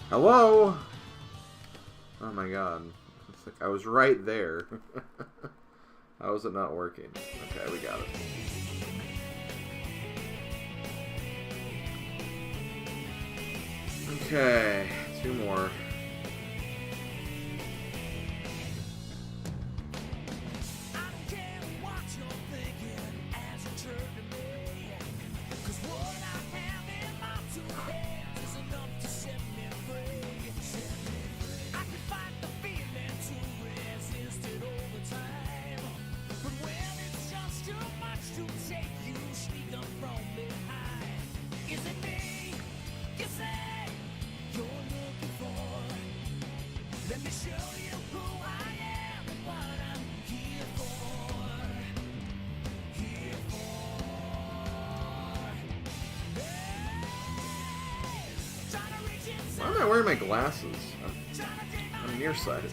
Hello? Oh my god. It's like I was right there. How is it not working? Okay, we got it. Okay, two more. Why am I wearing my glasses? I'm nearsighted.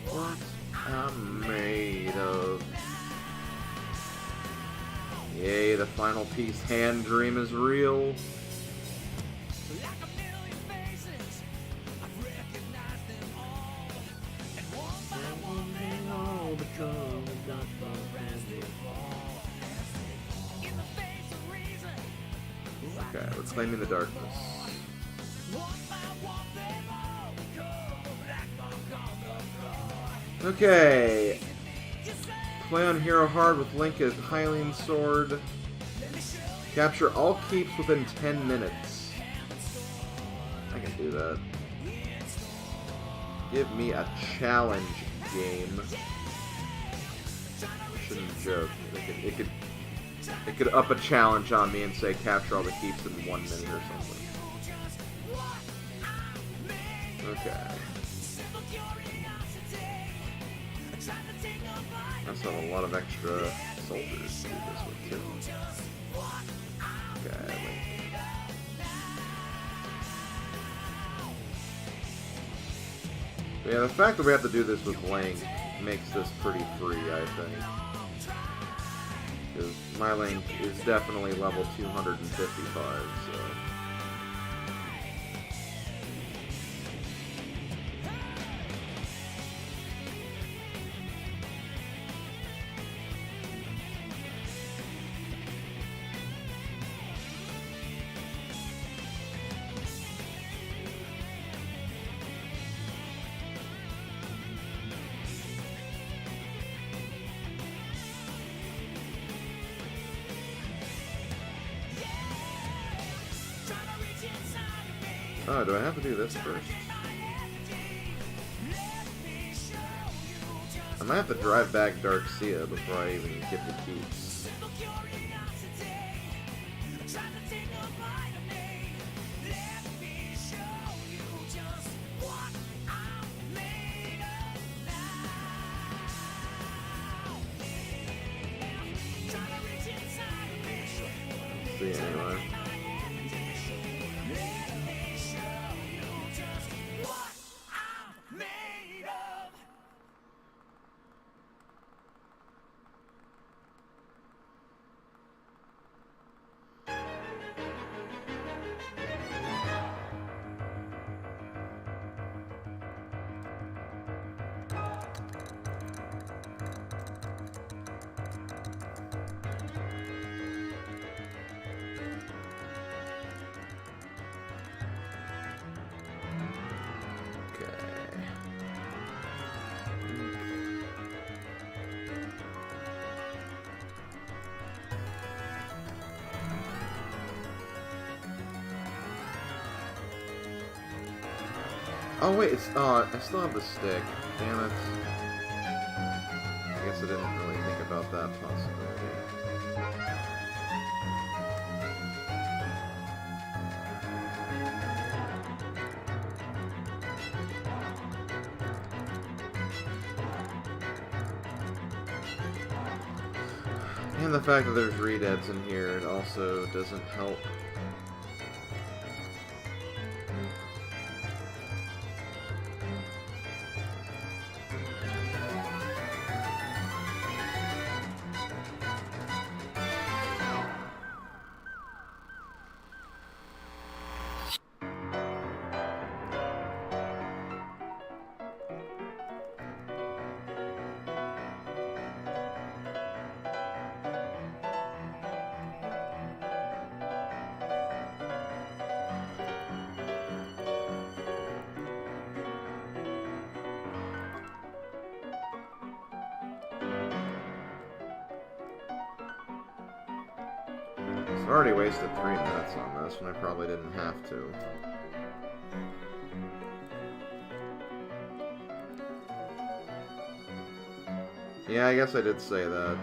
What I'm made of. Yay, the final piece. Hand dream is real. Okay, reclaiming the darkness. Okay. Play on Hero Hard with Link as Hylian Sword. Capture all keeps within 10 minutes. I can do that. Give me a challenge game. I shouldn't joke. It could up a challenge on me and say capture all the keeps in 1 minute or something. Okay. I also have a lot of extra soldiers to do this with too. Okay, Link. But yeah, the fact that we have to do this with Link makes this pretty free, I think. Because my Link is definitely level 255, so... Oh, do I have to do this first? I might have to drive back Darksia before I even get the keys. See, anyway. Oh wait, it's I still have the stick. Damn it. I guess I didn't really think about that possibility. And the fact that there's redeads in here, it also doesn't help. I've already wasted 3 minutes on this when I probably didn't have to. Yeah, I guess I did say that.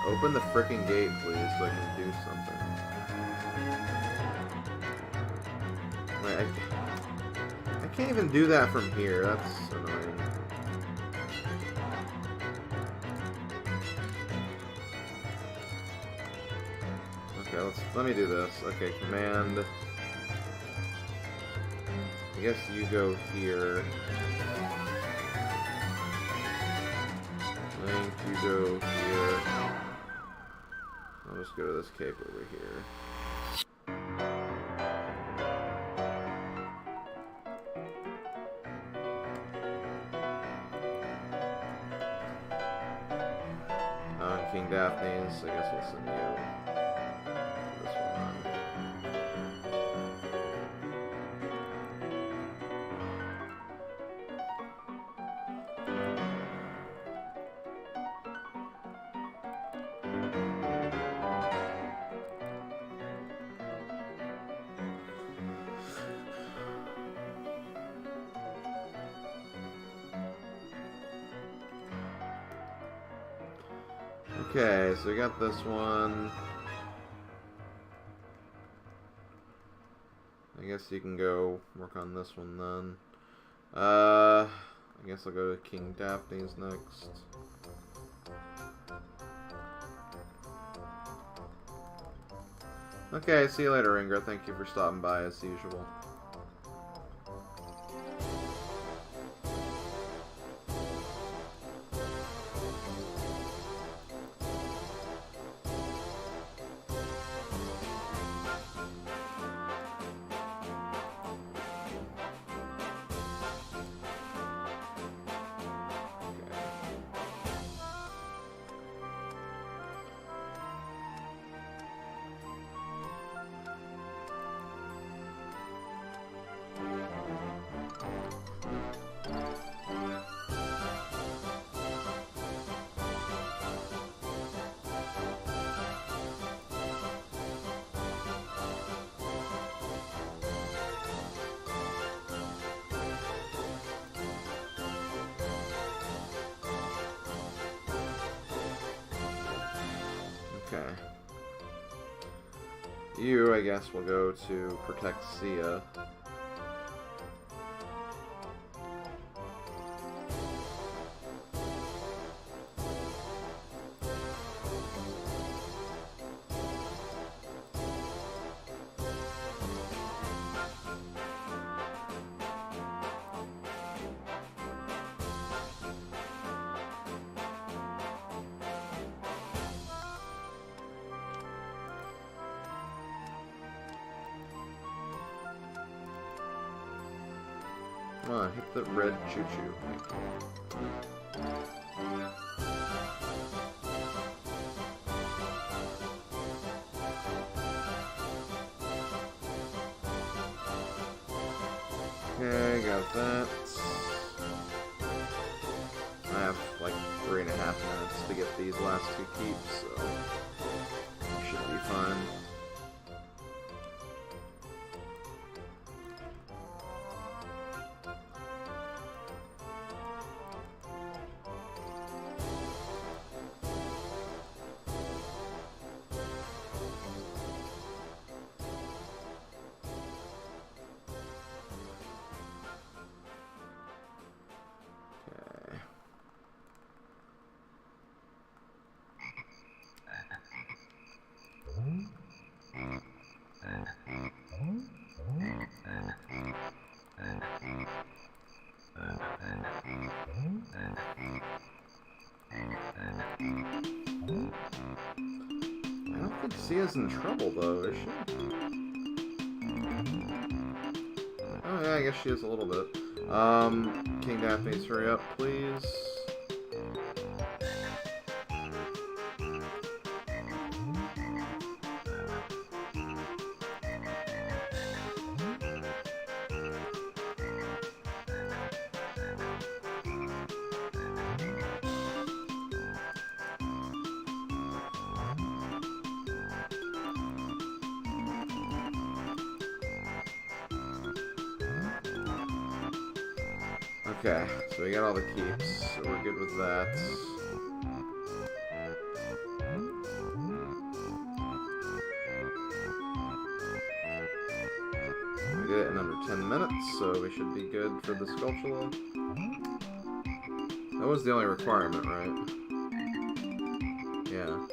Open the frickin' gate, please, so I can do something. Wait, I can't even do that from here. That's annoying. Okay, let me do this. Okay, command. I guess you go here. Link, you go here. I'll just go to this cape over here. King Daphne's, I guess we'll send you this one then. Okay, so we got this one. I guess you can go work on this one then. I guess I'll go to King Daphne's next. Okay, see you later, Ingra. Thank you for stopping by as usual. Okay. You, I guess, will go to protect Sia. Come on, hit the red choo-choo. Okay, got that. I have like 3.5 minutes to get these last 2 keeps, so should be fine. I don't think Sia's in trouble, though, is she? Oh, yeah, I guess she is a little bit. King Daphne's, hurry up, please. Okay, so we got all the keeps, so we're good with that. We did it in under 10 minutes, so we should be good for the Sculptula. That was the only requirement, right? Yeah.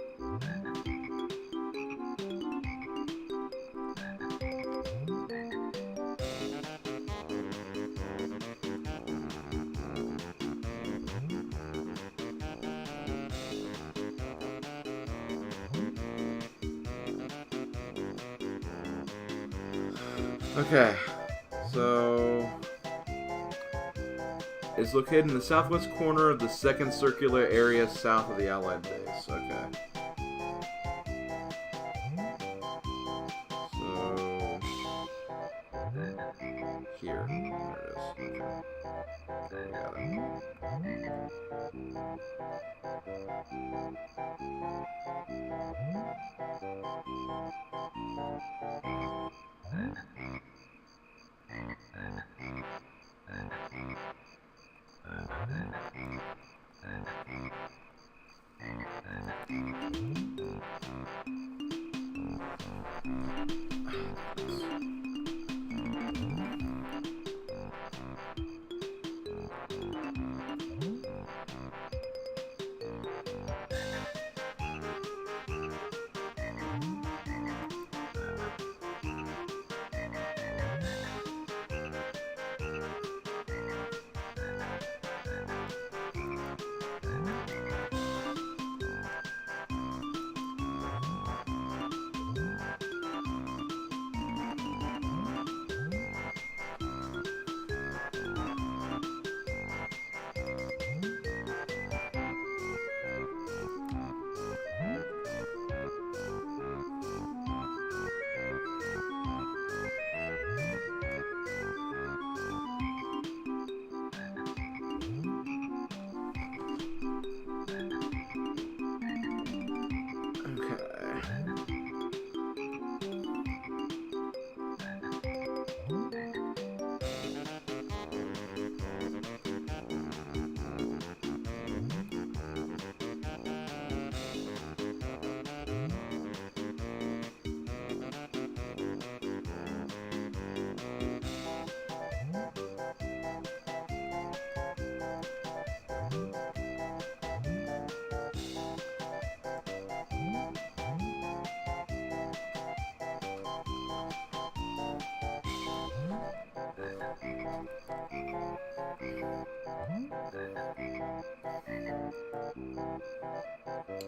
Okay, so it's located in the southwest corner of the second circular area south of the Allied base. Okay. So here. There it is. Okay. Got it.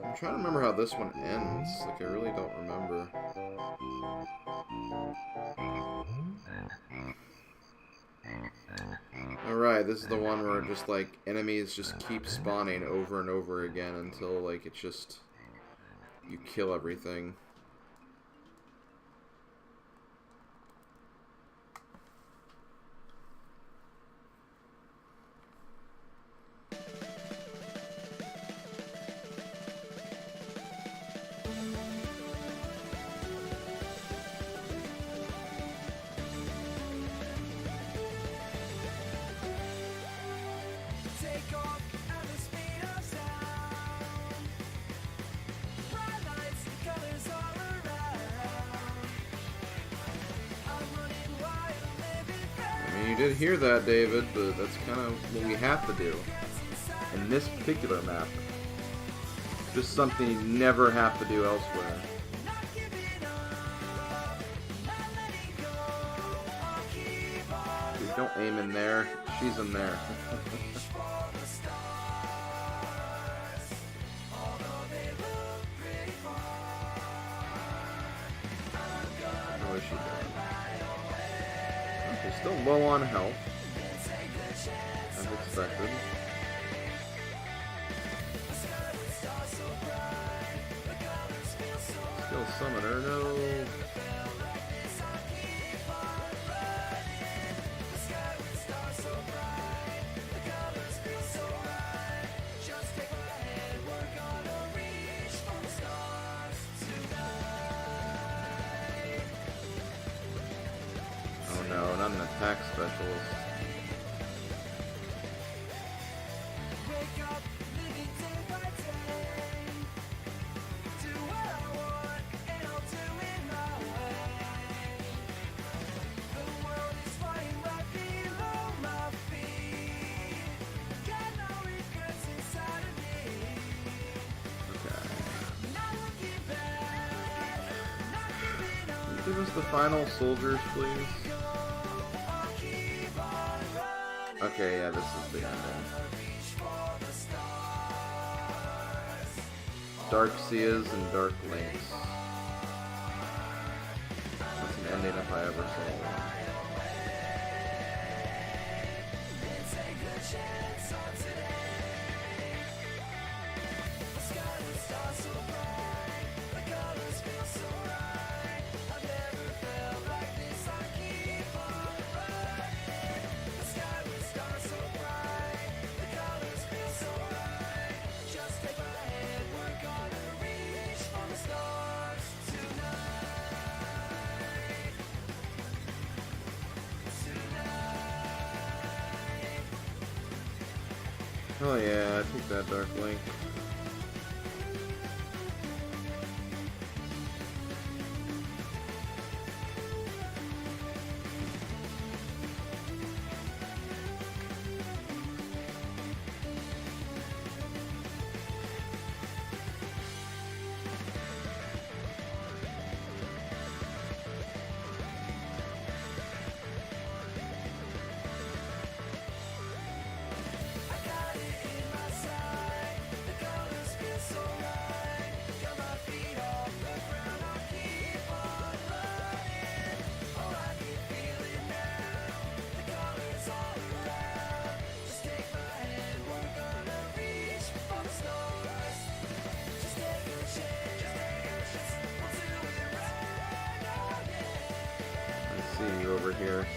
I'm trying to remember how this one ends. Like, I really don't remember. Yeah, this is the one where just like enemies just keep spawning over and over again until like it's just you kill everything. You did hear that, David, but that's kind of what we have to do in this particular map. Just something you never have to do elsewhere. Dude, don't aim in there. She's in there. What is she doing? Okay, still low on health, as expected. Still summoner, no. Oh no, not an attack specialist. Give us the final soldiers, please. Okay, yeah, this is the ending. Dark Seas and Dark Links. That's an ending if I ever saw one. Oh yeah, I take that Dark Link. See you over here.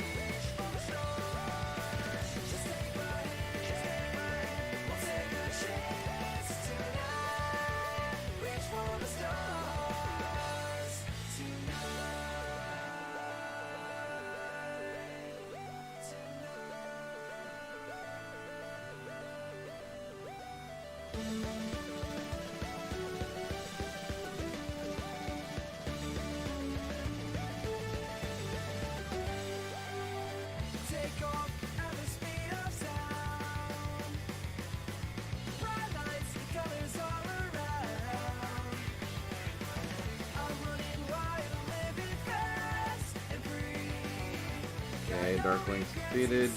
Okay, Dark Link's defeated.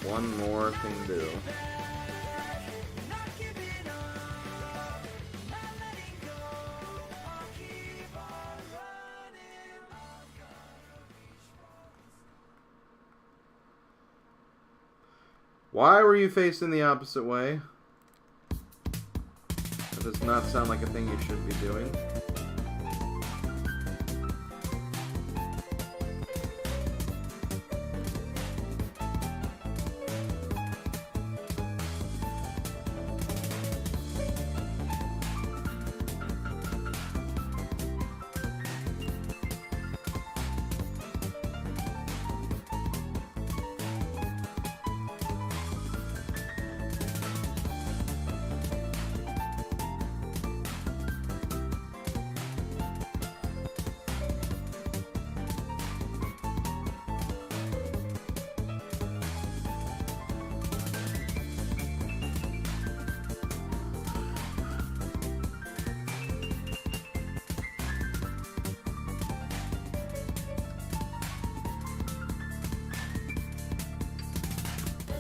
One more thing to do. Why were you facing the opposite way? That does not sound like a thing you should be doing.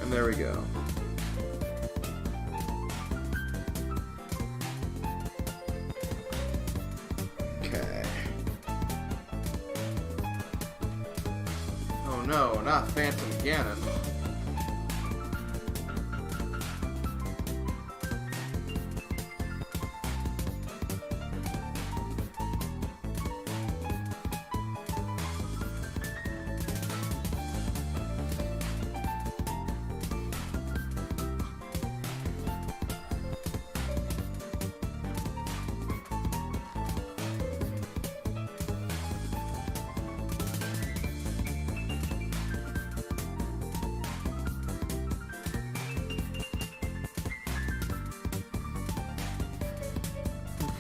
And there we go. Okay. Oh no, not Phantom Ganon.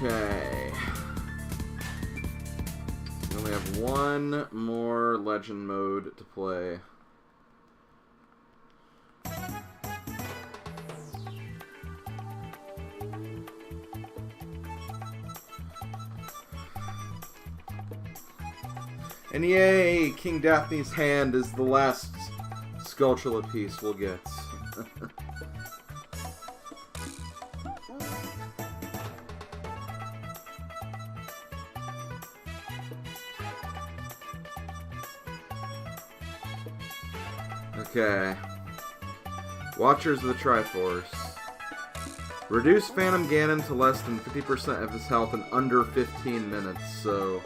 Okay. We only have one more legend mode to play. And yay! King Daphne's hand is the last Skulltula piece we'll get. Okay. Watchers of the Triforce. Reduce Phantom Ganon to less than 50% of his health in under 15 minutes, so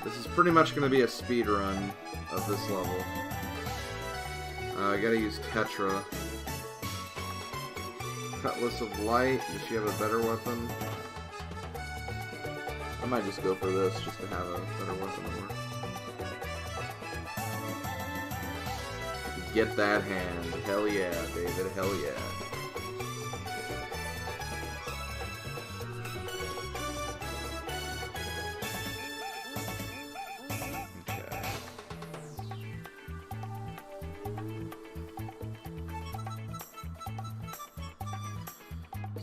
this is pretty much going to be a speed run of this level. I gotta use Tetra. Cutlass of Light. Does she have a better weapon? I might just go for this just to have a better weapon on her. Get that hand. Hell yeah, David. Hell yeah. Okay.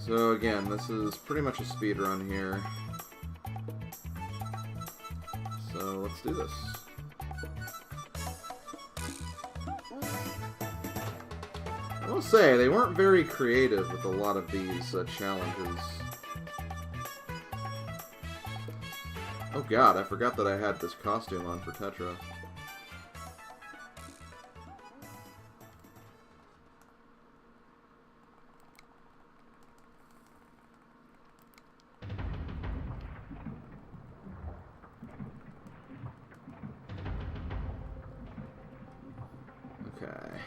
So again, this is pretty much a speed run here. So let's do this. I will say, they weren't very creative with a lot of these challenges. Oh god, I forgot that I had this costume on for Tetra. Okay.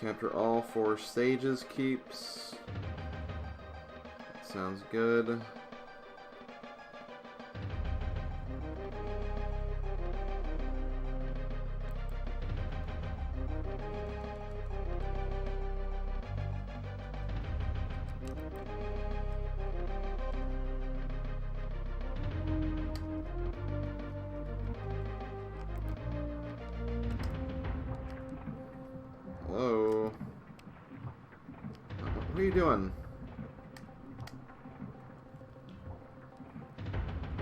Capture all 4 sages keeps. Sounds good. Hello? What are you doing?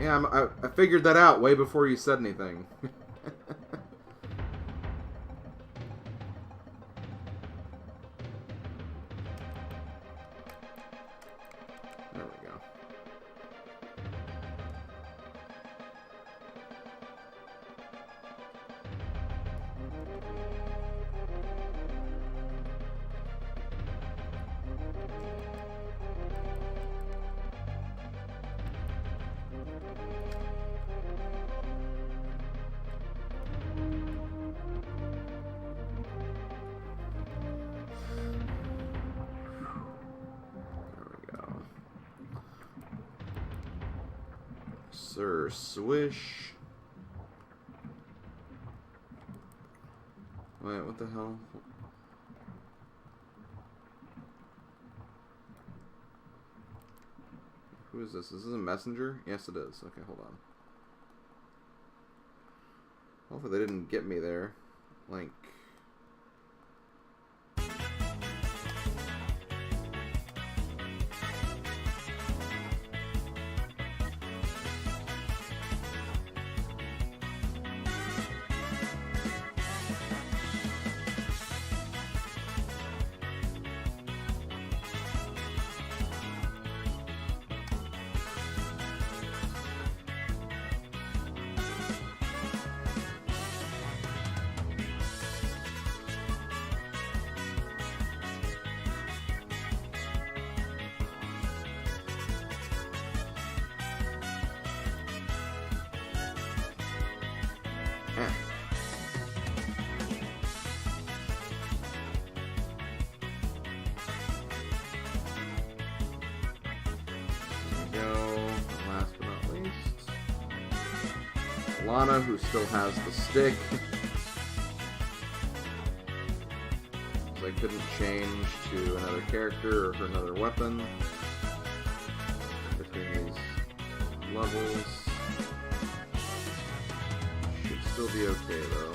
Yeah, I figured that out way before you said anything. sir. Swish. Wait, what the hell? Who is this? Is this a messenger? Yes, it is. Okay, hold on. Hopefully they didn't get me there. Link. Lana, who still has the stick. So I couldn't change to another character or another weapon between these levels. Should still be okay though.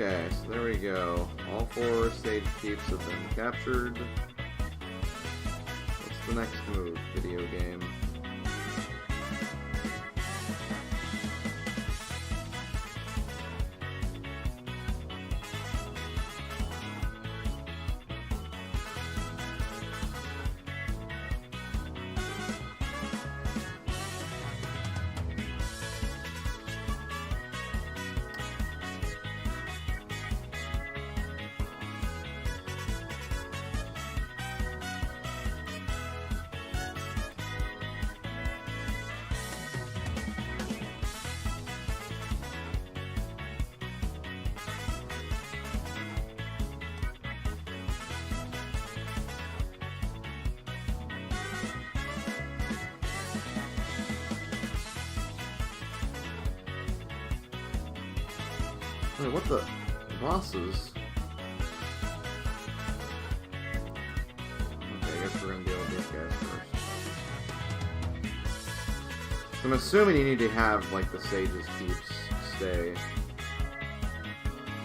Okay, so there we go. All 4 stage keeps have been captured. What's the next move, video game? Wait, what the? Bosses? Okay, I guess we're gonna deal with these guys first. So I'm assuming you need to have, like, the Sage's Keeps stay.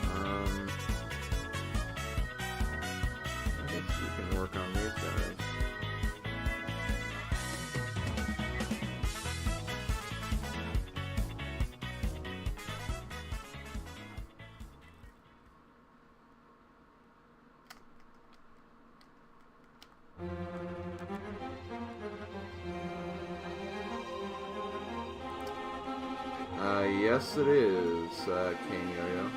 I guess you can work on these guys. Yes, it is, Cane Yo-Yo.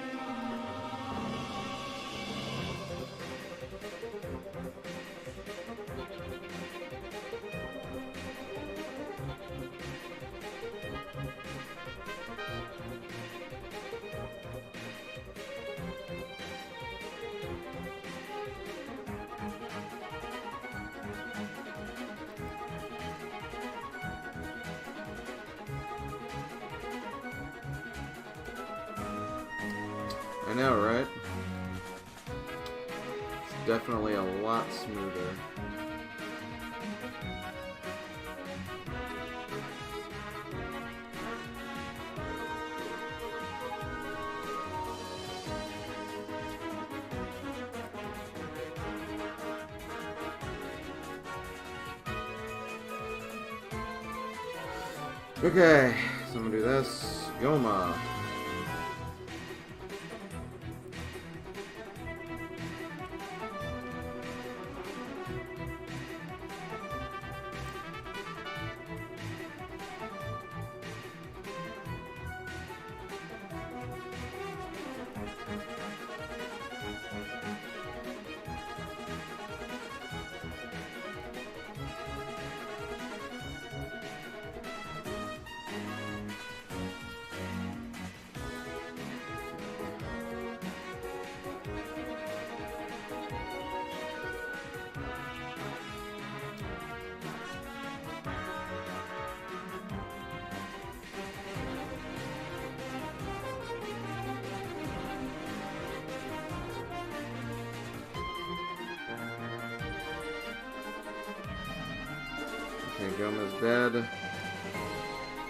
I know, right? It's definitely a lot smoother. Okay, so I'm gonna do this. Goma. Okay, Goma's dead.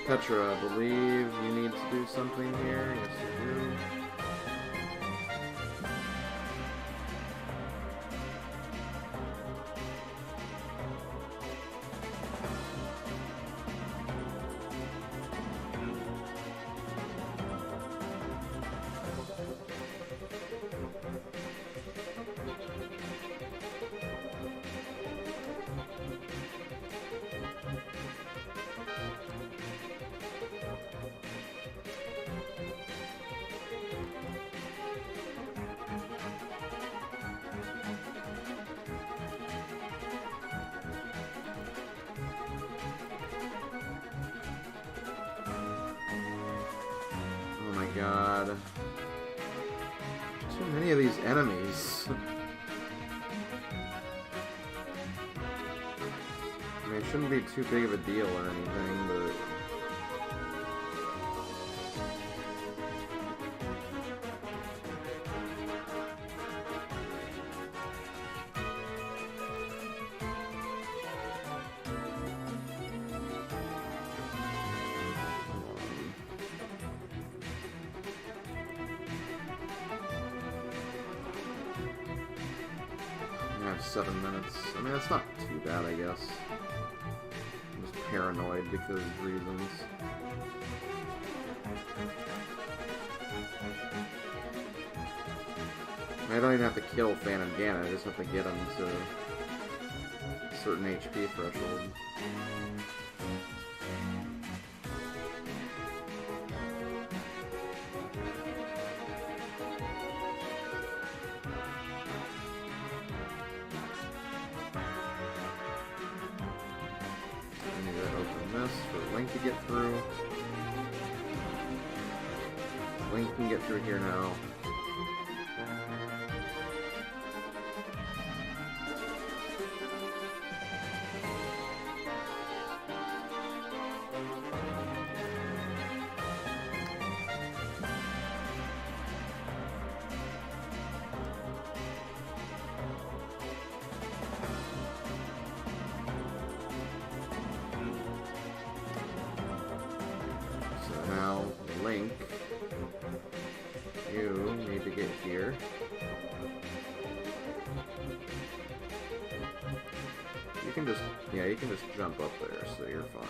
Petra, I believe you need to do something here. Yes, you do. Oh my god. Too many of these enemies. I mean, it shouldn't be too big of a deal or anything, but... I have 7 minutes. I mean, that's not too bad, I guess. I'm just paranoid because of reasons. I don't even have to kill Phantom Ganon, I just have to get him to a certain HP threshold. I need to open this for Link to get through. Link can get through here now. So now, Link, you need to get here. You can just, yeah, you can just jump up there, so you're fine.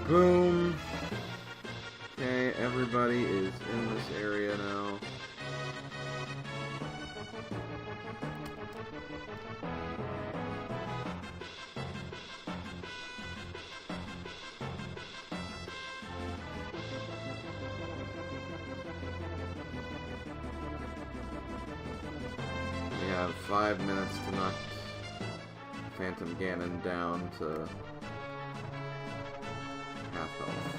Boom. Okay, everybody is in this area now. We have 5 minutes to knock Phantom Ganon down to half health.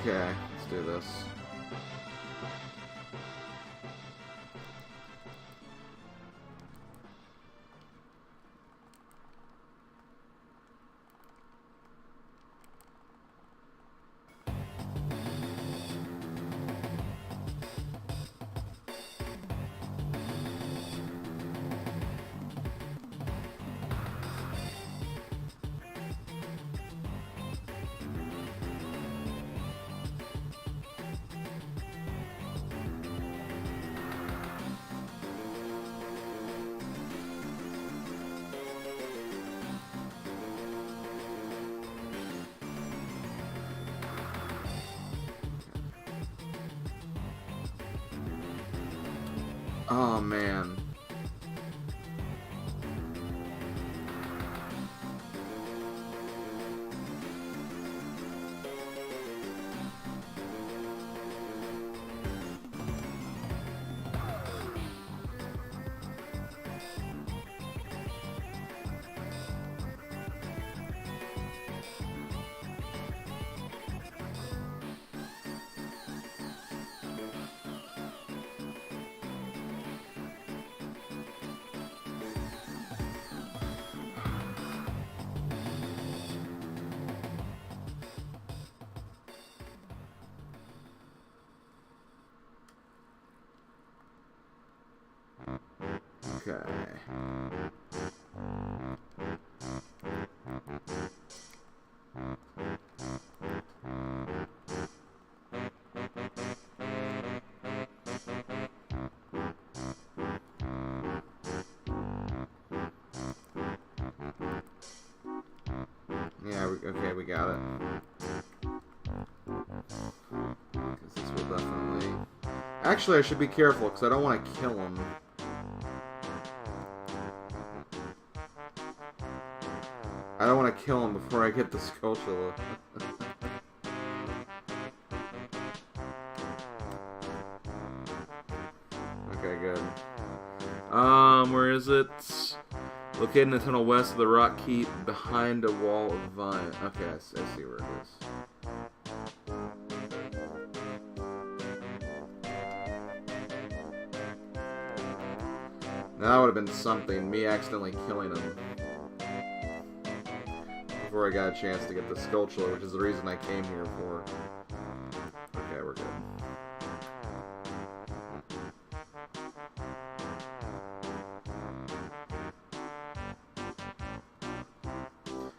Okay, let's do this. Oh, man. Okay. Yeah, okay, we got it. Because this will definitely... Actually, I should be careful, because I don't want to kill him. I don't want to kill him before I get the Skulltula. Okay, good. Where is it? Located in the tunnel west of the rock keep, behind a wall of vine. Okay, I see where it is. Now that would have been something, me accidentally killing him. Before I got a chance to get the Skulltula, which is the reason I came here for. Okay, we're good.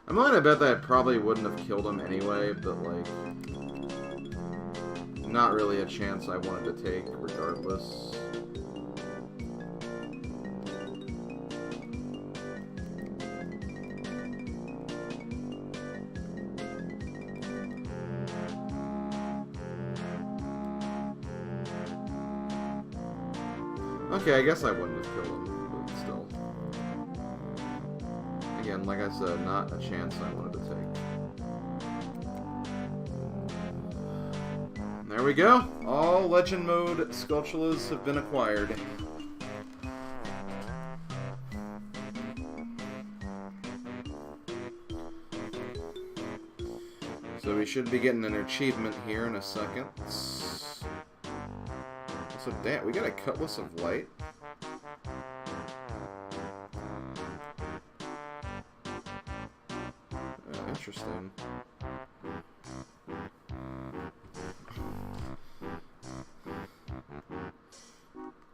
I'm willing to bet that I probably wouldn't have killed him anyway, but, like, not really a chance I wanted to take, regardless. Okay, I guess I wouldn't have killed him, but still. Again, like I said, not a chance I wanted to take. There we go. All Legend Mode Skulltulas have been acquired. So we should be getting an achievement here in a second. So damn, we got a Cutlass of Light. Interesting.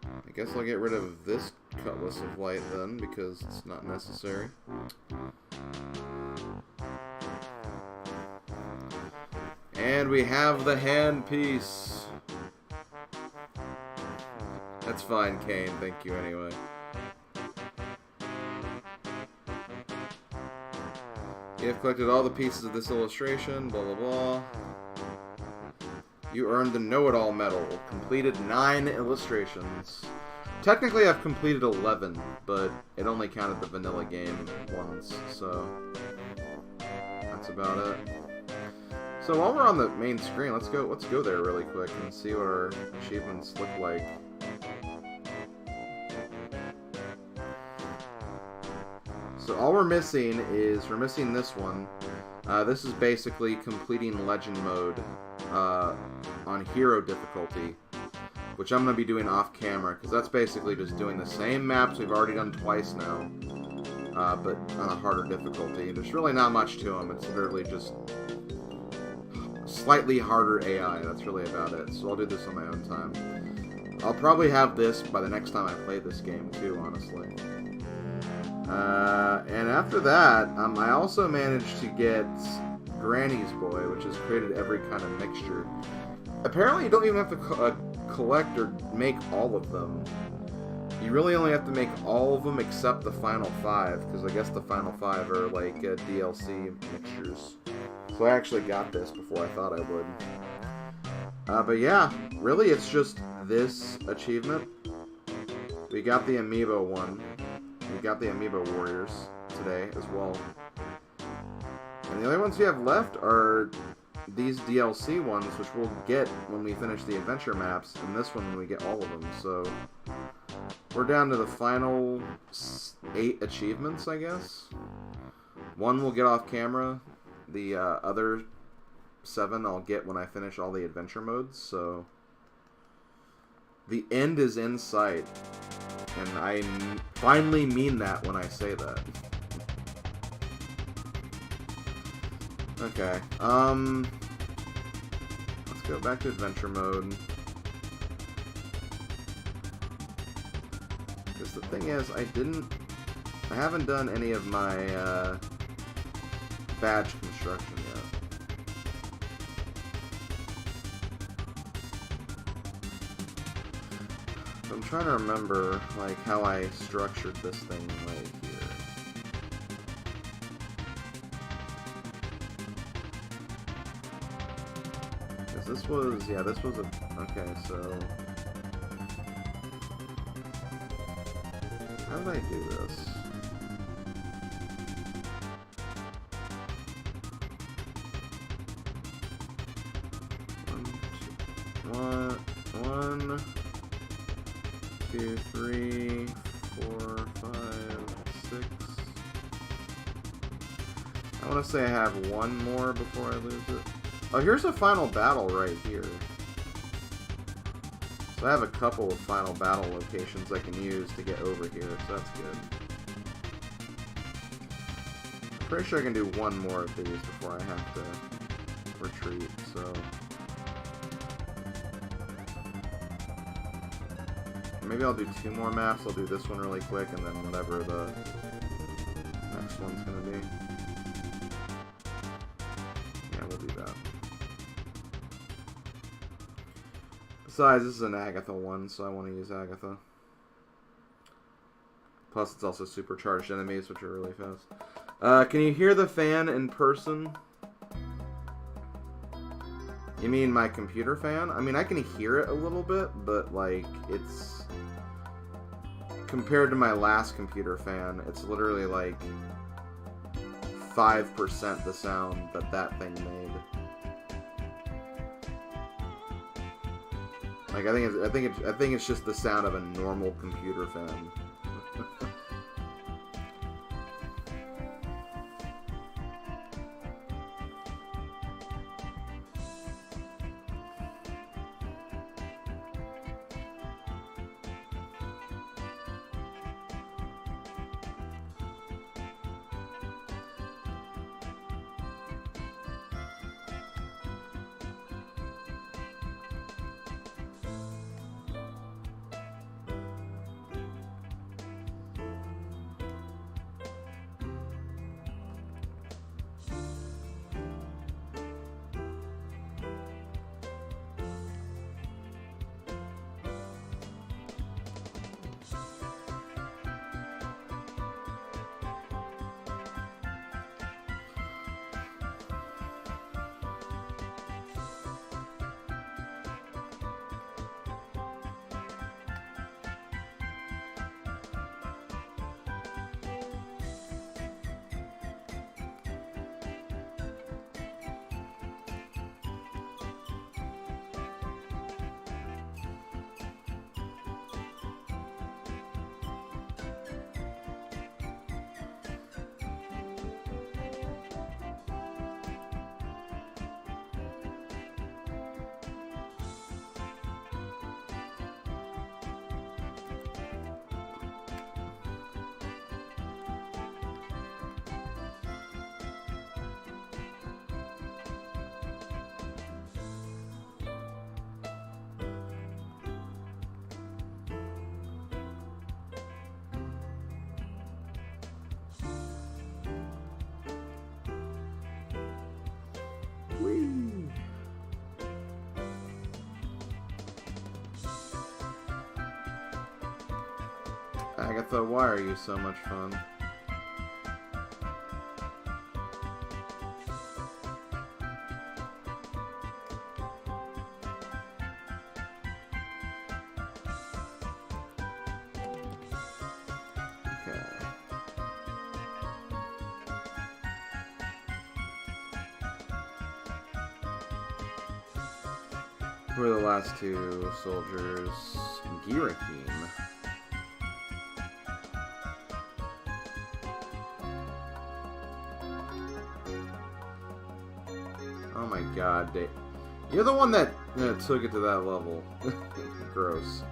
I guess I'll get rid of this Cutlass of Light then, because it's not necessary. And we have the handpiece. That's fine, Kane. Thank you anyway. You have collected all the pieces of this illustration, blah blah blah. You earned the Know-It-All medal. Completed 9 illustrations. Technically I've completed 11, but it only counted the vanilla game once, so that's about it. So while we're on the main screen, let's go there really quick and see what our achievements look like. So all we're missing is, we're missing this one. This is basically completing Legend Mode on Hero difficulty, which I'm going to be doing off camera, because that's basically just doing the same maps we've already done twice now, but on a harder difficulty. There's really not much to them. It's literally just slightly harder AI. That's really about it. So I'll do this on my own time. I'll probably have this by the next time I play this game too, honestly. And after that, I also managed to get Granny's Boy, which has created every kind of mixture. Apparently you don't even have to collect or make all of them. You really only have to make all of them except the final 5, because I guess the final 5 are like DLC mixtures. So I actually got this before I thought I would. But yeah, really it's just this achievement. We got the Amiibo one. We got the Amiibo Warriors today as well. And the only ones we have left are these DLC ones, which we'll get when we finish the adventure maps, and this one when we get all of them. So we're down to the final 8 achievements, I guess. One we'll get off camera. The other 7 I'll get when I finish all the adventure modes. So the end is in sight, and I finally mean that when I say that. Okay, let's go back to adventure mode. Because the thing is, I haven't done any of my, badge construction yet. I'm trying to remember, like, how I structured this thing right here. This was, yeah, this was a, okay, so, how did I do this? One, 2, 3, 4, 5, 6. I want to say I have one more before I lose it. Oh, here's a final battle right here. So I have a couple of final battle locations I can use to get over here, so that's good. I'm pretty sure I can do one more of these before I have to retreat, so... Maybe I'll do 2 more maps. I'll do this one really quick, and then whatever the next one's gonna be. Yeah, we'll do that. Besides, this is an Agatha one, so I want to use Agatha. Plus, it's also supercharged enemies, which are really fast. Can you hear the fan in person? You mean my computer fan? I mean, I can hear it a little bit, but, like, it's... Compared to my last computer fan, it's literally, like, 5% the sound that that thing made. Like, I think it's just the sound of a normal computer fan. Whee! Agatha, why are you so much fun? Who are the last two soldiers? Girakim. Oh my god, you're the one that took it to that level. Gross.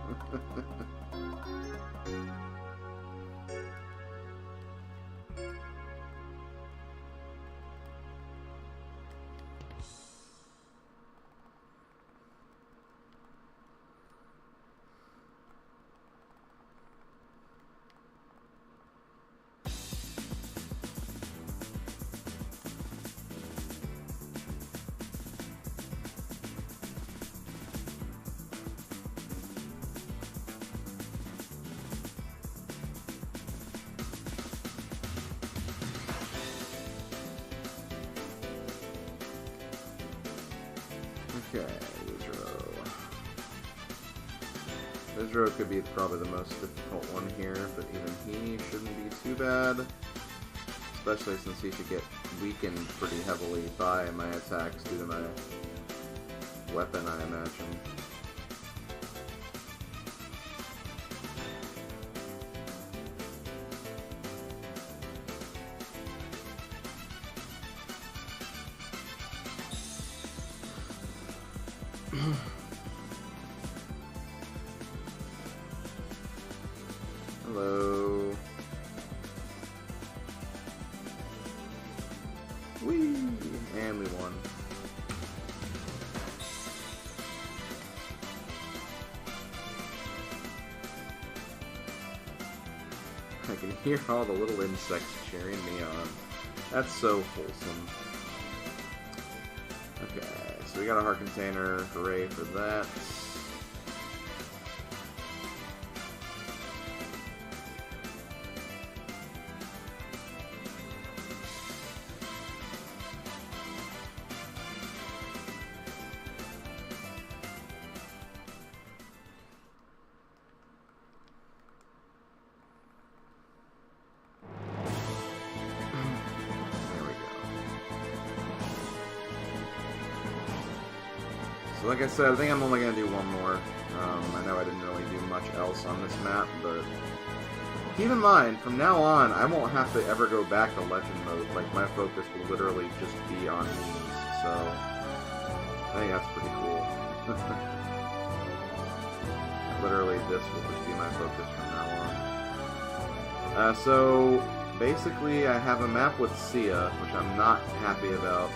Okay, Vizro could be probably the most difficult one here, but even he shouldn't be too bad. Especially since he should get weakened pretty heavily by my attacks due to my weapon, I imagine. Hello. Whee! And we won. I can hear all the little insects cheering me on. That's so wholesome. Okay, so we got a heart container. Hooray for that. So like I said, I think I'm only going to do one more. I know I didn't really do much else on this map, but keep in mind, from now on, I won't have to ever go back to Legend mode. Like, my focus will literally just be on these, so I think that's pretty cool. Literally, this will just be my focus from now on. So, basically, I have a map with Sia, which I'm not happy about.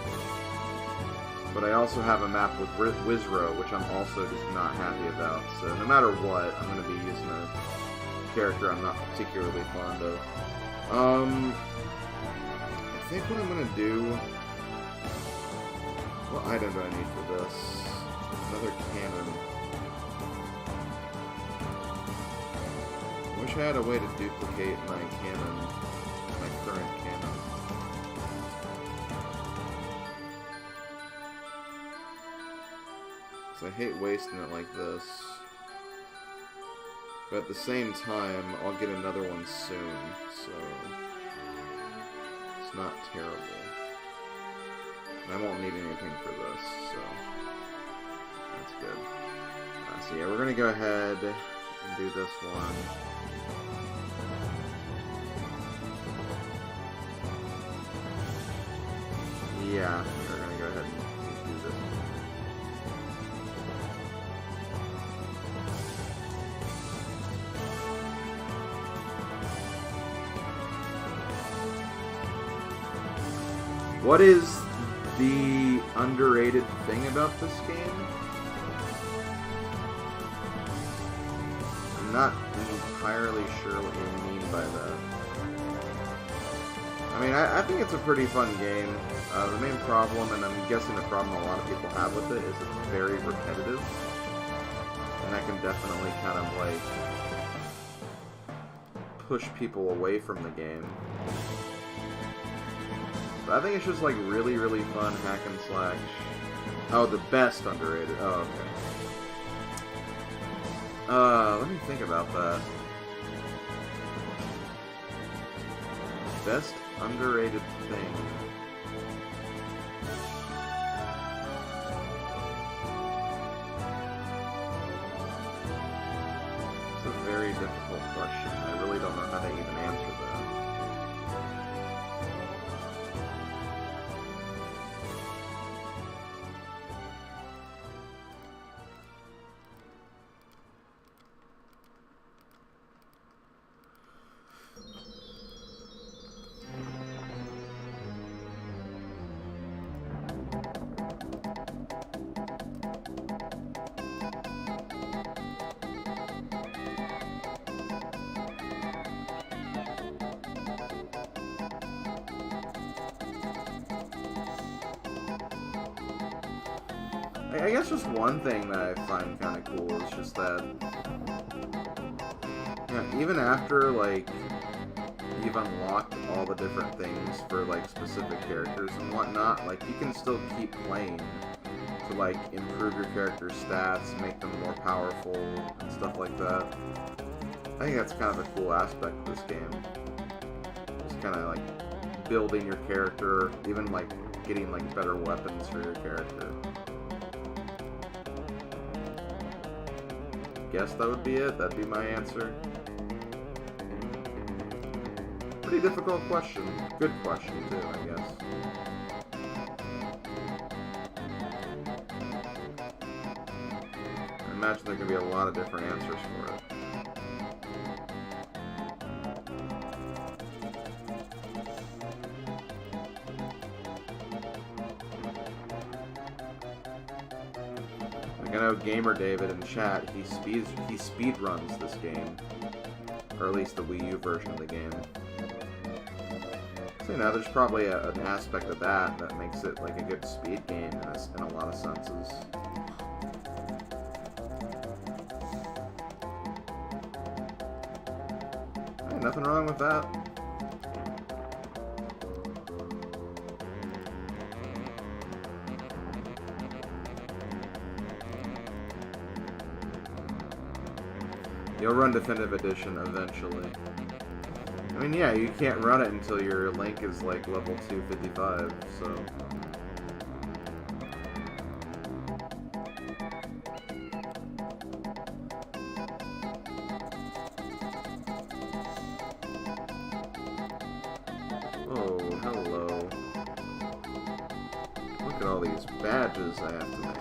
But I also have a map with Wizro, which I'm also just not happy about. So no matter what, I'm going to be using a character I'm not particularly fond of. I think what I'm going to do... What item do I need for this? Another cannon. I wish I had a way to duplicate my cannon, my current cannon. I hate wasting it like this. But at the same time, I'll get another one soon, so it's not terrible. And I won't need anything for this, so that's good. So yeah, we're gonna go ahead and do this one. Yeah, we're gonna go ahead and do this one. What is the underrated thing about this game? I'm not entirely sure what you mean by that. I mean, I think it's a pretty fun game. The main problem, and I'm guessing the problem a lot of people have with it, is it's very repetitive. And that can definitely kind of, like, push people away from the game. I think it's just like really, really fun hack and slash. Oh, the best underrated. Oh, okay. Let me think about that. Best underrated thing. question. I really don't know how to even answer that. I guess just one thing that I find kind of cool is just that, you know, even after, like, you've unlocked all the different things for, like, specific characters and whatnot, like, you can still keep playing to, like, improve your character's stats, make them more powerful, and stuff like that. I think that's kind of a cool aspect of this game. Just kind of, like, building your character, even, like, getting, like, better weapons for your character. Guess that would be it. That'd be my answer. Pretty difficult question. Good question, too, I guess. I imagine there could be a lot of different answers for it. I know Gamer David in chat, he speed runs this game, or at least the Wii U version of the game. So, you know, there's probably an aspect of that makes it like a good speed game in a lot of senses. Hey, nothing wrong with that. You'll run Definitive Edition eventually. I mean, yeah, you can't run it until your Link is like level 255, so... Oh, hello. Look at all these badges I have to make.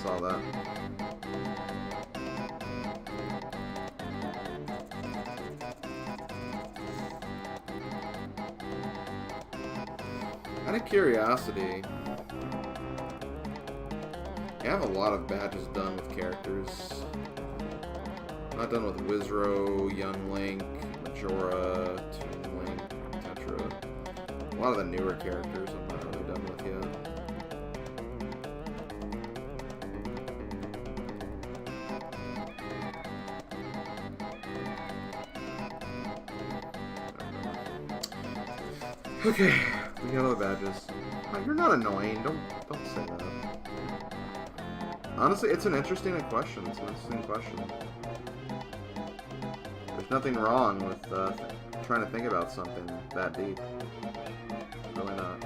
Saw that. Out of curiosity, I have a lot of badges done with characters. Not done with Wizro, Young Link, Majora, Toon Link, Tetra. A lot of the newer characters I'm not really done with yet. Okay, we got all the badges. Oh, you're not annoying. Don't say that. Honestly, it's an interesting question. It's an interesting question. There's nothing wrong with trying to think about something that deep. Really not.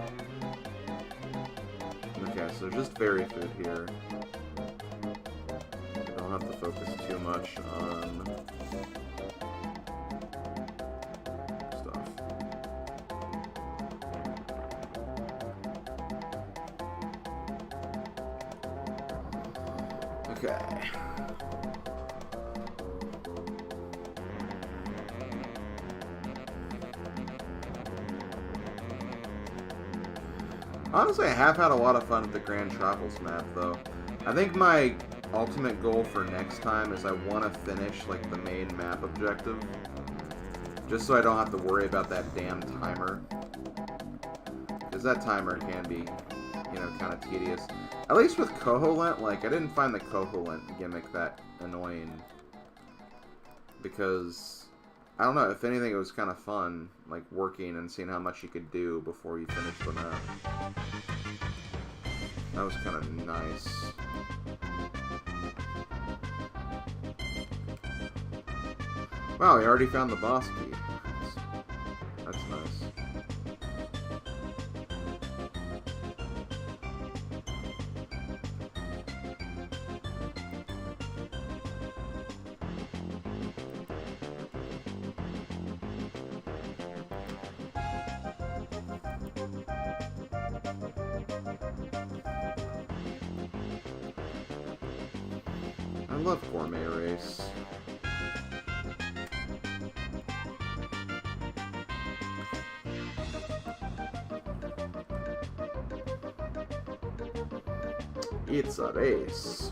Okay, so there's just fairy food here. I don't have to focus too much on stuff. Okay. Honestly, I have had a lot of fun with the Grand Travels map, though. I think my ultimate goal for next time is I want to finish, like, the main map objective. Just so I don't have to worry about that damn timer. Because that timer can be, you know, kind of tedious. At least with Koholint, like, I didn't find the Koholint gimmick that annoying. Because, I don't know, if anything, it was kind of fun, like, working and seeing how much you could do before you finished the map. That was kind of nice. Wow, we already found the boss key. That's nice. love Gourmet Race. It's a race.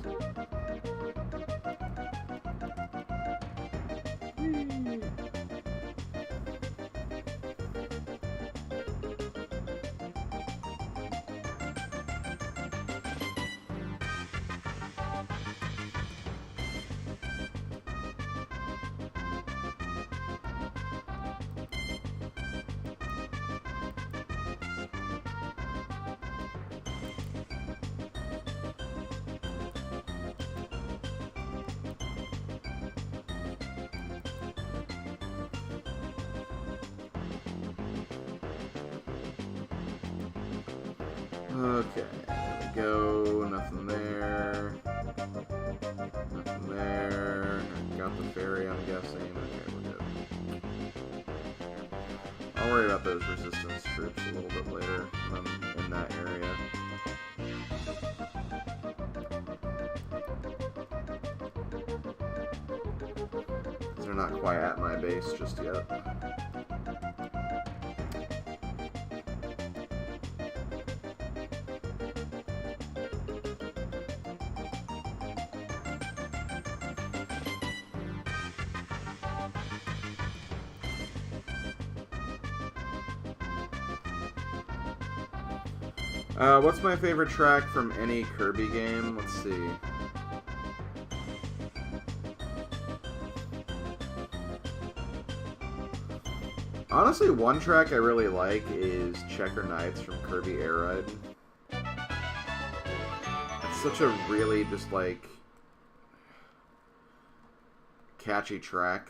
Okay, there we go. Nothing there. Nothing there. Got the ferry, I'm guessing. Okay, we're good. I'll worry about those resistance troops a little bit later when I'm in that area. They're not quite at my base just yet. What's my favorite track from any Kirby game? Let's see. Honestly, one track I really like is Checker Nights from Kirby Air Ride. It's such a really just like catchy track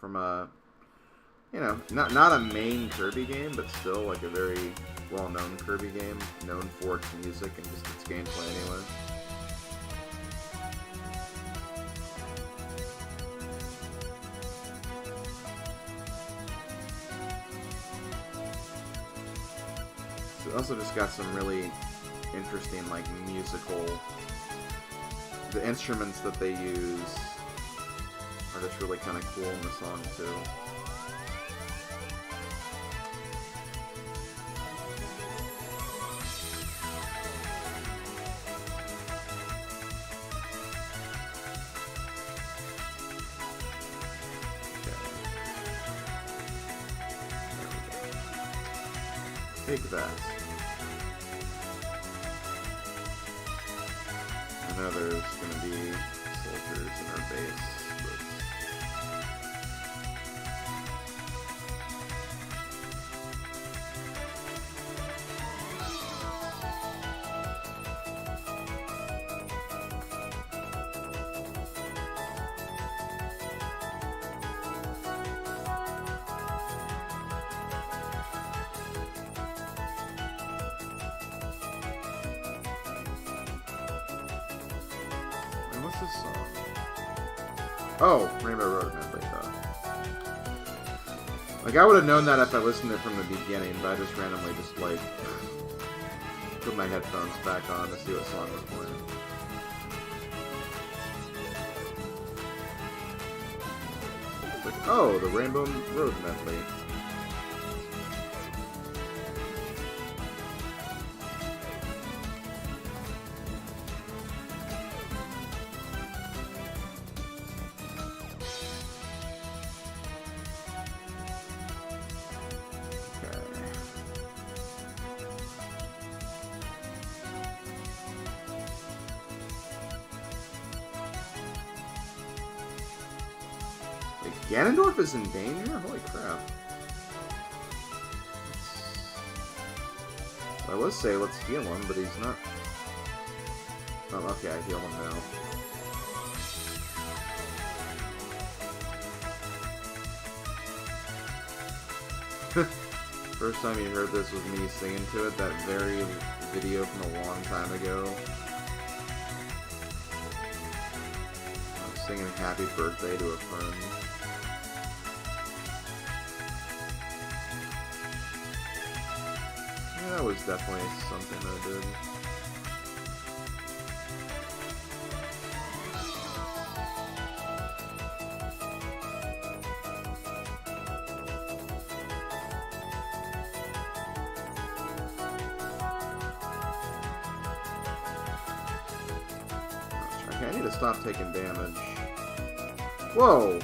from a, you know, not a main Kirby game, but still like a very well-known Kirby game, known for its music and just its gameplay anyway. So it also just got some really interesting, like, musical... The instruments that they use are just really kind of cool in the song, too. Take that. I know there's going to be soldiers in our base, but... What's this song? Oh, Rainbow Road Medley, though. Like, I would have known that if I listened to it from the beginning, but I just randomly just, like, put my headphones back on to see what song was playing. It's like, oh, the Rainbow Road Medley. Ganondorf is in danger? Holy crap. I would say let's heal him, but he's not... Oh, okay, I heal him now. First time you heard this was me singing to it, that very video from a long time ago. I was singing Happy Birthday to a friend. That was definitely something I did. Okay, I need to stop taking damage. Whoa!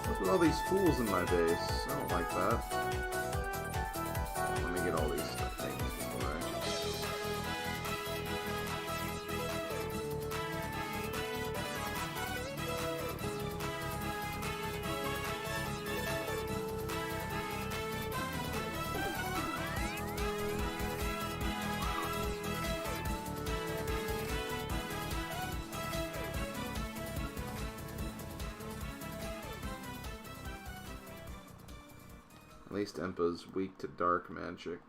What's with all these fools in my base? I don't like that. Let me get all these things before I... At least Empa's weak to dark magic.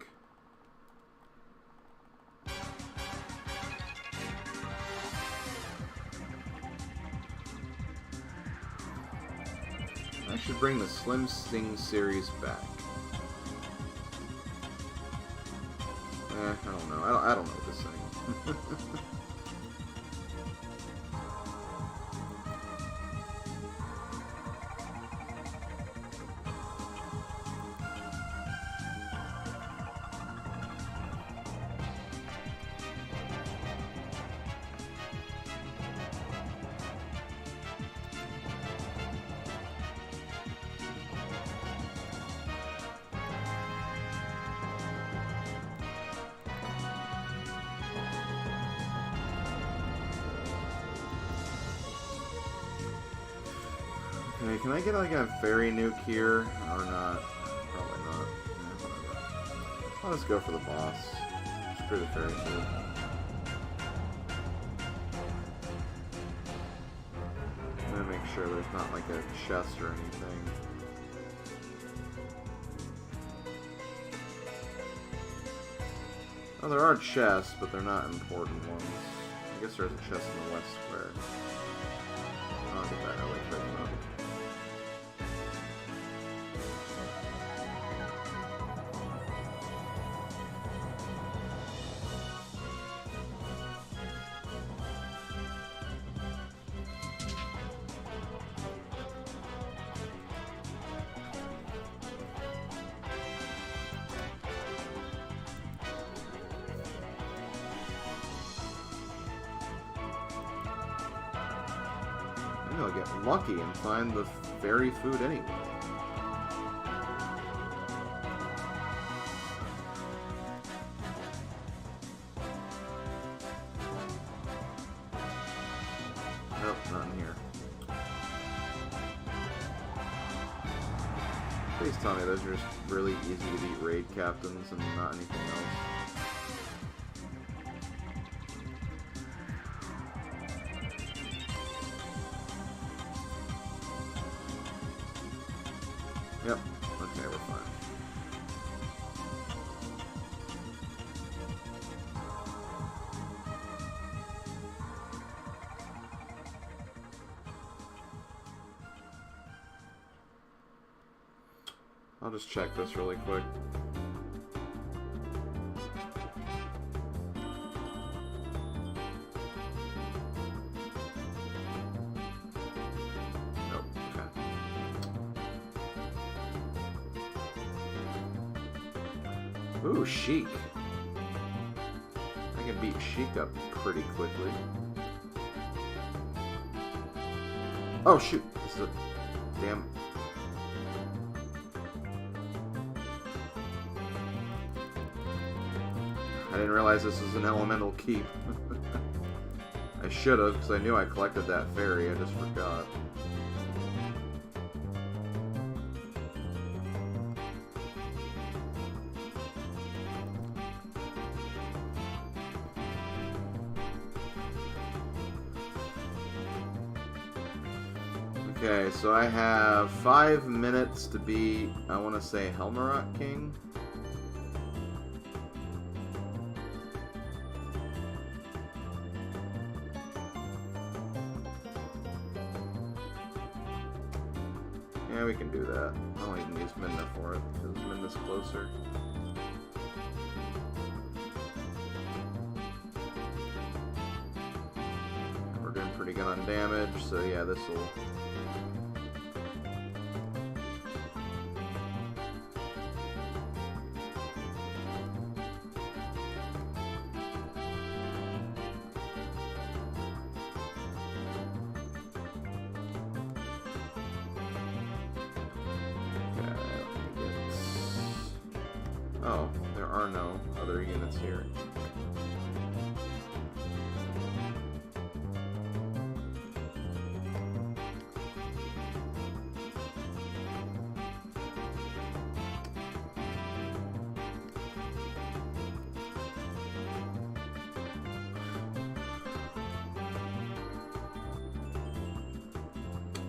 I should bring the Slim Sting series back. I don't know. I don't know this thing. Okay, can I get like a fairy nuke here? Or not? Probably not. Yeah, whatever. I'll just go for the boss. Screw the fairy nuke. I'm gonna make sure there's not like a chest or anything. Oh, there are chests, but they're not important ones. I guess there's a chest in the west square. I'll get that early quick though. Maybe I'll get lucky and find the fairy food anyway. Nope, not in here. Please tell me those are just really easy to beat raid captains and not anything else. Yep. Okay, we're fine. I'll just check this really quick. Nope. Okay. Ooh, Sheik. I can beat Sheik up pretty quickly. Oh, shoot. This is a damn... I didn't realize this was an elemental keep. I should have, because I knew I collected that fairy. I just forgot. Okay, so I have 5 minutes to beat, I want to say, Helmarot King. Yeah, we can do that. I don't even use Midna for it, because Midna's closer. We're doing pretty good on damage, so yeah, this will... are no other units here.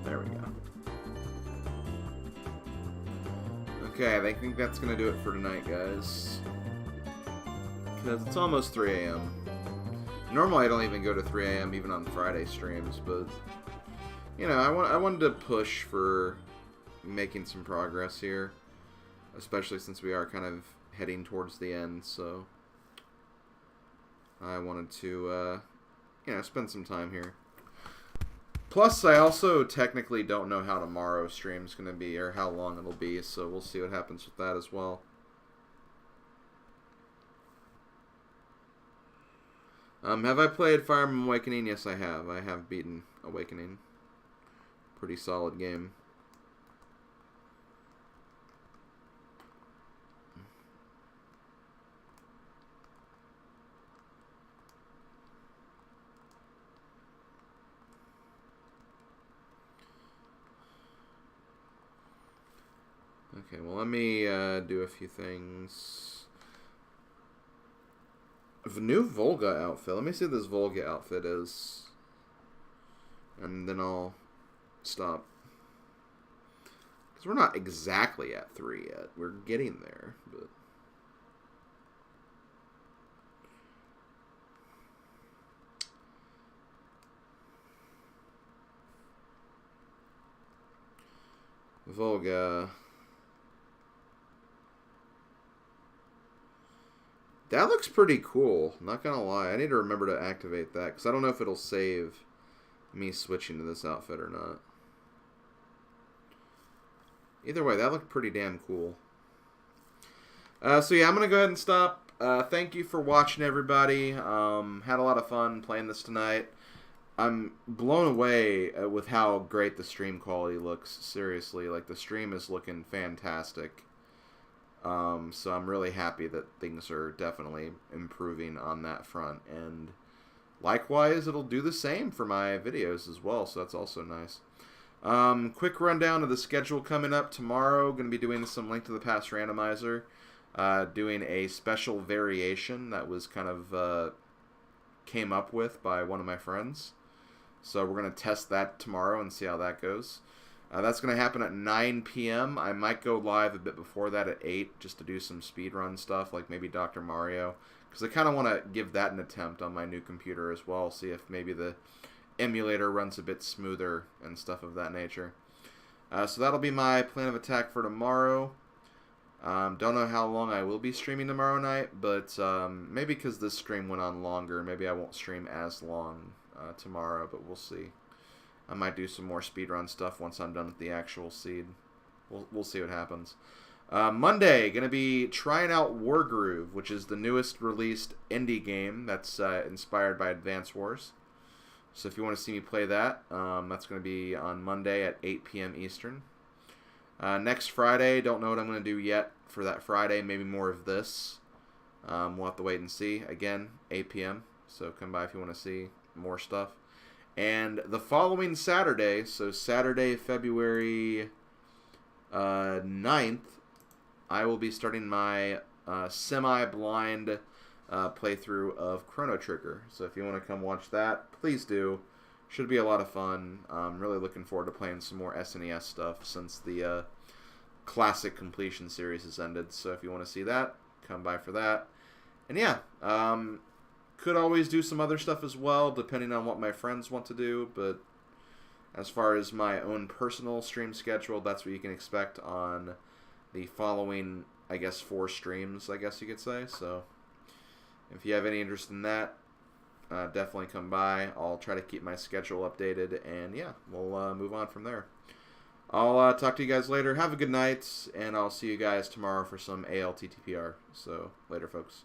There we go. Okay, I think that's going to do it for tonight, guys. Because it's almost 3 a.m. Normally I don't even go to 3 a.m. even on Friday streams, but, you know, I wanted to push for making some progress here. Especially since we are kind of heading towards the end, so I wanted to, you know, spend some time here. Plus, I also technically don't know how tomorrow's stream's going to be or how long it'll be, so we'll see what happens with that as well. Have I played Fire Emblem Awakening? Yes, I have. I have beaten Awakening. Pretty solid game. Okay, well, let me do a few things. A new Volga outfit. Let me see what this Volga outfit is. And then I'll stop. Because we're not exactly at 3 yet. We're getting there, but... Volga... That looks pretty cool, not gonna lie. I need to remember to activate that, because I don't know if it'll save me switching to this outfit or not. Either way, that looked pretty damn cool. So yeah, I'm gonna go ahead and stop. Thank you for watching, everybody. Had a lot of fun playing this tonight. I'm blown away with how great the stream quality looks. Seriously, like, the stream is looking fantastic. So I'm really happy that things are definitely improving on that front, and likewise it'll do the same for my videos as well, so that's also nice. Quick rundown of the schedule coming up tomorrow. Going to be doing some Link to the Past randomizer, doing a special variation that was kind of came up with by one of my friends, so we're going to test that tomorrow and see how that goes. That's going to happen at 9 p.m. I might go live a bit before that at 8 just to do some speedrun stuff, like maybe Dr. Mario. Because I kind of want to give that an attempt on my new computer as well, see if maybe the emulator runs a bit smoother and stuff of that nature. So that'll be my plan of attack for tomorrow. Don't know how long I will be streaming tomorrow night, but maybe because this stream went on longer, maybe I won't stream as long tomorrow, but we'll see. I might do some more speedrun stuff once I'm done with the actual seed. We'll see what happens. Monday, going to be trying out Wargroove, which is the newest released indie game that's inspired by Advance Wars. So if you want to see me play that, that's going to be on Monday at 8 p.m. Eastern. Next Friday, don't know what I'm going to do yet for that Friday. Maybe more of this. We'll have to wait and see. Again, 8 p.m. So come by if you want to see more stuff. And the following Saturday, so Saturday, February 9th, I will be starting my semi-blind playthrough of Chrono Trigger. So if you want to come watch that, please do. Should be a lot of fun. I'm really looking forward to playing some more SNES stuff since the classic completion series has ended. So if you want to see that, come by for that. And yeah, could always do some other stuff as well, depending on what my friends want to do, but as far as my own personal stream schedule, that's what you can expect on the following, I guess, 4 streams, I guess you could say. So if you have any interest in that, definitely come by. I'll try to keep my schedule updated, and yeah, we'll move on from there. I'll talk to you guys later. Have a good night, and I'll see you guys tomorrow for some ALTTPR. So, later, folks.